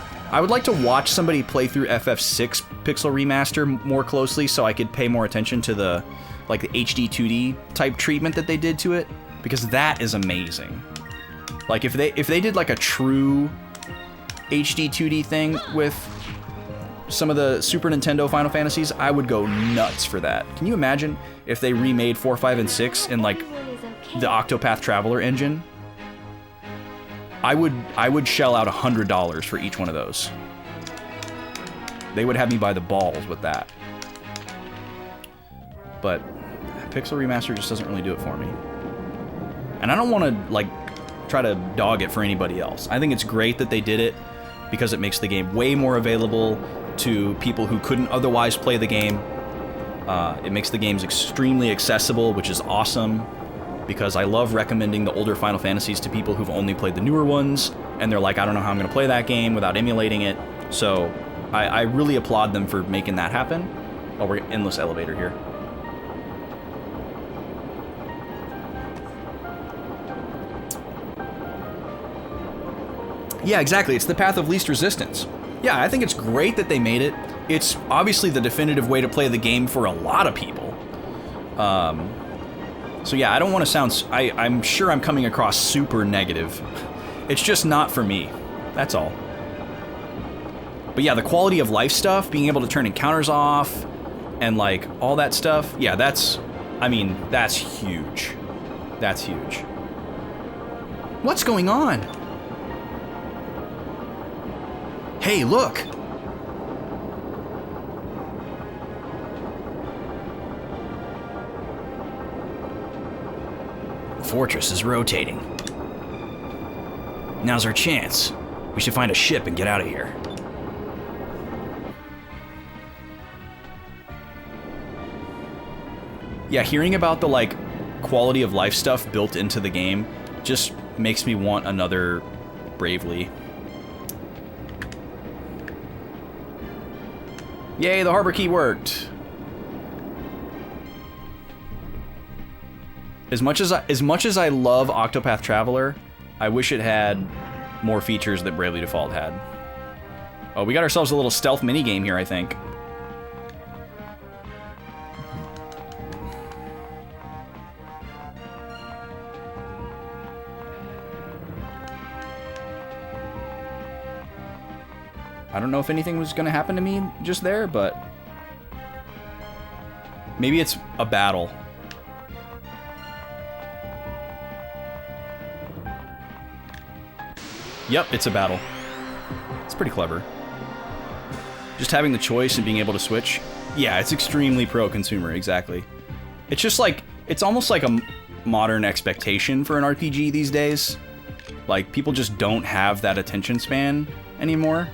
watch somebody play through FF6 Pixel Remaster more closely, so I could pay more attention to the like the HD 2D type treatment that they did to it, because that is amazing. Like if they did like a true HD 2D thing with some of the Super Nintendo Final Fantasies, I would go nuts for that. Can you imagine if they remade 4, 5, and 6 in like the Octopath Traveler engine? I would shell out $100 for each one of those. They would have me by the balls with that. But Pixel Remaster just doesn't really do it for me. And I don't want to like try to dog it for anybody else. I think it's great that they did it because it makes the game way more available to people who couldn't otherwise play the game. It makes the games extremely accessible, which is awesome, because I love recommending the older Final Fantasies to people who've only played the newer ones, and they're like, I don't know how I'm going to play that game without emulating it. So I really applaud them for making that happen. Oh, we're endless elevator here. Yeah, exactly. It's the path of least resistance. Yeah, I think it's great that they made it. It's obviously the definitive way to play the game for a lot of people. So yeah, I don't want to sound... I'm sure I'm coming across super negative. It's just not for me. That's all. But yeah, the quality of life stuff, being able to turn encounters off, and like all that stuff, yeah, that's... I mean, that's huge. That's huge. What's going on? Hey, look! The fortress is rotating. Now's our chance. We should find a ship and get out of here. Yeah, hearing about the, like, quality of life stuff built into the game just makes me want another Bravely. Yay, the harbor key worked. As much as I love Octopath Traveler, I wish it had more features that Bravely Default had. Oh, we got ourselves a little stealth minigame here, I think. I don't know if anything was going to happen to me just there, but maybe it's a battle. Yep, it's a battle. It's pretty clever. Just having the choice and being able to switch. Yeah, it's extremely pro-consumer, exactly. It's just like, it's almost like a modern expectation for an RPG these days. Like, people just don't have that attention span anymore.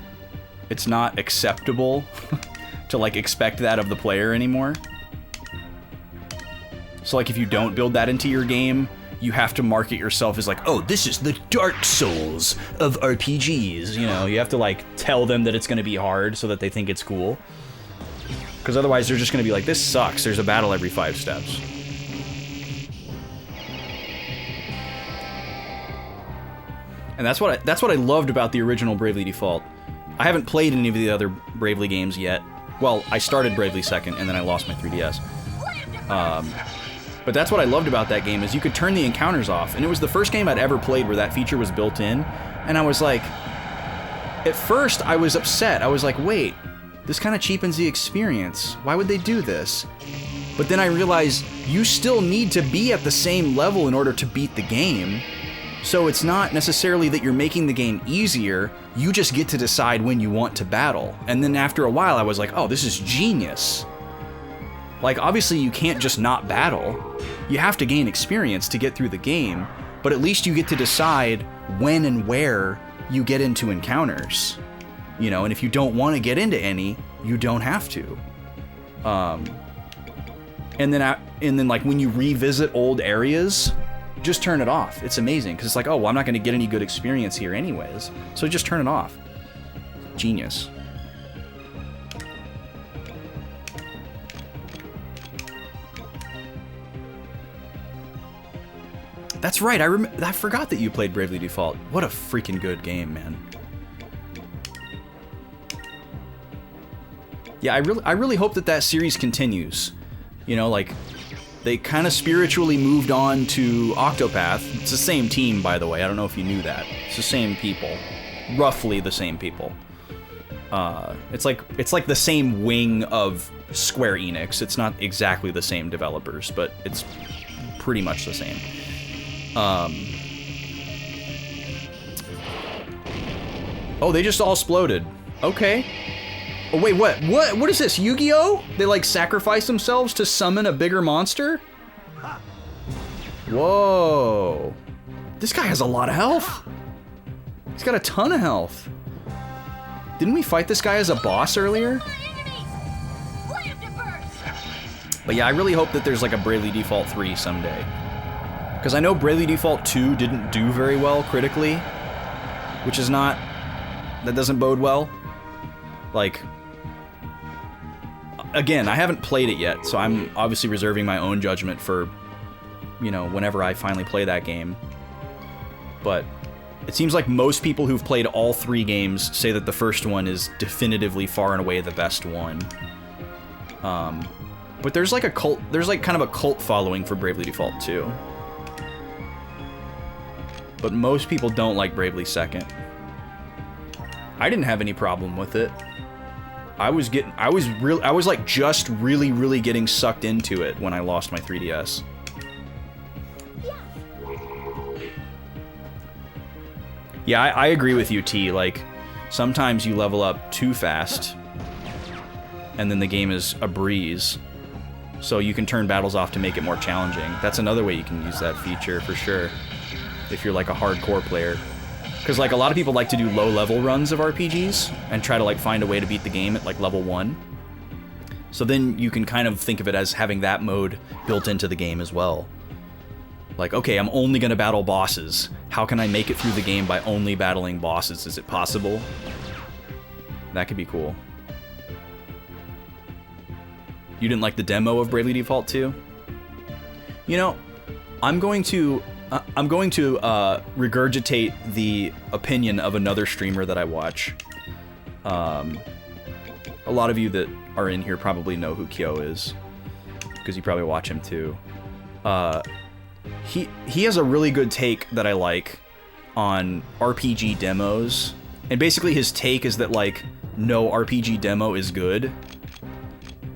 It's not acceptable to like expect that of the player anymore. So like if you don't build that into your game, you have to market yourself as like, oh, this is the Dark Souls of RPGs. You know, you have to like tell them that it's going to be hard so that they think it's cool. Because otherwise they're just going to be like, this sucks. There's a battle every 5 steps. And that's what I loved about the original Bravely Default. I haven't played any of the other Bravely games yet. Well, I started Bravely Second, and then I lost my 3DS. But that's what I loved about that game, is you could turn the encounters off. And it was the first game I'd ever played where that feature was built in. And I was like... At first, I was upset. I was like, wait, this kind of cheapens the experience. Why would they do this? But then I realized you still need to be at the same level in order to beat the game. So it's not necessarily that you're making the game easier, you just get to decide when you want to battle. And then after a while I was like, oh, this is genius. Like, obviously you can't just not battle. You have to gain experience to get through the game, but at least you get to decide when and where you get into encounters. You know, and if you don't want to get into any, you don't have to. And then like when you revisit old areas, just turn it off. It's amazing, because it's like, oh, well, I'm not going to get any good experience here anyways, so just turn it off. Genius. That's right, I forgot that you played Bravely Default. What a freaking good game, man. Yeah, I really hope that series continues. You know, like, they kind of spiritually moved on to Octopath. It's the same team, by the way. I don't know if you knew that. It's the same people. Roughly the same people. It's like the same wing of Square Enix. It's not exactly the same developers, but it's pretty much the same. Oh, they just all exploded. Okay. Oh, wait, what? What is this, Yu-Gi-Oh? They, like, sacrifice themselves to summon a bigger monster? Whoa. This guy has a lot of health. He's got a ton of health. Didn't we fight this guy as a boss earlier? But yeah, I really hope that there's, like, a Bravely Default 3 someday. Because I know Bravely Default 2 didn't do very well critically. Which is not... That doesn't bode well. Like... Again, I haven't played it yet, so I'm obviously reserving my own judgment for, you know, whenever I finally play that game. But it seems like most people who've played all 3 games say that the first one is definitively far and away the best one. But there's like kind of a cult following for Bravely Default 2. But most people don't like Bravely Second. I didn't have any problem with it. I was like just really getting sucked into it when I lost my 3DS. Yeah, I agree with you, T. Like, sometimes you level up too fast, and then the game is a breeze. So you can turn battles off to make it more challenging. That's another way you can use that feature, for sure, if you're like a hardcore player. Because, like, a lot of people like to do low-level runs of RPGs and try to, like, find a way to beat the game at, like, level 1. So then you can kind of think of it as having that mode built into the game as well. Like, okay, I'm only gonna battle bosses. How can I make it through the game by only battling bosses? Is it possible? That could be cool. You didn't like the demo of Bravely Default 2? You know, I'm going to regurgitate the opinion of another streamer that I watch. A lot of you that are in here probably know who Kyo is, because you probably watch him too. He has a really good take that I like on RPG demos, and basically his take is that, like, no RPG demo is good,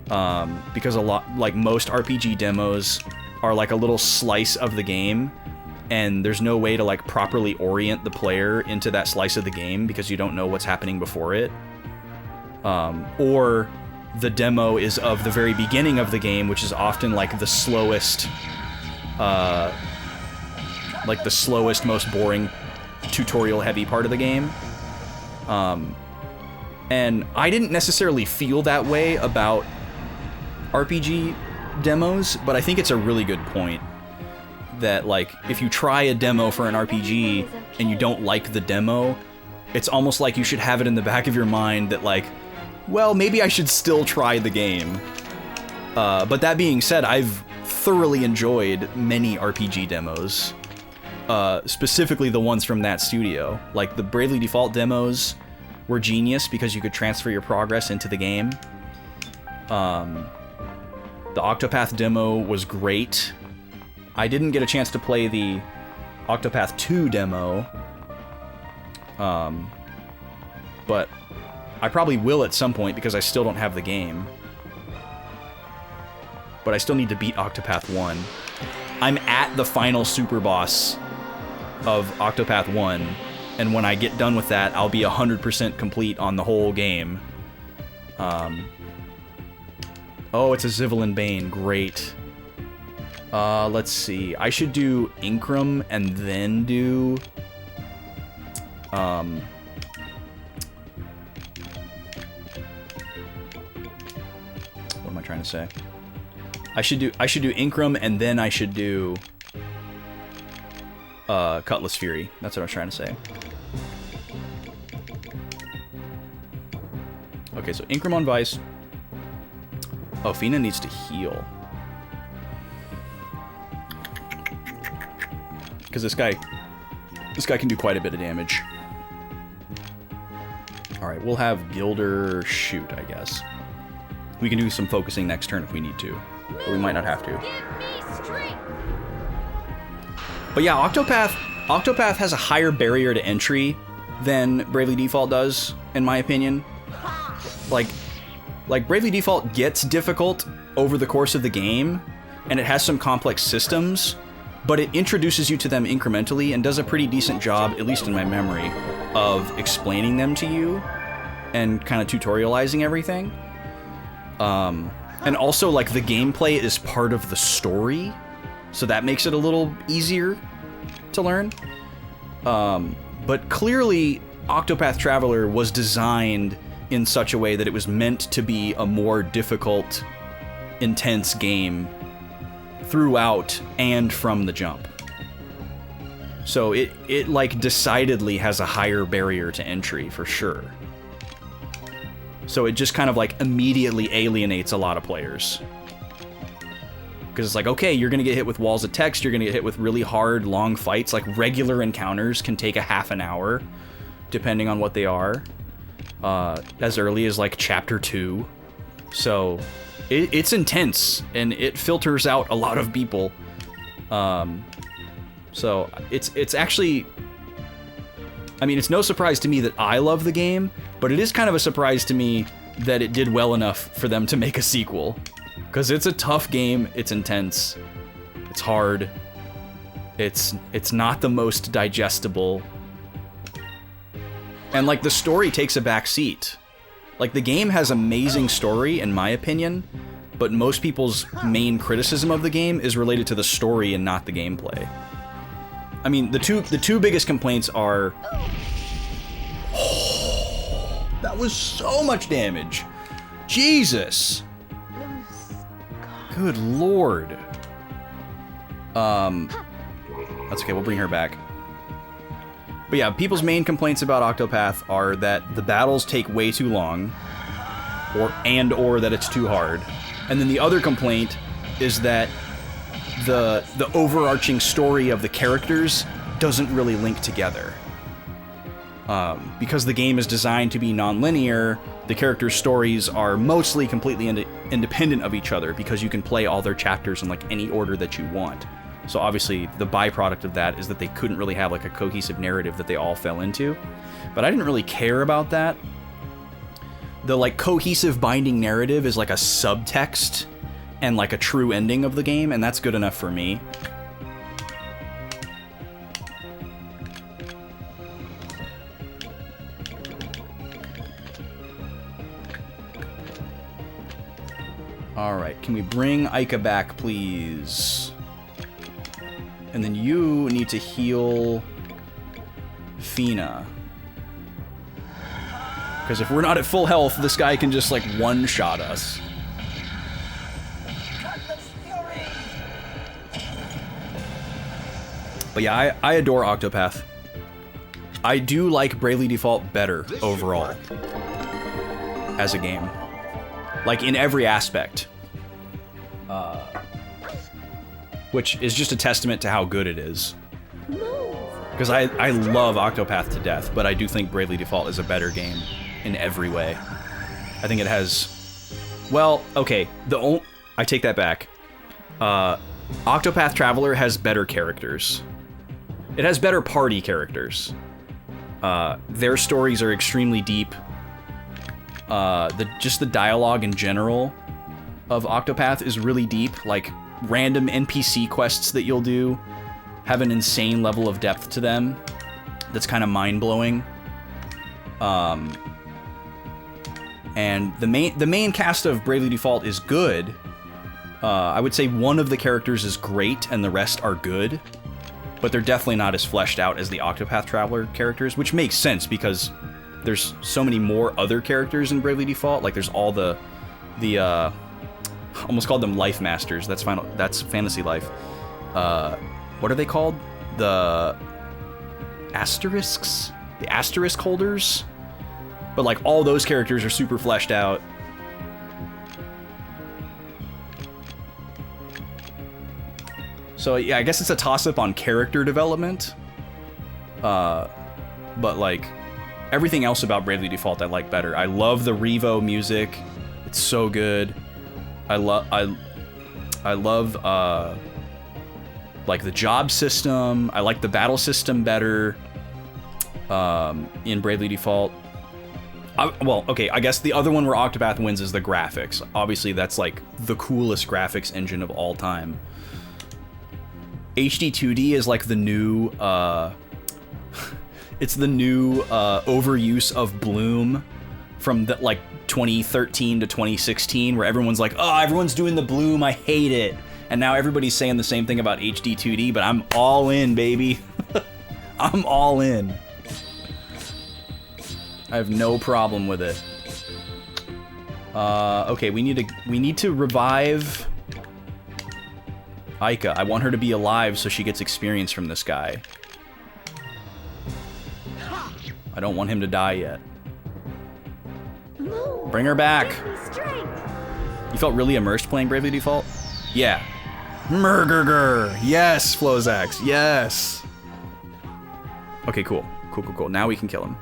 because most RPG demos are like a little slice of the game, and there's no way to, like, properly orient the player into that slice of the game because you don't know what's happening before it. Or the demo is of the very beginning of the game, which is often, like, the slowest, most boring, tutorial-heavy part of the game. And I didn't necessarily feel that way about RPG demos, but I think it's a really good point. That, like, if you try a demo for an RPG and you don't like the demo, it's almost like you should have it in the back of your mind that, like, well, maybe I should still try the game. But that being said, I've thoroughly enjoyed many RPG demos. specifically the ones from that studio. Like, the Bravely Default demos were genius because you could transfer your progress into the game. The Octopath demo was great. I didn't get a chance to play the Octopath 2 demo, but I probably will at some point because I still don't have the game. But I still need to beat Octopath 1. I'm at the final super boss of Octopath 1, and when I get done with that, I'll be 100% complete on the whole game. Oh, it's a Zivelin Bane. Great. Let's see. I should do Incrum and then do... What am I trying to say? I should do Incrum and then I should do Cutlass Fury. That's what I was trying to say. Okay, so Incrum on Vice. Oh, Fina needs to heal. Because this guy can do quite a bit of damage. Alright, we'll have Gilder shoot, I guess. We can do some focusing next turn if we need to. But we might not have to. But yeah, Octopath has a higher barrier to entry than Bravely Default does, in my opinion. Like Bravely Default gets difficult over the course of the game, and it has some complex systems, but it introduces you to them incrementally and does a pretty decent job, at least in my memory, of explaining them to you and kind of tutorializing everything. And also, like, the gameplay is part of the story, so that makes it a little easier to learn. But clearly, Octopath Traveler was designed in such a way that it was meant to be a more difficult, intense game throughout and from the jump. So it like decidedly has a higher barrier to entry for sure. So it just kind of like immediately alienates a lot of players. Because it's like, okay, you're gonna get hit with walls of text, you're gonna get hit with really hard, long fights. Like regular encounters can take a half an hour, depending on what they are. As early as like chapter 2. So it's intense and it filters out a lot of people. So it's actually, I mean, it's no surprise to me that I love the game, but it is kind of a surprise to me that it did well enough for them to make a sequel. Because it's a tough game, it's intense, it's hard, it's not the most digestible. And, like, the story takes a back seat. Like, the game has amazing story, in my opinion, but most people's main criticism of the game is related to the story and not the gameplay. I mean, the two biggest complaints are... Oh, that was so much damage! Jesus! Good lord. That's okay, we'll bring her back. But yeah, people's main complaints about Octopath are that the battles take way too long, or that it's too hard. And then the other complaint is that the overarching story of the characters doesn't really link together. Because the game is designed to be non-linear, the characters' stories are mostly completely independent of each other because you can play all their chapters in like any order that you want. So obviously the byproduct of that is that they couldn't really have like a cohesive narrative that they all fell into. But I didn't really care about that. The like cohesive binding narrative is like a subtext and like a true ending of the game, and that's good enough for me. Alright, can we bring Aika back, please? And then you need to heal Fina. Because if we're not at full health, this guy can just like one-shot us. But yeah, I adore Octopath. I do like Bravely Default better overall as a game. Like in every aspect. Which is just a testament to how good it is. Because I love Octopath to death, but I do think Bravely Default is a better game in every way. I think it has... Well, okay, I take that back. Octopath Traveler has better characters. It has better party characters. Their stories are extremely deep. Just the dialogue in general of Octopath is really deep. Like, random NPC quests that you'll do have an insane level of depth to them that's kind of mind-blowing. And the main cast of Bravely Default is good. I would say one of the characters is great and the rest are good, but they're definitely not as fleshed out as the Octopath Traveler characters, which makes sense because there's so many more other characters in Bravely Default. Like, there's all the almost called them Life Masters. That's Fantasy Life. What are they called? The asterisks? The asterisk holders? But, like, all those characters are super fleshed out. So, yeah, I guess it's a toss-up on character development. But, like, everything else about Bravely Default I like better. I love the Revo music. It's so good. I love, like, the job system. I like the battle system better in Bravely Default. Well, okay, I guess the other one where Octopath wins is the graphics. Obviously, that's, like, the coolest graphics engine of all time. HD 2D is, like, the new, it's the new overuse of Bloom from, like, 2013 to 2016, where everyone's like, oh, everyone's doing the Bloom, I hate it. And now everybody's saying the same thing about HD 2D, but I'm all in, baby. I'm all in. I have no problem with it. Okay, we need to revive Aika. I want her to be alive so she gets experience from this guy. I don't want him to die yet. Bring her back. You felt really immersed playing Bravely Default? Yeah. Murgurger. Yes, Flozax. Yes. Okay, cool. Cool. Now we can kill him.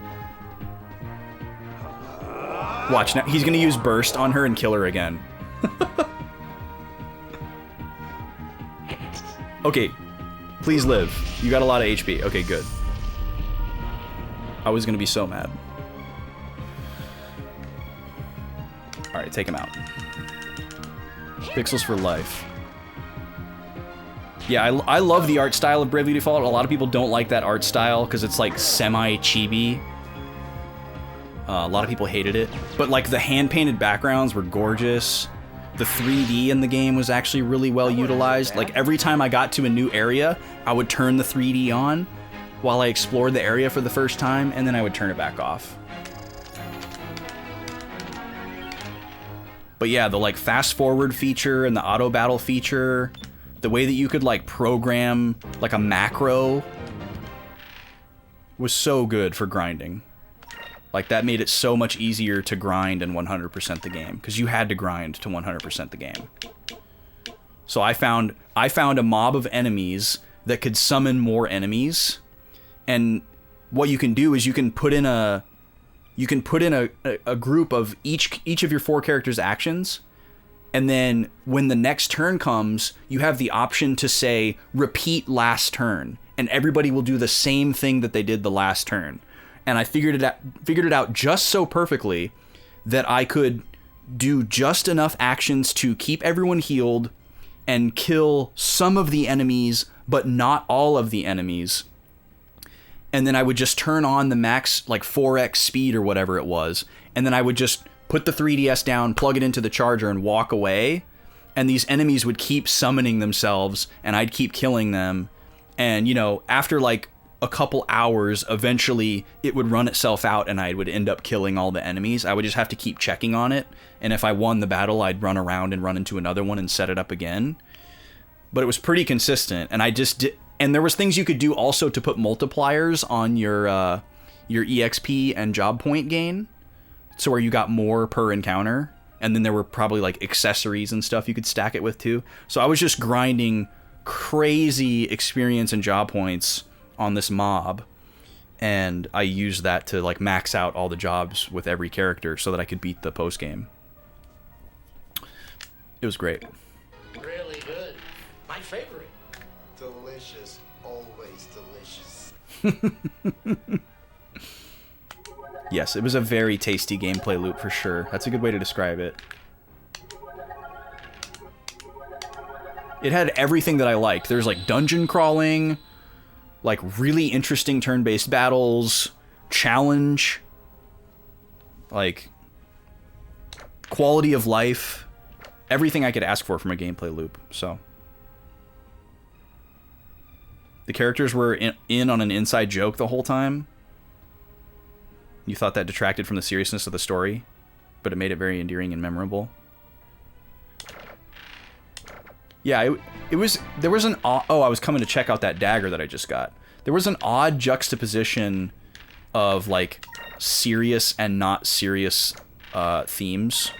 Watch, now he's gonna use burst on her and kill her again. Okay, please live. You got a lot of HP. Okay, good. I was gonna be so mad. Alright, take him out. Pixels for life. Yeah, I love the art style of Bravely Default. A lot of people don't like that art style because it's like semi-chibi. A lot of people hated it. But like the hand-painted backgrounds were gorgeous. The 3D in the game was actually really well utilized. Like every time I got to a new area, I would turn the 3D on while I explored the area for the first time, and then I would turn it back off. But yeah, the like fast forward feature and the auto battle feature, the way that you could like program like a macro was so good for grinding. Like that made it so much easier to grind and 100% the game, because you had to grind to 100% the game. So I found a mob of enemies that could summon more enemies, and what you can do is you can put in a group of each of your 4 characters' actions, and then when the next turn comes, you have the option to say repeat last turn, and everybody will do the same thing that they did the last turn. And I figured it out just so perfectly that I could do just enough actions to keep everyone healed and kill some of the enemies, but not all of the enemies. And then I would just turn on the max, like 4x speed or whatever it was, and then I would just put the 3DS down, plug it into the charger, and walk away. And these enemies would keep summoning themselves, and I'd keep killing them. And, you know, after like a couple hours, eventually it would run itself out and I would end up killing all the enemies. I would just have to keep checking on it, and if I won the battle, I'd run around and run into another one and set it up again. But it was pretty consistent, and I just did, and there was things you could do also to put multipliers on your EXP and job point gain, so where you got more per encounter, and then there were probably like accessories and stuff you could stack it with too. So I was just grinding crazy experience and job points on this mob, and I used that to like max out all the jobs with every character so that I could beat the post game. It was great. Really good. My favorite. Delicious. Always delicious. Yes, it was a very tasty gameplay loop for sure. That's a good way to describe it. It had everything that I liked. There's like dungeon crawling, like really interesting turn-based battles, challenge, like quality of life, everything I could ask for from a gameplay loop. So the characters were in on an inside joke the whole time. You thought that detracted from the seriousness of the story, but it made it very endearing and memorable. Yeah, there was an oh, I was coming to check out that dagger that I just got. There was an odd juxtaposition of like serious and not serious themes.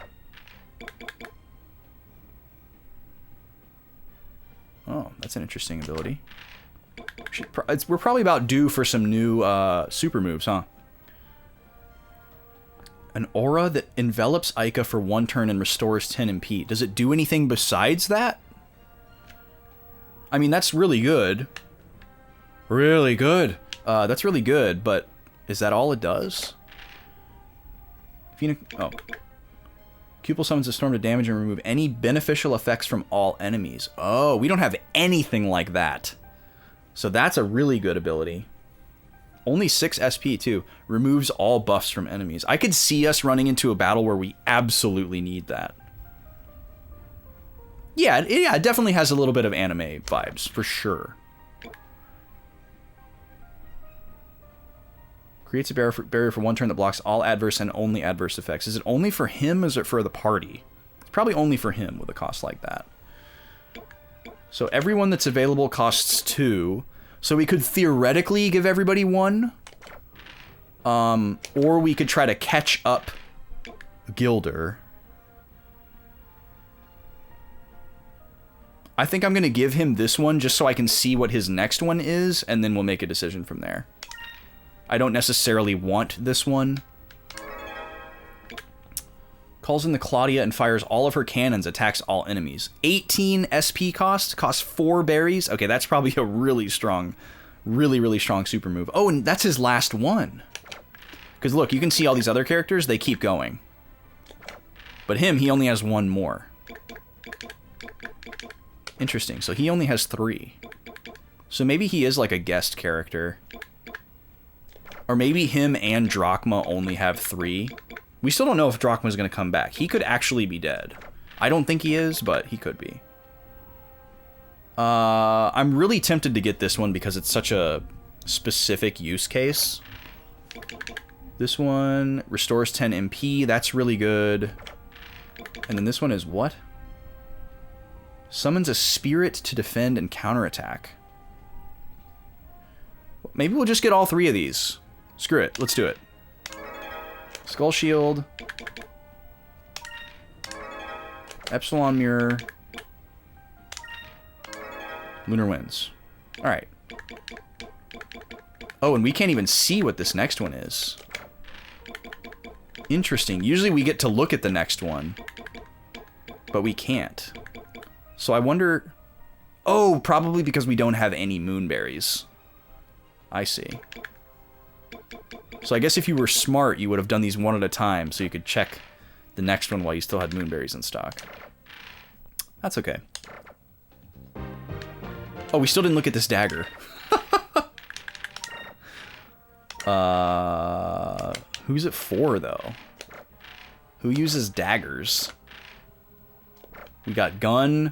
Oh, that's an interesting ability. We're probably about due for some new super moves, huh? An aura that envelops Ica for 1 turn and restores 10 MP. Does it do anything besides that? I mean, that's really good. Really good. That's really good, but is that all it does? Oh. Pupil summons a storm to damage and remove any beneficial effects from all enemies. Oh, we don't have anything like that. So that's a really good ability. Only 6 SP, too. Removes all buffs from enemies. I could see us running into a battle where we absolutely need that. Yeah, it definitely has a little bit of anime vibes, for sure. Creates a barrier for 1 turn that blocks all adverse and only adverse effects. Is it only for him, or is it for the party? It's probably only for him with a cost like that. So everyone that's available costs 2. So we could theoretically give everybody 1. Or we could try to catch up Gilder. I think I'm going to give him this one just so I can see what his next one is, and then we'll make a decision from there. I don't necessarily want this one. Calls in the Claudia and fires all of her cannons, attacks all enemies. 18 SP costs 4 berries. Okay, that's probably a really strong, really strong super move. Oh, and that's his last one. Because look, you can see all these other characters, they keep going. But him, he only has 1 more. Interesting, so he only has 3. So maybe he is like a guest character. Or maybe him and Drachma only have 3. We still don't know if Drachma's going to come back. He could actually be dead. I don't think he is, but he could be. I'm really tempted to get this one because it's such a specific use case. This one restores 10 MP. That's really good. And then this one is what? Summons a spirit to defend and counterattack. Maybe we'll just get all 3 of these. Screw it. Let's do it. Skull Shield. Epsilon Mirror. Lunar Winds. Alright. Oh, and we can't even see what this next one is. Interesting. Usually we get to look at the next one. But we can't. So I wonder... Oh, probably because we don't have any moonberries. I see. So I guess if you were smart, you would have done these one at a time so you could check the next one while you still had moonberries in stock. That's okay. Oh, we still didn't look at this dagger. Who's it for, though? Who uses daggers? We got gun,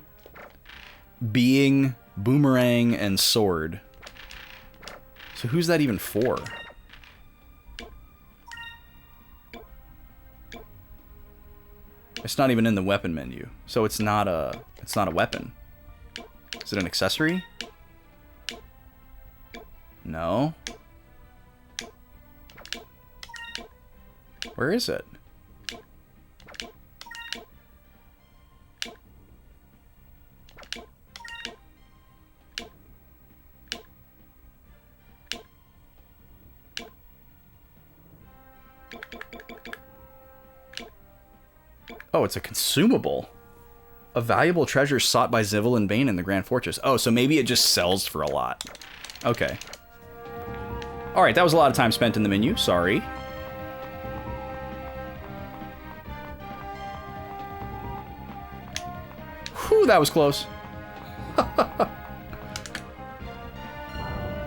being, boomerang, and sword. So who's that even for? It's not even in the weapon menu, so it's not a weapon. Is it an accessory? No. Where is it? Oh, it's a consumable. A valuable treasure sought by Zivil and Bane in the Grand Fortress. Oh, so maybe it just sells for a lot. Okay. Alright, that was a lot of time spent in the menu. Sorry. Whew, that was close.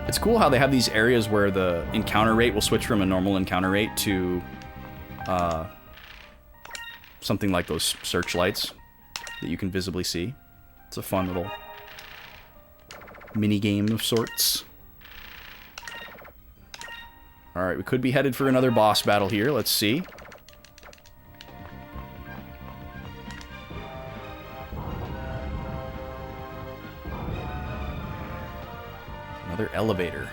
It's cool how they have these areas where the encounter rate will switch from a normal encounter rate to something like those searchlights that you can visibly see. It's a fun little mini game of sorts. Alright, we could be headed for another boss battle here. Let's see. Another elevator.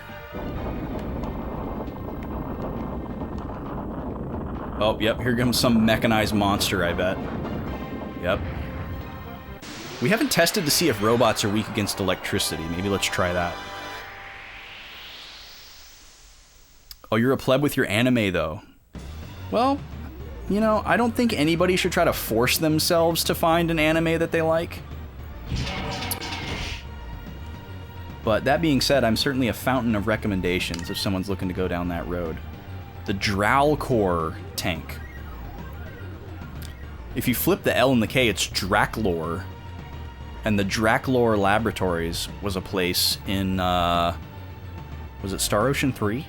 Oh, yep, here comes some mechanized monster, I bet. Yep. We haven't tested to see if robots are weak against electricity. Maybe let's try that. Oh, you're a pleb with your anime, though. Well, you know, I don't think anybody should try to force themselves to find an anime that they like. But that being said, I'm certainly a fountain of recommendations if someone's looking to go down that road. The Dralcor tank. If you flip the L and the K, it's Draklor. And the Draklor Laboratories was a place in, was it Star Ocean 3?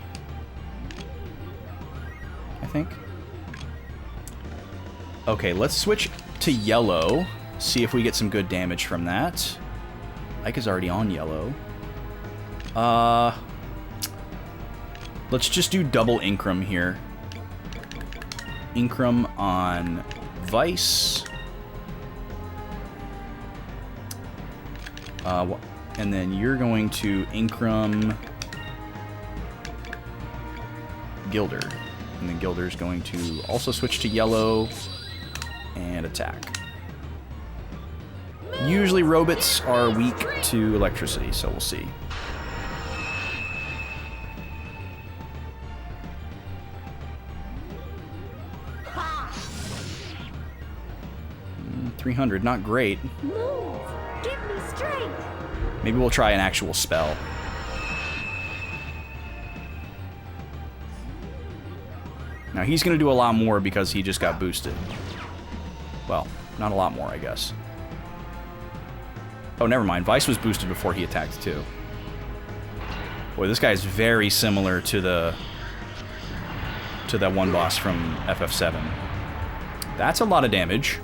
I think. Okay, let's switch to yellow. See if we get some good damage from that. Ike is already on yellow. Let's just do double Incrum here. Incrum on Vice. And then you're going to Incrum Gilder. And then Gilder's going to also switch to yellow and attack. Usually robots are weak to electricity, so we'll see. 300, not great. Move! Give me strength! Maybe we'll try an actual spell. Now he's going to do a lot more because he just got boosted. Well, not a lot more, I guess. Oh, never mind. Vice was boosted before he attacked too. Boy, this guy is very similar to that one boss from FF7. That's a lot of damage.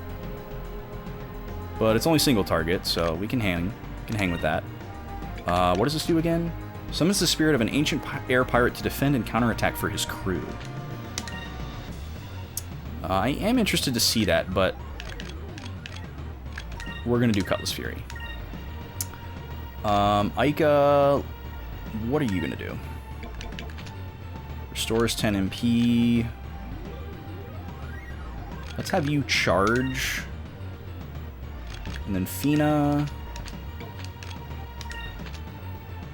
But it's only single target, so we can hang with that. What does this do again? Summons the spirit of an ancient air pirate to defend and counterattack for his crew. I am interested to see that, but we're gonna do Cutlass Fury. Aika, what are you gonna do? Restores 10 MP. Let's have you charge. And then Fina.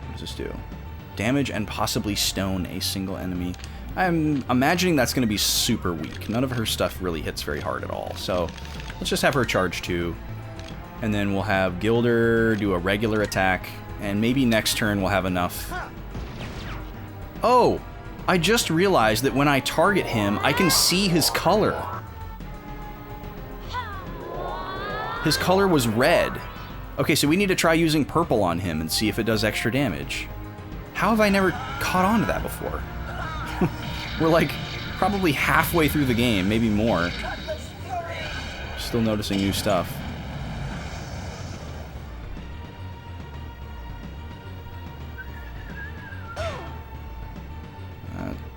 What does this do? Damage and possibly stone a single enemy. I'm imagining that's going to be super weak. None of her stuff really hits very hard at all. So let's just have her charge too. And then we'll have Gilder do a regular attack. And maybe next turn we'll have enough. Oh! I just realized that when I target him, I can see his color. His color was red. Okay, so we need to try using purple on him and see if it does extra damage. How have I never caught on to that before? We're like probably halfway through the game, maybe more. Still noticing new stuff.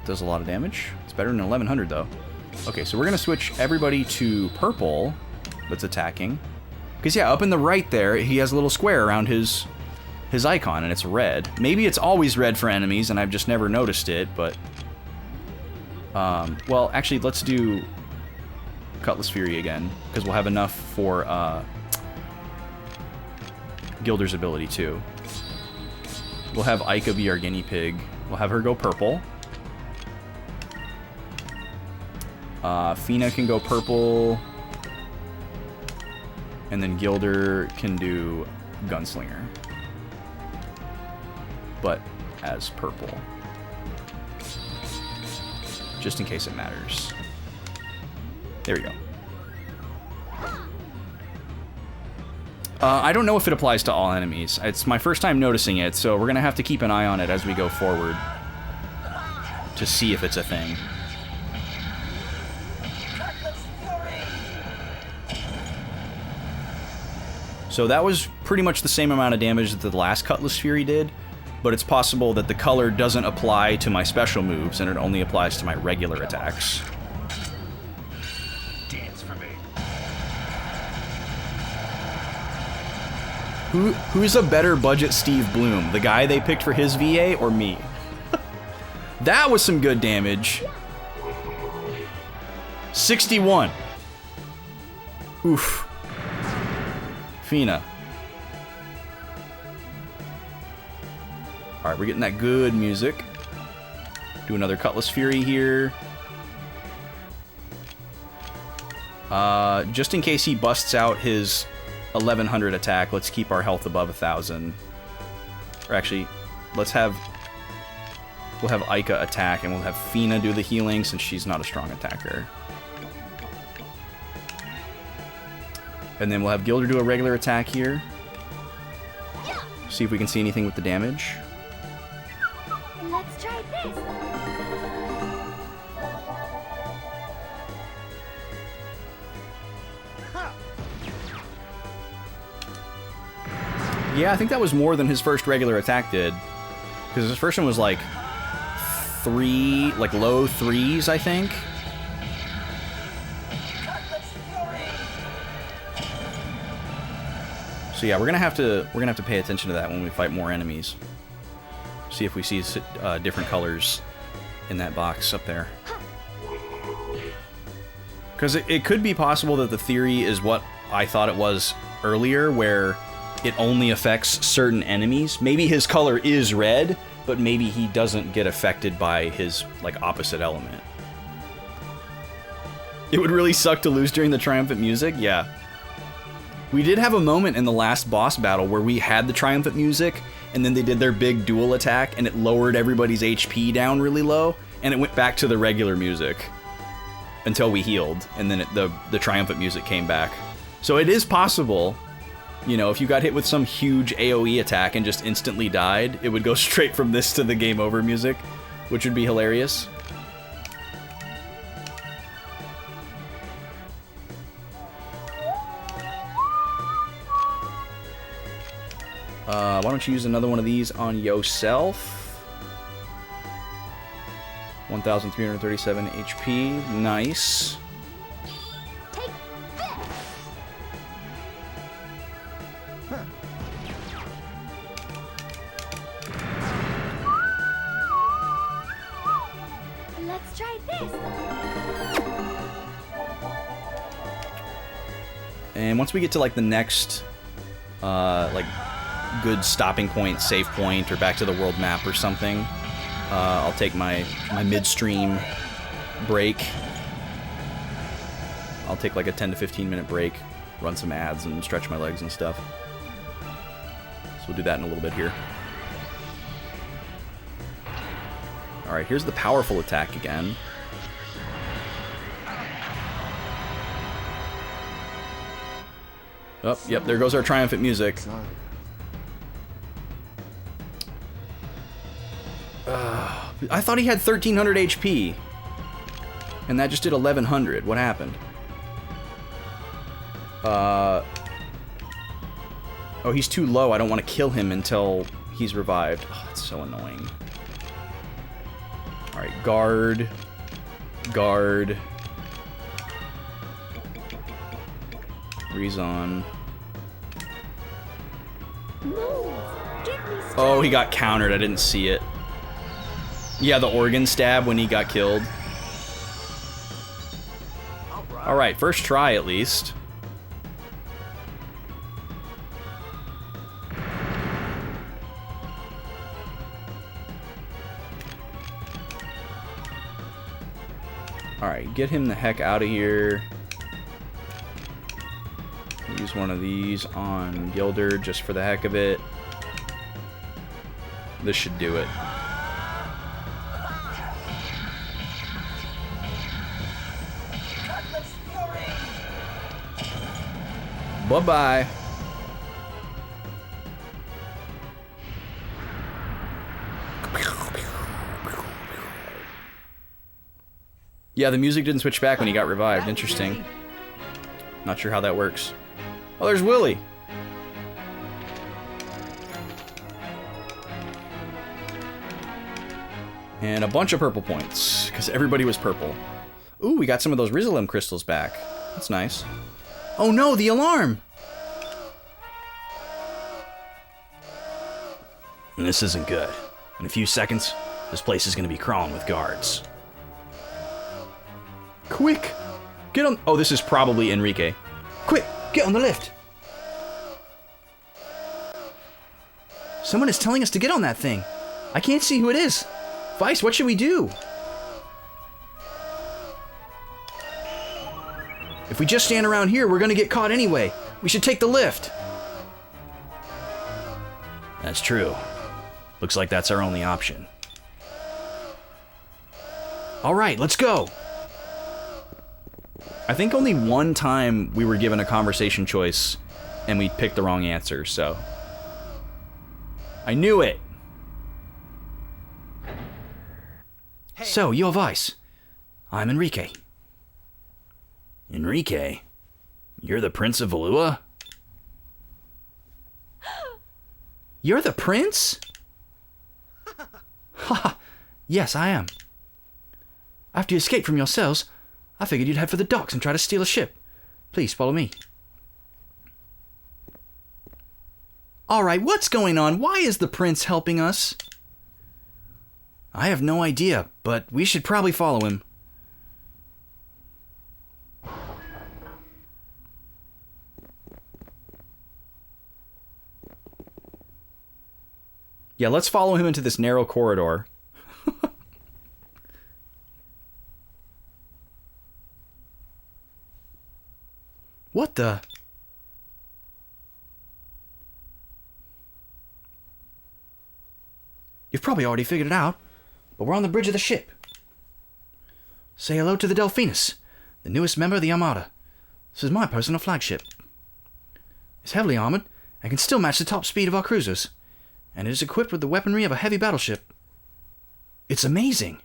Does a lot of damage. It's better than 1100 though. Okay, so we're gonna switch everybody to purple that's attacking. Because yeah, up in the right there, he has a little square around his icon, and it's red. Maybe it's always red for enemies, and I've just never noticed it, but... well, actually, let's do Cutlass Fury again, because we'll have enough for Gilder's ability, too. We'll have Aika be our guinea pig. We'll have her go purple. Fina can go purple. And then Gilder can do Gunslinger. But as purple. Just in case it matters. There we go. I don't know if it applies to all enemies. It's my first time noticing it, so we're going to have to keep an eye on it as we go forward to see if it's a thing. So that was pretty much the same amount of damage that the last Cutlass Fury did, but it's possible that the color doesn't apply to my special moves and it only applies to my regular attacks. Dance for me. Who's a better budget Steve Bloom? The guy they picked for his VA or me? That was some good damage. 61. Oof. Fina. Alright, we're getting that good music. Do another Cutlass Fury here. Just in case he busts out his 1100 attack, let's keep our health above 1000. Or actually, we'll have Ica attack and we'll have Fina do the healing since she's not a strong attacker. And then we'll have Gilder do a regular attack here. See if we can see anything with the damage. Let's try this. Yeah, I think that was more than his first regular attack did. Because his first one was like low threes, I think. So yeah, we're gonna have to pay attention to that when we fight more enemies. See if we see different colors in that box up there. Because it could be possible that the theory is what I thought it was earlier, where it only affects certain enemies. Maybe his color is red, but maybe he doesn't get affected by his like opposite element. It would really suck to lose during the triumphant music, yeah. We did have a moment in the last boss battle where we had the triumphant music, and then they did their big dual attack, and it lowered everybody's HP down really low, and it went back to the regular music until we healed, and then the triumphant music came back. So it is possible, you know, if you got hit with some huge AoE attack and just instantly died, it would go straight from this to the game over music, which would be hilarious. Why don't you use another one of these on yourself? 1,337 HP. Nice. Take this. Let's try this. And once we get to like the next, like good stopping point, save point, or back to the world map or something, I'll take my midstream break. I'll take like a 10 to 15 minute break, run some ads and stretch my legs and stuff. So we'll do that in a little bit here. Alright, here's the powerful attack again. Oh, yep, there goes our triumphant music. I thought he had 1,300 HP. And that just did 1,100. What happened? Oh, he's too low. I don't want to kill him until he's revived. Oh, that's so annoying. Alright, guard. Guard. Rezon. Oh, he got countered. I didn't see it. Yeah, the organ stab when he got killed. Alright, first try at least. Alright, get him the heck out of here. Use one of these on Gilder just for the heck of it. This should do it. Bye-bye. Yeah, the music didn't switch back when he got revived. Interesting. Not sure how that works. Oh, there's Willy. And a bunch of purple points, because everybody was purple. Ooh, we got some of those Rizalem crystals back. That's nice. Oh no, the alarm! This isn't good. In a few seconds, this place is going to be crawling with guards. Quick! Get on... Oh, this is probably Enrique. Quick! Get on the lift! Someone is telling us to get on that thing. I can't see who it is. Vice, what should we do? If we just stand around here, we're gonna get caught anyway. We should take the lift. That's true. Looks like that's our only option. Alright, let's go. I think only one time we were given a conversation choice and we picked the wrong answer, so... I knew it! So, you're Vice. I'm Enrique. Enrique? You're the Prince of Valua? You're the prince? Haha, yes, I am. After you escaped from your cells, I figured you'd head for the docks and try to steal a ship. Please follow me. Alright, what's going on? Why is the prince helping us? I have no idea, but we should probably follow him. Yeah, let's follow him into this narrow corridor. What the? You've probably already figured it out, but we're on the bridge of the ship. Say hello to the Delphinus, the newest member of the Armada. This is my personal flagship. It's heavily armored and can still match the top speed of our cruisers, and it is equipped with the weaponry of a heavy battleship. It's amazing.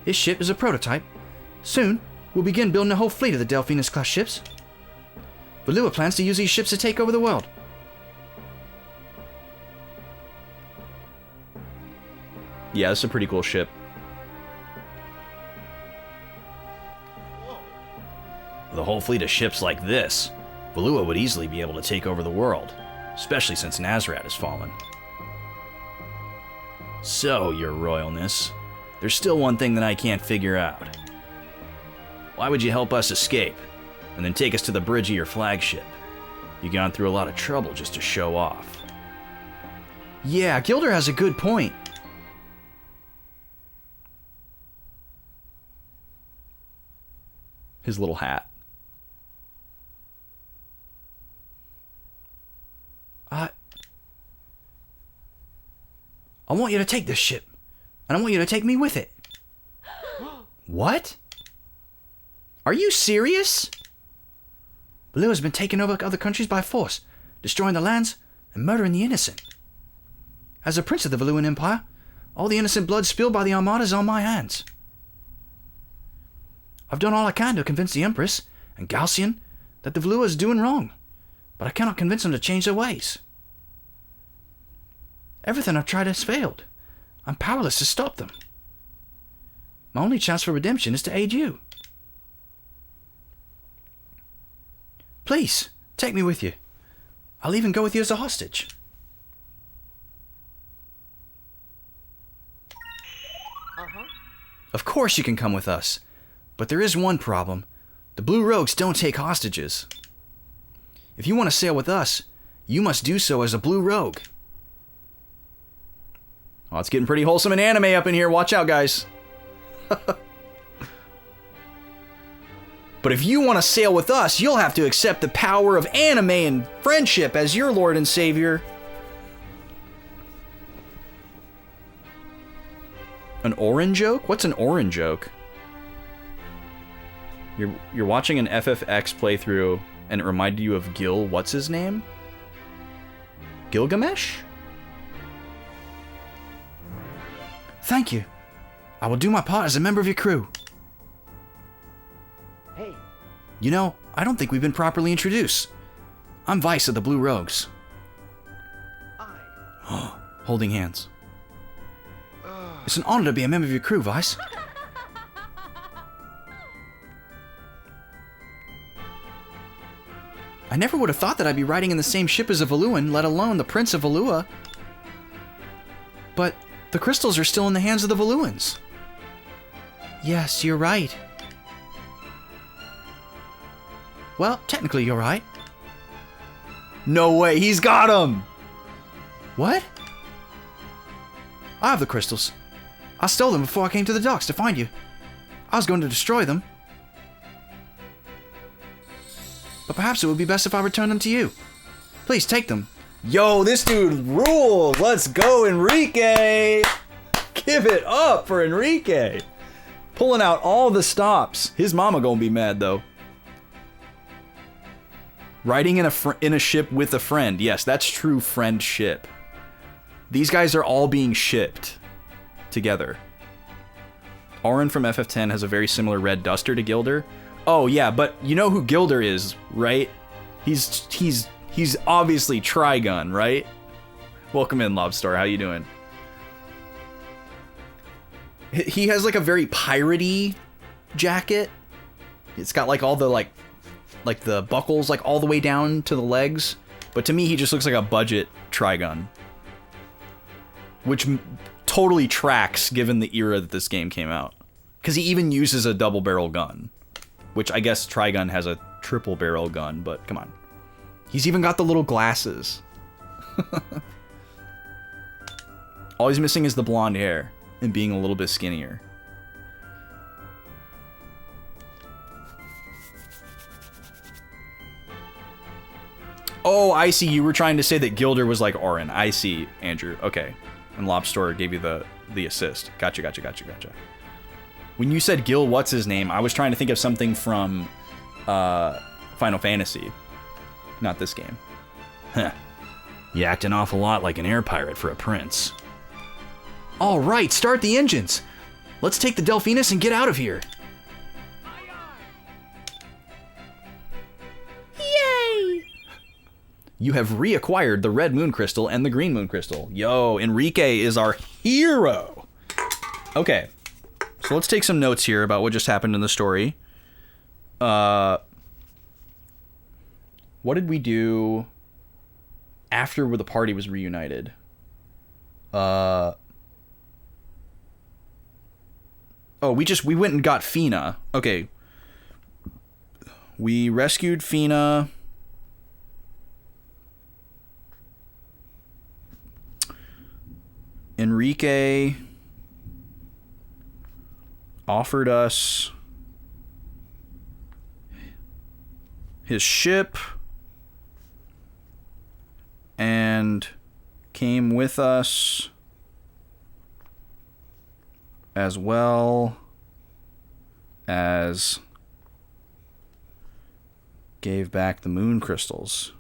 This ship is a prototype. Soon, we'll begin building a whole fleet of the Delphinus-class ships. Valua plans to use these ships to take over the world. Yeah, it's a pretty cool ship. With a whole fleet of ships like this, Valua would easily be able to take over the world, especially since Nazrat has fallen. So, Your Royalness, there's still one thing that I can't figure out. Why would you help us escape, and then take us to the bridge of your flagship? You've gone through a lot of trouble just to show off. Yeah, Gilder has a good point. His little hat. I want you to take this ship, and I want you to take me with it. What? Are you serious? Valua has been taking over other countries by force, destroying the lands and murdering the innocent. As a prince of the Valuan Empire, all the innocent blood spilled by the Armada is on my hands. I've done all I can to convince the Empress and Galcian that the Valua is doing wrong, but I cannot convince them to change their ways. Everything I've tried has failed. I'm powerless to stop them. My only chance for redemption is to aid you. Please, take me with you. I'll even go with you as a hostage. Of course you can come with us. But there is one problem. The Blue Rogues don't take hostages. If you want to sail with us, you must do so as a Blue Rogue. Oh, it's getting pretty wholesome and anime up in here. Watch out, guys. But if you want to sail with us, you'll have to accept the power of anime and friendship as your lord and savior. An Orin joke? What's an Orin joke? You're watching an FFX playthrough and it reminded you of Gil, what's his name? Gilgamesh? Thank you. I will do my part as a member of your crew. Hey. You know, I don't think we've been properly introduced. I'm Vice of the Blue Rogues. Holding hands. It's an honor to be a member of your crew, Vice. I never would have thought that I'd be riding in the same ship as a Valuan, let alone the Prince of Valua. But the crystals are still in the hands of the Valuans. Yes, you're right. Well, technically you're right. No way, he's got them! What? I have the crystals. I stole them before I came to the docks to find you. I was going to destroy them. But perhaps it would be best if I return them to you. Please take them. Yo, this dude rules! Let's go, Enrique! Give it up for Enrique! Pulling out all the stops. His mama gonna be mad, though. Riding in a ship with a friend. Yes, that's true friendship. These guys are all being shipped together. Orin from FF10 has a very similar red duster to Gilder. Oh yeah, but you know who Gilder is, right? He's obviously Trigun, right? Welcome in, Lobstar. How you doing? He has like a very piratey jacket. It's got like all the like the buckles like all the way down to the legs. But to me, he just looks like a budget Trigun. Which totally tracks given the era that this game came out. Because he even uses a double barrel gun. Which I guess Trigun has a triple barrel gun, but come on. He's even got the little glasses. All he's missing is the blonde hair and being a little bit skinnier. Oh, I see. You were trying to say that Gilder was like Orin. I see, Andrew. Okay. And Lobster gave you the assist. Gotcha. When you said Gil, what's his name? I was trying to think of something from Final Fantasy. Not this game. Huh. You act an awful lot like an air pirate for a prince. All right, start the engines. Let's take the Delphinus and get out of here. Yay! You have reacquired the red moon crystal and the green moon crystal. Yo, Enrique is our hero. Okay. So let's take some notes here about what just happened in the story. What did we do after the party was reunited? Oh, we went and got Fina. Okay. We rescued Fina. Enrique offered us his ship and came with us, as well as gave back the moon crystals.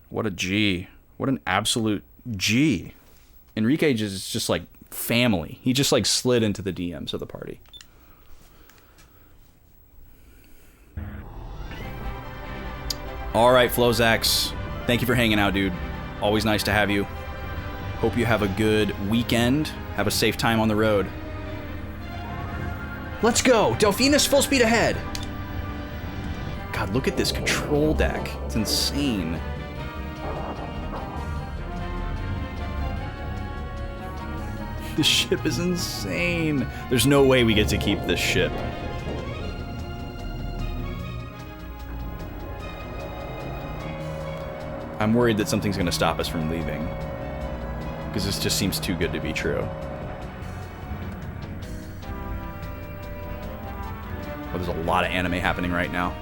What a G. What an absolute G. Enrique is just like family. He just like slid into the DMs of the party. All right, Flozax. Thank you for hanging out, dude. Always nice to have you. Hope you have a good weekend. Have a safe time on the road. Let's go! Delphinus, full speed ahead! God, look at this control deck. It's insane. This ship is insane. There's no way we get to keep this ship. I'm worried that something's going to stop us from leaving. Because this just seems too good to be true. there's a lot of anime happening right now.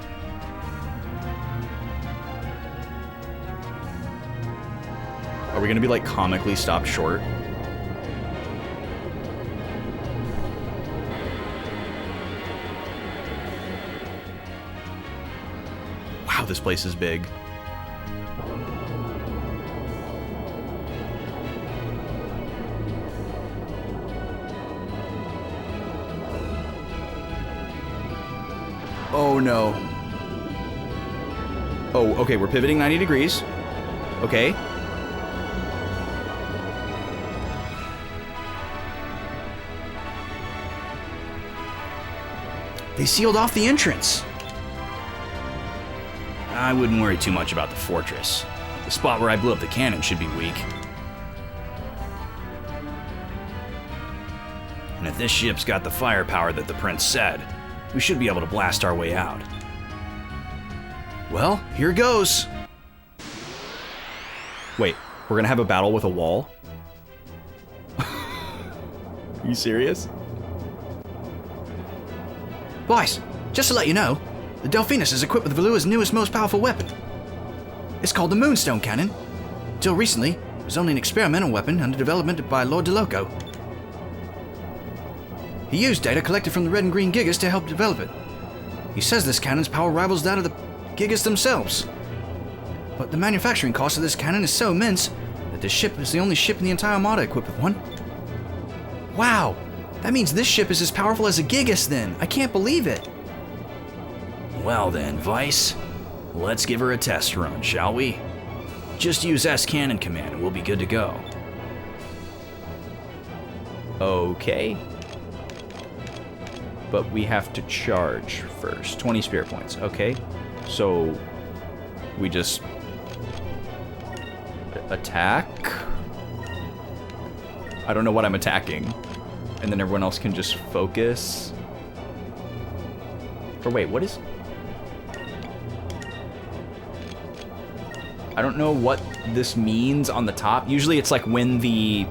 Are we gonna be like comically stopped short? Wow, this place is big. Oh no. Oh, okay, we're pivoting 90 degrees. Okay. They sealed off the entrance. I wouldn't worry too much about the fortress. The spot where I blew up the cannon should be weak. And if this ship's got the firepower that the prince said, we should be able to blast our way out. Well, here goes. Wait, we're gonna have a battle with a wall? Are you serious? Boys, just to let you know, the Delphinus is equipped with Valua's newest, most powerful weapon. It's called the Moonstone Cannon. Until recently, it was only an experimental weapon under development by Lord DeLoco. He used data collected from the red and green Gigas to help develop it. He says this cannon's power rivals that of the Gigas themselves. But the manufacturing cost of this cannon is so immense that this ship is the only ship in the entire Armada equipped with one. Wow! That means this ship is as powerful as a Gigas then. I can't believe it. Well then, Vice, let's give her a test run, shall we? Just use S-Cannon command and we'll be good to go. Okay. But we have to charge first. 20 spirit points. Okay. So we just attack. I don't know what I'm attacking. And then everyone else can just focus. Or wait, what is... I don't know what this means on the top. Usually it's like when the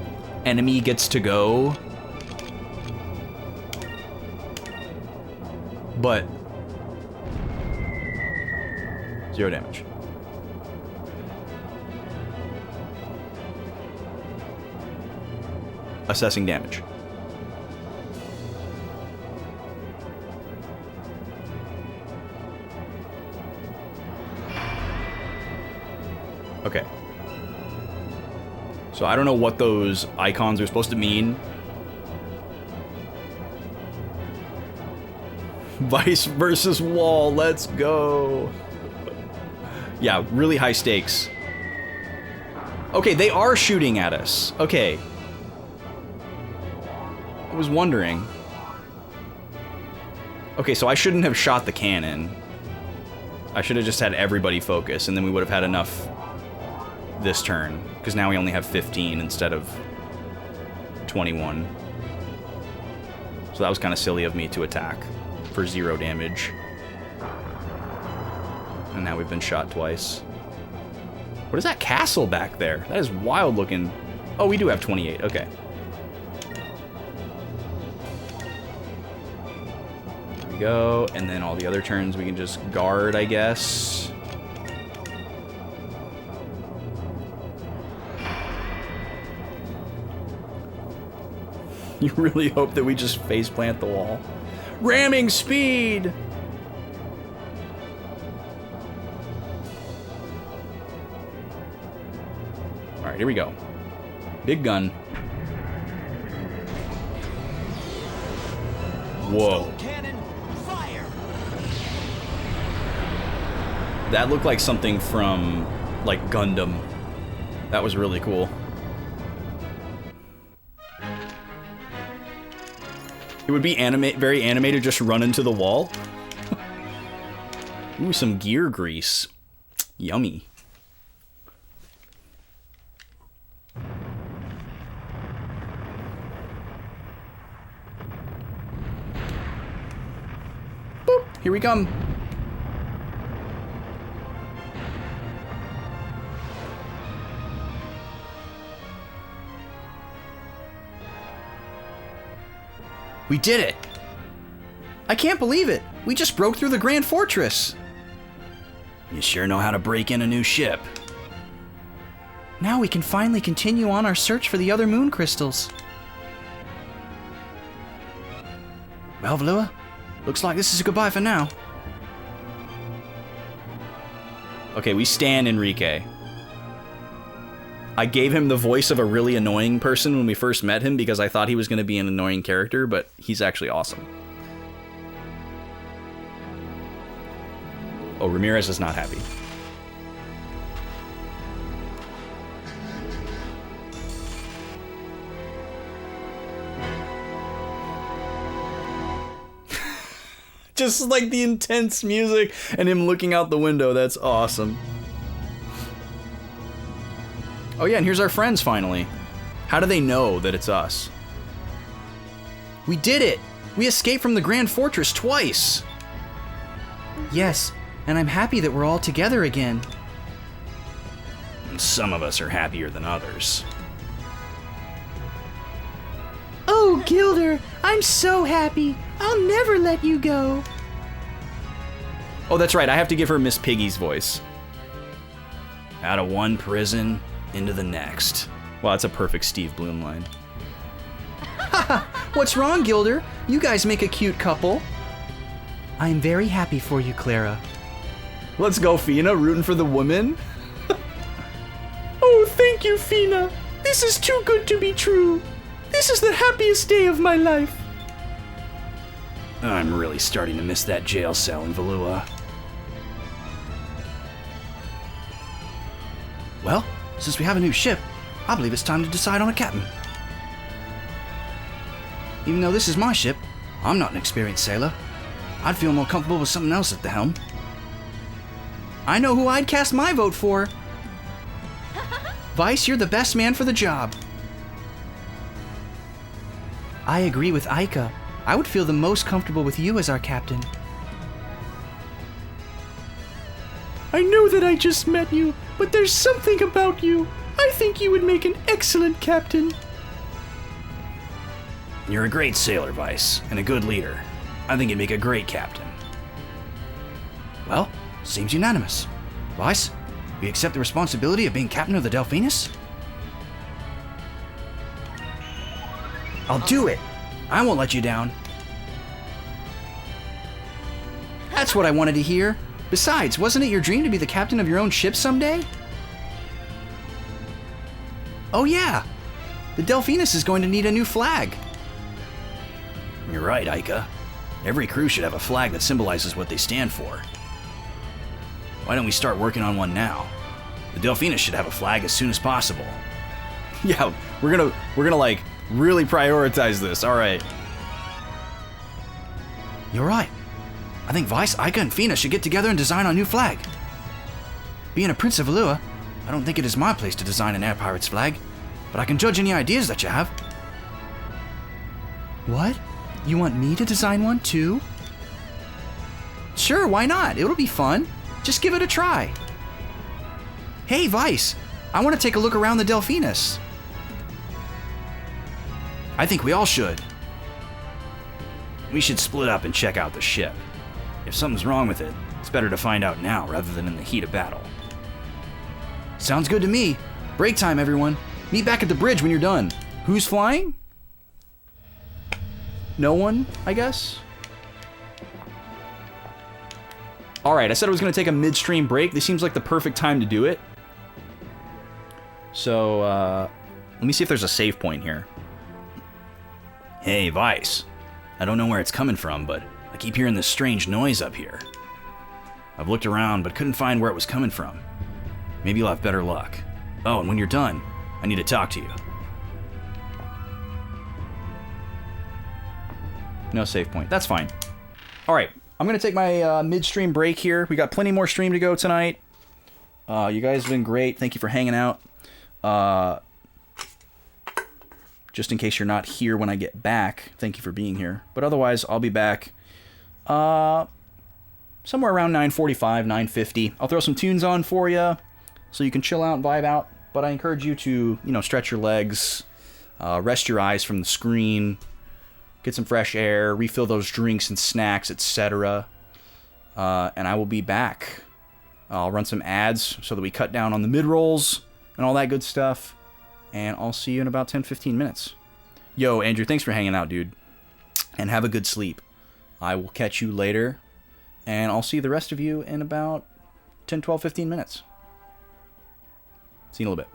enemy gets to go. But 0 damage. Assessing damage. Okay. So I don't know what those icons are supposed to mean. Vice versus wall, let's go. Yeah, really high stakes. Okay, they are shooting at us. Okay. I was wondering. Okay, so I shouldn't have shot the cannon. I should have just had everybody focus, and then we would have had enough this turn, because now we only have 15 instead of 21. So that was kind of silly of me to attack for 0 damage. And now we've been shot twice. What is that castle back there? That is wild looking. Oh, we do have 28. Okay. There we go. And then all the other turns we can just guard, I guess. You really hope that we just faceplant the wall. Ramming speed! Alright, here we go. Big gun. Whoa. That looked like something from, like, Gundam. That was really cool. It would be very animated, just run into the wall. Ooh, some gear grease. Yummy. Boop, here we come. We did it! I can't believe it! We just broke through the Grand Fortress! You sure know how to break in a new ship. Now we can finally continue on our search for the other moon crystals. Well, Valua, looks like this is a goodbye for now. Okay, we stand Enrique. I gave him the voice of a really annoying person when we first met him because I thought he was going to be an annoying character, but he's actually awesome. Oh, Ramirez is not happy. Just like the intense music and him looking out the window, that's awesome. Oh yeah, and here's our friends finally. How do they know that it's us? We did it! We escaped from the Grand Fortress twice! Yes, and I'm happy that we're all together again. And some of us are happier than others. Oh, Gilder, I'm so happy! I'll never let you go! Oh, that's right, I have to give her Miss Piggy's voice. Out of one prison, into the next. Well, that's a perfect Steve Bloom line. What's wrong, Gilder? You guys make a cute couple. I'm very happy for you, Clara. Let's go, Fina, rooting for the woman. Oh, thank you, Fina. This is too good to be true. This is the happiest day of my life. I'm really starting to miss that jail cell in Valua. Well, since we have a new ship, I believe it's time to decide on a captain. Even though this is my ship, I'm not an experienced sailor. I'd feel more comfortable with something else at the helm. I know who I'd cast my vote for. Vice, you're the best man for the job. I agree with Aika. I would feel the most comfortable with you as our captain. I know that I just met you, but there's something about you. I think you would make an excellent captain. You're a great sailor, Vice, and a good leader. I think you'd make a great captain. Well, seems unanimous. Vice, we accept the responsibility of being captain of the Delphinus? I'll do it. I won't let you down. That's what I wanted to hear. Besides, wasn't it your dream to be the captain of your own ship someday? Oh yeah, the Delphinus is going to need a new flag. You're right, Aika. Every crew should have a flag that symbolizes what they stand for. Why don't we start working on one now? The Delphinus should have a flag as soon as possible. Yeah, we're gonna like really prioritize this. All right. You're right. I think Vice, Aika, and Fina should get together and design our new flag. Being a Prince of Valua, I don't think it is my place to design an Air Pirates flag, but I can judge any ideas that you have. What? You want me to design one too? Sure, why not? It'll be fun. Just give it a try. Hey, Vice, I want to take a look around the Delphinus. I think we all should. We should split up and check out the ship. If something's wrong with it, it's better to find out now rather than in the heat of battle. Sounds good to me. Break time, everyone. Meet back at the bridge when you're done. Who's flying? No one, I guess? Alright, I said I was going to take a midstream break. This seems like the perfect time to do it. So, let me see if there's a save point here. Hey, Vice. I don't know where it's coming from, but I keep hearing this strange noise up here. I've looked around, but couldn't find where it was coming from. Maybe you'll have better luck. Oh, and when you're done, I need to talk to you. No save point. That's fine. Alright, I'm going to take my midstream break here. We got plenty more stream to go tonight. You guys have been great. Thank you for hanging out. Just in case you're not here when I get back, thank you for being here. But otherwise, I'll be back somewhere around 9:45, 9:50. I'll throw some tunes on for you so you can chill out and vibe out. But I encourage you to, stretch your legs, rest your eyes from the screen, get some fresh air, refill those drinks and snacks, etc. And I will be back. I'll run some ads so that we cut down on the mid-rolls and all that good stuff. And I'll see you in about 10-15 minutes. Yo, Andrew, thanks for hanging out, dude. And have a good sleep. I will catch you later. And I'll see the rest of you in about 10, 12, 15 minutes. See you in a little bit.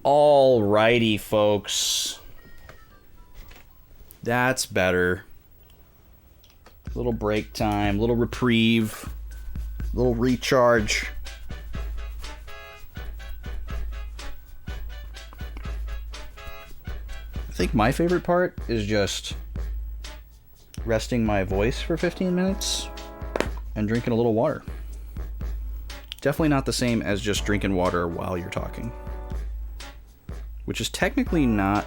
Alrighty, folks. That's better. Little break time, little reprieve, little recharge. I think my favorite part is just resting my voice for 15 minutes and drinking a little water. Definitely not the same as just drinking water while you're talking, which is technically not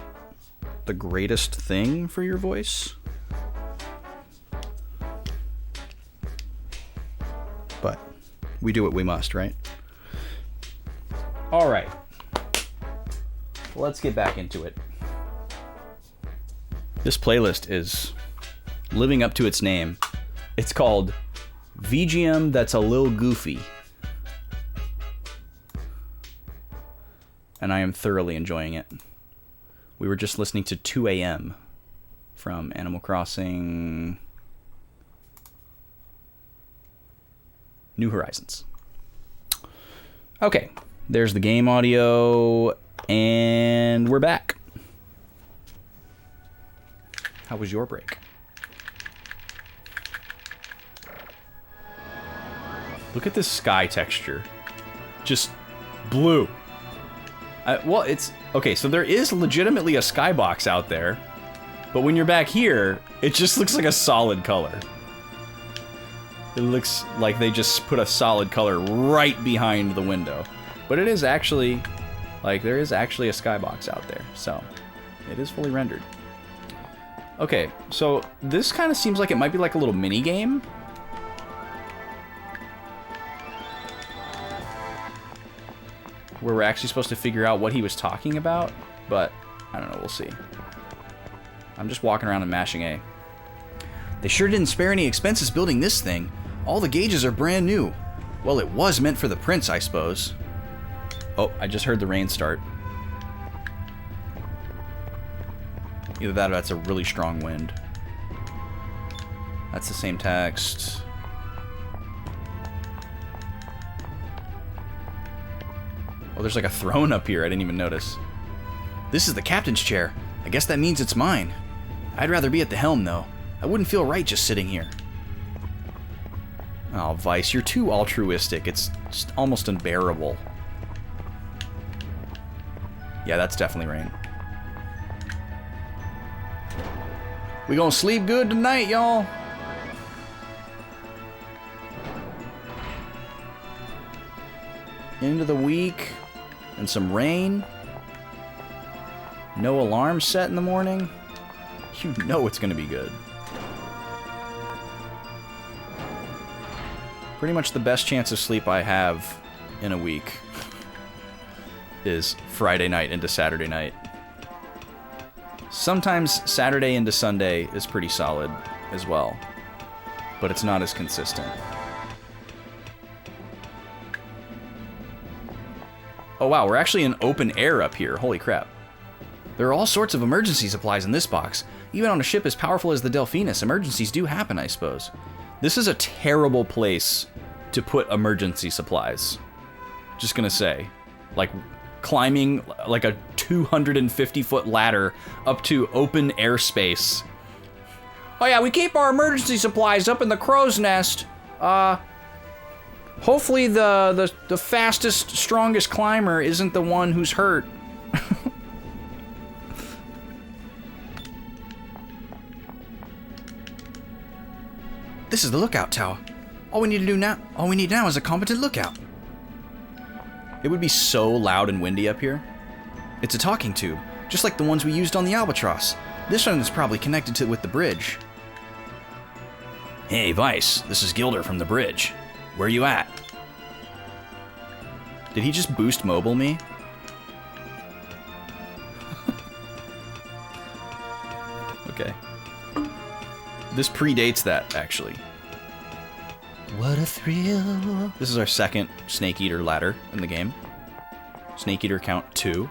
the greatest thing for your voice. But we do what we must, right? All right. Let's get back into it. This playlist is living up to its name. It's called VGM That's a Lil Goofy. And I am thoroughly enjoying it. We were just listening to 2 AM from Animal Crossing New Horizons. Okay, there's the game audio, and we're back. How was your break? Look at this sky texture. Just blue. Well, it's... Okay, so there is legitimately a skybox out there, but when you're back here, it just looks like a solid color. It looks like they just put a solid color right behind the window. But it is actually... Like, there is actually a skybox out there, so it is fully rendered. Okay, so this kind of seems like it might be like a little mini game. Where we're actually supposed to figure out what he was talking about, but I don't know, we'll see. I'm just walking around and mashing A. They sure didn't spare any expenses building this thing. All the gauges are brand new. Well, it was meant for the prince, I suppose. Oh, I just heard the rain start. Either that or that's a really strong wind. That's the same text. Oh, there's like a throne up here. I didn't even notice. This is the captain's chair. I guess that means it's mine. I'd rather be at the helm, though. I wouldn't feel right just sitting here. Oh, Vice, you're too altruistic. It's just almost unbearable. Yeah, that's definitely rain. We gonna sleep good tonight, y'all. End of the week. And some rain. No alarm set in the morning. You know it's gonna be good. Pretty much the best chance of sleep I have in a week is Friday night into Saturday night. Sometimes Saturday into Sunday is pretty solid as well, but it's not as consistent. Oh wow, we're actually in open air up here. Holy crap. There are all sorts of emergency supplies in this box. Even on a ship as powerful as the Delphinus, emergencies do happen, I suppose. This is a terrible place to put emergency supplies. Just gonna say. Like, climbing like a 250-foot ladder up to open airspace. Oh yeah, we keep our emergency supplies up in the crow's nest. Hopefully the fastest, strongest climber isn't the one who's hurt. This is the lookout tower. All we need now is a competent lookout. It would be so loud and windy up here. It's a talking tube, just like the ones we used on the Albatross. This one is probably connected with the bridge. Hey, Vice, this is Gilder from the bridge. Where you at? Did he just boost mobile me? Okay. This predates that, actually. What a thrill. This is our second Snake Eater ladder in the game. Snake Eater count 2.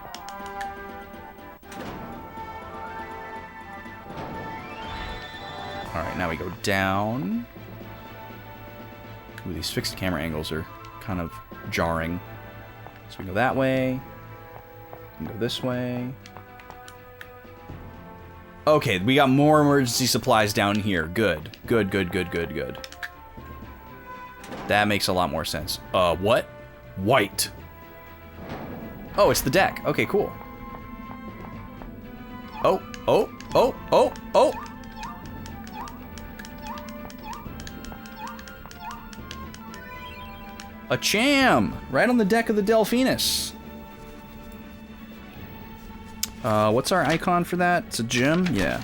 Alright, now we go down. Ooh, these fixed camera angles are kind of jarring. So we go that way. We can go this way. Okay, we got more emergency supplies down here. Good. Good, good, good, good, good. That makes a lot more sense. What? White. Oh, it's the deck. Okay, cool. Oh, oh, oh, oh, oh. A cham! Right on the deck of the Delphinus. What's our icon for that? It's a gem? Yeah.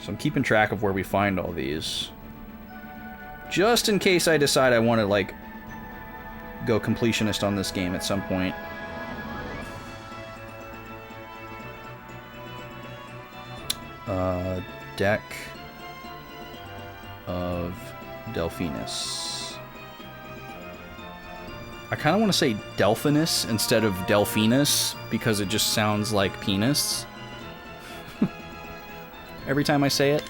So I'm keeping track of where we find all these. Just in case I decide I want to, like, go completionist on this game at some point. Deck of Delphinus. I kind of want to say Delphinus instead of Delphinus because it just sounds like penis every time I say it.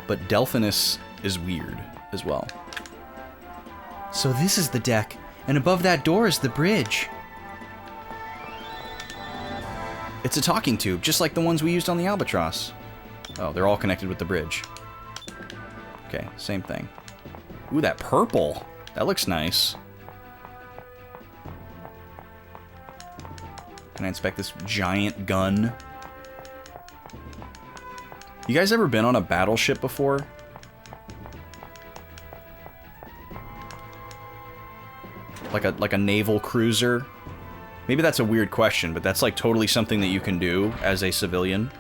But Delphinus is weird as well. So this is the deck, and above that door is the bridge. It's a talking tube, just like the ones we used on the Albatross. Oh, they're all connected with the bridge. Okay, same thing. Ooh, that purple. That looks nice. Can I inspect this giant gun? You guys ever been on a battleship before? Like a naval cruiser? Maybe that's a weird question, but that's like totally something that you can do as a civilian.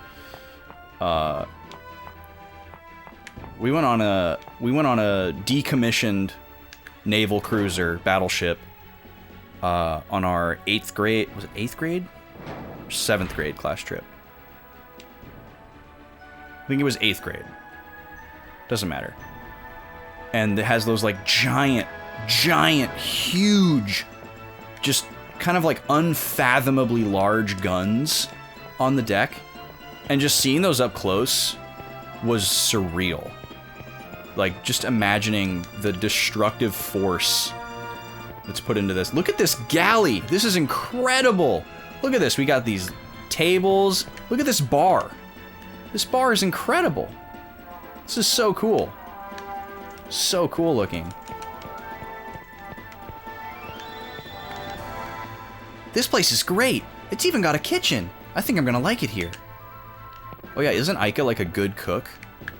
We went on a decommissioned naval cruiser battleship on our 8th grade, was it 8th grade? Or 7th grade class trip. I think it was 8th grade. Doesn't matter. And it has those like giant, huge, just kind of like unfathomably large guns on the deck. And just seeing those up close was surreal. Like, just imagining the destructive force that's put into this. Look at this galley. This is incredible. Look at this. We got these tables. Look at this bar. This bar is incredible. This is so cool. So cool looking. This place is great. It's even got a kitchen. I think I'm gonna like it here. Oh yeah, isn't Ica like a good cook?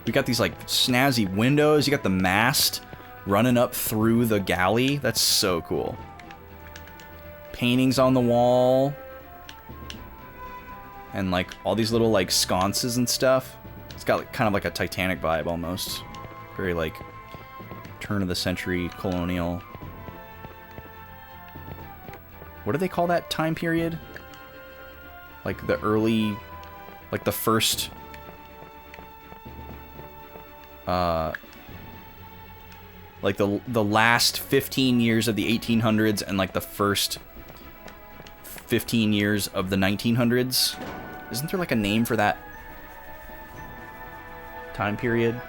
We got these like snazzy windows. You got the mast running up through the galley. That's so cool. Paintings on the wall. And like all these little like sconces and stuff. It's got like, kind of like a Titanic vibe almost. Very like turn of the century colonial. What do they call that time period? Like the early, like the first, like the last 15 years of the 1800s and like the first 15 years of the 1900s. Isn't there like a name for that time period?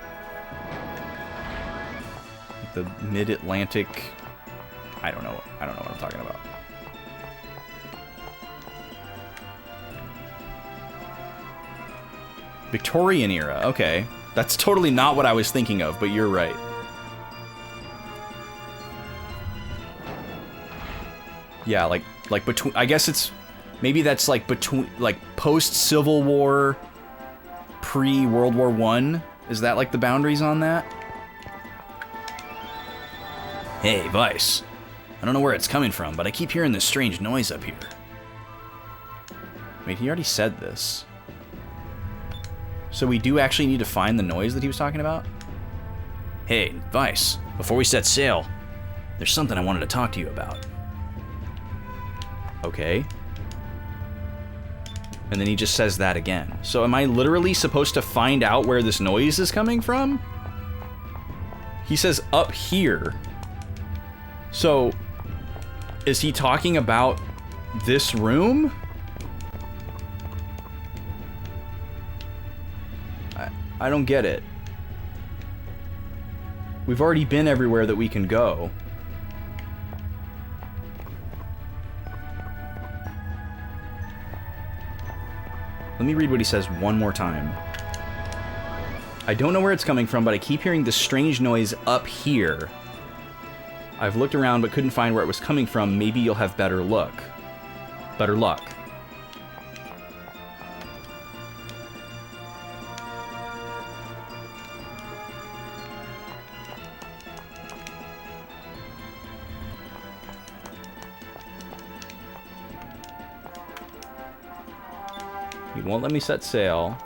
Like the mid-Atlantic. I don't know what I'm talking about. Victorian era. Okay. That's totally not what I was thinking of, but you're right. Yeah, like between, I guess it's, maybe that's like between, like post-Civil War, pre-World War I? Is that like the boundaries on that? Hey, Vice. I don't know where it's coming from, but I keep hearing this strange noise up here. Wait, he already said this. So we do actually need to find the noise that he was talking about? Hey, Vice, before we set sail, there's something I wanted to talk to you about. Okay. And then he just says that again. So am I literally supposed to find out where this noise is coming from? He says up here. So, is he talking about this room? I don't get it. We've already been everywhere that we can go. Let me read what he says one more time. I don't know where it's coming from, but I keep hearing this strange noise up here. I've looked around but couldn't find where it was coming from. Maybe you'll have better luck. Better luck. He won't let me set sail.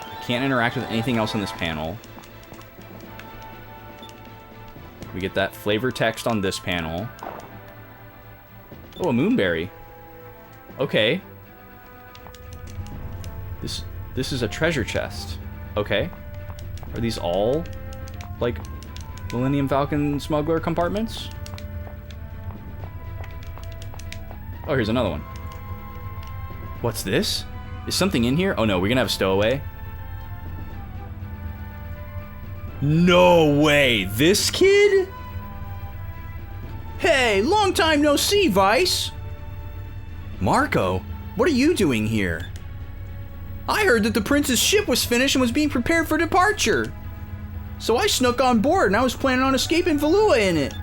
I can't interact with anything else on this panel. We get that flavor text on this panel. Oh, a moonberry. Okay. This is a treasure chest. Okay. Are these all, like, Millennium Falcon smuggler compartments? Oh, here's another one. What's this? Is something in here? Oh no, we're gonna have a stowaway. No way! This kid? Hey, long time no see, Vice! Marco, what are you doing here? I heard that the prince's ship was finished and was being prepared for departure. So I snuck on board and I was planning on escaping Valua in it.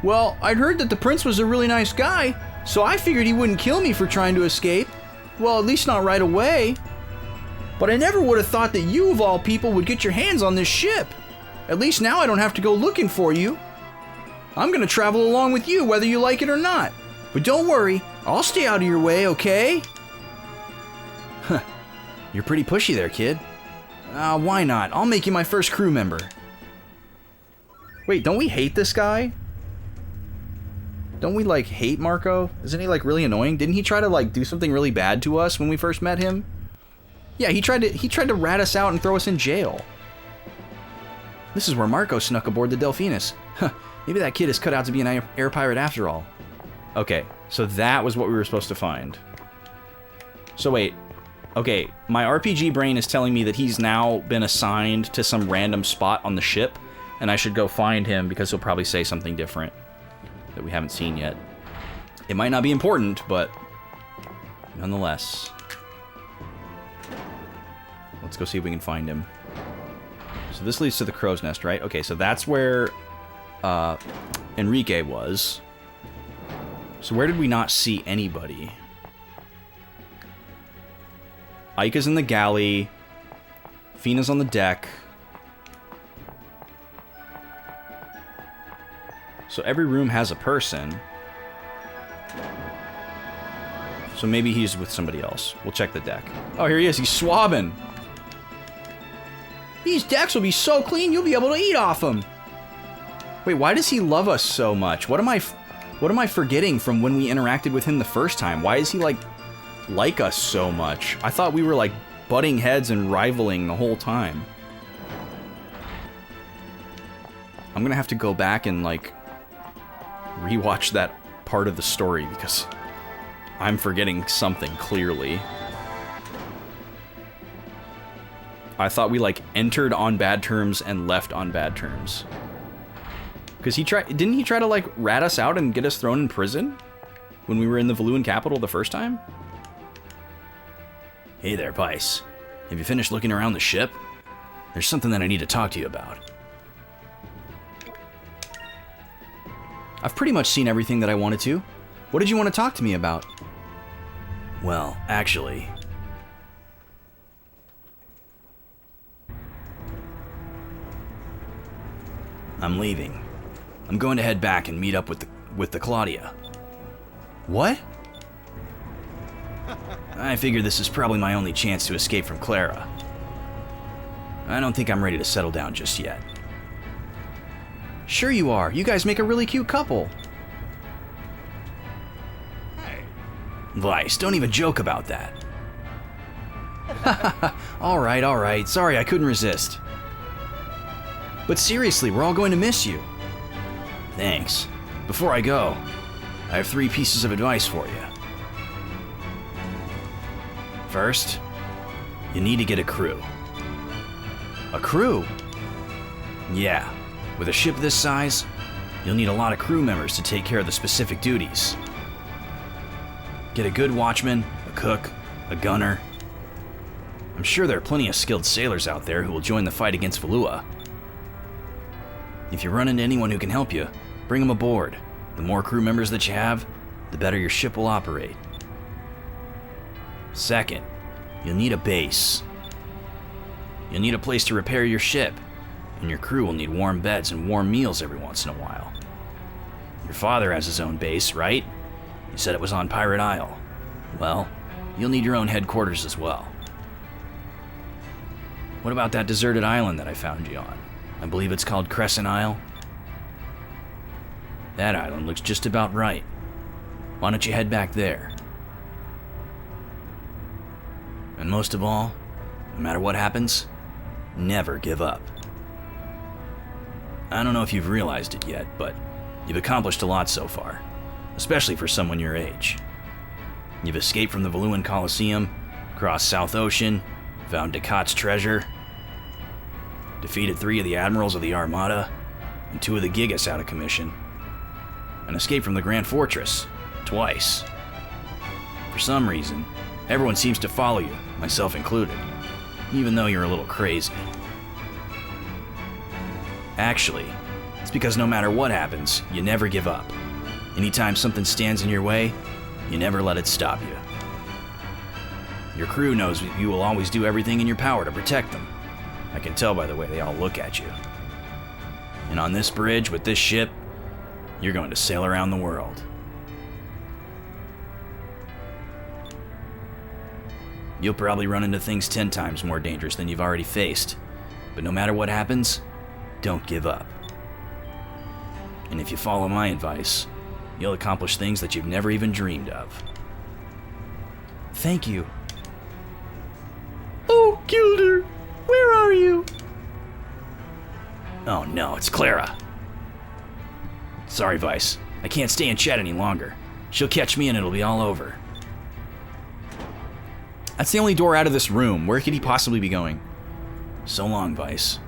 Well, I'd heard that the prince was a really nice guy, so I figured he wouldn't kill me for trying to escape. Well, at least not right away. But I never would have thought that you, of all people, would get your hands on this ship. At least now I don't have to go looking for you. I'm gonna travel along with you, whether you like it or not. But don't worry, I'll stay out of your way, okay? Huh. You're pretty pushy there, kid. Why not? I'll make you my first crew member. Wait, don't we hate this guy? Don't we, like, hate Marco? Isn't he, like, really annoying? Didn't he try to, like, do something really bad to us when we first met him? Yeah, he tried to rat us out and throw us in jail. This is where Marco snuck aboard the Delphinus. Huh, maybe that kid is cut out to be an air pirate after all. Okay, so that was what we were supposed to find. So wait. Okay, my RPG brain is telling me that he's now been assigned to some random spot on the ship, and I should go find him because he'll probably say something different that we haven't seen yet. It might not be important, but nonetheless. Let's go see if we can find him. So this leads to the crow's nest, right? Okay, so that's where Enrique was. So where did we not see anybody? Ika's in the galley. Fina's on the deck. So every room has a person. So maybe he's with somebody else. We'll check the deck. Oh, here he is. He's swabbing. These decks will be so clean you'll be able to eat off them. Wait, why does he love us so much? What am I forgetting from when we interacted with him the first time? Why is he like us so much? I thought we were like butting heads and rivaling the whole time. I'm gonna have to go back and like rewatch that part of the story because I'm forgetting something clearly. I thought we like entered on bad terms and left on bad terms. Because didn't he try to like rat us out and get us thrown in prison when we were in the Valuan capital the first time? Hey there, Pice. Have you finished looking around the ship? There's something that I need to talk to you about. I've pretty much seen everything that I wanted to. What did you want to talk to me about? Well, actually... I'm leaving. I'm going to head back and meet up with the Claudia. What? I figure this is probably my only chance to escape from Clara. I don't think I'm ready to settle down just yet. Sure you are. You guys make a really cute couple. Vice, don't even joke about that. Alright. Sorry, I couldn't resist. But seriously, we're all going to miss you. Thanks. Before I go, I have 3 pieces of advice for you. First, you need to get a crew. A crew? Yeah. With a ship this size, you'll need a lot of crew members to take care of the specific duties. Get a good watchman, a cook, a gunner. I'm sure there are plenty of skilled sailors out there who will join the fight against Valua. If you run into anyone who can help you, bring them aboard. The more crew members that you have, the better your ship will operate. Second, you'll need a base. You'll need a place to repair your ship, and your crew will need warm beds and warm meals every once in a while. Your father has his own base, right? You said it was on Pirate Isle. well, you'll need your own headquarters as well. What about that deserted island that I found you on? I believe it's called Crescent Isle. That island looks just about right. Why don't you head back there? And most of all, no matter what happens, never give up. I don't know if you've realized it yet, but you've accomplished a lot so far, especially for someone your age. You've escaped from the Valuan Coliseum, crossed South Ocean, found Ducat's treasure, defeated 3 of the admirals of the Armada, and 2 of the Gigas out of commission, and escaped from the Grand Fortress, twice. For some reason, everyone seems to follow you, myself included, even though you're a little crazy. Actually, it's because no matter what happens, you never give up. Anytime something stands in your way, you never let it stop you. Your crew knows you will always do everything in your power to protect them. I can tell by the way they all look at you. And on this bridge with this ship, you're going to sail around the world. You'll probably run into things 10 times more dangerous than you've already faced. But no matter what happens, don't give up. And if you follow my advice, you'll accomplish things that you've never even dreamed of. Thank you. Oh, Gilder, where are you? Oh no, it's Clara. Sorry, Vice. I can't stay and chat any longer. She'll catch me and it'll be all over. That's the only door out of this room. Where could he possibly be going? So long, Vice.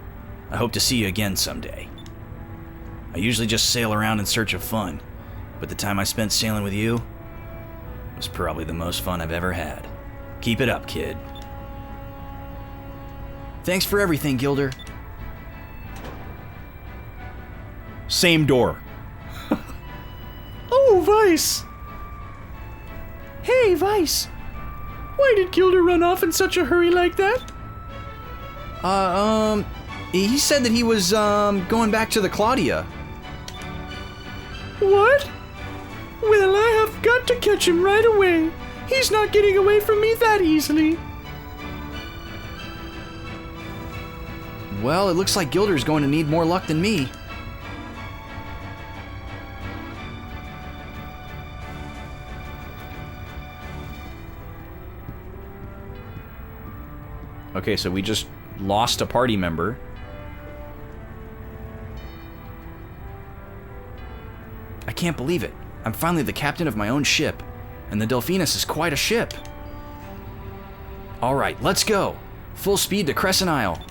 I hope to see you again someday. I usually just sail around in search of fun, but the time I spent sailing with you was probably the most fun I've ever had. Keep it up, kid. Thanks for everything, Gilder. Same door. Oh, Vice! Hey, Vice! Why did Gilder run off in such a hurry like that? He said that he was, going back to the Claudia. What? Well, I have got to catch him right away. He's not getting away from me that easily. Well, it looks like Gilder's going to need more luck than me. Okay, so we just lost a party member. I can't believe it. I'm finally the captain of my own ship, and the Delphinus is quite a ship. Alright, let's go. Full speed to Crescent Isle.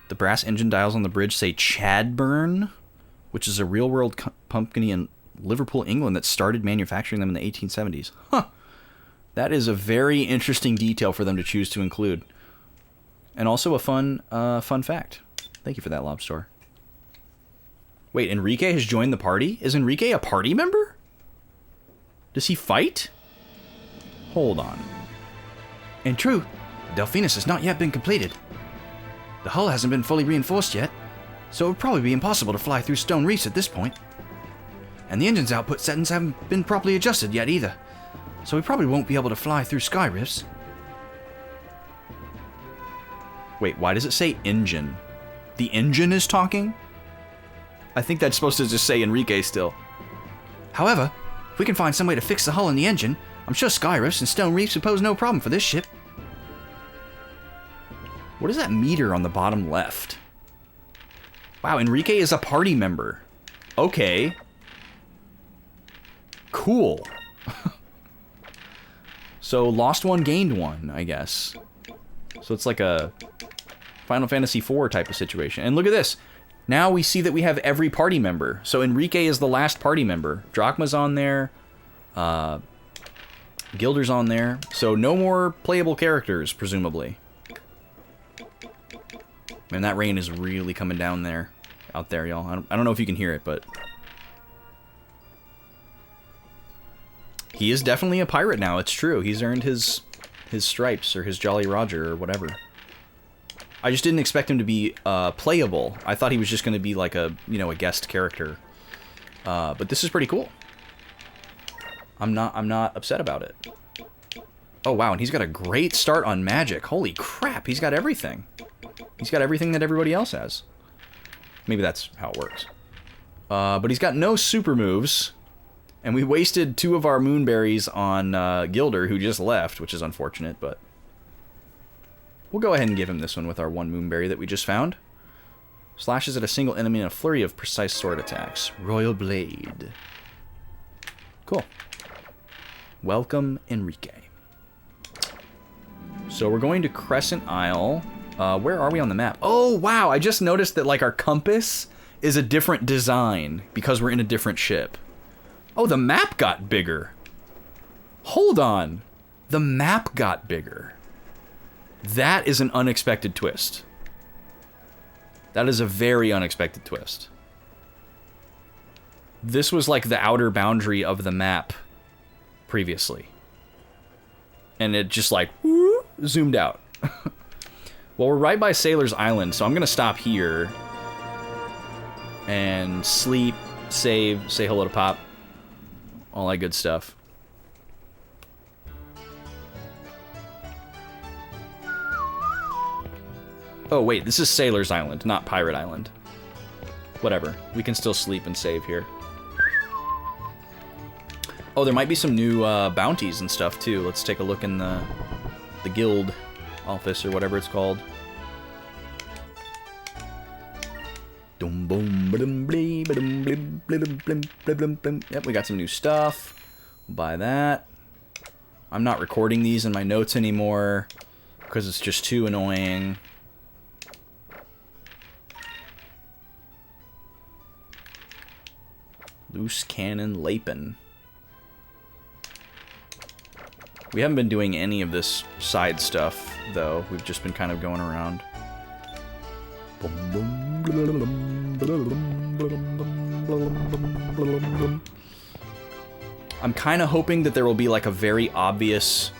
The brass engine dials on the bridge say Chadburn, which is a real-world company in Liverpool, England that started manufacturing them in the 1870s. Huh. That is a very interesting detail for them to choose to include. And also a fun fact. Thank you for that, Lobster. Wait, Enrique has joined the party? Is Enrique a party member? Does he fight? Hold on. In truth, Delphinus has not yet been completed. The hull hasn't been fully reinforced yet, so it would probably be impossible to fly through stone reefs at this point. And the engine's output settings haven't been properly adjusted yet either, so we probably won't be able to fly through sky rifts. Wait, why does it say engine? The engine is talking? I think that's supposed to just say Enrique still. However, if we can find some way to fix the hull and the engine, I'm sure sky rifts and stone reefs would pose no problem for this ship. What is that meter on the bottom left? Wow, Enrique is a party member. Okay. Cool. So, lost one, gained one, I guess. So it's like a Final Fantasy IV type of situation. And look at this. Now we see that we have every party member. So Enrique is the last party member. Drachma's on there. Gilder's on there. So no more playable characters, presumably. Man, that rain is really coming down there. Out there, y'all. I don't know if you can hear it, but... He is definitely a pirate now, it's true. He's earned his stripes, or his Jolly Roger, or whatever. I just didn't expect him to be playable. I thought he was just going to be like a, you know, a guest character. But this is pretty cool. I'm not upset about it. Oh, wow, and he's got a great start on magic. Holy crap, he's got everything. He's got everything that everybody else has. Maybe that's how it works. But he's got no super moves. And we wasted 2 of our moonberries on Gilder, who just left, which is unfortunate, but... We'll go ahead and give him this one with our 1 moonberry that we just found. Slashes at a single enemy in a flurry of precise sword attacks. Royal Blade. Cool. Welcome, Enrique. So we're going to Crescent Isle. Where are we on the map? Oh, wow, I just noticed that, like, our compass is a different design because we're in a different ship. Oh, the map got bigger. Hold on. The map got bigger. That is an unexpected twist. That is a very unexpected twist. This was like the outer boundary of the map previously. And it just like whoo, zoomed out. Well, we're right by Sailor's Island, so I'm going to stop here and sleep, save, say hello to Pop. All that good stuff. Oh, wait, this is Sailor's Island, not Pirate Island. Whatever. We can still sleep and save here. Oh, there might be some new bounties and stuff, too. Let's take a look in the guild office, or whatever it's called. Yep, we got some new stuff. We'll buy that. I'm not recording these in my notes anymore because it's just too annoying. Loose Cannon Lapin. We haven't been doing any of this side stuff, though. We've just been kind of going around. I'm kind of hoping that there will be like a very obvious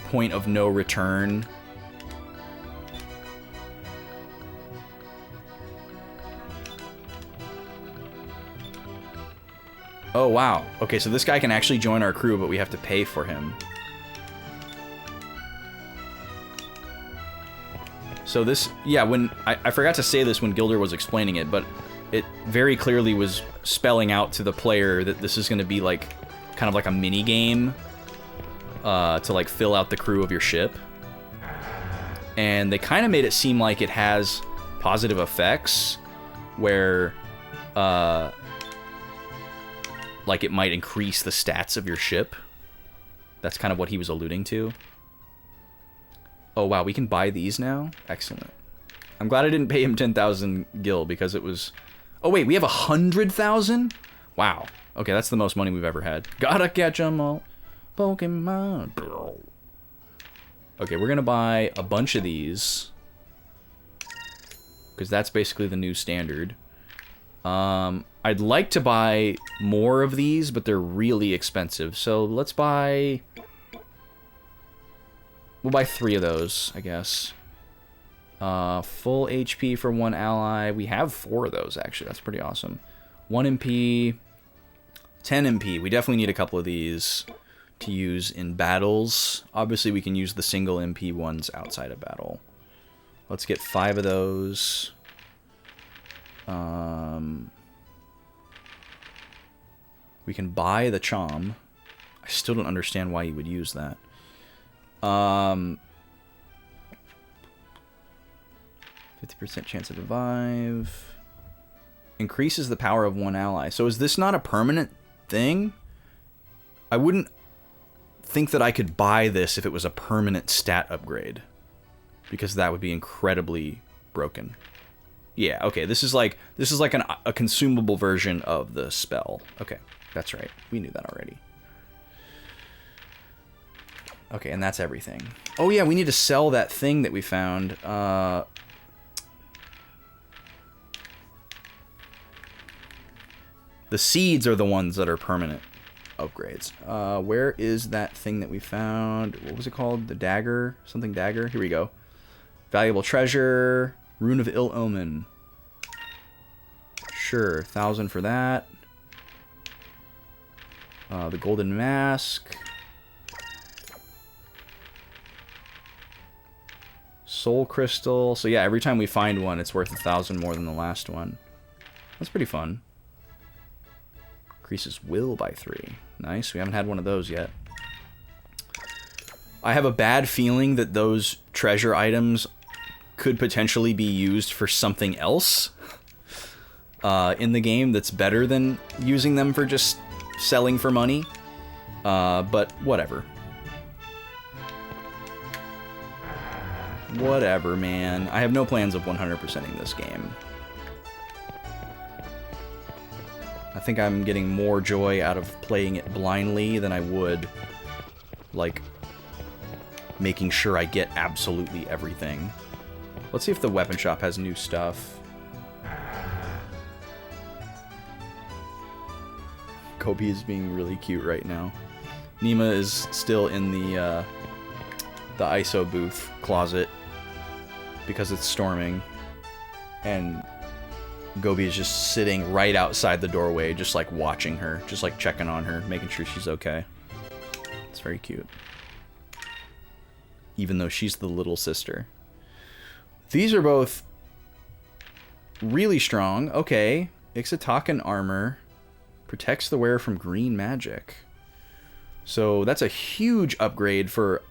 point of no return. Oh, wow. Okay, so this guy can actually join our crew, but we have to pay for him. So this, yeah, when, I forgot to say this when Gilder was explaining it, but it very clearly was spelling out to the player that this is going to be like, kind of like a mini game to like fill out the crew of your ship. And they kind of made it seem like it has positive effects where, like it might increase the stats of your ship. That's kind of what he was alluding to. Oh, wow, we can buy these now? Excellent. I'm glad I didn't pay him 10,000 gil because it was... Oh, wait, we have 100,000? Wow. Okay, that's the most money we've ever had. Gotta catch 'em all. Pokemon. Okay, we're gonna buy a bunch of these. Because that's basically the new standard. I'd like to buy more of these, but they're really expensive. So let's buy... We'll buy 3 of those, I guess. Full HP for 1 ally. We have 4 of those, actually. That's pretty awesome. 1 MP. 10 MP. We definitely need a couple of these to use in battles. Obviously, we can use the single MP ones outside of battle. Let's get 5 of those. We can buy the Chom. I still don't understand why you would use that. 50% chance to revive. Increases the power of 1 ally. So is this not a permanent thing? I wouldn't think that I could buy this if it was a permanent stat upgrade, because that would be incredibly broken. Yeah, okay, this is like a consumable version of the spell. Okay, that's right. We knew that already. Okay, and that's everything. Oh yeah, we need to sell that thing that we found. The seeds are the ones that are permanent upgrades. Where is that thing that we found? What was it called? The dagger? Something dagger? Here we go. Valuable treasure. Rune of Ill Omen. Sure, 1,000 for that. The golden mask. Soul crystal. So yeah, every time we find one, it's worth 1,000 more than the last one. That's pretty fun. Increases will by 3. Nice. We haven't had one of those yet. I have a bad feeling that those treasure items could potentially be used for something else in the game that's better than using them for just selling for money. But whatever. Whatever, man. I have no plans of 100%ing this game. I think I'm getting more joy out of playing it blindly than I would, like, making sure I get absolutely everything. Let's see if the weapon shop has new stuff. Gobi is being really cute right now. Nima is still in the ISO booth closet because it's storming, and Gobi is just sitting right outside the doorway, just like watching her, just like checking on her, making sure she's okay. It's very cute. Even though she's the little sister. These are both really strong. Okay. Ixatakan armor protects the wearer from green magic. So that's a huge upgrade for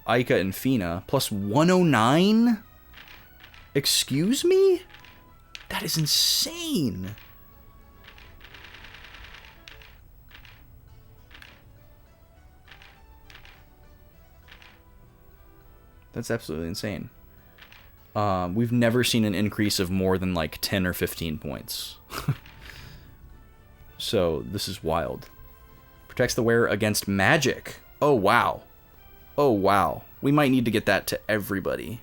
Aika and Fina. Plus 109? Excuse me? That is insane. That's absolutely insane. We've never seen an increase of more than like 10 or 15 points. So this is wild. Protects the wearer against magic. Oh, wow. Oh, wow. We might need to get that to everybody.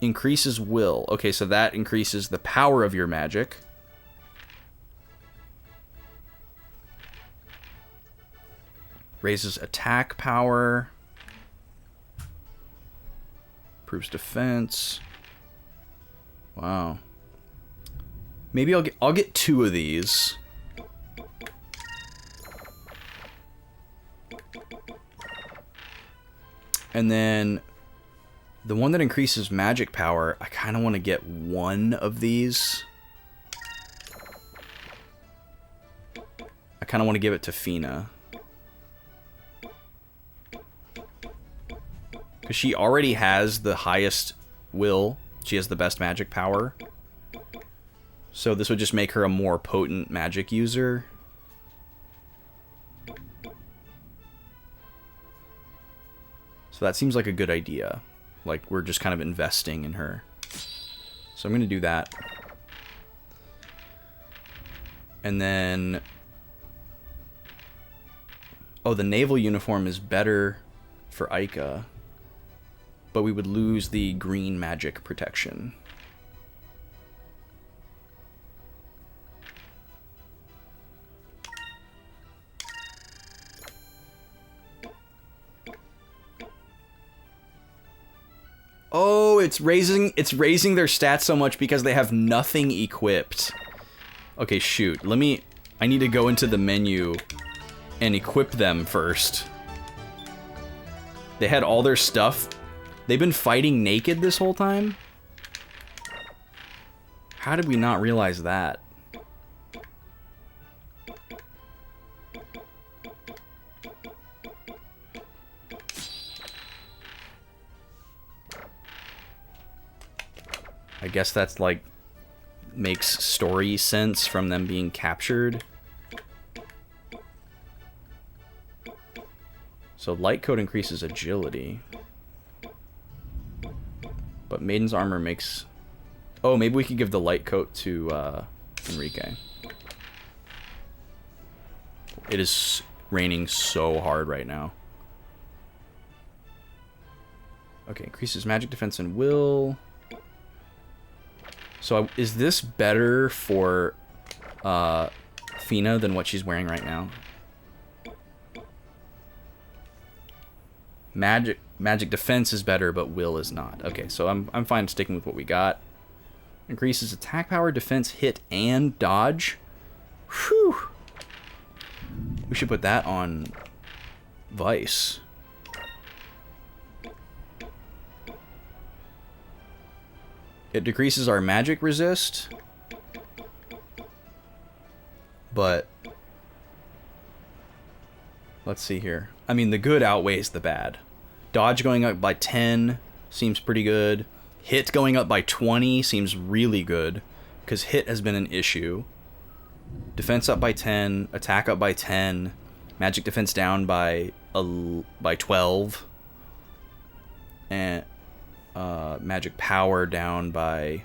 Increases will. Okay, so that increases the power of your magic. Raises attack power. Improves defense. Wow. Maybe I'll get 2 of these. And then the one that increases magic power, I kind of want to get 1 of these. I kind of want to give it to Fina. Because she already has the highest will. She has the best magic power. So this would just make her a more potent magic user. So that seems like a good idea. Like, we're just kind of investing in her. So I'm going to do that. And then... oh, the naval uniform is better for Aika. But we would lose the green magic protection. Oh, it's raising their stats so much because they have nothing equipped. Okay, shoot. I need to go into the menu and equip them first. They had all their stuff. They've been fighting naked this whole time? How did we not realize that? I guess that's like makes story sense from them being captured. So light coat increases agility. But Maiden's armor makes... oh, maybe we could give the light coat to Enrique. It is raining so hard right now. Okay, increases magic defense and will. So is this better for Fina than what she's wearing right now? Magic defense is better, but will is not. Okay, so I'm fine sticking with what we got. Increases attack power, defense, hit, and dodge. Whew. We should put that on Vice. It decreases our magic resist, but let's see here. I mean, the good outweighs the bad. Dodge going up by 10 seems pretty good. Hit going up by 20 seems really good, because hit has been an issue. Defense up by 10, attack up by 10, magic defense down by 12, and magic power down by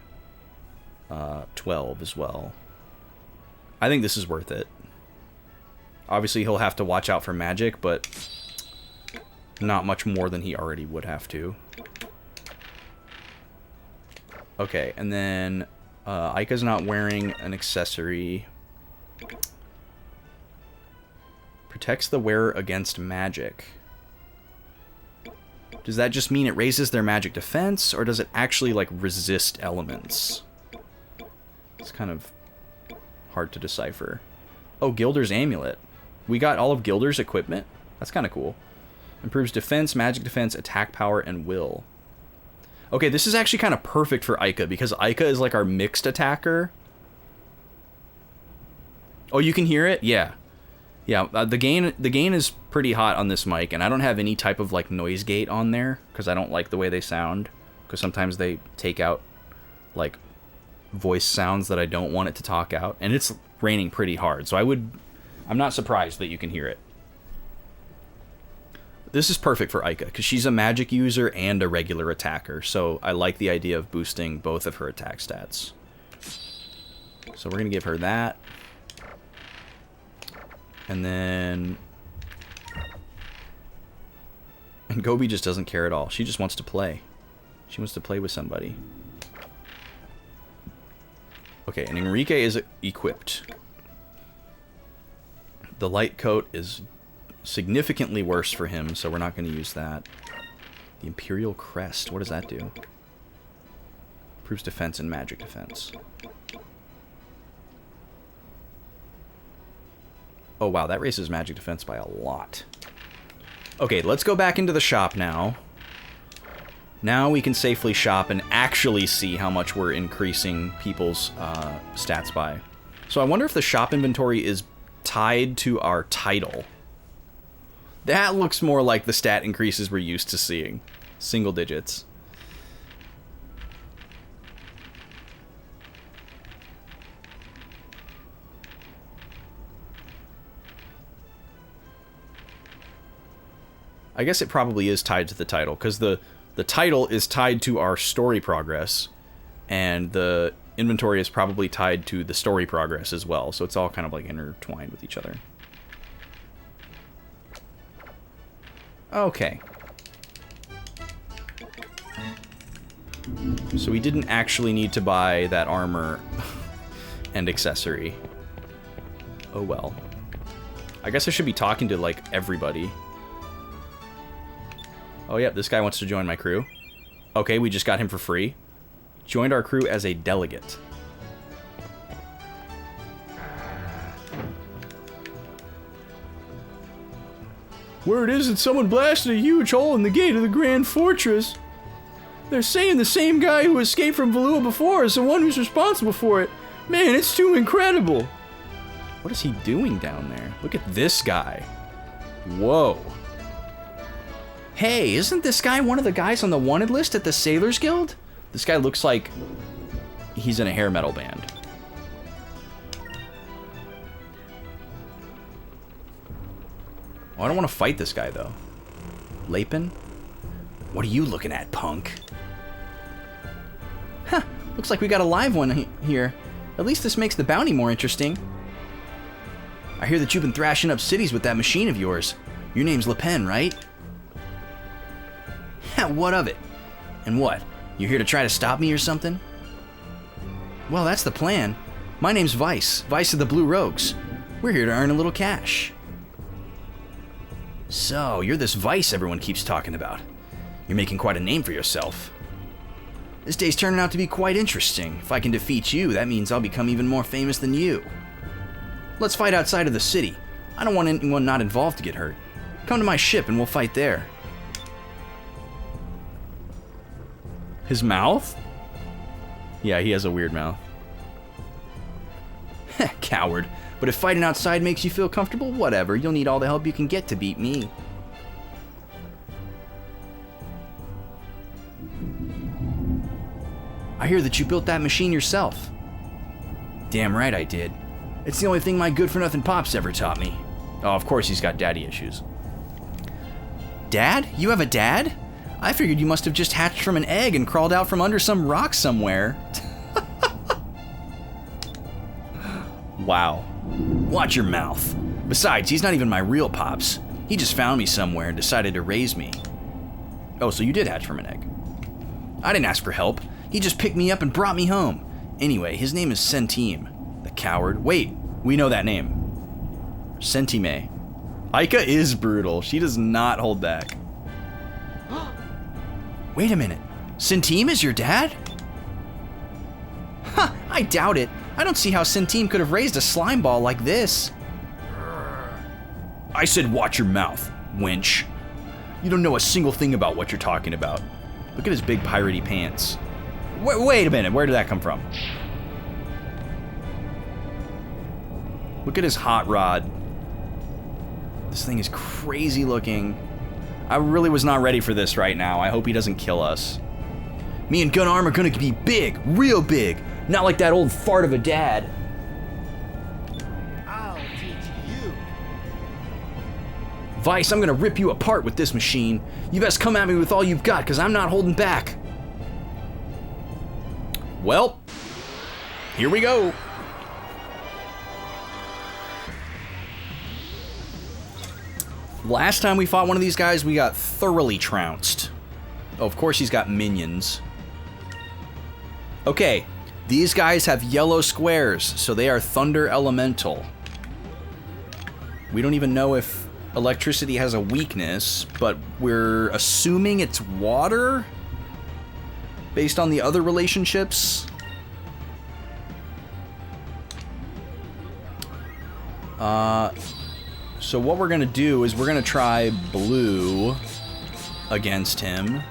12 as well. I think this is worth it. Obviously, he'll have to watch out for magic, but not much more than he already would have to. Okay, and then Aika's not wearing an accessory. Protects the wearer against magic. Does that just mean it raises their magic defense, or does it actually, like, resist elements? It's kind of hard to decipher. Oh, Gilder's Amulet. We got all of Gilder's equipment? That's kind of cool. Improves defense, magic defense, attack power, and will. Okay, this is actually kind of perfect for Aika, because Aika is like our mixed attacker. Oh, you can hear it? Yeah. Yeah, the gain is pretty hot on this mic, and I don't have any type of like noise gate on there, because I don't like the way they sound, because sometimes they take out like voice sounds that I don't want it to talk out, and it's raining pretty hard, so I'm not surprised that you can hear it. This is perfect for Aika, because she's a magic user and a regular attacker, so I like the idea of boosting both of her attack stats. So we're going to give her that. And then... And Gobi just doesn't care at all. She just wants to play. She wants to play with somebody. Okay, and Enrique is equipped. The light coat is significantly worse for him, so we're not going to use that. The Imperial Crest, what does that do? Improves defense and magic defense. Oh wow, that raises magic defense by a lot. Okay, let's go back into the shop now. Now we can safely shop and actually see how much we're increasing people's stats by. So I wonder if the shop inventory is tied to our title. That looks more like the stat increases we're used to seeing. Single digits. I guess it probably is tied to the title, because the title is tied to our story progress, and the inventory is probably tied to the story progress as well, so it's all kind of like intertwined with each other. Okay. So we didn't actually need to buy that armor and accessory. Oh well. I guess I should be talking to, like, everybody. Oh, yeah, this guy wants to join my crew. Okay, we just got him for free. Joined our crew as a delegate. Word is that someone blasted a huge hole in the gate of the Grand Fortress. They're saying the same guy who escaped from Valua before is the one who's responsible for it. Man, it's too incredible. What is he doing down there? Look at this guy. Whoa. Hey, isn't this guy one of the guys on the wanted list at the Sailors Guild? This guy looks like he's in a hair metal band. Oh, I don't want to fight this guy, though. Lapin? What are you looking at, punk? Huh, looks like we got a live one here. At least this makes the bounty more interesting. I hear that you've been thrashing up cities with that machine of yours. Your name's Le Pen, right? What of it? And what? You're here to try to stop me or something? Well, that's the plan. My name's Vice. Vice of the Blue Rogues. We're here to earn a little cash. So, you're this Vice everyone keeps talking about. You're making quite a name for yourself. This day's turning out to be quite interesting. If I can defeat you, that means I'll become even more famous than you. Let's fight outside of the city. I don't want anyone not involved to get hurt. Come to my ship and we'll fight there. His mouth? Yeah, he has a weird mouth. Coward. But if fighting outside makes you feel comfortable, whatever. You'll need all the help you can get to beat me. I hear that you built that machine yourself. Damn right I did. It's the only thing my good-for-nothing pops ever taught me. Oh, of course he's got daddy issues. Dad? You have a dad? I figured you must have just hatched from an egg and crawled out from under some rock somewhere. Wow. Watch your mouth. Besides, he's not even my real pops. He just found me somewhere and decided to raise me. Oh, so you did hatch from an egg. I didn't ask for help. He just picked me up and brought me home. Anyway, his name is Centime. The coward. Wait, we know that name. Centime. Aika is brutal. She does not hold back. Wait a minute. Centime is your dad? Huh, I doubt it. I don't see how Centime could have raised a slime ball like this. I said watch your mouth, wench. You don't know a single thing about what you're talking about. Look at his big piratey pants. Wait a minute, where did that come from? Look at his hot rod. This thing is crazy looking. I really was not ready for this right now. I hope he doesn't kill us. Me and Gun Arm are gonna be big, real big. Not like that old fart of a dad. I'll teach you. Vice, I'm gonna rip you apart with this machine. You best come at me with all you've got, because I'm not holding back. Well, here we go. Last time we fought one of these guys, we got thoroughly trounced. Oh, of course he's got minions. Okay, these guys have yellow squares, so they are thunder elemental. We don't even know if electricity has a weakness, but we're assuming it's water? Based on the other relationships? So what we're gonna do is we're gonna try blue against him.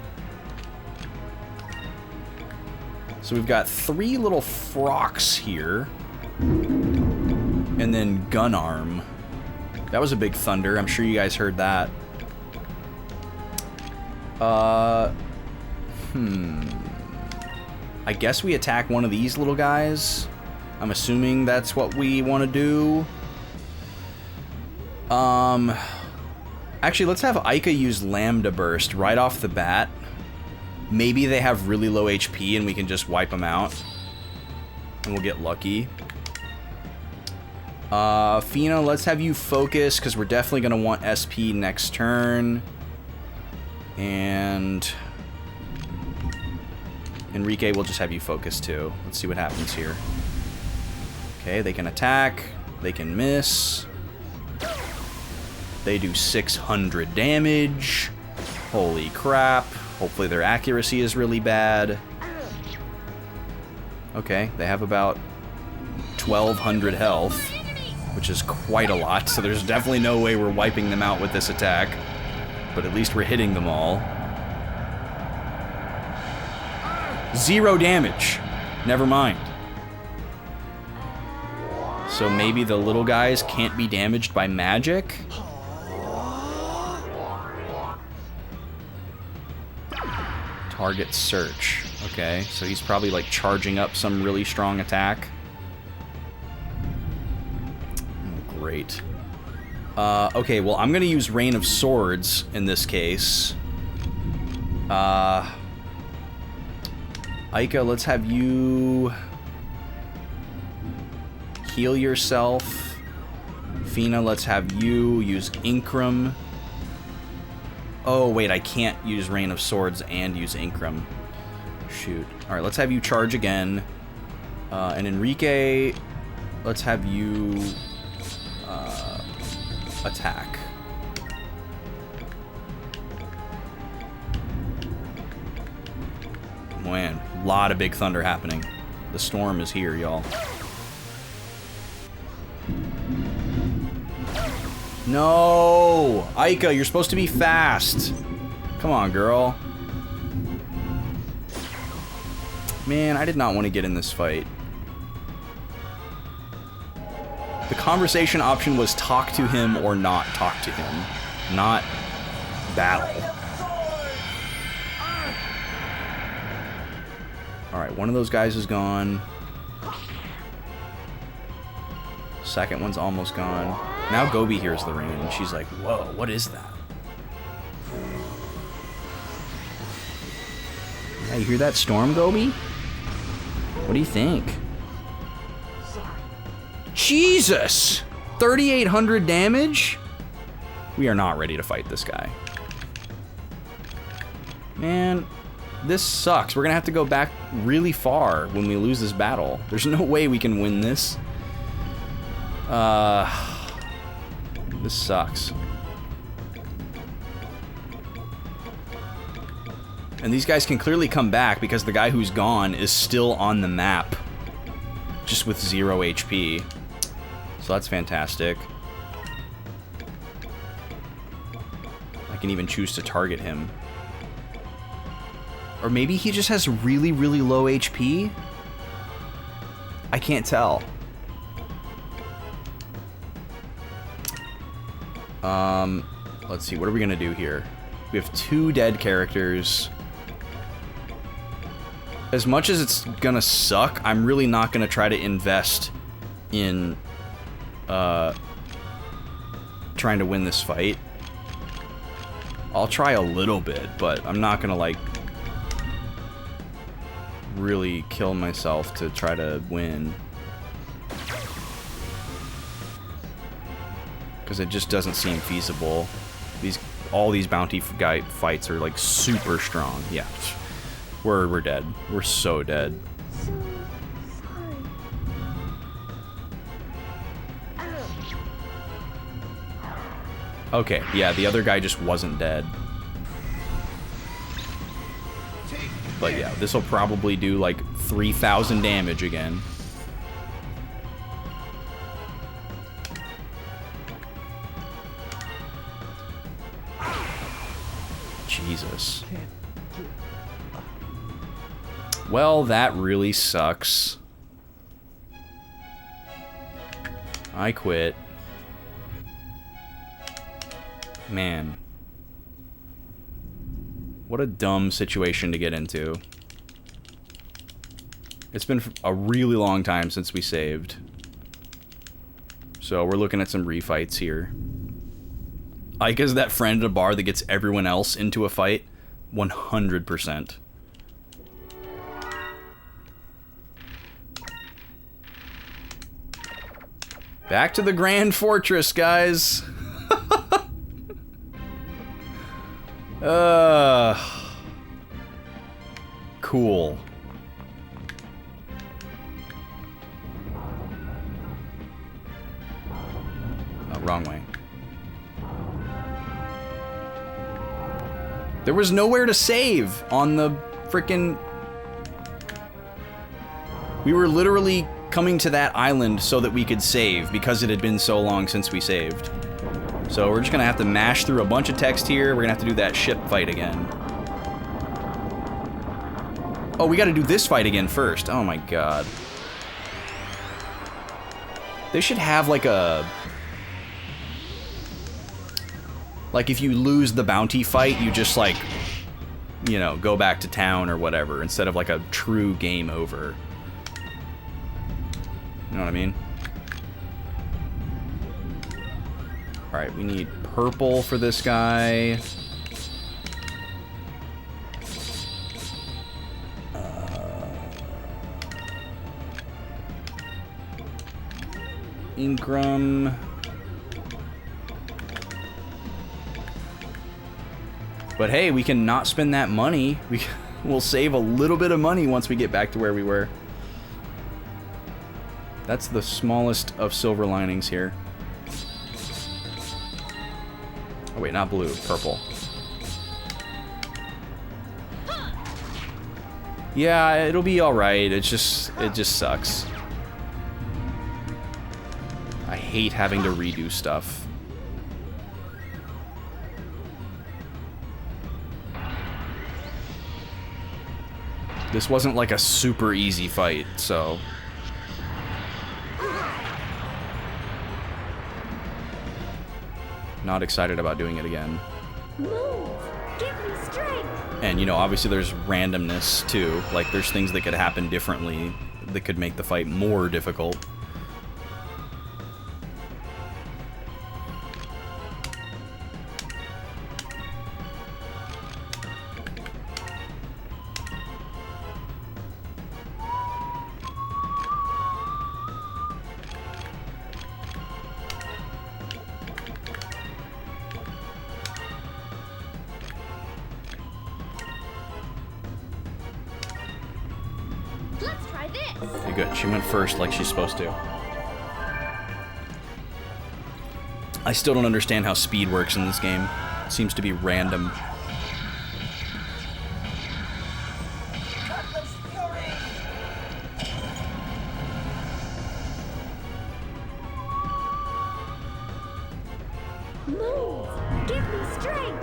So we've got 3 little frocks here. And then Gun Arm. That was a big thunder. I'm sure you guys heard that. I guess we attack one of these little guys. I'm assuming that's what we want to do. Actually, let's have Aika use Lambda Burst right off the bat. Maybe they have really low HP and we can just wipe them out. And we'll get lucky. Fina, let's have you focus, because we're definitely going to want SP next turn. And Enrique, we'll just have you focus too. Let's see what happens here. Okay, they can attack. They can miss. They do 600 damage. Holy crap. Hopefully their accuracy is really bad. Okay, they have about 1,200 health, which is quite a lot, so there's definitely no way we're wiping them out with this attack. But at least we're hitting them all. 0 damage. Never mind. So maybe the little guys can't be damaged by magic? Target search. Okay, so he's probably like charging up some really strong attack. Oh, great. Okay, well, I'm gonna use Rain of Swords in this case. Aika, let's have you heal yourself. Fina, let's have you use Inkram. Oh, wait, I can't use Rain of Swords and use Inkram. Shoot. Alright, let's have you charge again. And Enrique, let's have you attack. Man, a lot of big thunder happening. The storm is here, y'all. No! Aika, you're supposed to be fast. Come on, girl. Man, I did not want to get in this fight. The conversation option was talk to him or not talk to him, not battle. Alright, one of those guys is gone. Second one's almost gone. Now Gobi hears the rain and she's like, whoa, what is that? Yeah, you hear that storm, Gobi? What do you think? Jesus! 3,800 damage? We are not ready to fight this guy. Man, this sucks. We're gonna have to go back really far when we lose this battle. There's no way we can win this. This sucks. And these guys can clearly come back because the guy who's gone is still on the map. Just with 0 HP. So that's fantastic. I can even choose to target him. Or maybe he just has really, really low HP? I can't tell. Let's see, what are we gonna do here? We have 2 dead characters. As much as it's gonna suck, I'm really not gonna try to invest in trying to win this fight. I'll try a little bit, but I'm not gonna like really kill myself to try to win. Because it just doesn't seem feasible. All these bounty guy fights are like super strong. Yeah, we're dead. We're so dead. So sorry. Okay, yeah, the other guy just wasn't dead. But yeah, this will probably do like 3,000 damage again. Jesus. Well, that really sucks. I quit. Man. What a dumb situation to get into. It's been a really long time since we saved. So we're looking at some refights here. Aika's that friend at a bar that gets everyone else into a fight. 100%. Back to the Grand Fortress, guys. Cool. Oh, wrong way. There was nowhere to save on the frickin'... We were literally coming to that island so that we could save because it had been so long since we saved. So we're just gonna have to mash through a bunch of text here. We're gonna have to do that ship fight again. Oh, we gotta do this fight again first. Oh my god. They should have like a... Like, if you lose the bounty fight, you just, like, you know, go back to town or whatever, instead of, like, a true game over. You know what I mean? Alright, we need purple for this guy. Ingram. But hey, we can not spend that money. We'll save a little bit of money once we get back to where we were. That's the smallest of silver linings here. Oh wait, not blue, purple. Yeah, it'll be alright. It just sucks. I hate having to redo stuff. This wasn't like a super easy fight, so... Not excited about doing it again. Move! Give me strength! And, you know, obviously there's randomness, too. Like, there's things that could happen differently that could make the fight more difficult. Let's try this! Okay, good. She went first like she's supposed to. I still don't understand how speed works in this game. It seems to be random. Move! Give me strength!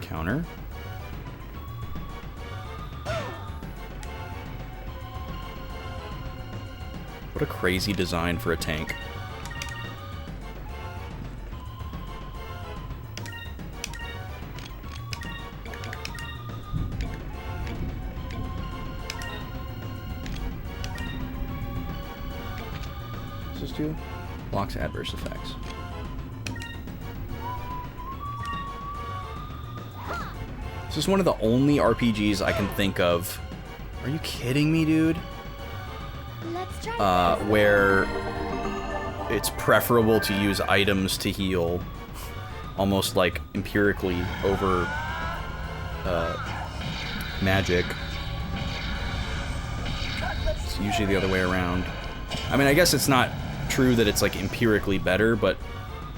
Counter. What a crazy design for a tank. What's this do? Blocks adverse effects. This is one of the only RPGs I can think of. Are you kidding me, dude? Let's try this. Where it's preferable to use items to heal, almost like empirically over magic. It's usually the other way around. I mean, I guess it's not true that it's like empirically better, but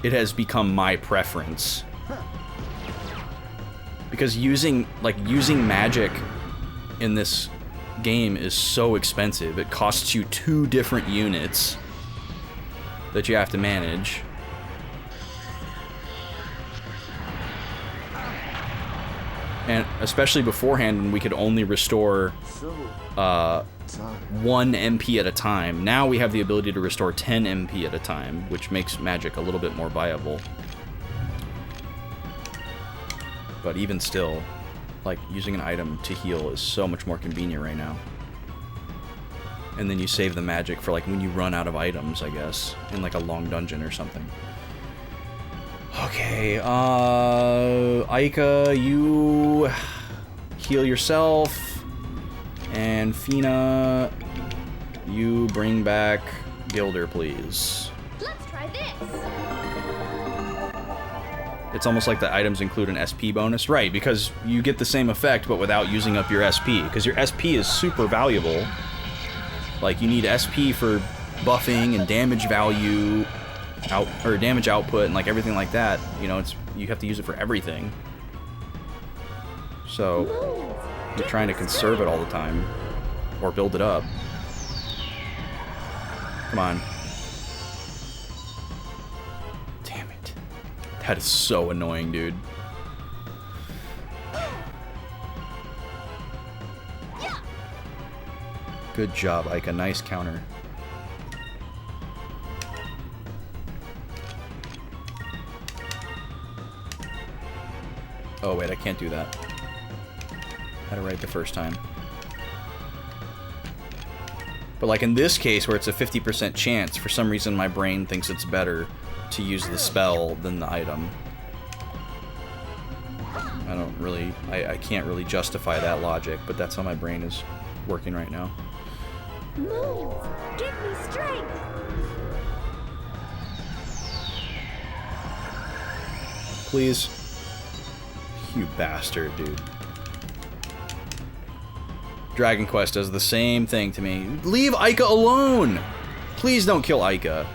it has become my preference. Because using magic in this game is so expensive. It costs you 2 different units that you have to manage. And especially beforehand when we could only restore 1 MP at a time. Now we have the ability to restore 10 MP at a time, which makes magic a little bit more viable. But even still, like, using an item to heal is so much more convenient right now. And then you save the magic for, like, when you run out of items, I guess, in, like, a long dungeon or something. Okay, Aika, you heal yourself. And Fina, you bring back Gilder, please. Let's try this! It's almost like the items include an SP bonus. Right, because you get the same effect, but without using up your SP. Because your SP is super valuable. Like, you need SP for buffing and damage value, or damage output, and like everything like that. You know, you have to use it for everything. So, you're trying to conserve it all the time. Or build it up. Come on. That is so annoying, dude. Good job, Aika. Nice counter. Oh, wait, I can't do that. Had it right the first time. But like in this case, where it's a 50% chance, for some reason my brain thinks it's better to use the spell than the item. I can't really justify that logic, but that's how my brain is working right now. Move! Give me strength! Please. You bastard, dude. Dragon Quest does the same thing to me. Leave Aika alone! Please don't kill Aika.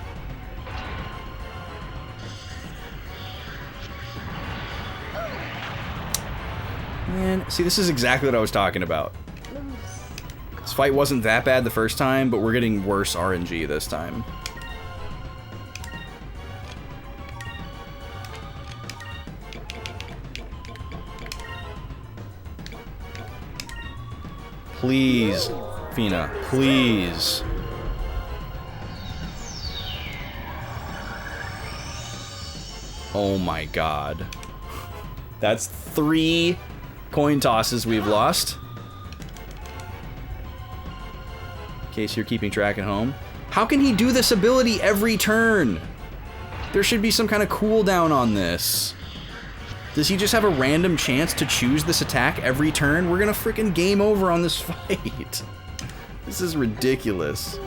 Man, see, this is exactly what I was talking about. This fight wasn't that bad the first time, but we're getting worse RNG this time. Please, Fina, please. Oh my god. That's 3 coin tosses we've lost. In case you're keeping track at home. How can he do this ability every turn? There should be some kind of cooldown on this. Does he just have a random chance to choose this attack every turn? We're gonna freaking game over on this fight. This is ridiculous.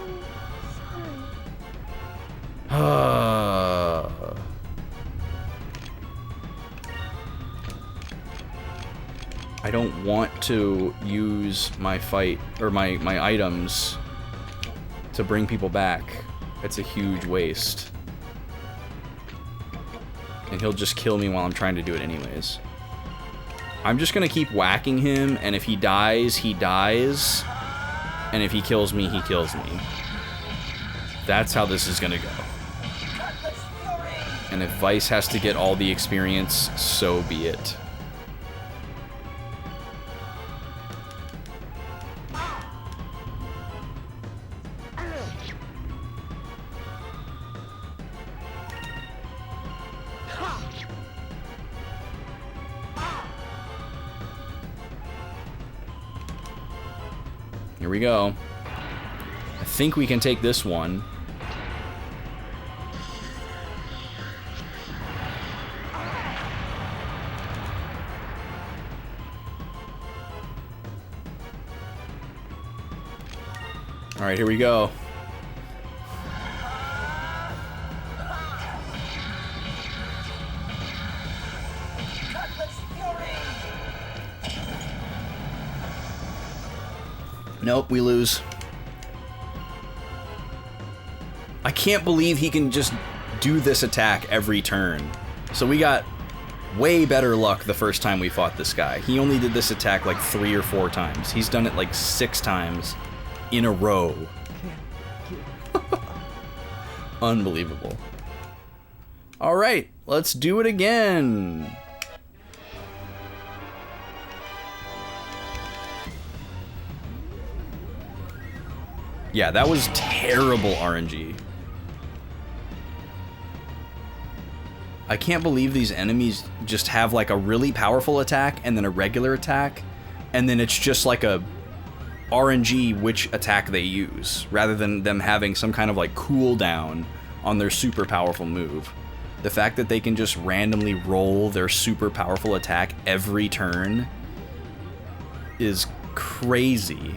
I don't want to use my fight, or my items to bring people back. It's a huge waste. And he'll just kill me while I'm trying to do it anyways. I'm just gonna keep whacking him, and if he dies, he dies. And if he kills me, he kills me. That's how this is gonna go. And if Vice has to get all the experience, so be it. Here we go. I think we can take this one. All right, here we go. Nope, we lose. I can't believe he can just do this attack every turn. So we got way better luck the first time we fought this guy. He only did this attack like 3 or 4 times. He's done it like 6 times in a row. Unbelievable. All right, let's do it again. Yeah, that was terrible RNG. I can't believe these enemies just have like a really powerful attack and then a regular attack, and then it's just like a RNG which attack they use, rather than them having some kind of like cooldown on their super powerful move. The fact that they can just randomly roll their super powerful attack every turn is crazy.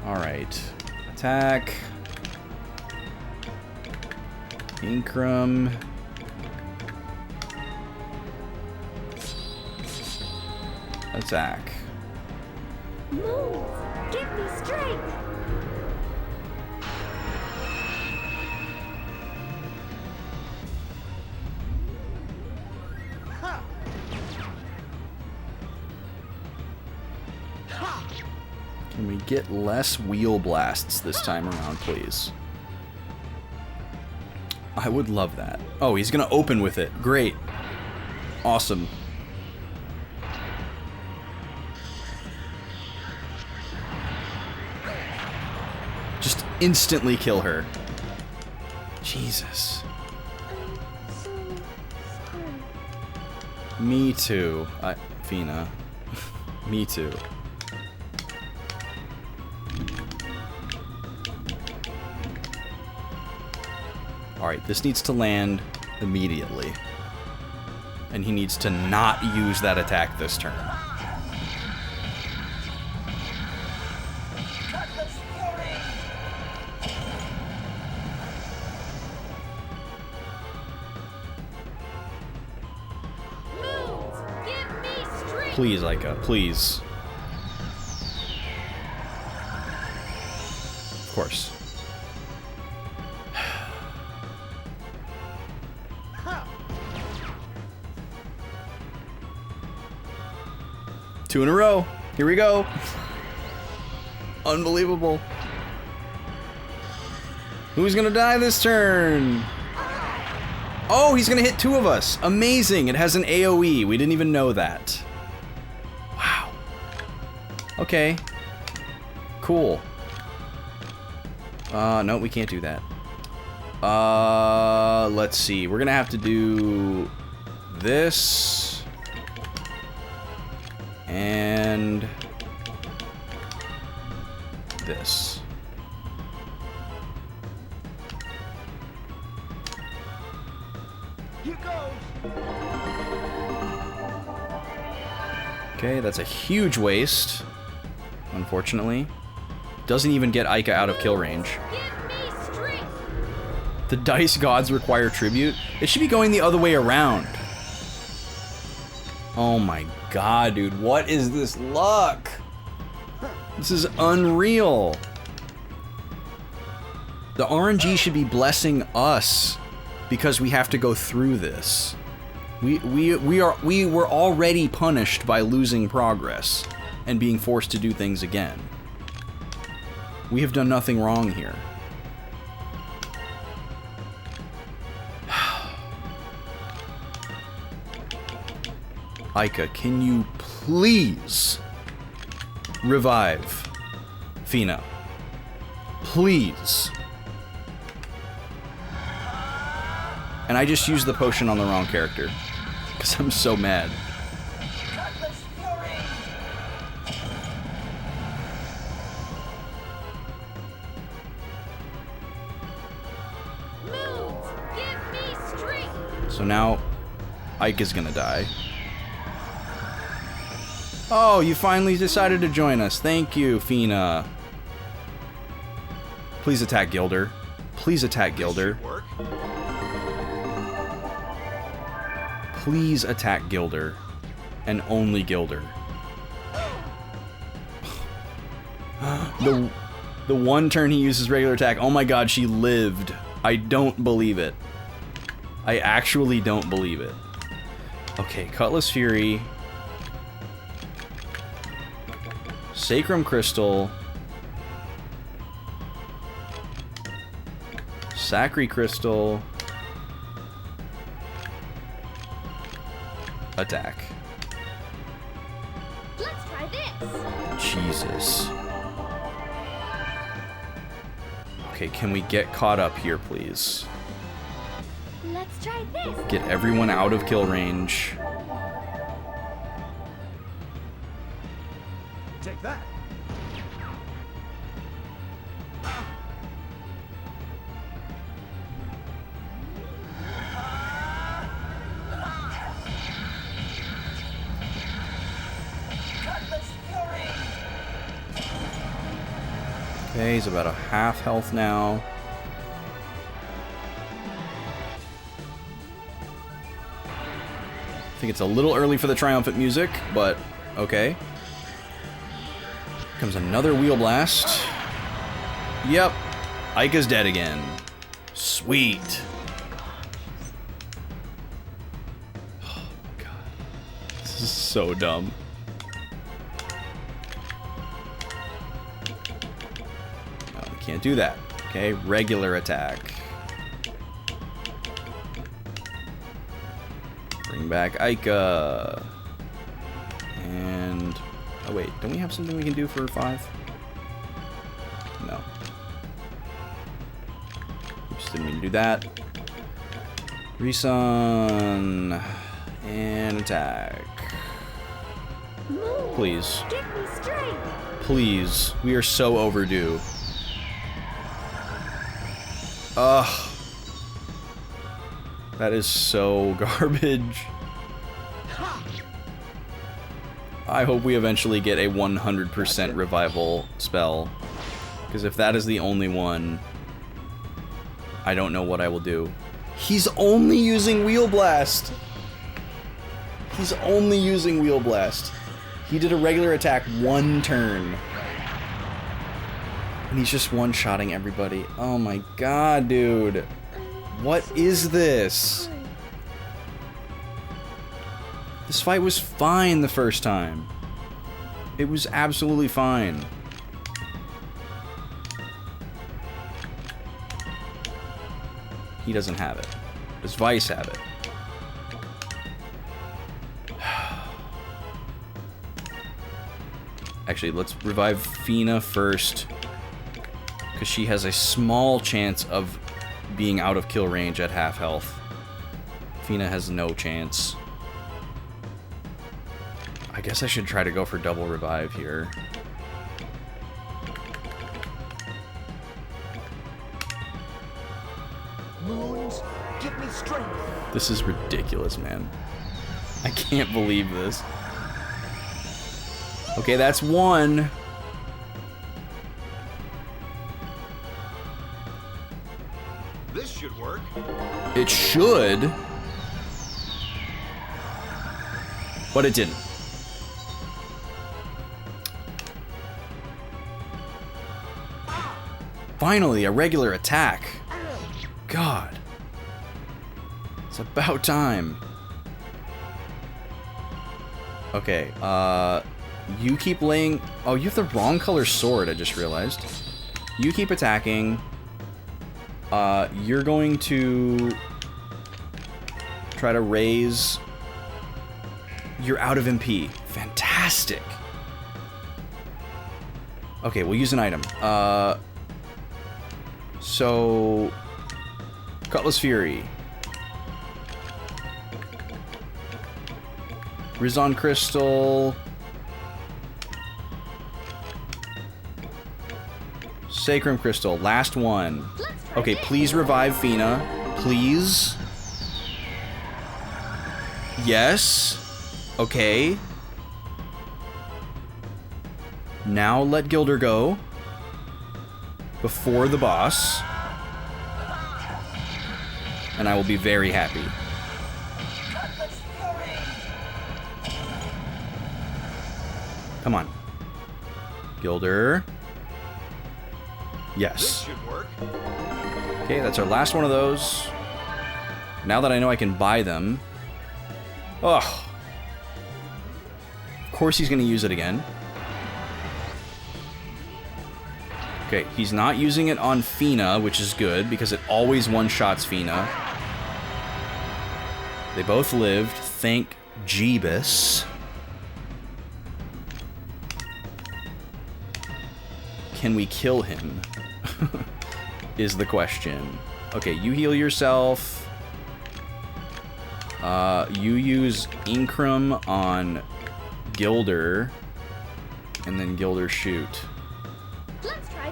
Alright. Attack. Incrum. Attack. Move! Give me strength! Can we get less wheel blasts this time around, please? I would love that. Oh, he's gonna open with it. Great. Awesome. Just instantly kill her. Jesus. Me too. Fina. Me too. Alright, this needs to land immediately. And he needs to not use that attack this turn. Please, Ica, please. Of course. 2 in a row. Here we go. Unbelievable. Who's gonna die this turn? Oh, he's gonna hit 2 of us. Amazing. It has an AoE. We didn't even know that. Wow. Okay. Cool. No, we can't do that. Let's see. We're gonna have to do this. And this. Here goes. Okay, that's a huge waste. Unfortunately. Doesn't even get Ica out of kill range. Give me strength. The dice gods require tribute? It should be going the other way around. Oh my god, dude. What is this luck? This is unreal. The RNG should be blessing us because we have to go through this. We were already punished by losing progress and being forced to do things again. We have done nothing wrong here. Ica, can you please revive Fina? Please. And I just used the potion on the wrong character because I'm so mad. So now, Ike is gonna die. Oh, you finally decided to join us. Thank you, Fina. Please attack Gilder. Please attack Gilder. Please attack Gilder. And only Gilder. The one turn he uses regular attack. Oh my god, she lived. I don't believe it. I actually don't believe it. Okay, Cutlass Fury. Sacrum Crystal. Sacri Crystal. Attack. Let's try this. Jesus. Okay, can we get caught up here, please? Let's try this. Get everyone out of kill range. Take that. Okay, he's about a half health now. I think it's a little early for the triumphant music, but okay. Comes another wheel blast. Yep, Ica's dead again. Sweet. Oh my god. This is so dumb. No, we can't do that. Okay, regular attack. Bring back Ica. And... oh wait, don't we have something we can do for 5? No. Oops, didn't mean to do that. Resun. And attack. Please. Get me straight. Please. We are so overdue. Ugh. That is so garbage. I hope we eventually get a 100% revival spell. Because if that is the only one, I don't know what I will do. He's only using Wheel Blast! He's only using Wheel Blast. He did a regular attack 1 turn. And he's just one-shotting everybody. Oh my god, dude. What is this? This fight was fine the first time. It was absolutely fine. He doesn't have it. Does Vice have it? Actually, let's revive Fina first, because she has a small chance of being out of kill range at half health. Fina has no chance. I guess I should try to go for double revive here. Moons, give me strength. This is ridiculous, man. I can't believe this. Okay, that's one. This should work. It should. But it didn't. Finally, a regular attack. God. It's about time. Okay, you keep laying... Oh, you have the wrong color sword, I just realized. You keep attacking. You're going to... try to raise... You're out of MP. Fantastic. Okay, we'll use an item. So... Cutlass Fury. Rizon Crystal. Sacrum Crystal. Last one. Okay, please revive Fina. Please. Yes. Okay. Now let Gilder go. Before the boss. And I will be very happy. Come on. Gilder. Yes. This should work. Okay, that's our last one of those. Now that I know I can buy them. Ugh. Of course he's going to use it again. Okay, he's not using it on Fina, which is good, because it always one-shots Fina. They both lived. Thank Jeebus. Can we kill him? Is the question. Okay, you heal yourself. You use Inkram on Gilder. And then Gilder shoot.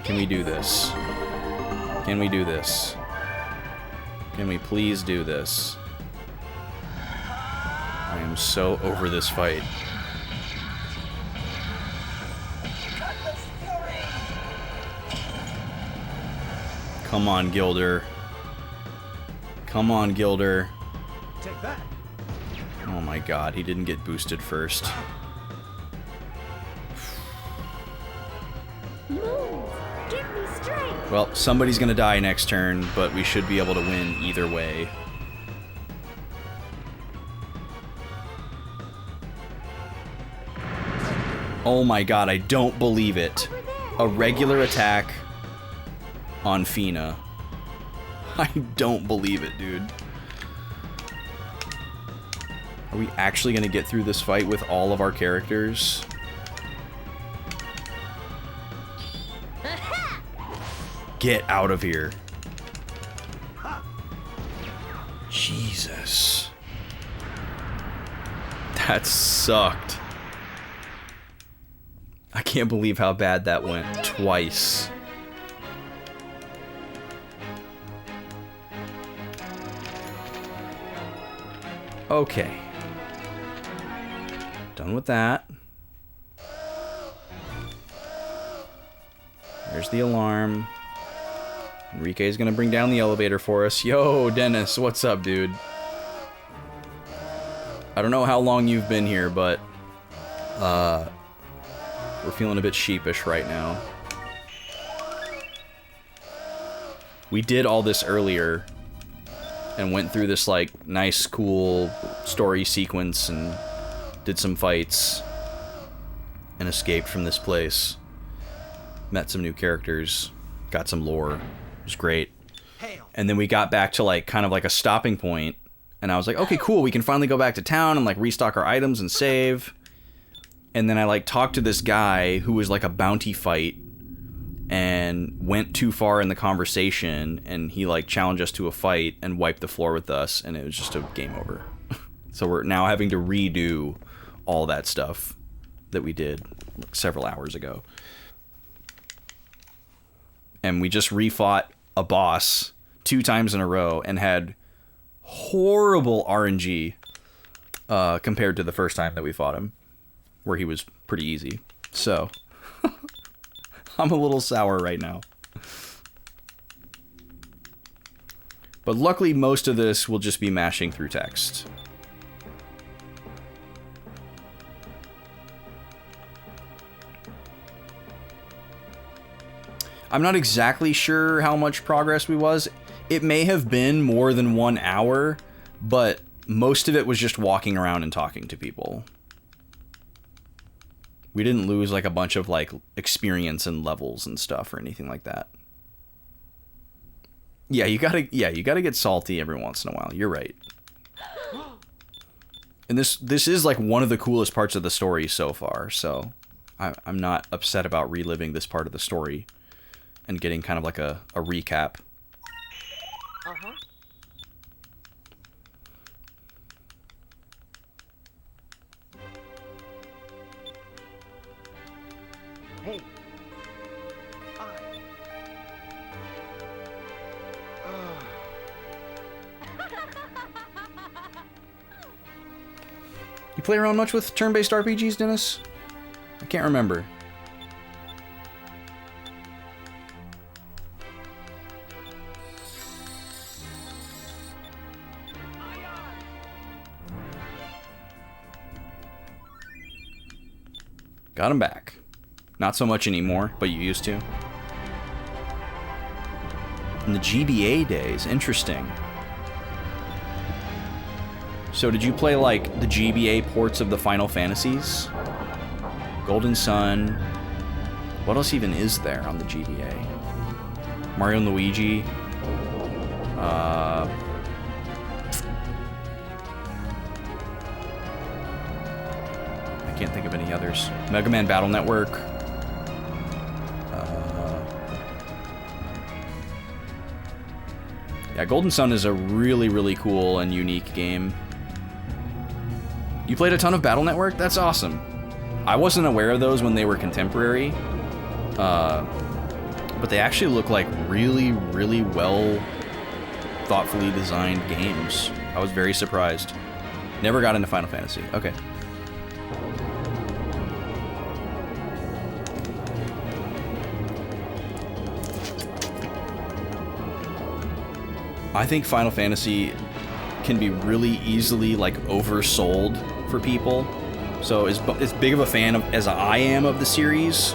Can we do this? Can we do this? Can we please do this? I am so over this fight. Come on, Gilder. Come on, Gilder. Take that. Oh my god, he didn't get boosted first. Moons, give me strength. Well, somebody's gonna die next turn, but we should be able to win either way. Oh my god, I don't believe it. A regular attack on Fina. I don't believe it, dude. Are we actually gonna get through this fight with all of our characters? Get out of here. Jesus. That sucked. I can't believe how bad that went twice. Okay. Done with that. There's the alarm. Enrique's gonna bring down the elevator for us. Yo, Dennis, what's up, dude? I don't know how long you've been here, but we're feeling a bit sheepish right now. We did all this earlier and went through this like nice, cool story sequence and did some fights. and escaped from this place. Met some new characters, got some lore. It was great. And then we got back to like kind of like a stopping point, and I was like, okay, cool, we can finally go back to town and like restock our items and save. And then I like talked to this guy who was like a bounty fight and went too far in the conversation, and he like challenged us to a fight and wiped the floor with us, and it was just a game over. So we're now having to redo all that stuff that we did like several hours ago. And we just refought a boss 2 times in a row and had horrible RNG compared to the first time that we fought him, where he was pretty easy. So I'm a little sour right now. But luckily most of this will just be mashing through text. I'm not exactly sure how much progress we was. It may have been more than 1 hour, but most of it was just walking around and talking to people. We didn't lose like a bunch of like experience and levels and stuff or anything like that. Yeah, you gotta get salty every once in a while. You're right. And this is like one of the coolest parts of the story so far, so I'm not upset about reliving this part of the story and getting kind of like a recap. Uh-huh. Hey. You play around much with turn-based RPGs, Dennis? I can't remember. Got him back. Not so much anymore, but you used to. In the GBA days, interesting. So did you play like the GBA ports of the Final Fantasies? Golden Sun. What else even is there on the GBA? Mario and Luigi. I can't think of any others. Mega Man Battle Network. Yeah, Golden Sun is a really, really cool and unique game. You played a ton of Battle Network? That's awesome. I wasn't aware of those when they were contemporary. But they actually look like really, really well thoughtfully designed games. I was very surprised. Never got into Final Fantasy. Okay. I think Final Fantasy can be really easily like oversold for people. So as big of a fan as I am of the series,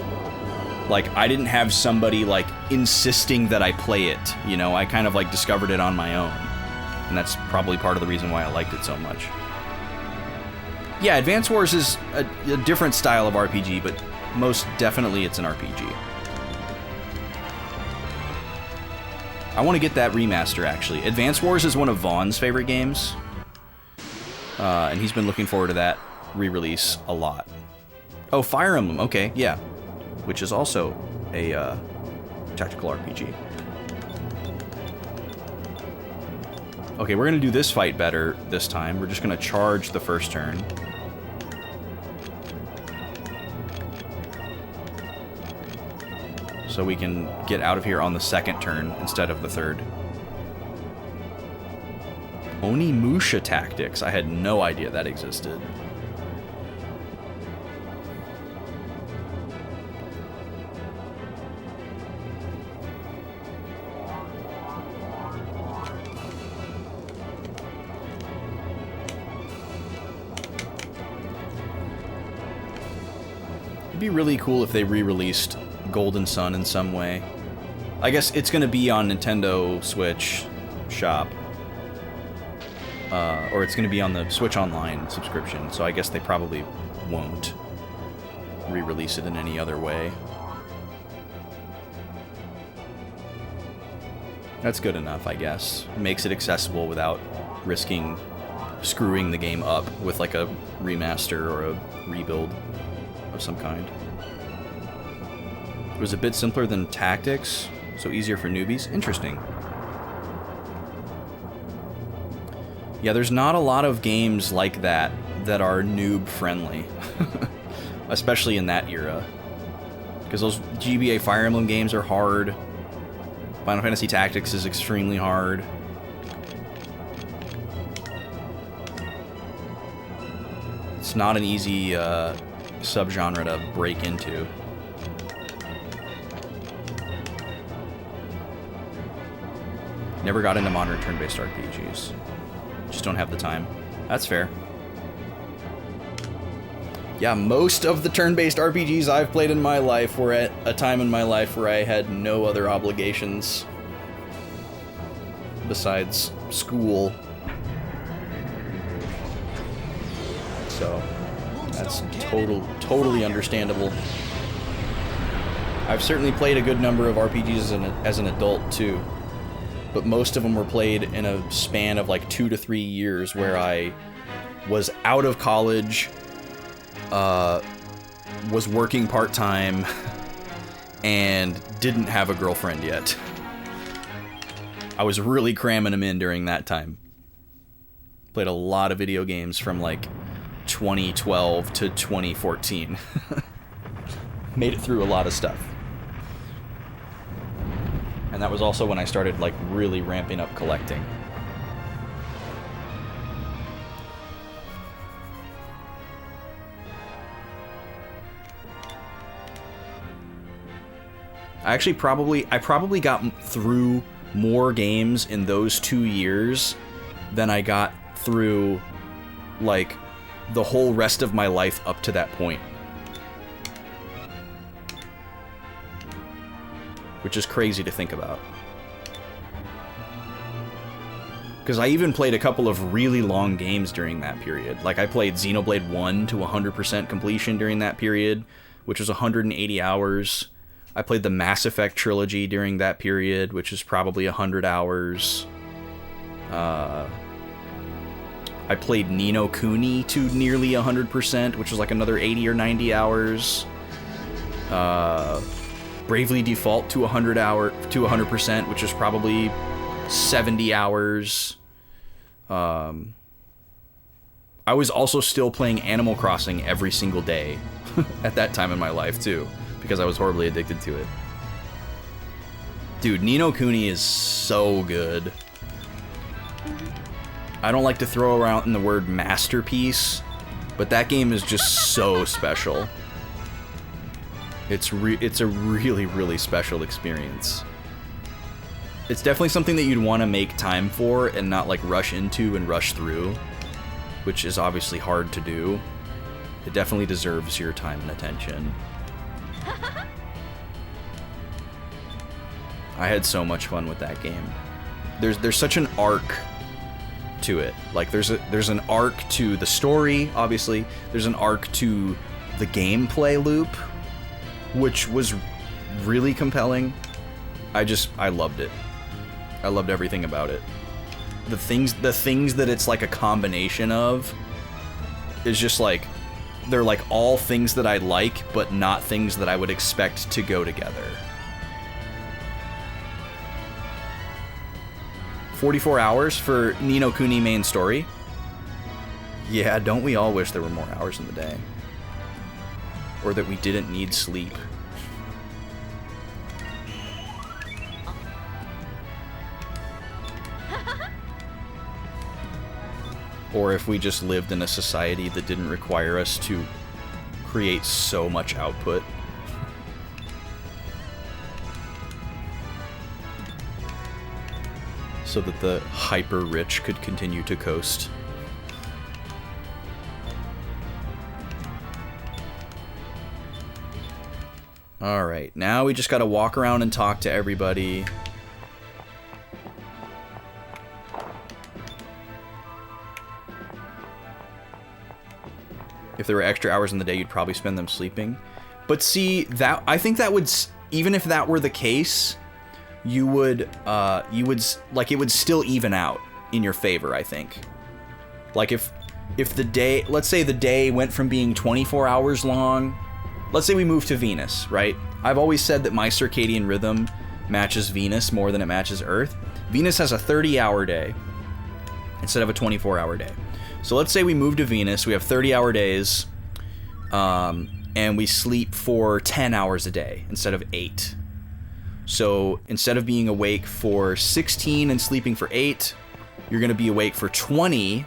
like I didn't have somebody like insisting that I play it, you know, I kind of like discovered it on my own. And that's probably part of the reason why I liked it so much. Yeah, Advance Wars is a different style of RPG, but most definitely it's an RPG. I want to get that remaster, actually. Advance Wars is one of Vaughn's favorite games. And he's been looking forward to that re-release a lot. Oh, Fire Emblem. Okay, yeah. Which is also a tactical RPG. Okay, we're going to do this fight better this time. We're just going to charge the first turn. So we can get out of here on the second turn instead of the third. Onimusha Tactics. I had no idea that existed. It'd be really cool if they re-released Golden Sun in some way. I guess it's going to be on Nintendo Switch Shop. Or it's going to be on the Switch Online subscription, so I guess they probably won't. re-release it in any other way. That's good enough, I guess. Makes it accessible without risking screwing the game up with like a remaster or a rebuild of some kind. It was a bit simpler than Tactics, so easier for newbies. Interesting. Yeah, there's not a lot of games like that that are noob-friendly. Especially in that era. Because those GBA Fire Emblem games are hard. Final Fantasy Tactics is extremely hard. It's not an easy subgenre to break into. Never got into modern turn-based RPGs. Just don't have the time. That's fair. Yeah, most of the turn-based RPGs I've played in my life were at a time in my life where I had no other obligations besides school. So, that's totally understandable. I've certainly played a good number of RPGs as an adult, too. But most of them were played in a span of like 2 to 3 years where I was out of college, was working part-time, and didn't have a girlfriend yet. I was really cramming them in during that time. Played a lot of video games from like 2012 to 2014. Made it through a lot of stuff. And that was also when I started like really ramping up collecting. I probably got through more games in those 2 years than I got through like the whole rest of my life up to that point. Which is crazy to think about. Because I even played a couple of really long games during that period. Like I played Xenoblade 1 to 100% completion during that period, which was 180 hours. I played the Mass Effect trilogy during that period, which is probably 100 hours. I played Ni no Kuni to nearly 100%, which was like another 80 or 90 hours. Bravely Default to 100%, which is probably 70 hours. I was also still playing Animal Crossing every single day at that time in my life too, because I was horribly addicted to it. Dude, Ni no Kuni is so good. I don't like to throw around the word masterpiece, but that game is just so special. It's a really, really special experience. It's definitely something that you'd want to make time for and not like rush into and rush through, which is obviously hard to do. It definitely deserves your time and attention. I had so much fun with that game. There's such an arc to it. Like there's an arc to the story, obviously. There's an arc to the gameplay loop, which was really compelling. I loved it. I loved everything about it. The things that it's like a combination of is just like, they're like all things that I like, but not things that I would expect to go together. 44 hours for Ni no Kuni main story? Yeah, don't we all wish there were more hours in the day? Or that we didn't need sleep. Or if we just lived in a society that didn't require us to create so much output. So that the hyper-rich could continue to coast. Alright, now we just gotta walk around and talk to everybody. If there were extra hours in the day, you'd probably spend them sleeping. But see, that I think that would, even if that were the case, you would like, it would still even out in your favor, I think. Like if the day, let's say the day went from being 24 hours long, let's say we moved to Venus, right? I've always said that my circadian rhythm matches Venus more than it matches Earth. Venus has a 30-hour day instead of a 24-hour day. So let's say we move to Venus, we have 30-hour days, and we sleep for 10 hours a day instead of 8. So instead of being awake for 16 and sleeping for 8, you're going to be awake for 20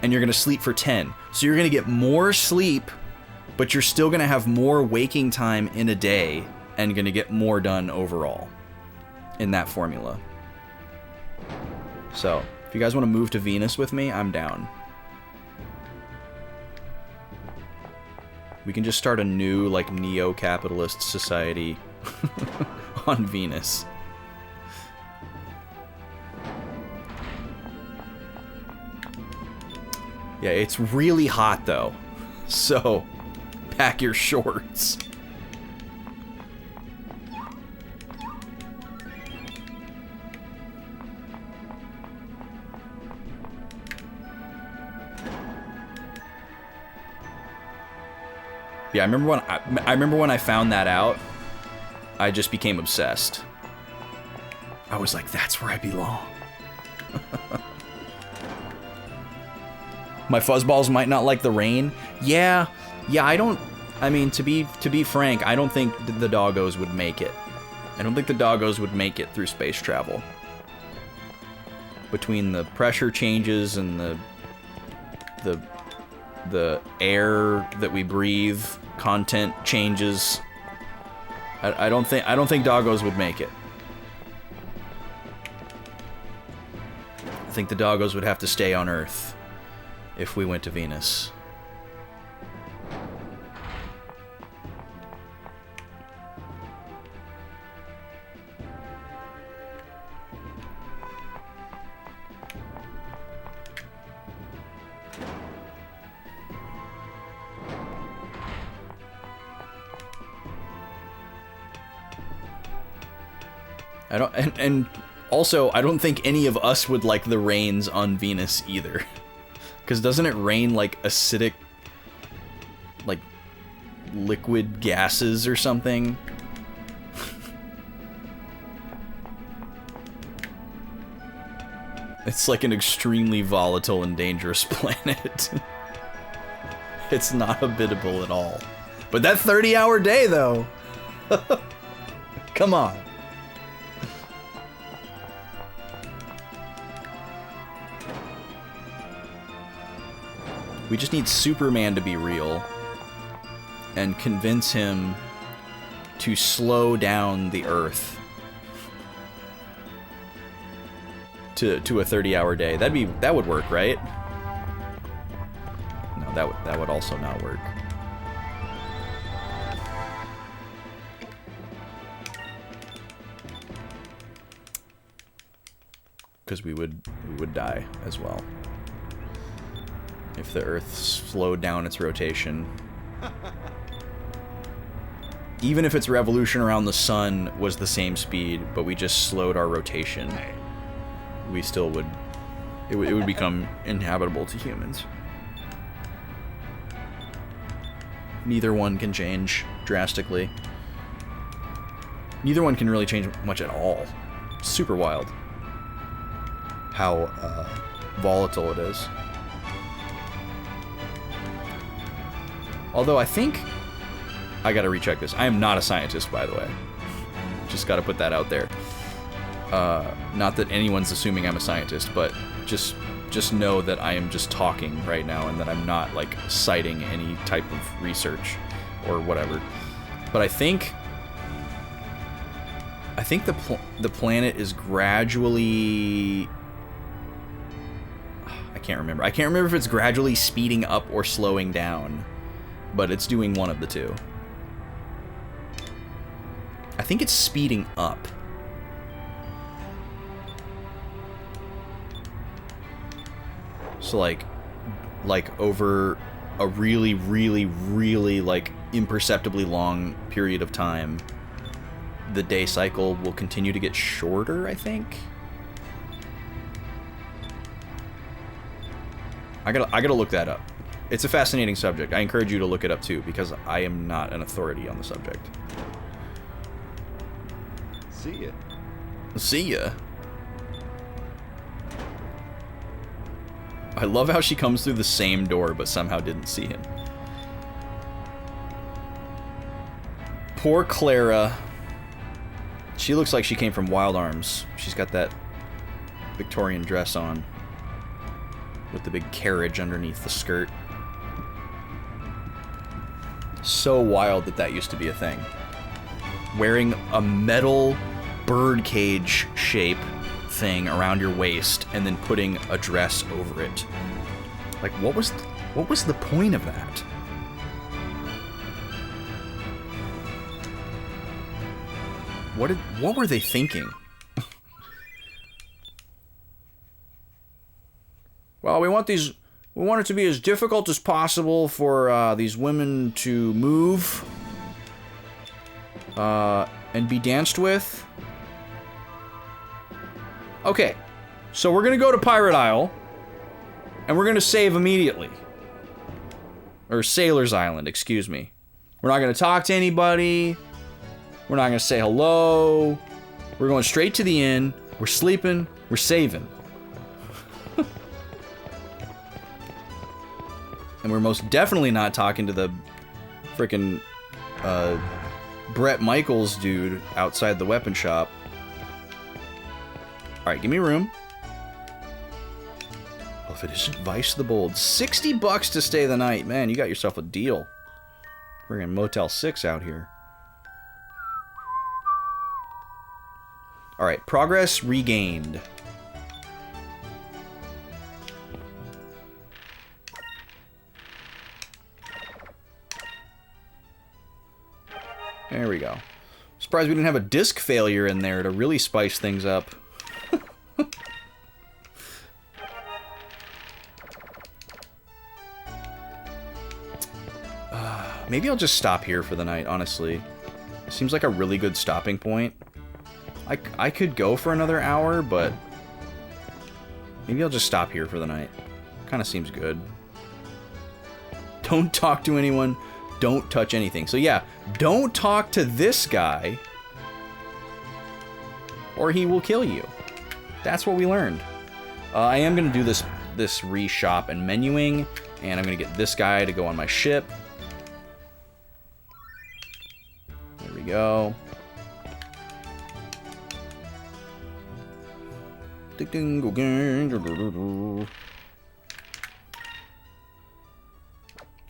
and you're going to sleep for 10. So you're going to get more sleep, but you're still going to have more waking time in a day and going to get more done overall in that formula. So if you guys want to move to Venus with me, I'm down. We can just start a new, like, neo-capitalist society on Venus. Yeah, it's really hot, though. So, pack your shorts. Yeah, I remember when I found that out, I just became obsessed. I was like, that's where I belong. My fuzzballs might not like the rain. Yeah, I mean, to be frank, I don't think the doggos would make it. I don't think the doggos would make it through space travel. Between the pressure changes and the air that we breathe, content changes. I don't think doggos would make it. I think the doggos would have to stay on Earth if we went to Venus. And also, I don't think any of us would like the rains on Venus either. Because doesn't it rain like acidic, like liquid gases or something? It's like an extremely volatile and dangerous planet. It's not habitable at all. But that 30-hour day, though. Come on. We just need Superman to be real and convince him to slow down the Earth to a 30-hour day. That would work, right? No, that would also not work. Because we would die as well if the Earth slowed down its rotation. Even if its revolution around the sun was the same speed, but we just slowed our rotation, we still would... It would become inhabitable to humans. Neither one can change drastically. Neither one can really change much at all. Super wild how volatile it is. Although I think... I gotta recheck this. I am not a scientist, by the way. Just gotta put that out there. Not that anyone's assuming I'm a scientist, but just know that I am just talking right now and that I'm not, like, citing any type of research or whatever. But I think the planet is gradually... I can't remember. I can't remember if it's gradually speeding up or slowing down, but it's doing one of the two. I think it's speeding up. So like over a really, really, really, like, imperceptibly long period of time, the day cycle will continue to get shorter, I think. I gotta look that up. It's a fascinating subject. I encourage you to look it up too, because I am not an authority on the subject. See ya. See ya. I love how she comes through the same door, but somehow didn't see him. Poor Clara. She looks like she came from Wild Arms. She's got that Victorian dress on, with the big carriage underneath the skirt. So wild that that used to be a thing. Wearing a metal birdcage shape thing around your waist and then putting a dress over it. Like, what was the point of that? What were they thinking? Well, we want it to be as difficult as possible for these women to move and be danced with. Okay, so we're gonna go to Pirate Isle, and we're gonna save immediately. Or Sailor's Island, excuse me. We're not gonna talk to anybody. We're not gonna say hello. We're going straight to the inn. We're sleeping. We're saving. And we're most definitely not talking to the frickin' Brett Michaels dude outside the weapon shop. Alright, give me room. Well, if it isn't Vice the Bold. $60 to stay the night. Man, you got yourself a deal. We're in Motel 6 out here. Alright, progress regained. There we go. Surprised we didn't have a disc failure in there to really spice things up. Maybe I'll just stop here for the night, honestly. It seems like a really good stopping point. I could go for another hour, but maybe I'll just stop here for the night. Kind of seems good. Don't talk to anyone. Don't touch anything. So yeah, don't talk to this guy, or he will kill you. That's what we learned. I am going to do this reshop and menuing, and I'm going to get this guy to go on my ship. There we go.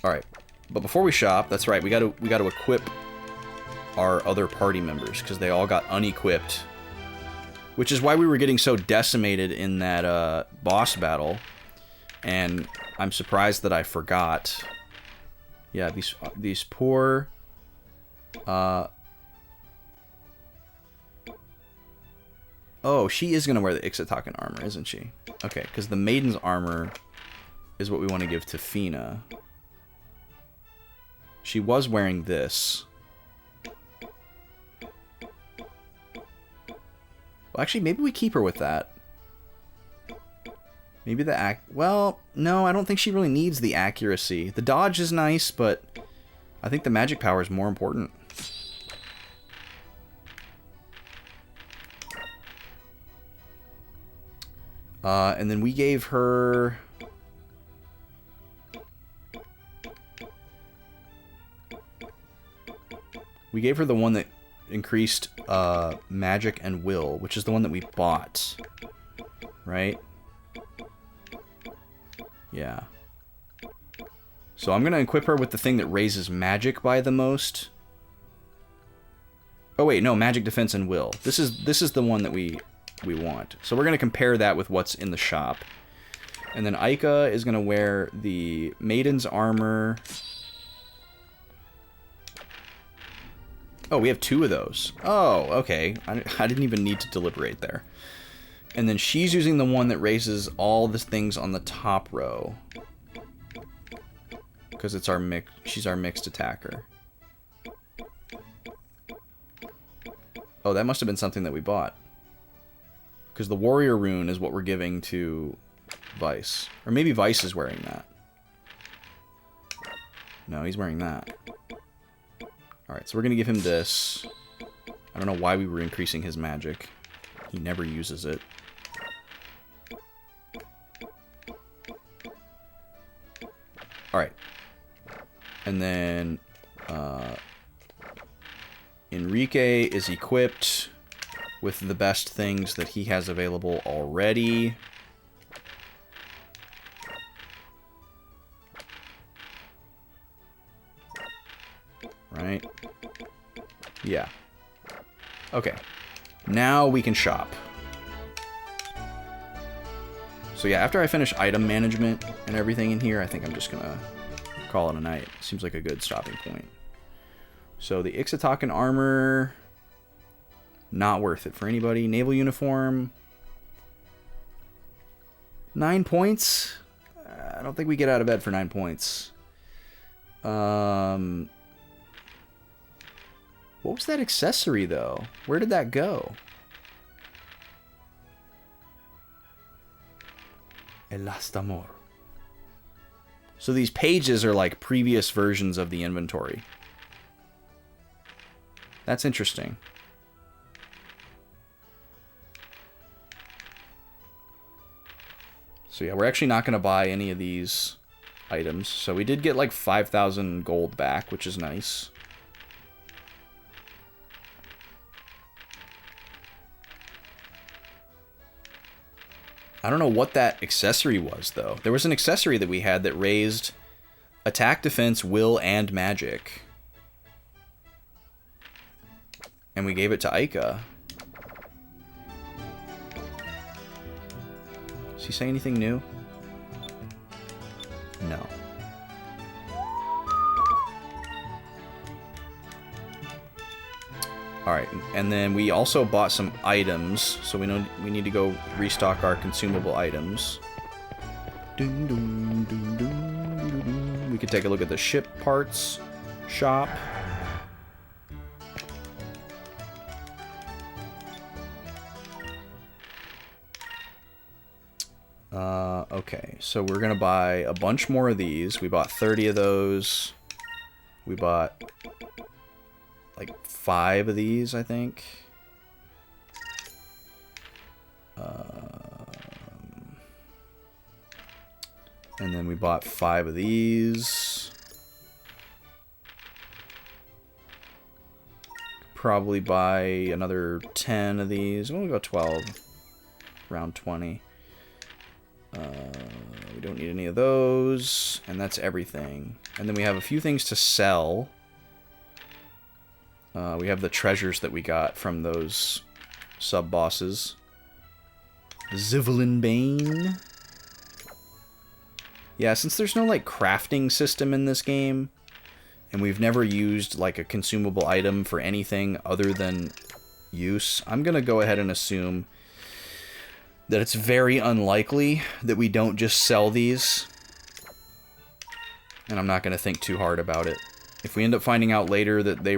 Alright, but before we shop, that's right, we got to equip our other party members, because they all got unequipped. Which is why we were getting so decimated in that boss battle. And I'm surprised that I forgot. Yeah, these poor... Oh, she is going to wear the Ixatakan armor, isn't she? Okay, because the Maiden's armor is what we want to give to Fina. She was wearing this. Well, actually, maybe we keep her with that. Maybe the well, no, I don't think she really needs the accuracy. The dodge is nice, but I think the magic power is more important. And then we gave her... We gave her the one that increased magic and will, which is the one that we bought. Right? Yeah. So I'm going to equip her with the thing that raises magic by the most. Oh wait, no, magic, defense, and will. This is the one that we want. So we're going to compare that with what's in the shop. And then Aika is going to wear the Maiden's armor. Oh, we have 2 of those. Oh, okay. I didn't even need to deliberate there. And then she's using the one that raises all the things on the top row. Because it's our mix. She's our mixed attacker. Oh, that must have been something that we bought. Because the warrior rune is what we're giving to Vice. Or maybe Vice is wearing that. No, he's wearing that. Alright, so we're going to give him this. I don't know why we were increasing his magic. He never uses it. Alright. And then Enrique is equipped with the best things that he has available already. Right? Yeah. Okay. Now we can shop. So yeah, after I finish item management and everything in here, I think I'm just gonna call it a night. Seems like a good stopping point. So the Ixatakan armor, not worth it for anybody. Naval uniform, 9 points. I don't think we get out of bed for 9 points. What was that accessory though? Where did that go? Elastamor. So these pages are like previous versions of the inventory. That's interesting. So yeah, we're actually not going to buy any of these items. So we did get like 5,000 gold back, which is nice. I don't know what that accessory was, though. There was an accessory that we had that raised attack, defense, will, and magic. And we gave it to Aika. Does he say anything new? No. Alright, and then we also bought some items, so we know we need to go restock our consumable items. We could take a look at the ship parts shop. Okay, so we're gonna buy a bunch more of these. We bought 30 of those. We bought like 5 of these, I think. And then we bought 5 of these. Probably buy another 10 of these. We'll go 12. Around 20. We don't need any of those. And that's everything. And then we have a few things to sell. We have the treasures that we got from those sub-bosses. Zivelin Bane. Yeah, since there's no, like, crafting system in this game, and we've never used, like, a consumable item for anything other than use, I'm gonna go ahead and assume that it's very unlikely that we don't just sell these. And I'm not gonna think too hard about it. If we end up finding out later that they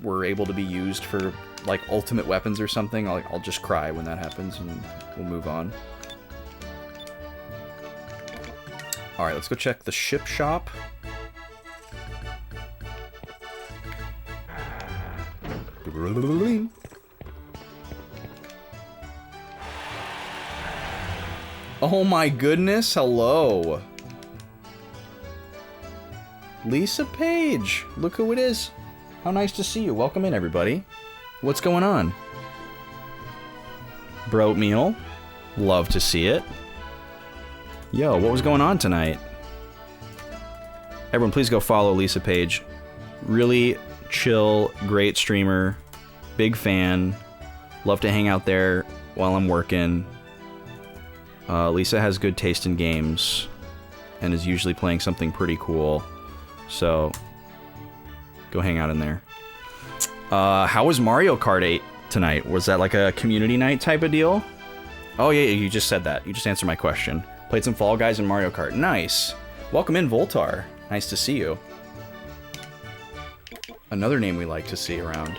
were able to be used for, like, ultimate weapons or something, I'll just cry when that happens, and we'll move on. Alright, let's go check the ship shop. Oh my goodness, hello. Lisa Page, look who it is. How nice to see you. Welcome in, everybody. What's going on? Broatmeal, love to see it. Yo, what was going on tonight? Everyone, please go follow Lisa Page. Really chill, great streamer, big fan. Love to hang out there while I'm working. Lisa has good taste in games and is usually playing something pretty cool. So, go hang out in there. How was Mario Kart 8 tonight? Was that like a community night type of deal? Oh yeah, you just said that. You just answered my question. Played some Fall Guys and Mario Kart. Nice. Welcome in, Voltar. Nice to see you. Another name we like to see around.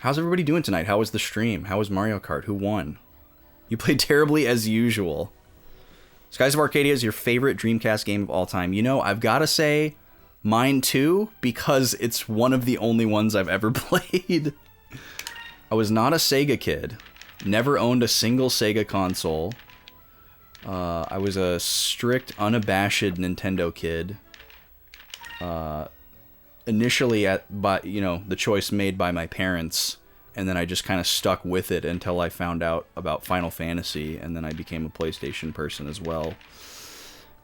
How's everybody doing tonight? How was the stream? How was Mario Kart? Who won? You played terribly as usual. Skies of Arcadia is your favorite Dreamcast game of all time. You know, I've got to say mine too, because it's one of the only ones I've ever played. I was not a Sega kid. Never owned a single Sega console. I was a strict, unabashed Nintendo kid. Initially the choice made by my parents, and then I just kind of stuck with it until I found out about Final Fantasy, and then I became a PlayStation person as well.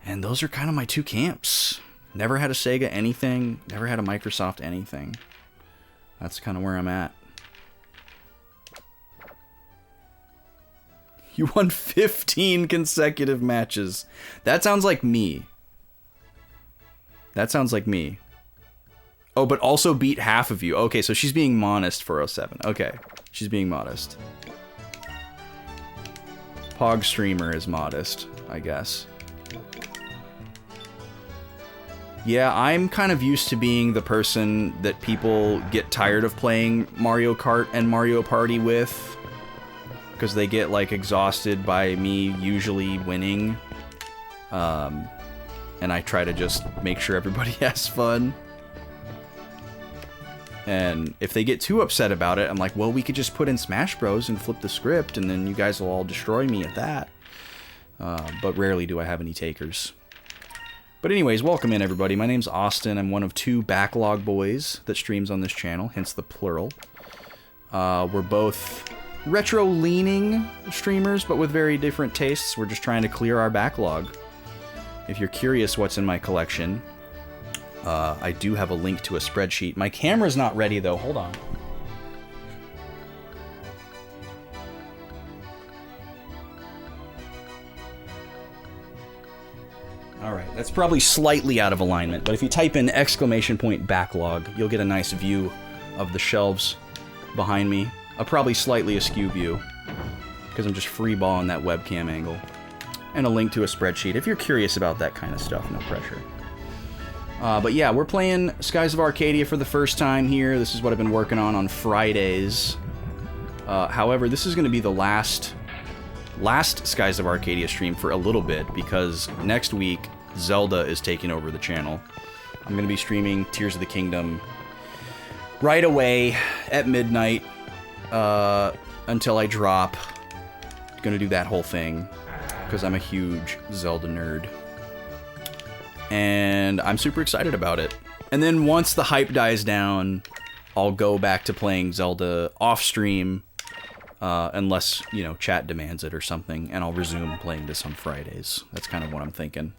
And those are kind of my two camps. Never had a Sega anything, never had a Microsoft anything. That's kind of where I'm at. You won 15 consecutive matches. That sounds like me. That sounds like me. Oh, but also beat half of you. Okay, so she's being modest for 07. Okay, she's being modest. Pog streamer is modest, I guess. Yeah, I'm kind of used to being the person that people get tired of playing Mario Kart and Mario Party with, because they get, like, exhausted by me usually winning. And I try to just make sure everybody has fun. And if they get too upset about it, I'm like, well, we could just put in Smash Bros. And flip the script, and then you guys will all destroy me at that. But rarely do I have any takers. But anyways, welcome in, everybody. My name's Austin. I'm one of 2 Backlog boys that streams on this channel, hence the plural. We're both retro-leaning streamers, but with very different tastes. We're just trying to clear our backlog. If you're curious what's in my collection, I do have a link to a spreadsheet. My camera's not ready, though. Hold on. Alright, that's probably slightly out of alignment, but if you type in !backlog, you'll get a nice view of the shelves behind me. A probably slightly askew view, because I'm just freeballing that webcam angle. And a link to a spreadsheet, if you're curious about that kind of stuff, no pressure. But yeah, we're playing Skies of Arcadia for the first time here. This is what I've been working on Fridays. However, this is going to be the last Skies of Arcadia stream for a little bit, because next week, Zelda is taking over the channel. I'm going to be streaming Tears of the Kingdom right away at midnight until I drop. Going to do that whole thing, because I'm a huge Zelda nerd. And I'm super excited about it. And then once the hype dies down, I'll go back to playing Zelda off-stream, unless, you know, chat demands it or something, and I'll resume playing this on Fridays. That's kind of what I'm thinking.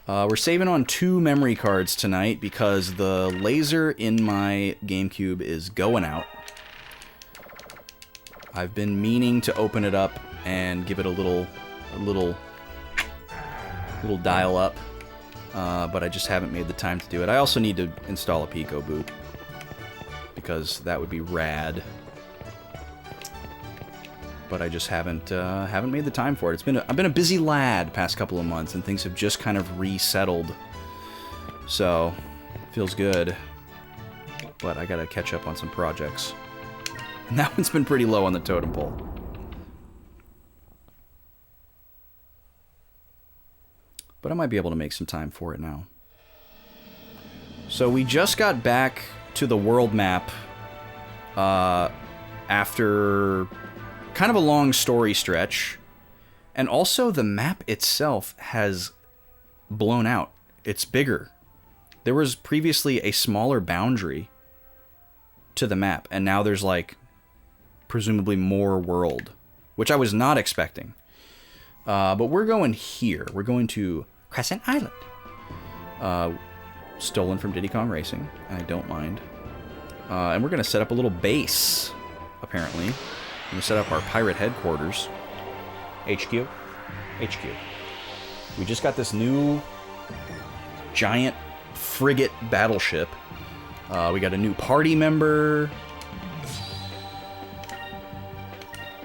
We're saving on 2 memory cards tonight because the laser in my GameCube is going out. I've been meaning to open it up and give it a little dial up, but I just haven't made the time to do it. I also need to install a Pico boot, because that would be rad. But I just haven't made the time for it. I've been a busy lad past couple of months, and things have just kind of resettled. So, feels good. But I gotta catch up on some projects. And that one's been pretty low on the totem pole. But I might be able to make some time for it now. So we just got back to the world map after kind of a long story stretch. And also the map itself has blown out. It's bigger. There was previously a smaller boundary to the map, and now there's, like, presumably more world, which I was not expecting. But we're going here. We're going to Crescent Island. Stolen from Diddy Kong Racing, and I don't mind. And we're going to set up a little base, apparently. We're going to set up our pirate headquarters. HQ. We just got this new giant frigate battleship. We got a new party member.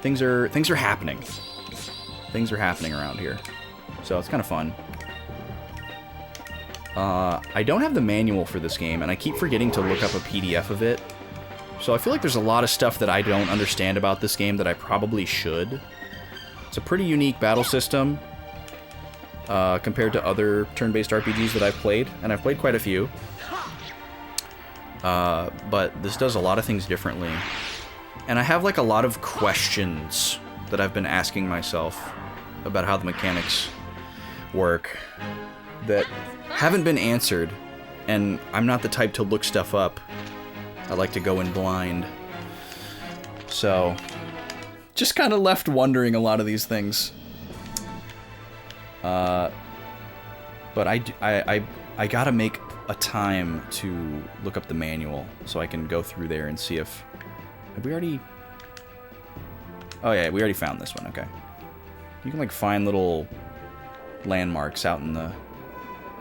Things are happening. Things are happening around here. So it's kind of fun. I don't have the manual for this game, and I keep forgetting to look up a PDF of it. So I feel like there's a lot of stuff that I don't understand about this game that I probably should. It's a pretty unique battle system compared to other turn-based RPGs that I've played, and I've played quite a few. But this does a lot of things differently. And I have like a lot of questions that I've been asking myself about how the mechanics work that haven't been answered, and I'm not the type to look stuff up. I like to go in blind. So, just kind of left wondering a lot of these things. But I gotta make a time to look up the manual so I can go through there and see if... Have we already... Oh yeah, we already found this one, okay. You can like find little landmarks out in the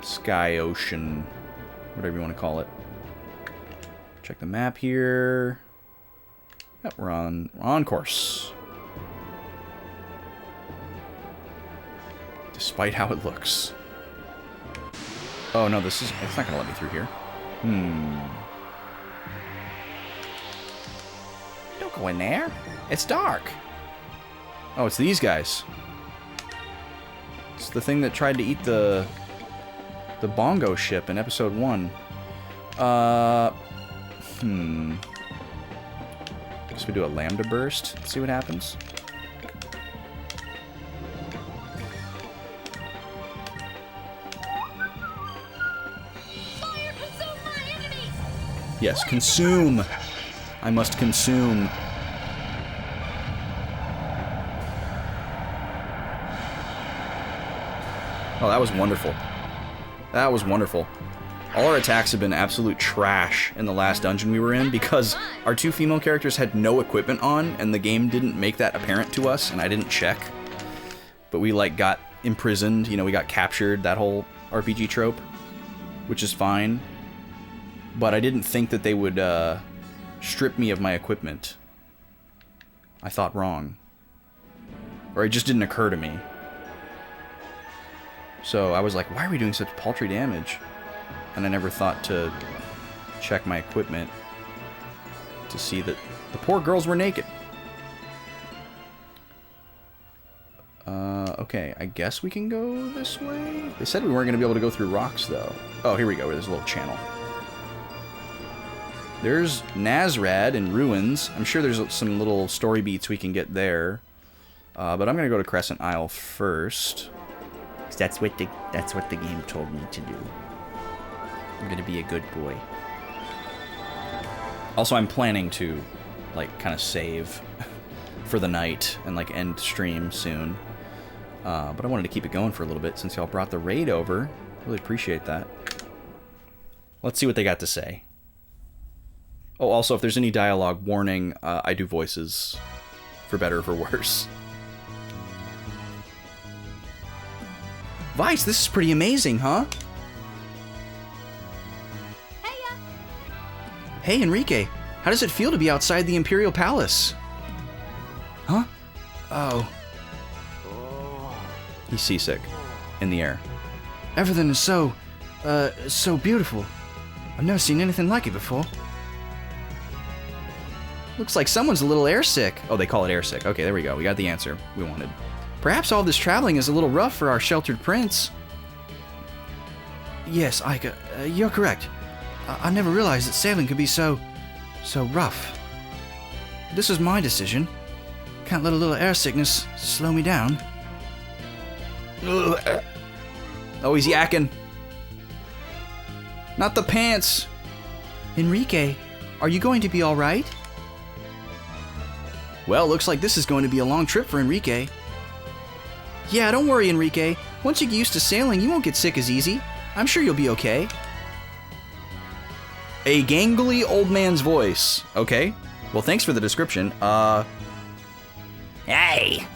sky, ocean, whatever you want to call it. Check the map here. Yep, we're on course. Despite how it looks. Oh no, it's not gonna let me through here. Don't go in there. It's dark. Oh, it's these guys. It's the thing that tried to eat the bongo ship in episode 1. Guess we do a lambda burst. See what happens. Fire, consume my enemies! Yes, consume. I must consume. Oh, that was wonderful. That was wonderful. All our attacks have been absolute trash in the last dungeon we were in because our 2 female characters had no equipment on and the game didn't make that apparent to us and I didn't check. But we like got imprisoned, you know, we got captured, that whole RPG trope, which is fine. But I didn't think that they would strip me of my equipment. I thought wrong. Or it just didn't occur to me. So I was like, why are we doing such paltry damage? And I never thought to check my equipment to see that the poor girls were naked. Okay, I guess we can go this way? They said we weren't going to be able to go through rocks, though. Oh, here we go. There's a little channel. There's Nazrad in ruins. I'm sure there's some little story beats we can get there. But I'm going to go to Crescent Isle first. That's what the game told me to do. I'm gonna be a good boy. Also, I'm planning to, like, kind of save for the night and, like, end stream soon. But I wanted to keep it going for a little bit since y'all brought the raid over. Really appreciate that. Let's see what they got to say. Oh, also, if there's any dialogue, warning, I do voices, for better or for worse. Vice, this is pretty amazing, huh? Hey, Enrique, how does it feel to be outside the Imperial Palace? Huh? Oh. He's seasick. In the air. Everything is so beautiful. I've never seen anything like it before. Looks like someone's a little airsick. Oh, they call it airsick. Okay, there we go. We got the answer we wanted. Perhaps all this traveling is a little rough for our sheltered prince. Yes, Ika, you're correct. I never realized that sailing could be so rough. This was my decision. Can't let a little air sickness slow me down. Ugh. Oh, he's yakking. Not the pants. Enrique, are you going to be all right? Well, looks like this is going to be a long trip for Enrique. Yeah, don't worry, Enrique. Once you get used to sailing, you won't get sick as easy. I'm sure you'll be okay. A gangly old man's voice. Okay. Well, thanks for the description. Hey,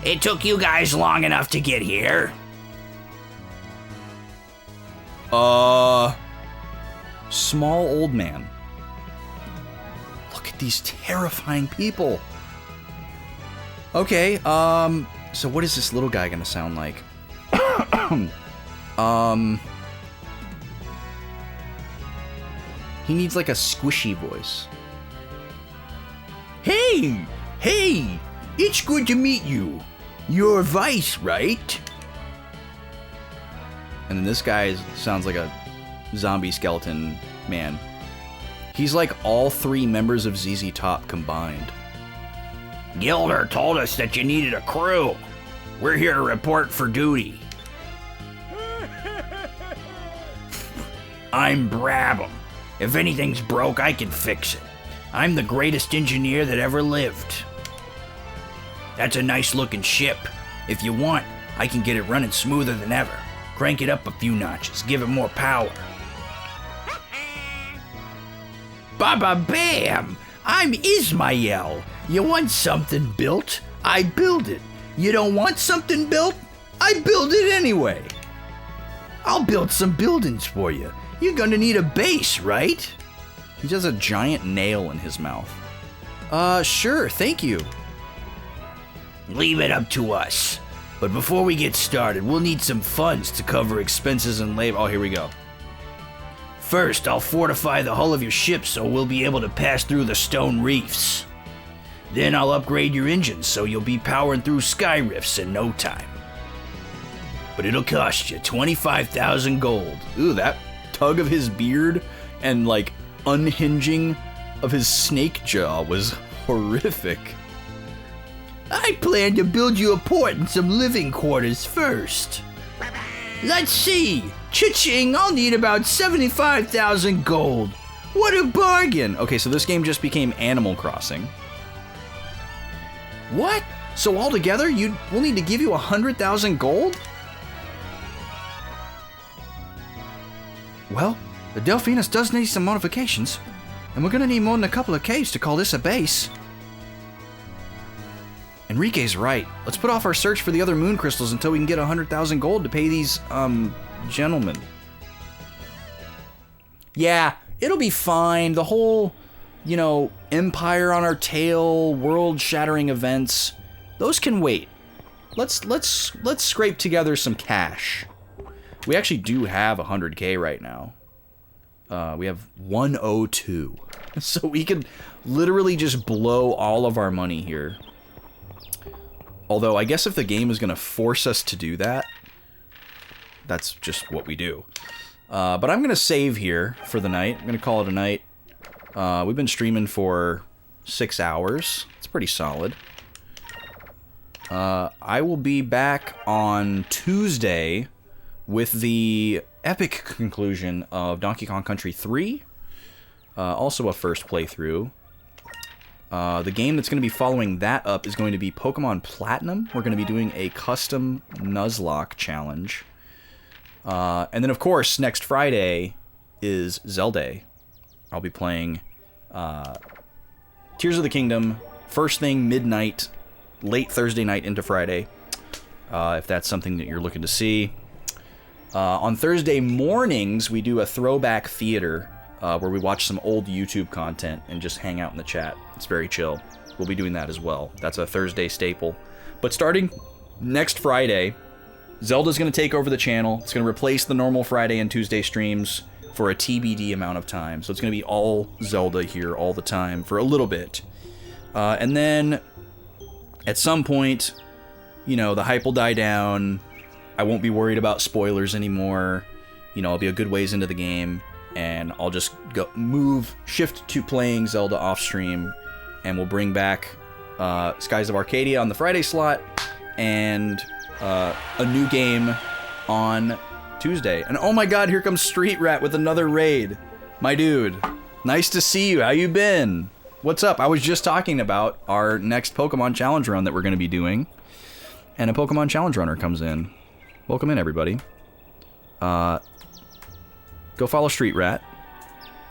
it took you guys long enough to get here. Small old man. Look at these terrifying people. Okay, so what is this little guy gonna sound like? He needs like a squishy voice. Hey! Hey! It's good to meet you. You're Vice, right? And then this guy sounds like a zombie skeleton man. He's like all 3 members of ZZ Top combined. Gilder told us that you needed a crew. We're here to report for duty. I'm Brabham. If anything's broke, I can fix it. I'm the greatest engineer that ever lived. That's a nice looking ship. If you want, I can get it running smoother than ever. Crank it up a few notches, give it more power. Baba Bam! I'm Ismael. You want something built? I build it. You don't want something built? I build it anyway. I'll build some buildings for you. You're gonna need a base, right? He has a giant nail in his mouth. Sure, thank you. Leave it up to us. But before we get started, we'll need some funds to cover expenses and labor. Oh, here we go. First, I'll fortify the hull of your ship so we'll be able to pass through the stone reefs. Then I'll upgrade your engines so you'll be powering through sky rifts in no time. But it'll cost you 25,000 gold. Ooh, that tug of his beard and like unhinging of his snake jaw was horrific. I plan to build you a port and some living quarters first. Let's see. Cha-ching, I'll need about 75,000 gold. What a bargain. Okay, so this game just became Animal Crossing. What? So altogether, we'll need to give you 100,000 gold? Well, the Delphinus does need some modifications, and we're gonna need more than a couple of caves to call this a base. Enrique's right. Let's put off our search for the other moon crystals until we can get 100,000 gold to pay these, gentlemen. Yeah, it'll be fine. The whole, empire on our tail, world-shattering events, those can wait. Let's scrape together some cash. We actually do have 100K right now. We have 102. So we could literally just blow all of our money here. Although, I guess if the game is going to force us to do that, that's just what we do. But I'm going to save here for the night. I'm going to call it a night. We've been streaming for 6 hours. It's pretty solid. I will be back on Tuesday with the epic conclusion of Donkey Kong Country 3. Also a first playthrough. The game that's going to be following that up is going to be Pokemon Platinum. We're going to be doing a custom Nuzlocke challenge. And then, of course, next Friday is Zelda. I'll be playing Tears of the Kingdom, first thing midnight, late Thursday night into Friday, if that's something that you're looking to see. On Thursday mornings, we do a throwback theater where we watch some old YouTube content and just hang out in the chat. It's very chill. We'll be doing that as well. That's a Thursday staple. But starting next Friday, Zelda's going to take over the channel. It's going to replace the normal Friday and Tuesday streams for a TBD amount of time. So it's going to be all Zelda here all the time for a little bit. And then at some point, the hype will die down. I won't be worried about spoilers anymore. I'll be a good ways into the game. And I'll just shift to playing Zelda off stream. And we'll bring back Skies of Arcadia on the Friday slot. And a new game on Tuesday. And oh my god, here comes Street Rat with another raid. My dude, nice to see you. How you been? What's up? I was just talking about our next Pokemon Challenge Run that we're going to be doing. And a Pokemon Challenge Runner comes in. Welcome in, everybody. Go follow Street Rat.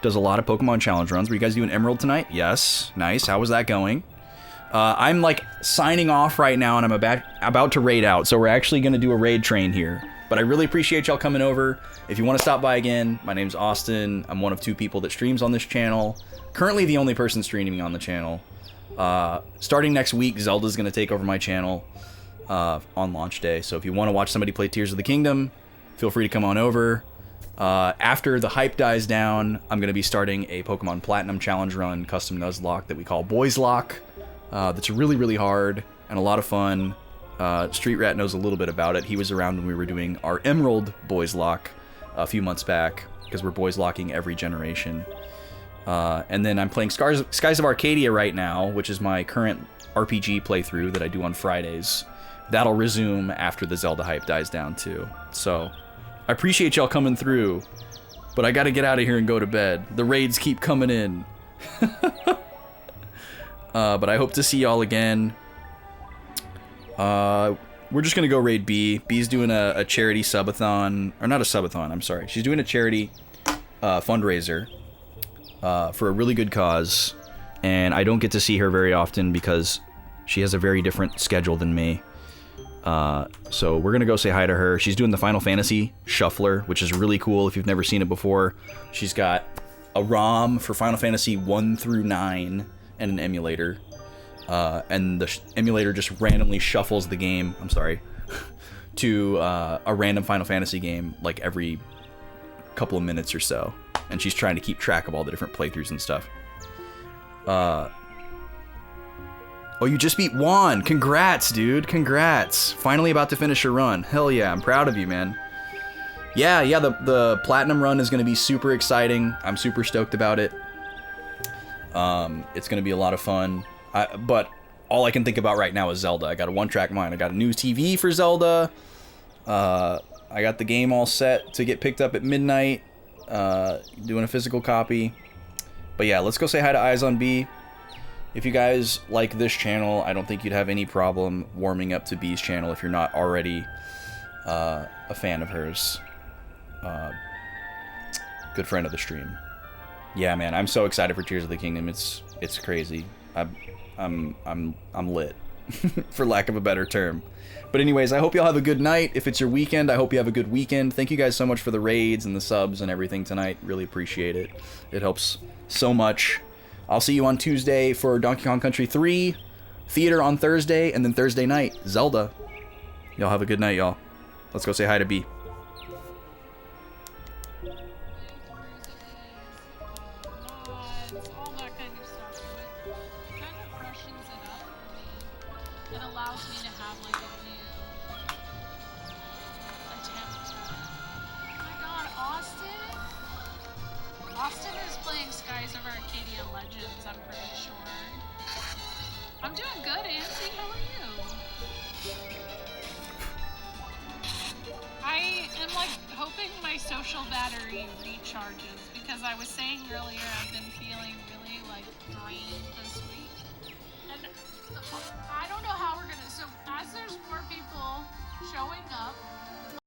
Does a lot of Pokemon Challenge Runs. Were you guys doing Emerald tonight? Yes. Nice. How was that going? I'm like signing off right now and I'm about to raid out. So we're actually going to do a raid train here. But I really appreciate y'all coming over. If you want to stop by again, my name's Austin. I'm one of 2 people that streams on this channel. Currently the only person streaming on the channel. Starting next week, Zelda's going to take over my channel on launch day. So if you want to watch somebody play Tears of the Kingdom, feel free to come on over. After the hype dies down, I'm going to be starting a Pokemon Platinum Challenge Run custom Nuzlocke that we call Boys Lock. That's really, really hard and a lot of fun. Street Rat knows a little bit about it. He was around when we were doing our Emerald Boys Lock a few months back, because we're Boys Locking every generation. And then I'm playing Skies of Arcadia right now, which is my current RPG playthrough that I do on Fridays. That'll resume after the Zelda hype dies down too. So, I appreciate y'all coming through, but I gotta get out of here and go to bed. The raids keep coming in. But I hope to see y'all again. We're just gonna go raid B. B's doing a charity subathon, or not a subathon, I'm sorry. She's doing a charity fundraiser for a really good cause, and I don't get to see her very often because she has a very different schedule than me. So we're gonna go say hi to her. She's doing the Final Fantasy Shuffler, which is really cool if you've never seen it before. She's got a ROM for Final Fantasy 1 through 9 and an emulator. And the emulator just randomly shuffles the game, I'm sorry, to a random Final Fantasy game like every couple of minutes or so. And she's trying to keep track of all the different playthroughs and stuff. Oh, you just beat Juan. Congrats, dude. Congrats. Finally about to finish your run. Hell yeah, I'm proud of you, man. Yeah, the Platinum run is going to be super exciting. I'm super stoked about it. It's going to be a lot of fun. But all I can think about right now is Zelda. I got a one-track mind. I got a new TV for Zelda. I got the game all set to get picked up at midnight. Doing a physical copy. But yeah, let's go say hi to Eyes on B. If you guys like this channel, I don't think you'd have any problem warming up to B's channel if you're not already a fan of hers. Good friend of the stream. Yeah, man, I'm so excited for Tears of the Kingdom. It's crazy. I'm lit, for lack of a better term. But anyways, I hope y'all have a good night. If it's your weekend, I hope you have a good weekend. Thank you guys so much for the raids and the subs and everything tonight. Really appreciate it. It helps so much. I'll see you on Tuesday for Donkey Kong Country 3, Theater on Thursday, and then Thursday night, Zelda. Y'all have a good night, y'all. Let's go say hi to B. Austin is playing Skies of Arcadia Legends, I'm pretty sure. I'm doing good, Andy. How are you? I am like hoping my social battery recharges because I was saying earlier I've been feeling really like drained this week. And I don't know how we're gonna, so as there's more people showing up,